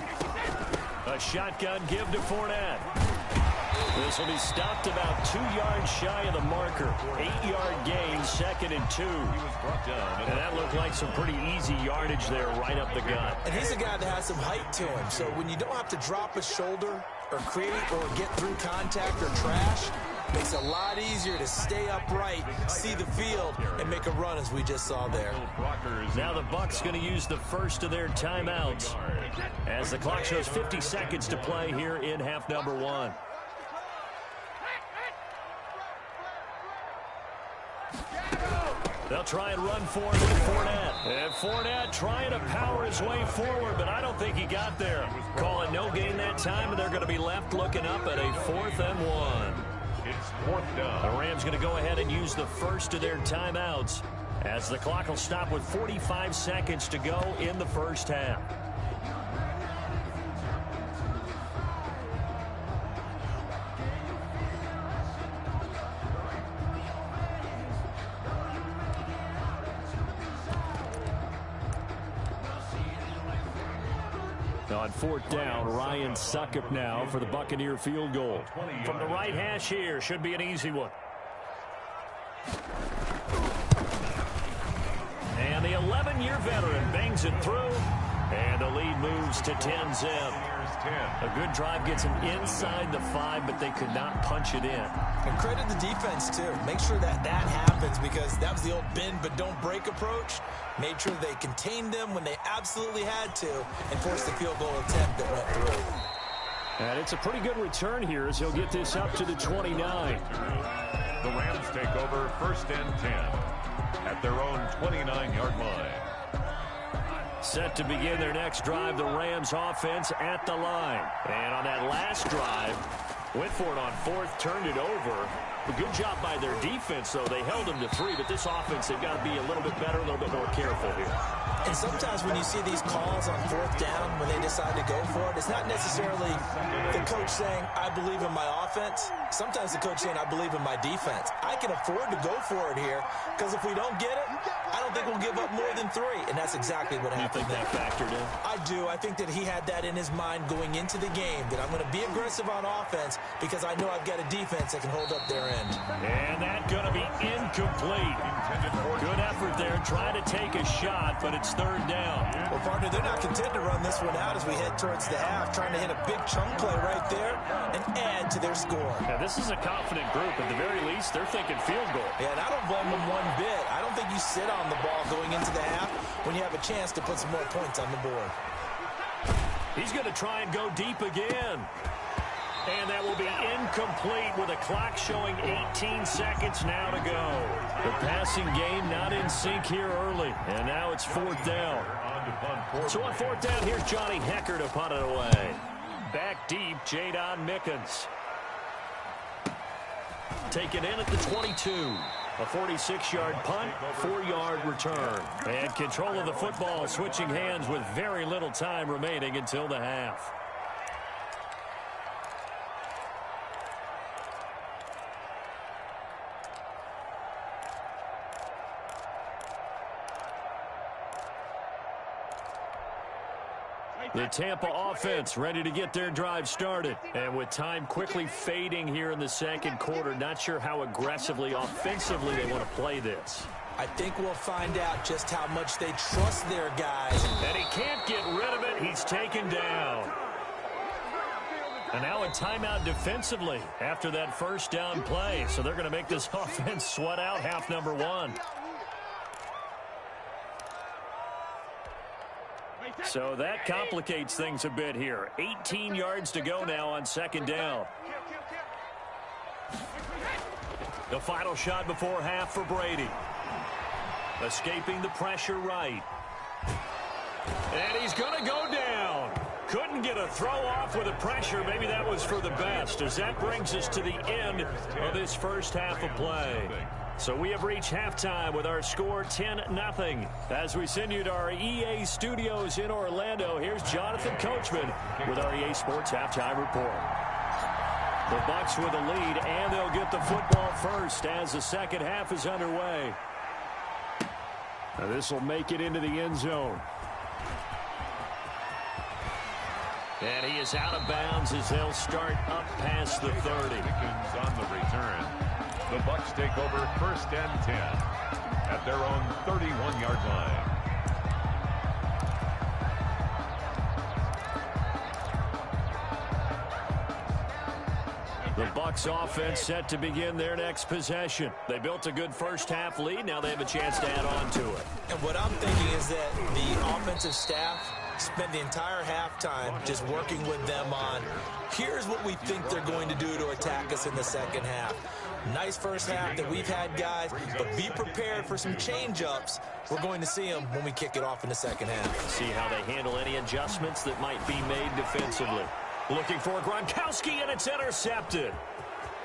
A shotgun give to Fournette. This will be stopped about 2 yards shy of the marker. 8-yard gain, 2nd and 2. And that looked like some pretty easy yardage there right up the gut. And he's a guy that has some height to him. So when you don't have to drop a shoulder or create or get through contact or trash, makes it a lot easier to stay upright, see the field, and make a run as we just saw there. Now the Bucs going to use the first of their timeouts as the clock shows 50 seconds to play here in half number 1. They'll try and run for it with Fournette. And Fournette trying to power his way forward, but I don't think he got there. Calling no gain that time, and they're going to be left looking up at a 4th and 1. It's 4th down. The Rams going to go ahead and use the first of their timeouts as the clock will stop with 45 seconds to go in the first half. On 4th down, Ryan Succop now for the Buccaneer field goal. From the right hash here, should be an easy one. And the 11-year veteran bangs it through, and the lead moves to 10-zip. A good drive gets him inside the 5, but they could not punch it in. And credit the defense, too. Make sure that that happens because that was the old bend but don't break approach. Made sure they contained them when they absolutely had to and forced the field goal attempt that went through. And it's a pretty good return here as he'll get this up to the 29. The Rams take over 1st and 10 at their own 29-yard line. Set to begin their next drive, the Rams offense at the line. And on that last drive, went for it on 4th, turned it over. A good job by their defense, though. They held them to 3, but this offense, they've got to be a little bit better, a little bit more careful here. And sometimes when you see these calls on 4th down, when they decide to go for it, it's not necessarily the coach saying, I believe in my offense. Sometimes the coach saying, I believe in my defense. I can afford to go for it here because if we don't get it, I don't think we'll give up more than 3. And that's exactly what happened. You think that factored in? I do. I think that he had that in his mind going into the game, that I'm going to be aggressive on offense because I know I've got a defense that can hold up their end. And that's going to be incomplete. Good effort there, trying to take a shot, but it's 3rd down. Well, partner, they're not content to run this one out as we head towards the half, trying to hit a big chunk play right there and add to their score. Yeah, this is a confident group. At the very least, they're thinking field goal. Yeah, and I don't blame them one bit. I don't think you sit on the ball going into the half when you have a chance to put some more points on the board. He's going to try and go deep again. And that will be incomplete with a clock showing 18 seconds now to go. The passing game not in sync here early. And now it's 4th down. So on 4th down, here's Johnny Hecker to punt it away. Back deep, Jadon Mickens. Taken in at the 22. A 46-yard punt, 4-yard return. And control of the football switching hands with very little time remaining until the half. The Tampa offense ready to get their drive started. And with time quickly fading here in the second quarter, not sure how aggressively, offensively they want to play this. I think we'll find out just how much they trust their guys. And he can't get rid of it. He's taken down. And now a timeout defensively after that first down play. So they're going to make this offense sweat out half number one. So that complicates things a bit here. 18 yards to go now on second down. The final shot before half for Brady. Escaping the pressure right. And he's going to go down. Couldn't get a throw off with the pressure. Maybe that was for the best, as that brings us to the end of this first half of play. So we have reached halftime with our score 10-0. As we send you to our EA studios in Orlando, here's Jonathan Coachman with our EA Sports Halftime Report. The Bucs with the lead, and they'll get the football first as the second half is underway. Now this will make it into the end zone. And he is out of bounds as they'll start up past the 30. On the return. The Bucs take over first and 10 at their own 31-yard line. The Bucs offense set to begin their next possession. They built a good first half lead. Now they have a chance to add on to it. And what I'm thinking is that the offensive staff spent the entire halftime just working with them on, here's what we think they're going to do to attack us in the second half. Nice first half that we've had, guys, but be prepared for some change-ups. We're going to see them when we kick it off in the second half. See how they handle any adjustments that might be made defensively. Looking for Gronkowski, and it's intercepted.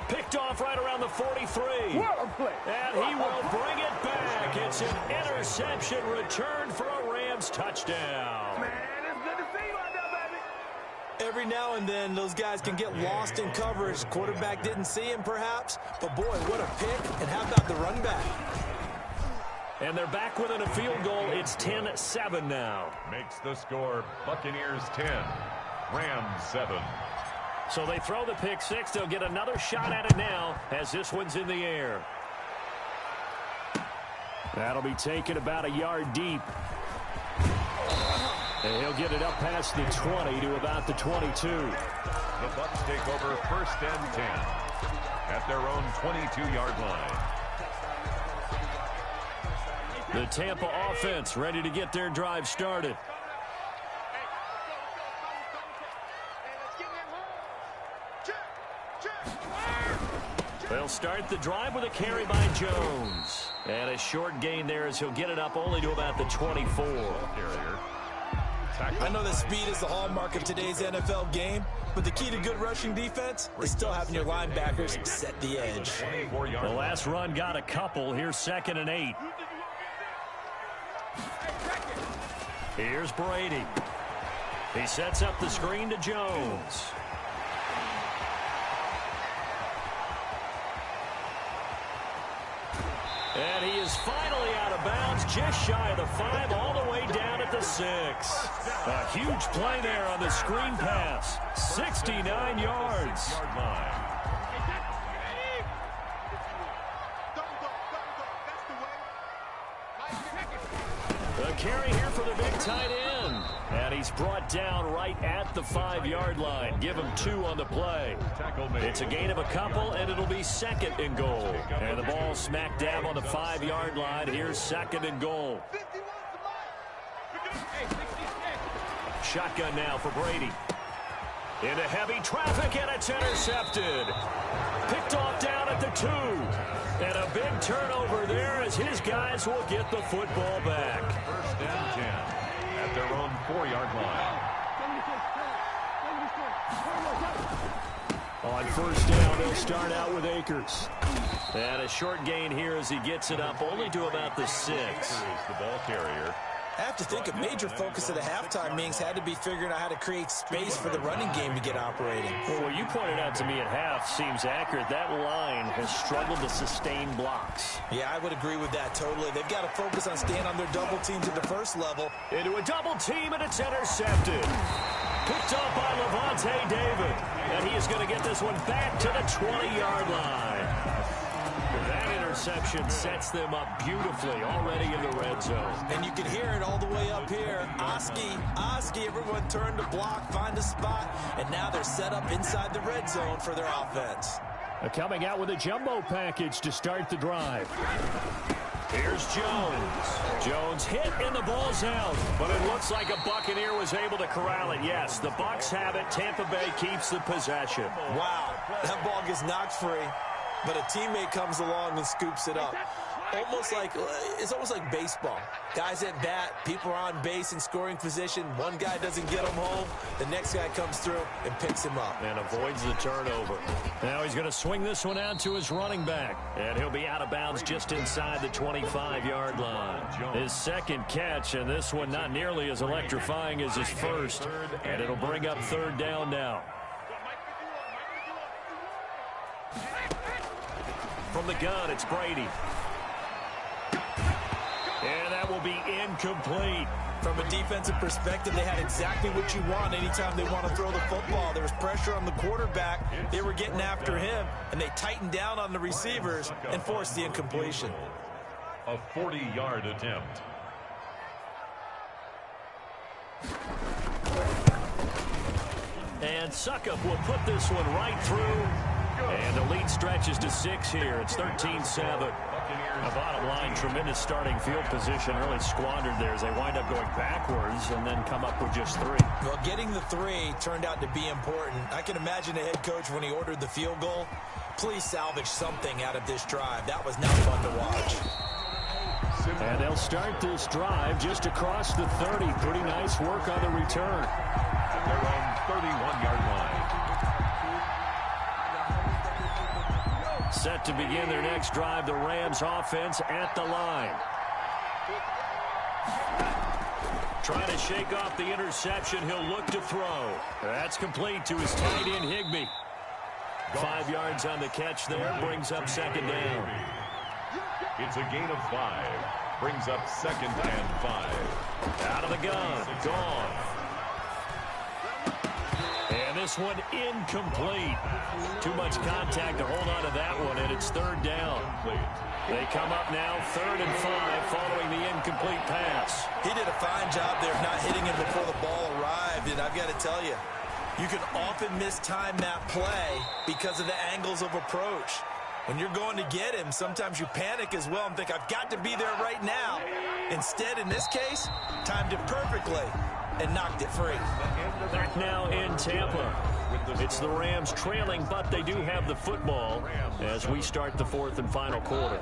Picked off right around the 43. And he will bring it back. It's an interception returned for a Rams touchdown. Man, it's good to see you out there, baby. Every now and then, those guys can get lost in coverage. Quarterback didn't see him, perhaps. But, boy, what a pick. And how about the run back? And they're back within a field goal. It's 10-7 now. Makes the score Buccaneers 10, Rams 7. So they throw the pick six. They'll get another shot at it now as this one's in the air. That'll be taken about a yard deep. And he'll get it up past the 20 to about the 22. The Bucs take over first and 10 at their own 22-yard line. The Tampa offense ready to get their drive started. They'll start the drive with a carry by Jones. And a short gain there as he'll get it up only to about the 24. I know that speed is the hallmark of today's NFL game, but the key to good rushing defense is still having your linebackers set the edge. The last run got a couple. Here's 2nd and 8. Here's Brady. He sets up the screen to Jones. And he is finally out of bounds, just shy of the 5, all the way down at the 6. A huge play there on the screen pass. 69 yards. A carry here for the big tight end. And he's brought down right at the 5-yard line. Give him 2 on the play. It's a gain of a couple, and it'll be 2nd and goal. And the ball smack dab on the 5-yard line. Here's 2nd and goal. Shotgun now for Brady. Into heavy traffic, and it's intercepted. Picked off down at the 2. And a big turnover there as his guys will get the football back. First and 10 at their own 4-yard line. On first down, they'll start out with Akers. And a short gain here as he gets it up only to about the 6. Akers is the ball carrier. I have to think a major focus of the halftime meetings had to be figuring out how to create space for the running game to get operating. Well, what you pointed out to me at half seems accurate. That line has struggled to sustain blocks. Yeah, I would agree with that totally. They've got to focus on staying on their double teams at the first level. Into a double team, and it's intercepted. Picked up by Levante David. And he is going to get this one back to the 20-yard line. That interception sets them up beautifully already in the red zone. And you can hear it all the way up here. Oski, everyone turned to block, find a spot, and now they're set up inside the red zone for their offense. Coming out with a jumbo package to start the drive. Here's Jones. Jones hit and the ball's out. But it looks like a Buccaneer was able to corral it. Yes, the Bucs have it. Tampa Bay keeps the possession. Wow, that ball gets knocked free, but a teammate comes along and scoops it up. It's almost like baseball. Guys at bat, people are on base in scoring position. One guy doesn't get him home. The next guy comes through and picks him up. And avoids the turnover. Now he's going to swing this one out to his running back. And he'll be out of bounds just inside the 25-yard line. His second catch, and this one not nearly as electrifying as his first. And it'll bring up third down now. From the gun, it's Brady. And that will be incomplete. From a defensive perspective, they had exactly what you want anytime they want to throw the football. There was pressure on the quarterback. They were getting after him, and they tightened down on the receivers and forced the incompletion. A 40-yard attempt. And Suckup will put this one right through. And the lead stretches to 6 here. It's 13-7. The bottom line, tremendous starting field position, really squandered there as they wind up going backwards and then come up with just 3. Well, getting the 3 turned out to be important. I can imagine the head coach when he ordered the field goal. Please salvage something out of this drive. That was not fun to watch. And they'll start this drive just across the 30. Pretty nice work on the return. At their own 31-yard line. Set to begin their next drive, the Rams offense at the line. Trying to shake off the interception. He'll look to throw. That's complete to his tight end, Higbee. 5 yards on the catch there. Brings up second down. It's a gain of 5. Brings up 2nd and 5. Out of the gun. Gone. And this one incomplete. Too much contact to hold on to that one, and it's third down. They come up now 3rd and 5 following the incomplete pass. He did a fine job there of not hitting him before the ball arrived, and I've got to tell you, you can often mistime that play because of the angles of approach. When you're going to get him, sometimes you panic as well and think, I've got to be there right now. Instead, in this case, timed it perfectly and knocked it free. Back now in Tampa. It's the Rams trailing, but they do have the football as we start the 4th and final quarter.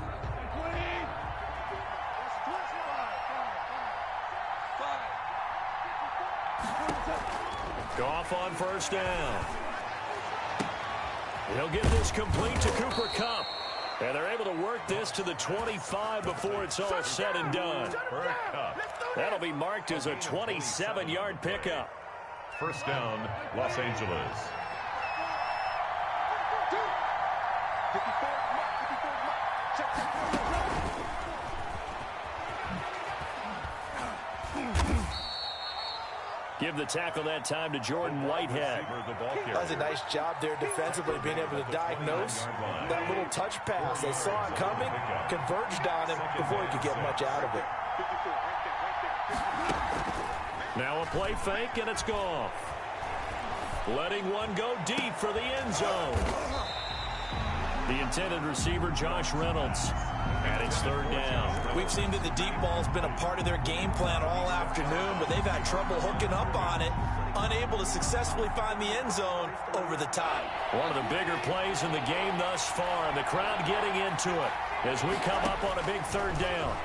Goff on first down. He'll get this complete to Cooper Kupp. And they're able to work this to the 25 before it's all said and done. That'll be marked as a 27-yard pickup. First down, Los Angeles. Give the tackle that time to Jordan Whitehead. That was a nice job there defensively, being able to diagnose that little touch pass. They saw it coming, converged on him before he could get much out of it. Now a play fake, and it's gone. Letting one go deep for the end zone. The intended receiver, Josh Reynolds. And it's third down. We've seen that the deep ball's been a part of their game plan all afternoon, but they've had trouble hooking up on it, unable to successfully find the end zone over the top. One of the bigger plays in the game thus far, and the crowd getting into it as we come up on a big third down.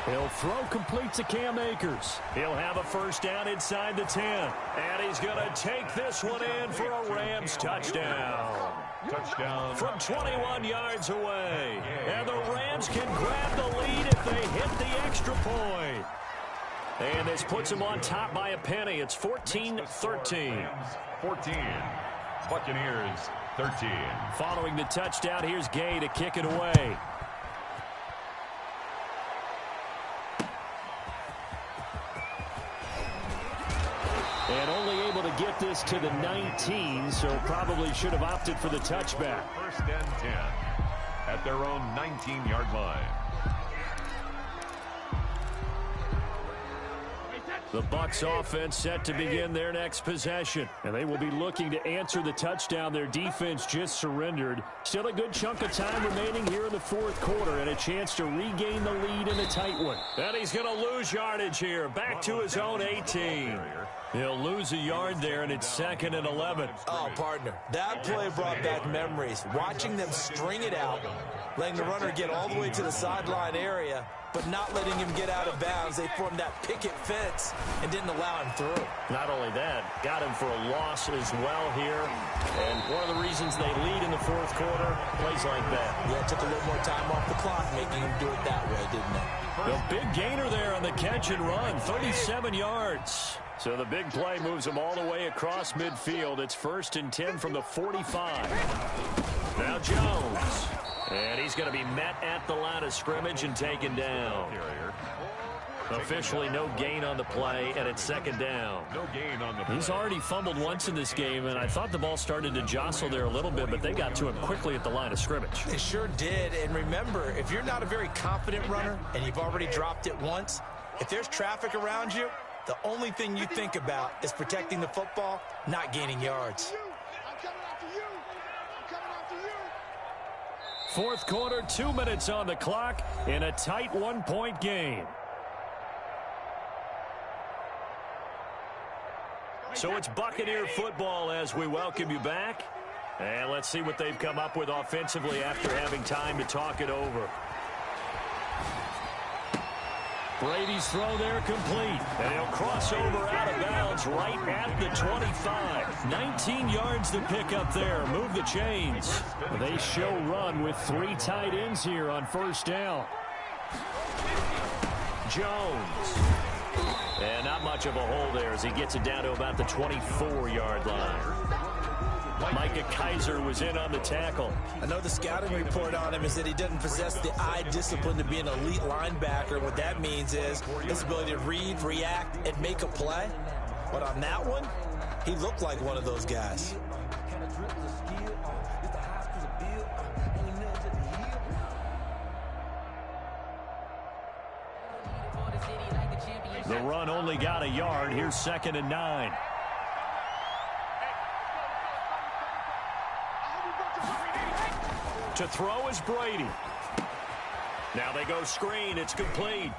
He'll throw complete to Cam Akers. He'll have a first down inside the 10. And he's going to take this one in for a Rams touchdown. Touchdown. From 21 yards away. And the Rams can grab the lead if they hit the extra point. And this puts them on top by a penny. It's 14-13. 14. Buccaneers 13. Following the touchdown, here's Gay to kick it away. And only able to get this to the 19, so probably should have opted for the touchback. First and 10 at their own 19-yard line. The Bucs offense set to begin their next possession. And they will be looking to answer the touchdown their defense just surrendered. Still a good chunk of time remaining here in the fourth quarter and a chance to regain the lead in a tight one. And he's going to lose yardage here. Back to his own 18. He'll lose a yard there, and it's 2nd and 11. Oh, partner, that play brought back memories. Watching them string it out, letting the runner get all the way to the sideline area, but not letting him get out of bounds. They formed that picket fence and didn't allow him through. Not only that, got him for a loss as well here. And one of the reasons they lead in the fourth quarter, plays like that. Yeah, it took a little more time off the clock, making him do it that way, didn't it? The big gainer there on the catch and run, 37 yards. So the big play moves them all the way across midfield. It's 1st and 10 from the 45. Now Jones. And he's going to be met at the line of scrimmage and taken down. Officially no gain on the play, and it's 2nd down. No gain on the play. He's already fumbled once in this game, and I thought the ball started to jostle there a little bit, but they got to him quickly at the line of scrimmage. They sure did. And remember, if you're not a very confident runner and you've already dropped it once, if there's traffic around you, the only thing you think about is protecting the football, not gaining yards. Fourth quarter, 2 minutes on the clock in a tight 1-point game. So it's Buccaneer football as we welcome you back. And let's see what they've come up with offensively after having time to talk it over. Brady's throw there complete. And he'll cross over out of bounds right at the 25. 19 yards to pick up there. Move the chains. They show run with 3 tight ends here on 1st down. Jones. And not much of a hole there as he gets it down to about the 24-yard line. Micah Kaiser was in on the tackle. I know the scouting report on him is that he doesn't possess the eye discipline to be an elite linebacker. What that means is his ability to read, react, and make a play. But on that one, he looked like one of those guys. The run only got a yard. Here's 2nd and 9. To throw is Brady. Now they go screen. It's complete.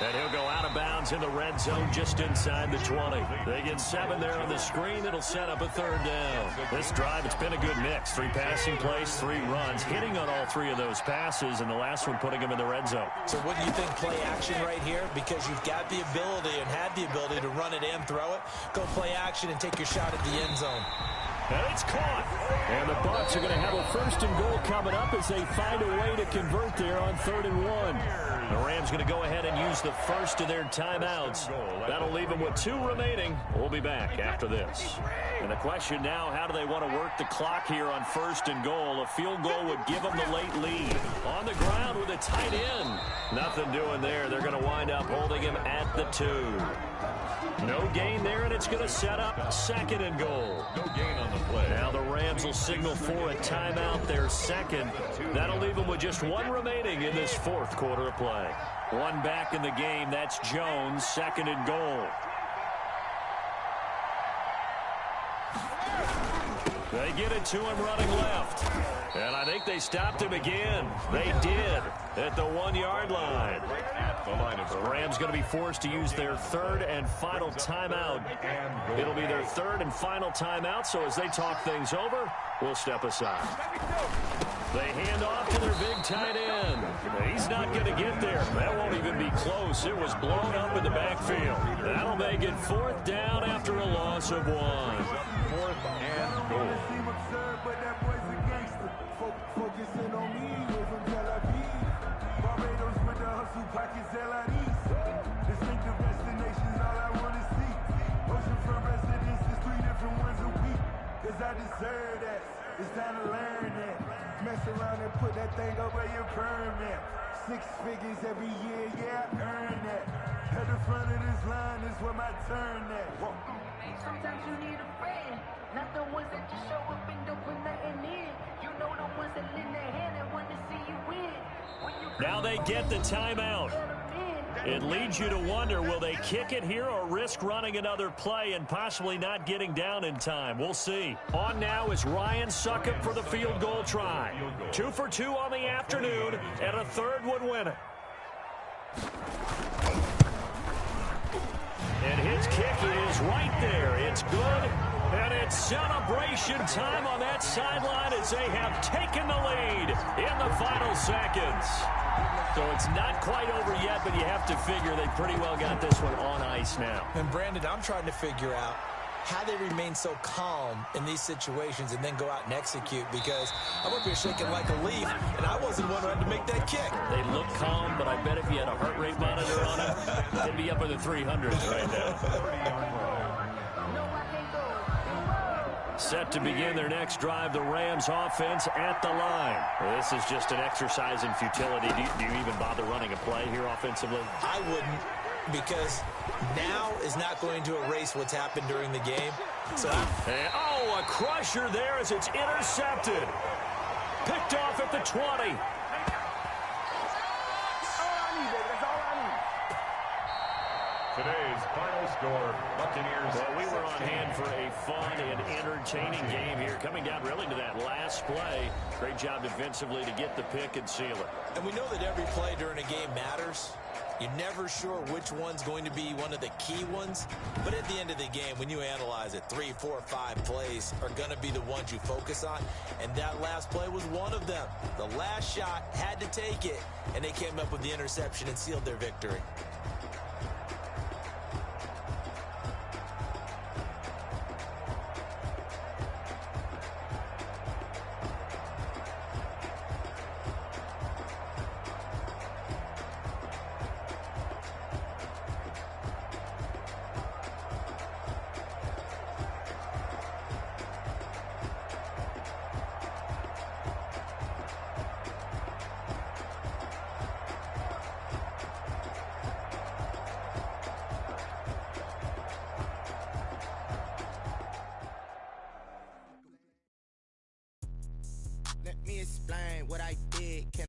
And he'll go out of bounds in the red zone just inside the 20. They get 7 there on the screen. It'll set up a 3rd down. This drive, it's been a good mix. 3 passing plays, 3 runs, hitting on all 3 of those passes, and the last one putting them in the red zone. So wouldn't you think play action right here? Because you've got the ability and had the ability to run it and throw it. Go play action and take your shot at the end zone. And it's caught. And the Bucs are going to have a 1st and goal coming up as they find a way to convert there on 3rd and 1. The Rams going to go ahead and use the first of their timeouts. That'll leave them with 2 remaining. We'll be back after this. And the question now, how do they want to work the clock here on 1st and goal? A field goal would give them the late lead. On the ground with a tight end. Nothing doing there. They're going to wind up holding him at the 2. No gain there, and it's going to set up 2nd and goal. No gain on the play. Now the Rams will signal for a timeout, their 2nd. That'll leave them with just 1 remaining in this 4th quarter of play. 1 back in the game. That's Jones, 2nd and goal. They get it to him running left. And I think they stopped him again. They did at the 1-yard line. The Rams going to be forced to use their 3rd and final timeout. It'll be their 3rd and final timeout, so as they talk things over, we'll step aside. They hand off to their big tight end. He's not going to get there. That won't even be close. It was blown up in the backfield. That'll make it 4th down after a loss of 1. 4th and goal. Focusing on me, we're from Tel Aviv. Barbados with the hustle pockets hell out east. Distinctive destinations, all I wanna see. Oceanfront residences, 3 different ones a week. Cause I deserve that. It's time to learn that. Mess around and put that thing up where your permit. 6 figures every year, yeah, I earn that. At the front of this line is where my turn at. Whoa. Sometimes you need a friend, not the ones that just show up and don't put nothing in. You know the ones that lend their hand and want to see you win. Now they get the timeout. It leads you to wonder, will they kick it here or risk running another play and possibly not getting down in time? We'll see. On now is Ryan Suckup for the field goal try. 2 for 2 on the afternoon, and a third would win it. And his kick is right there. It's good, and it's celebration time on that sideline as they have taken the lead in the final seconds. So it's not quite over yet, but you have to figure they pretty well got this one on ice now. And Brandon, I'm trying to figure out how they remain so calm in these situations and then go out and execute, because I'm up here shaking like a leaf, and I wasn't one to make that kick. They look calm, but I bet if you had a heart rate monitor on them, they'd be up in the 300s right now. Set to begin their next drive, the Rams offense at the line. Well, this is just an exercise in futility. Do you even bother running a play here offensively? I wouldn't, because now is not going to erase what's happened during the game. So, a crusher there as it's intercepted. Picked off at the 20. Today's final score, Buccaneers. Well, we were on hand for a fun and entertaining game here. Coming down really to that last play. Great job defensively to get the pick and seal it. And we know that every play during a game matters. You're never sure which one's going to be one of the key ones. But at the end of the game, when you analyze it, 3, 4, 5 plays are going to be the ones you focus on. And that last play was one of them. The last shot had to take it, and they came up with the interception and sealed their victory. Let me explain what I did. Can